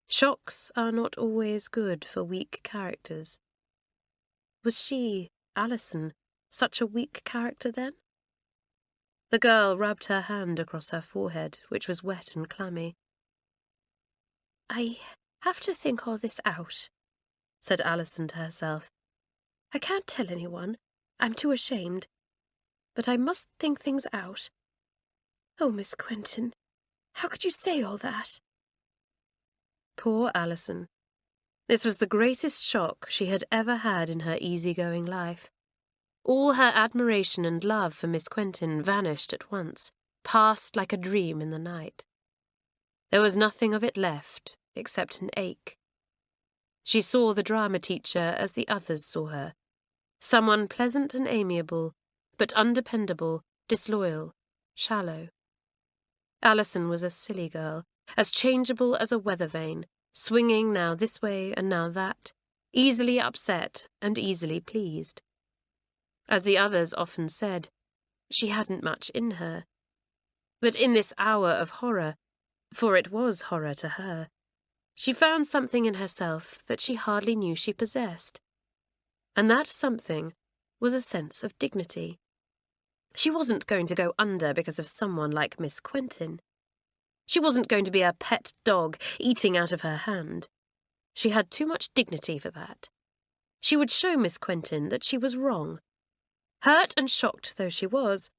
[SPEAKER 2] Shocks are not always good for weak characters. Was she, Alison, such a weak character then? The girl rubbed her hand across her forehead, which was wet and clammy. "I have to think all this out," said Alison to herself. "I can't tell anyone. I'm too ashamed. But I must think things out. Oh, Miss Quentin, how could you say all that?" Poor Alison. This was the greatest shock she had ever had in her easy-going life. All her admiration and love for Miss Quentin vanished at once, passed like a dream in the night. There was nothing of it left except an ache. She saw the drama teacher as the others saw her, someone pleasant and amiable, but undependable, disloyal, shallow. Alison was a silly girl, as changeable as a weather vane, swinging now this way and now that, easily upset and easily pleased. As the others often said, she hadn't much in her. But in this hour of horror, for it was horror to her, she found something in herself that she hardly knew she possessed. And that something was a sense of dignity. She wasn't going to go under because of someone like Miss Quentin. She wasn't going to be a pet dog eating out of her hand. She had too much dignity for that. She would show Miss Quentin that she was wrong. Hurt and shocked though she was,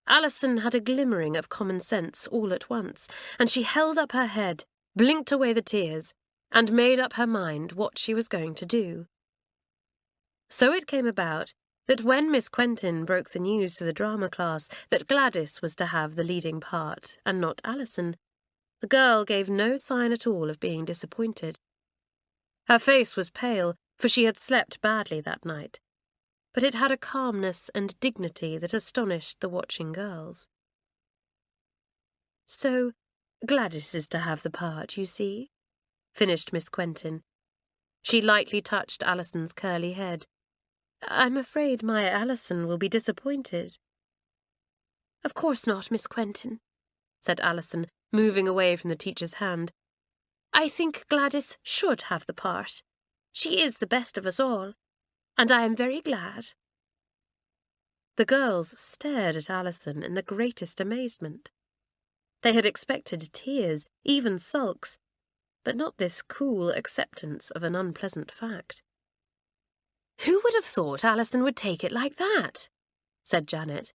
[SPEAKER 2] Alison had a glimmering of common sense all at once, and she held up her head, blinked away the tears, and made up her mind what she was going to do. So it came about that when Miss Quentin broke the news to the drama class that Gladys was to have the leading part and not Alison, the girl gave no sign at all of being disappointed. Her face was pale, for she had slept badly that night, but it had a calmness and dignity that astonished the watching girls. "So Gladys is to have the part, you see," finished Miss Quentin. She lightly touched Alison's curly head. "I'm afraid my Alison will be disappointed." "Of course not, Miss Quentin," said Alison, moving away from the teacher's hand. "I think Gladys should have the part. She is the best of us all, and I am very glad." The girls stared at Alison in the greatest amazement. They had expected tears, even sulks, but not this cool acceptance of an unpleasant fact. "Who would have thought Alison would take it like that?" said Janet.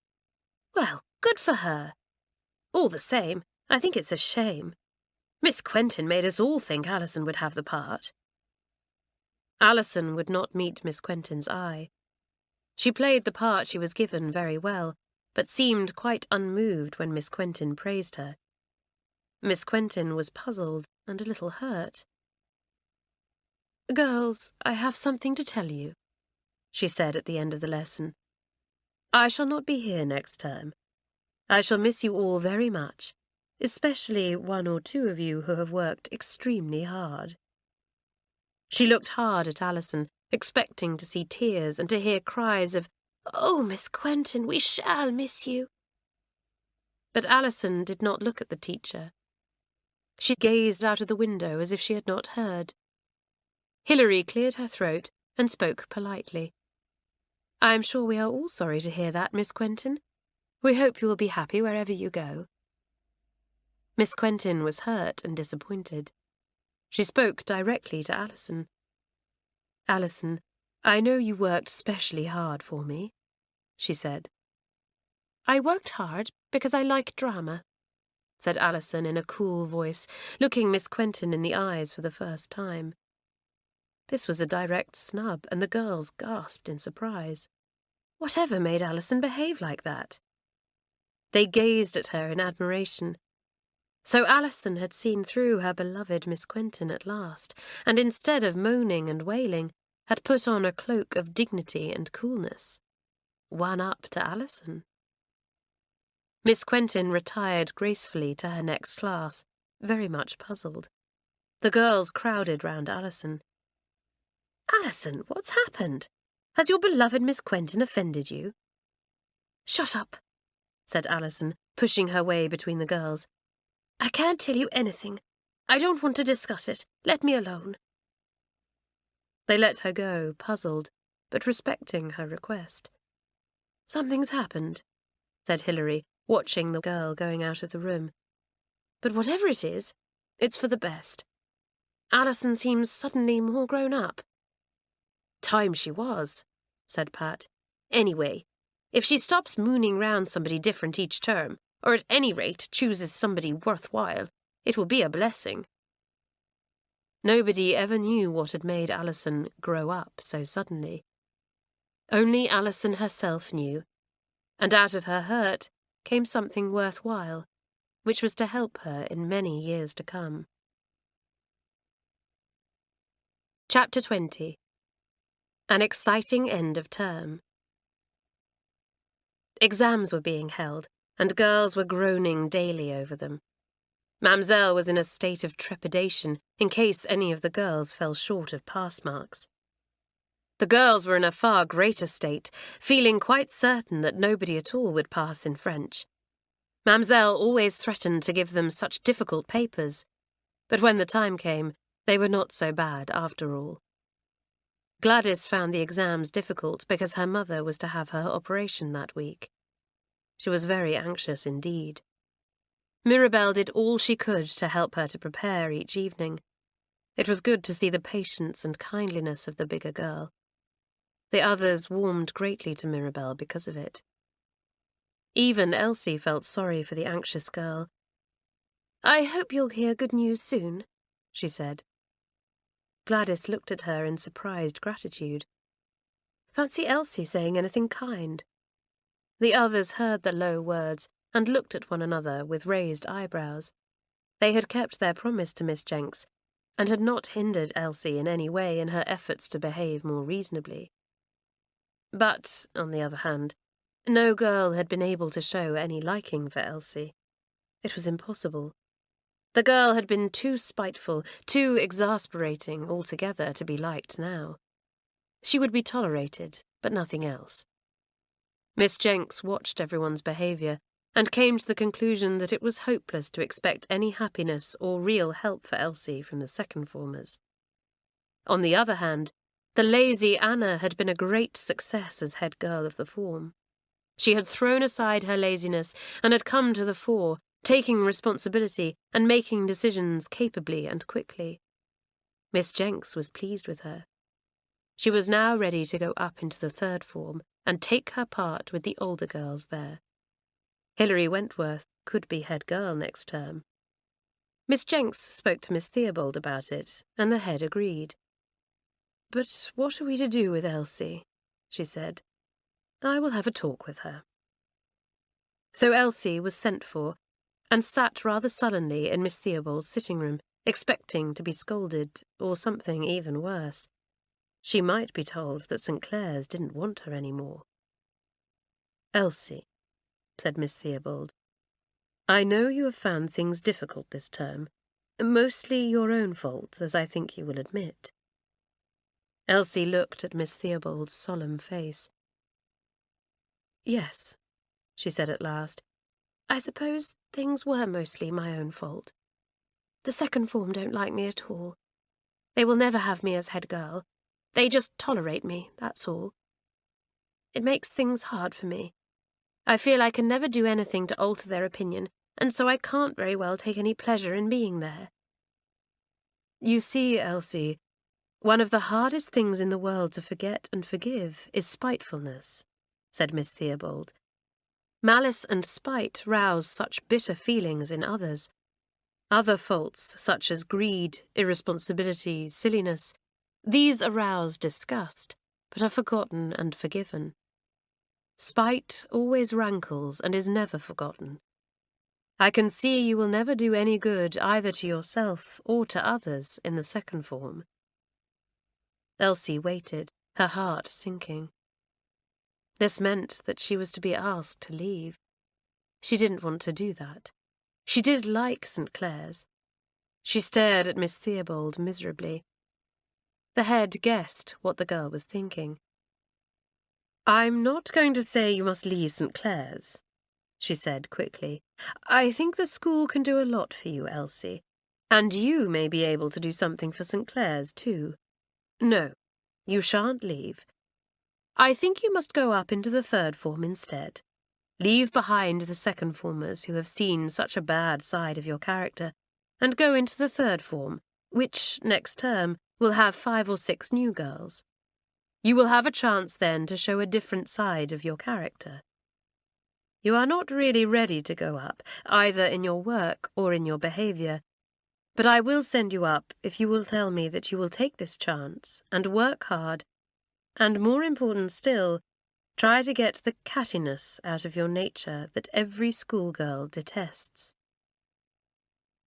[SPEAKER 2] "Well, good for her. All the same, I think it's a shame. Miss Quentin made us all think Alison would have the part." Alison would not meet Miss Quentin's eye. She played the part she was given very well, but seemed quite unmoved when Miss Quentin praised her. Miss Quentin was puzzled and a little hurt. "Girls, I have something to tell you," she said at the end of the lesson. "I shall not be here next term. I shall miss you all very much, especially one or two of you who have worked extremely hard." She looked hard at Alison, expecting to see tears and to hear cries of, "Oh, Miss Quentin, we shall miss you." But Alison did not look at the teacher. She gazed out of the window as if she had not heard. Hilary cleared her throat and spoke politely. "I am sure we are all sorry to hear that, Miss Quentin. We hope you will be happy wherever you go." Miss Quentin was hurt and disappointed. She spoke directly to Alison. "Alison, I know you worked specially hard for me," she said. "I worked hard because I like drama," said Alison in a cool voice, looking Miss Quentin in the eyes for the first time. This was a direct snub, and the girls gasped in surprise. Whatever made Alison behave like that? They gazed at her in admiration. So Alison had seen through her beloved Miss Quentin at last, and instead of moaning and wailing, had put on a cloak of dignity and coolness. One up to Alison. Miss Quentin retired gracefully to her next class, very much puzzled. The girls crowded round Alison. "Alison, what's happened? Has your beloved Miss Quentin offended you?" "Shut up," said Alison, pushing her way between the girls. "I can't tell you anything. I don't want to discuss it. Let me alone." They let her go, puzzled, but respecting her request. "Something's happened," said Hilary, watching the girl going out of the room. "But whatever it is, it's for the best. Alison seems suddenly more grown up." "Time she was," said Pat. "Anyway, if she stops mooning round somebody different each term, or at any rate chooses somebody worthwhile, it will be a blessing." Nobody ever knew what had made Alison grow up so suddenly. Only Alison herself knew, and out of her hurt came something worthwhile, which was to help her in many years to come. Chapter 20. An exciting end of term. Exams were being held, and girls were groaning daily over them. Mamselle was in a state of trepidation in case any of the girls fell short of pass marks. The girls were in a far greater state, feeling quite certain that nobody at all would pass in French. Mamselle always threatened to give them such difficult papers, but when the time came, they were not so bad after all. Gladys found the exams difficult because her mother was to have her operation that week. She was very anxious indeed. Mirabelle did all she could to help her to prepare each evening. It was good to see the patience and kindliness of the bigger girl. The others warmed greatly to Mirabelle because of it. Even Elsie felt sorry for the anxious girl. "I hope you'll hear good news soon," she said. Gladys looked at her in surprised gratitude. Fancy Elsie saying anything kind. The others heard the low words and looked at one another with raised eyebrows. They had kept their promise to Miss Jenks, and had not hindered Elsie in any way in her efforts to behave more reasonably. But, on the other hand, no girl had been able to show any liking for Elsie. It was impossible. The girl had been too spiteful, too exasperating altogether to be liked now. She would be tolerated, but nothing else. Miss Jenks watched everyone's behaviour and came to the conclusion that it was hopeless to expect any happiness or real help for Elsie from the second formers. On the other hand, the lazy Anna had been a great success as head girl of the form. She had thrown aside her laziness and had come to the fore, taking responsibility and making decisions capably and quickly. Miss Jenks was pleased with her. She was now ready to go up into the third form and take her part with the older girls there. Hilary Wentworth could be head girl next term. Miss Jenks spoke to Miss Theobald about it, and the head agreed. "But what are we to do with Elsie?" she said. "I will have a talk with her." So Elsie was sent for, and sat rather sullenly in Miss Theobald's sitting room, expecting to be scolded, or something even worse. She might be told that St Clare's didn't want her any more. "Elsie," said Miss Theobald, "I know you have found things difficult this term, mostly your own fault, as I think you will admit." Elsie looked at Miss Theobald's solemn face. "Yes," she said at last, "I suppose things were mostly my own fault. The second form don't like me at all. They will never have me as head girl. They just tolerate me, that's all. It makes things hard for me. I feel I can never do anything to alter their opinion, and so I can't very well take any pleasure in being there." "You see, Elsie, one of the hardest things in the world to forget and forgive is spitefulness," said Miss Theobald. "Malice and spite rouse such bitter feelings in others. Other faults, such as greed, irresponsibility, silliness, these arouse disgust, but are forgotten and forgiven. Spite always rankles and is never forgotten. I can see you will never do any good either to yourself or to others in the second form." Elsie waited, her heart sinking. This meant that she was to be asked to leave. She didn't want to do that. She did like St Clare's. She stared at Miss Theobald miserably. The head guessed what the girl was thinking. "I'm not going to say you must leave St Clare's," she said quickly. "I think the school can do a lot for you, Elsie, and you may be able to do something for St Clare's too. No, you shan't leave. I think you must go up into the third form instead. Leave behind the second formers who have seen such a bad side of your character, and go into the third form, which, next term, will have 5 or 6 new girls. You will have a chance then to show a different side of your character. You are not really ready to go up, either in your work or in your behaviour, but I will send you up if you will tell me that you will take this chance and work hard, and more important still, try to get the cattiness out of your nature that every schoolgirl detests."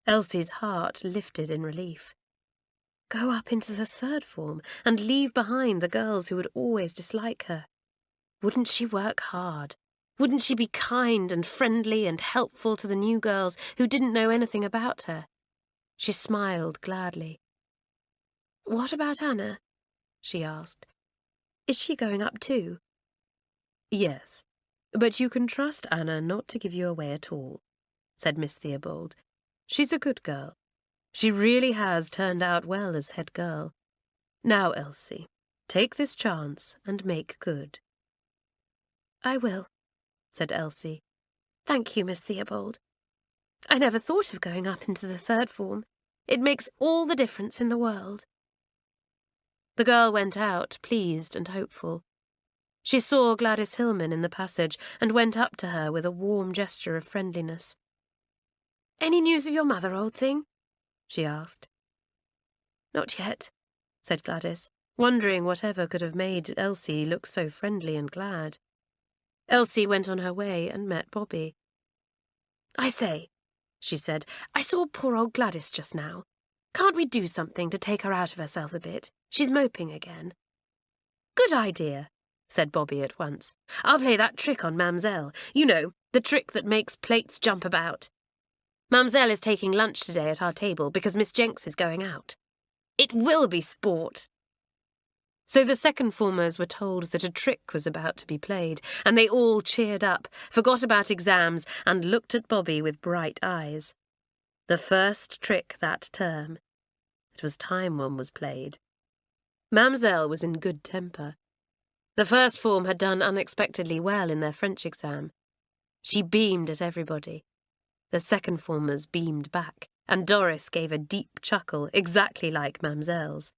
[SPEAKER 2] Elsie's heart lifted in relief. Go up into the third form and leave behind the girls who would always dislike her. Wouldn't she work hard? Wouldn't she be kind and friendly and helpful to the new girls who didn't know anything about her? She smiled gladly. "What about Anna?" she asked. Is she going up too? Yes, but you can trust Anna not to give you away at all, said Miss Theobald. She's a good girl. She really has turned out well as head girl. Now, Elsie, take this chance and make good. I will, said Elsie. Thank you, Miss Theobald. I never thought of going up into the third form. It makes all the difference in the world. The girl went out, pleased and hopeful. She saw Gladys Hillman in the passage and went up to her with a warm gesture of friendliness. Any news of your mother, old thing? She asked. Not yet, said Gladys, wondering whatever could have made Elsie look so friendly and glad. Elsie went on her way and met Bobby. I say, she said, I saw poor old Gladys just now. Can't we do something to take her out of herself a bit? She's moping again. Good idea, said Bobby at once. I'll play that trick on Mamselle. You know, the trick that makes plates jump about. Mamselle is taking lunch today at our table because Miss Jenks is going out. It will be sport. So the second formers were told that a trick was about to be played, and they all cheered up, forgot about exams, and looked at Bobby with bright eyes. The first trick that term. It was time one was played. Mamselle was in good temper. The first form had done unexpectedly well in their French exam. She beamed at everybody. The second formers beamed back, and Doris gave a deep chuckle, exactly like Mamselle's.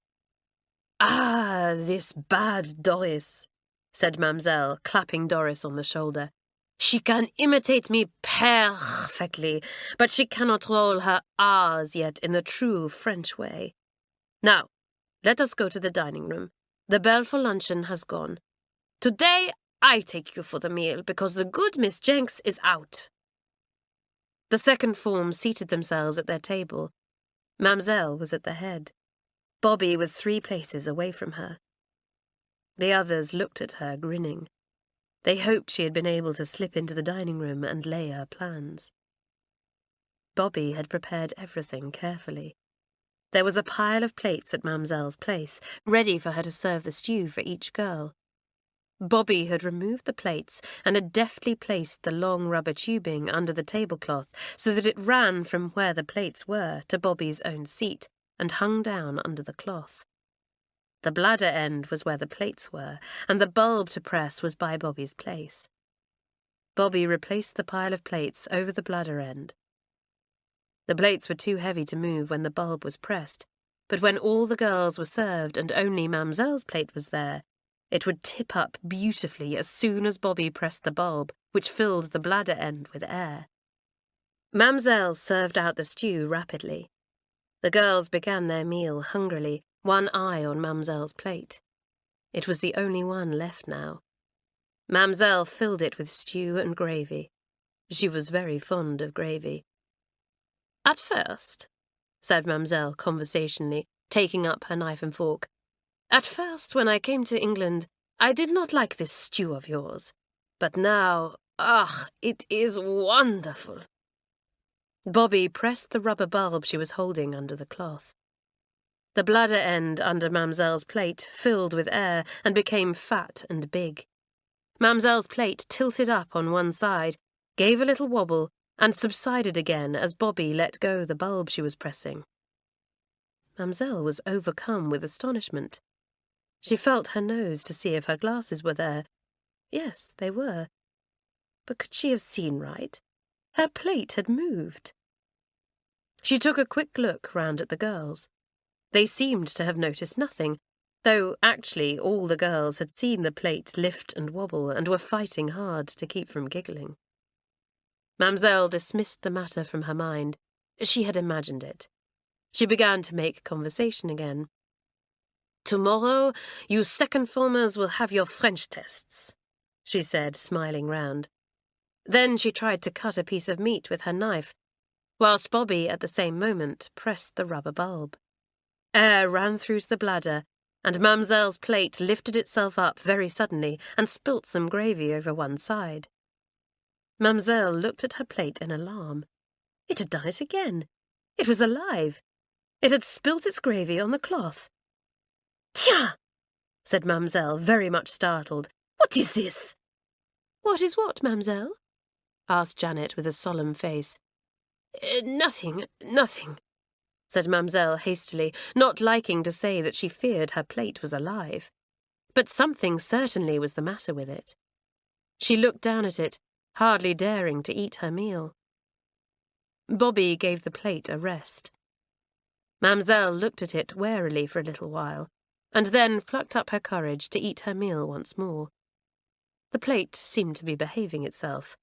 [SPEAKER 2] Ah, this bad Doris, said Mamselle, clapping Doris on the shoulder. She can imitate me perfectly, but she cannot roll her R's yet in the true French way. Now, let us go to the dining room. The bell for luncheon has gone. Today I take you for the meal, because the good Miss Jenks is out. The second form seated themselves at their table. Mamselle was at the head. Bobby was 3 places away from her. The others looked at her, grinning. They hoped she had been able to slip into the dining room and lay her plans. Bobby had prepared everything carefully. There was a pile of plates at Mamselle's place, ready for her to serve the stew for each girl. Bobby had removed the plates and had deftly placed the long rubber tubing under the tablecloth so that it ran from where the plates were to Bobby's own seat and hung down under the cloth. The bladder end was where the plates were, and the bulb to press was by Bobby's place. Bobby replaced the pile of plates over the bladder end. The plates were too heavy to move when the bulb was pressed, but when all the girls were served and only Mamselle's plate was there, it would tip up beautifully as soon as Bobby pressed the bulb, which filled the bladder end with air. Mamselle served out the stew rapidly. The girls began their meal hungrily, one eye on Mamselle's plate. It was the only one left now. Mamselle filled it with stew and gravy. She was very fond of gravy. At first, said Mamselle conversationally, taking up her knife and fork, at first, when I came to England, I did not like this stew of yours. But now, it is wonderful. Bobby pressed the rubber bulb she was holding under the cloth. The bladder end under Mamselle's plate filled with air and became fat and big. Mamselle's plate tilted up on one side, gave a little wobble, and subsided again as Bobby let go the bulb she was pressing. Mamselle was overcome with astonishment. She felt her nose to see if her glasses were there. Yes, they were. But could she have seen right? Her plate had moved. She took a quick look round at the girls. They seemed to have noticed nothing, though actually all the girls had seen the plate lift and wobble and were fighting hard to keep from giggling. Mamselle dismissed the matter from her mind. She had imagined it. She began to make conversation again. Tomorrow, you second formers will have your French tests, she said, smiling round. Then she tried to cut a piece of meat with her knife, whilst Bobby, at the same moment, pressed the rubber bulb. Air ran through to the bladder, and Mamselle's plate lifted itself up very suddenly and spilt some gravy over one side. Mamselle looked at her plate in alarm. It had done it again. It was alive. It had spilt its gravy on the cloth. Tiens! said Mademoiselle, very much startled. "What is this?" "What is what, Mademoiselle?" asked Janet with a solemn face. Nothing, said Mademoiselle hastily, not liking to say that she feared her plate was alive. But something certainly was the matter with it. She looked down at it, hardly daring to eat her meal. Bobby gave the plate a rest. Mademoiselle looked at it warily for a little while, and then plucked up her courage to eat her meal once more. The plate seemed to be behaving itself.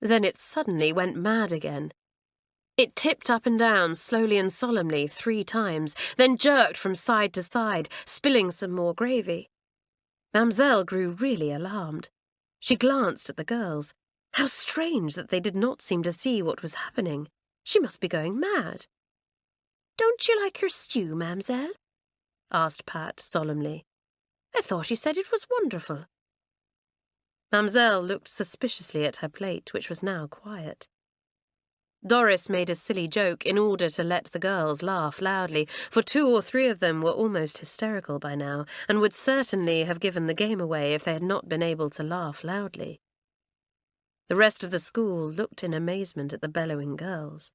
[SPEAKER 2] Then it suddenly went mad again. It tipped up and down slowly and solemnly 3 times, then jerked from side to side, spilling some more gravy. Mademoiselle grew really alarmed. She glanced at the girls. How strange that they did not seem to see what was happening. She must be going mad. "Don't you like your stew, Mademoiselle?" asked Pat solemnly. "I thought you said it was wonderful." Mademoiselle looked suspiciously at her plate, which was now quiet. Doris made a silly joke in order to let the girls laugh loudly, for 2 or 3 of them were almost hysterical by now, and would certainly have given the game away if they had not been able to laugh loudly. The rest of the school looked in amazement at the bellowing girls.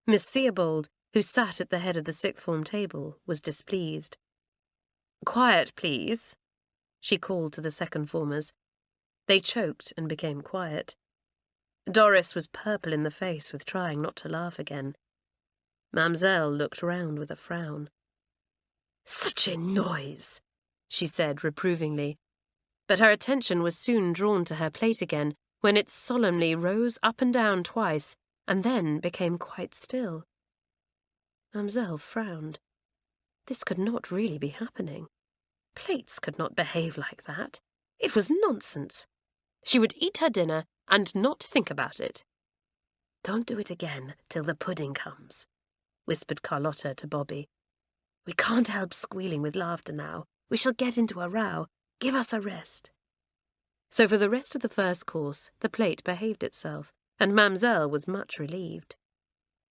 [SPEAKER 2] Miss Theobald, who sat at the head of the 6th form table, was displeased. "Quiet, please," she called to the 2nd formers. They choked and became quiet. Doris was purple in the face with trying not to laugh again. Mademoiselle looked round with a frown. "Such a noise," she said reprovingly, but her attention was soon drawn to her plate again, when it solemnly rose up and down twice, and then became quite still. Mademoiselle frowned. This could not really be happening. Plates could not behave like that. It was nonsense. She would eat her dinner and not think about it. "Don't do it again till the pudding comes," whispered Carlotta to Bobby. "We can't help squealing with laughter now. We shall get into a row. Give us a rest." So for the rest of the first course, the plate behaved itself, and Mademoiselle was much relieved.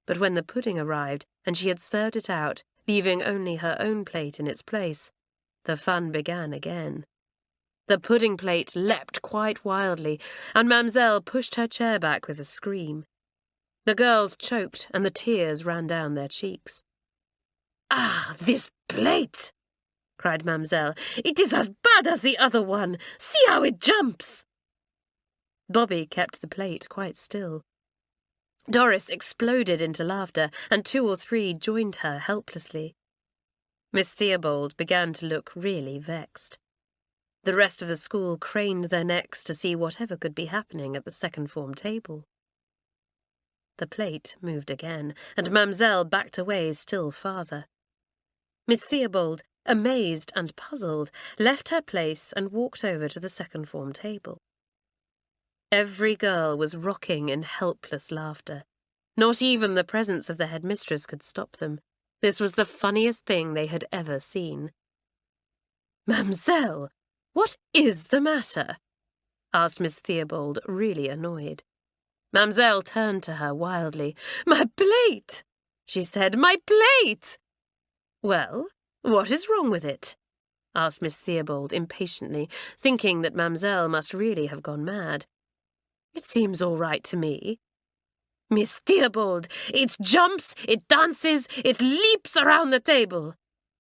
[SPEAKER 2] But when the pudding arrived, and she had served it out, leaving only her own plate in its place, the fun began again. The pudding plate leapt quite wildly, and Mademoiselle pushed her chair back with a scream. The girls choked, and the tears ran down their cheeks. "Ah, this plate!" cried Mademoiselle. "It is as bad as the other one. See how it jumps!" Bobby kept the plate quite still. Doris exploded into laughter, and 2 or 3 joined her helplessly. Miss Theobald began to look really vexed. The rest of the school craned their necks to see whatever could be happening at the 2nd form table. The plate moved again, and Mademoiselle backed away still farther. Miss Theobald, amazed and puzzled, left her place and walked over to the 2nd form table. Every girl was rocking in helpless laughter. Not even the presence of the headmistress could stop them. This was the funniest thing they had ever seen. "Mademoiselle, what is the matter?" asked Miss Theobald, really annoyed. Mademoiselle turned to her wildly. "My plate!" she said. "My plate!" "Well, what is wrong with it?" asked Miss Theobald impatiently, thinking that Mademoiselle must really have gone mad. "It seems all right to me." "Miss Theobald, it jumps, it dances, it leaps around the table,"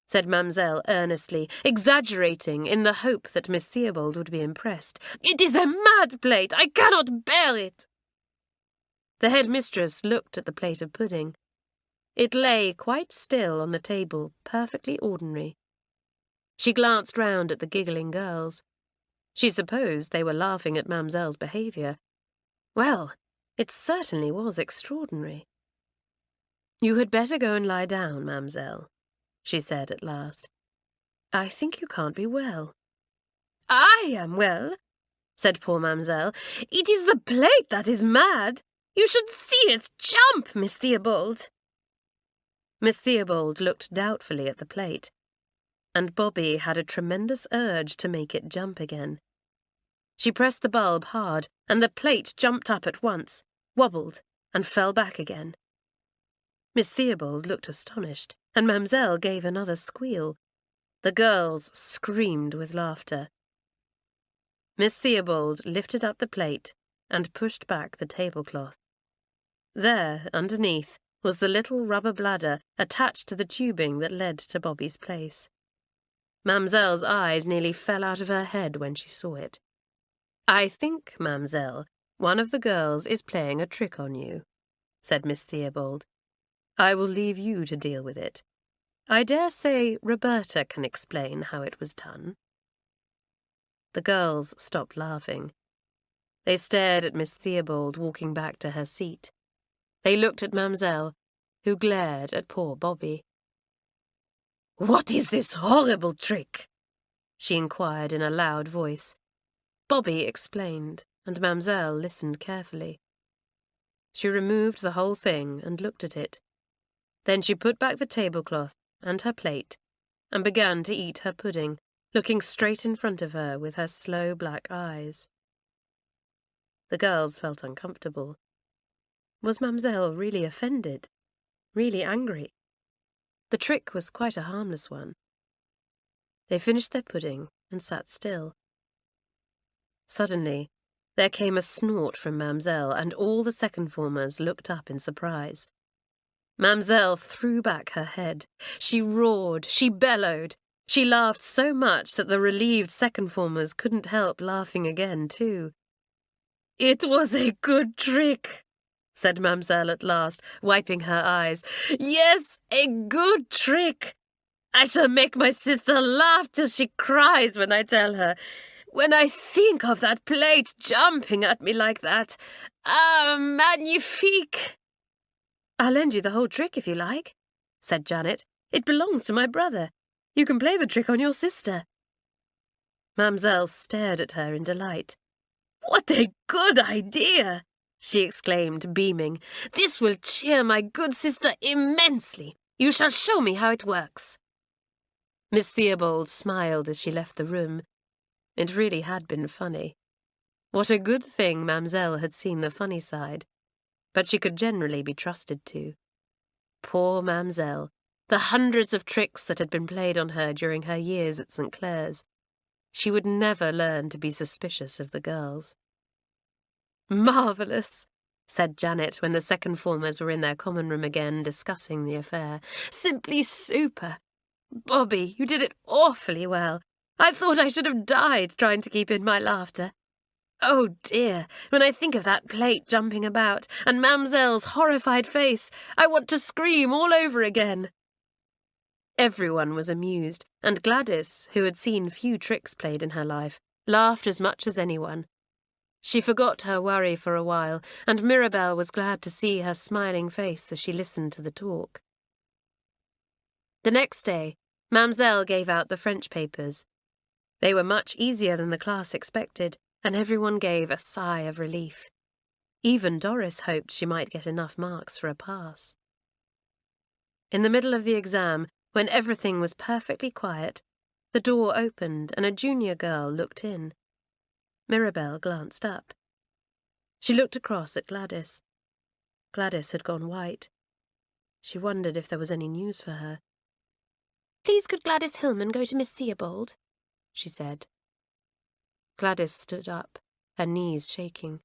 [SPEAKER 2] said Mademoiselle earnestly, exaggerating in the hope that Miss Theobald would be impressed. "It is a mad plate. I cannot bear it." The headmistress looked at the plate of pudding. It lay quite still on the table, perfectly ordinary. She glanced round at the giggling girls. She supposed they were laughing at Mademoiselle's behaviour. Well, it certainly was extraordinary. "You had better go and lie down, Mademoiselle," she said at last. "I think you can't be well." "I am well," said poor Mademoiselle. "It is the plate that is mad. You should see it jump, Miss Theobald." Miss Theobald looked doubtfully at the plate, and Bobby had a tremendous urge to make it jump again. She pressed the bulb hard, and the plate jumped up at once, wobbled, and fell back again. Miss Theobald looked astonished, and Mademoiselle gave another squeal. The girls screamed with laughter. Miss Theobald lifted up the plate and pushed back the tablecloth. There, underneath, was the little rubber bladder attached to the tubing that led to Bobby's place. Mamselle's eyes nearly fell out of her head when she saw it. "I think, Mamselle, one of the girls is playing a trick on you," said Miss Theobald. "I will leave you to deal with it. I dare say Roberta can explain how it was done." The girls stopped laughing. They stared at Miss Theobald walking back to her seat. They looked at Mamselle, who glared at poor Bobby. "What is this horrible trick?" she inquired in a loud voice. Bobby explained, and Mamselle listened carefully. She removed the whole thing and looked at it. Then she put back the tablecloth and her plate and began to eat her pudding, looking straight in front of her with her slow black eyes. The girls felt uncomfortable. Was Mamselle really offended? Really angry? The trick was quite a harmless one. They finished their pudding and sat still. Suddenly, there came a snort from Mamselle, and all the second-formers looked up in surprise. Mamselle threw back her head. She roared, she bellowed. She laughed so much that the relieved second-formers couldn't help laughing again, too. "It was a good trick," said Mamselle at last, wiping her eyes. "Yes, a good trick. I shall make my sister laugh till she cries when I tell her. When I think of that plate jumping at me like that. Ah, magnifique!" "I'll lend you the whole trick if you like," said Janet. "It belongs to my brother. You can play the trick on your sister." Mamselle stared at her in delight. "What a good idea!" she exclaimed, beaming. "This will cheer my good sister immensely. You shall show me how it works." Miss Theobald smiled as she left the room. It really had been funny. What a good thing Mamselle had seen the funny side. But she could generally be trusted to. Poor Mamselle, the hundreds of tricks that had been played on her during her years at St Clare's. She would never learn to be suspicious of the girls. "Marvellous," said Janet when the second-formers were in their common room again discussing the affair. "Simply super. Bobby, you did it awfully well. I thought I should have died trying to keep in my laughter. Oh dear, when I think of that plate jumping about, and Mamselle's horrified face, I want to scream all over again." Everyone was amused, and Gladys, who had seen few tricks played in her life, laughed as much as anyone. She forgot her worry for a while, and Mirabelle was glad to see her smiling face as she listened to the talk. The next day, Mamselle gave out the French papers. They were much easier than the class expected, and everyone gave a sigh of relief. Even Doris hoped she might get enough marks for a pass. In the middle of the exam, when everything was perfectly quiet, the door opened and a junior girl looked in. Mirabelle glanced up. She looked across at Gladys. Gladys had gone white. She wondered if there was any news for her. "Please could Gladys Hillman go to Miss Theobald?" she said. Gladys stood up, her knees shaking.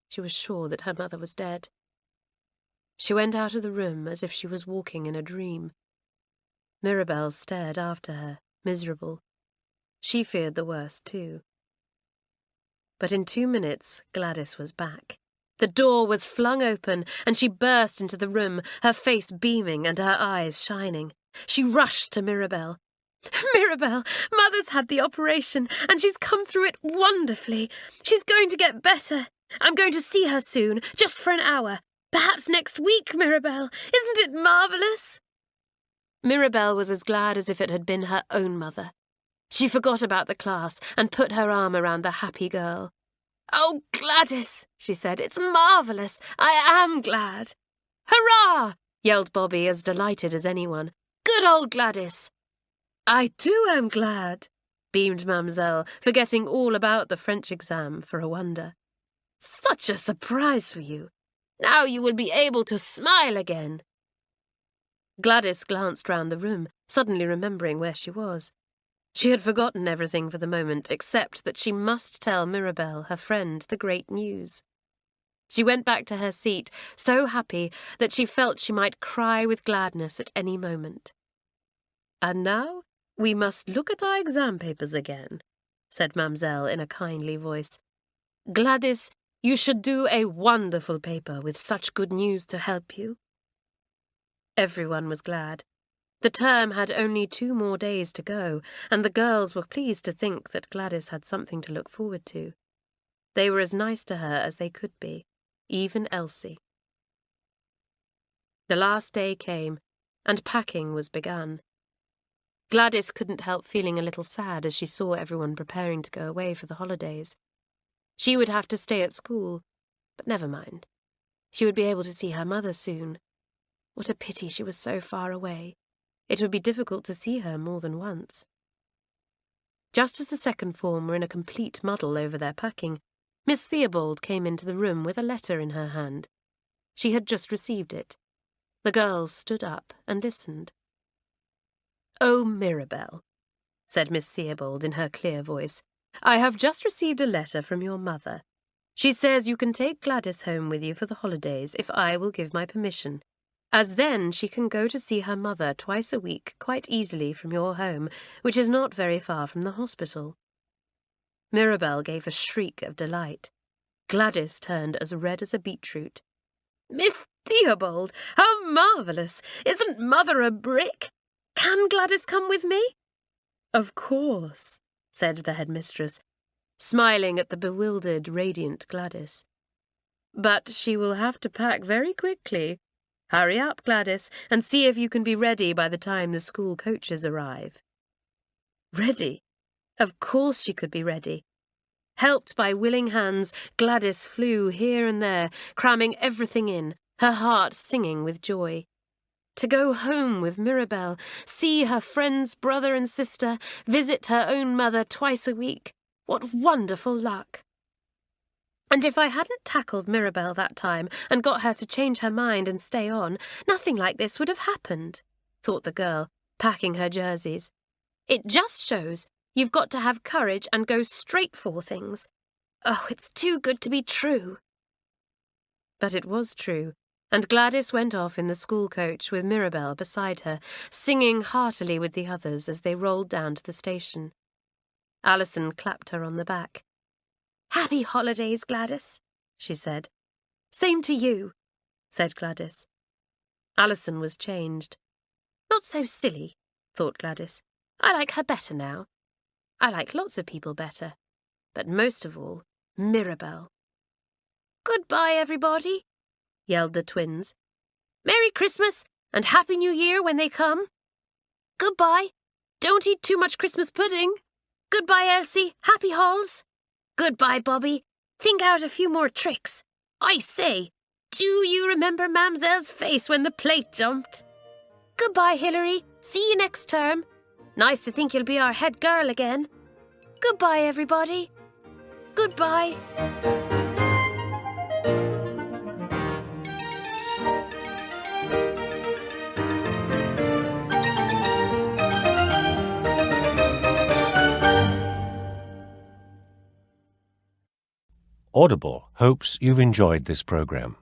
[SPEAKER 2] She was sure that her mother was dead. She went out of the room as if she was walking in a dream. Mirabelle stared after her, miserable. She feared the worst, too. But in 2 minutes, Gladys was back. The door was flung open, and she burst into the room, her face beaming and her eyes shining. She rushed to Mirabelle. "Mirabelle, Mother's had the operation, and she's come through it wonderfully. She's going to get better. I'm going to see her soon, just for an hour. Perhaps next week, Mirabelle. Isn't it marvellous?" Mirabelle was as glad as if it had been her own mother. She forgot about the class and put her arm around the happy girl. "Oh, Gladys," she said, "it's marvellous. I am glad." "Hurrah!" yelled Bobby, as delighted as anyone. "Good old Gladys." "I too am glad," beamed Mamselle, forgetting all about the French exam for a wonder. "Such a surprise for you. Now you will be able to smile again." Gladys glanced round the room, suddenly remembering where she was. She had forgotten everything for the moment, except that she must tell Mirabel, her friend, the great news. She went back to her seat, so happy that she felt she might cry with gladness at any moment. "And now we must look at our exam papers again," said Mamselle in a kindly voice. "Gladys, you should do a wonderful paper with such good news to help you." Everyone was glad. The term had only 2 more days to go, and the girls were pleased to think that Gladys had something to look forward to. They were as nice to her as they could be, even Elsie. The last day came, and packing was begun. Gladys couldn't help feeling a little sad as she saw everyone preparing to go away for the holidays. She would have to stay at school, but never mind. She would be able to see her mother soon. What a pity she was so far away. It would be difficult to see her more than once. Just as the second form were in a complete muddle over their packing, Miss Theobald came into the room with a letter in her hand. She had just received it. The girls stood up and listened. "Oh, Mirabel," said Miss Theobald in her clear voice, "I have just received a letter from your mother. She says you can take Gladys home with you for the holidays if I will give my permission, as then she can go to see her mother twice a week quite easily from your home, which is not very far from the hospital." Mirabel gave a shriek of delight. Gladys turned as red as a beetroot. "Miss Theobald, how marvellous! Isn't Mother a brick? Can Gladys come with me?" "Of course," said the headmistress, smiling at the bewildered, radiant Gladys. "But she will have to pack very quickly. Hurry up, Gladys, and see if you can be ready by the time the school coaches arrive." Ready? Of course she could be ready. Helped by willing hands, Gladys flew here and there, cramming everything in, her heart singing with joy. To go home with Mirabel, see her friend's brother and sister, visit her own mother twice a week. What wonderful luck! And if I hadn't tackled Mirabel that time and got her to change her mind and stay on, nothing like this would have happened, thought the girl, packing her jerseys. It just shows you've got to have courage and go straight for things. Oh, it's too good to be true. But it was true, and Gladys went off in the school coach with Mirabel beside her, singing heartily with the others as they rolled down to the station. Alison clapped her on the back. "Happy holidays, Gladys," she said. "Same to you," said Gladys. Alison was changed. Not so silly, thought Gladys. I like her better now. I like lots of people better, but most of all, Mirabel. "Goodbye, everybody," yelled the twins. "Merry Christmas and Happy New Year when they come." "Goodbye. Don't eat too much Christmas pudding." "Goodbye, Elsie. Happy halls." "Goodbye, Bobby. Think out a few more tricks. I say, do you remember Mamselle's face when the plate jumped?" "Goodbye, Hilary. See you next term. Nice to think you'll be our head girl again." "Goodbye, everybody." "Goodbye."
[SPEAKER 1] Audible hopes you've enjoyed this program.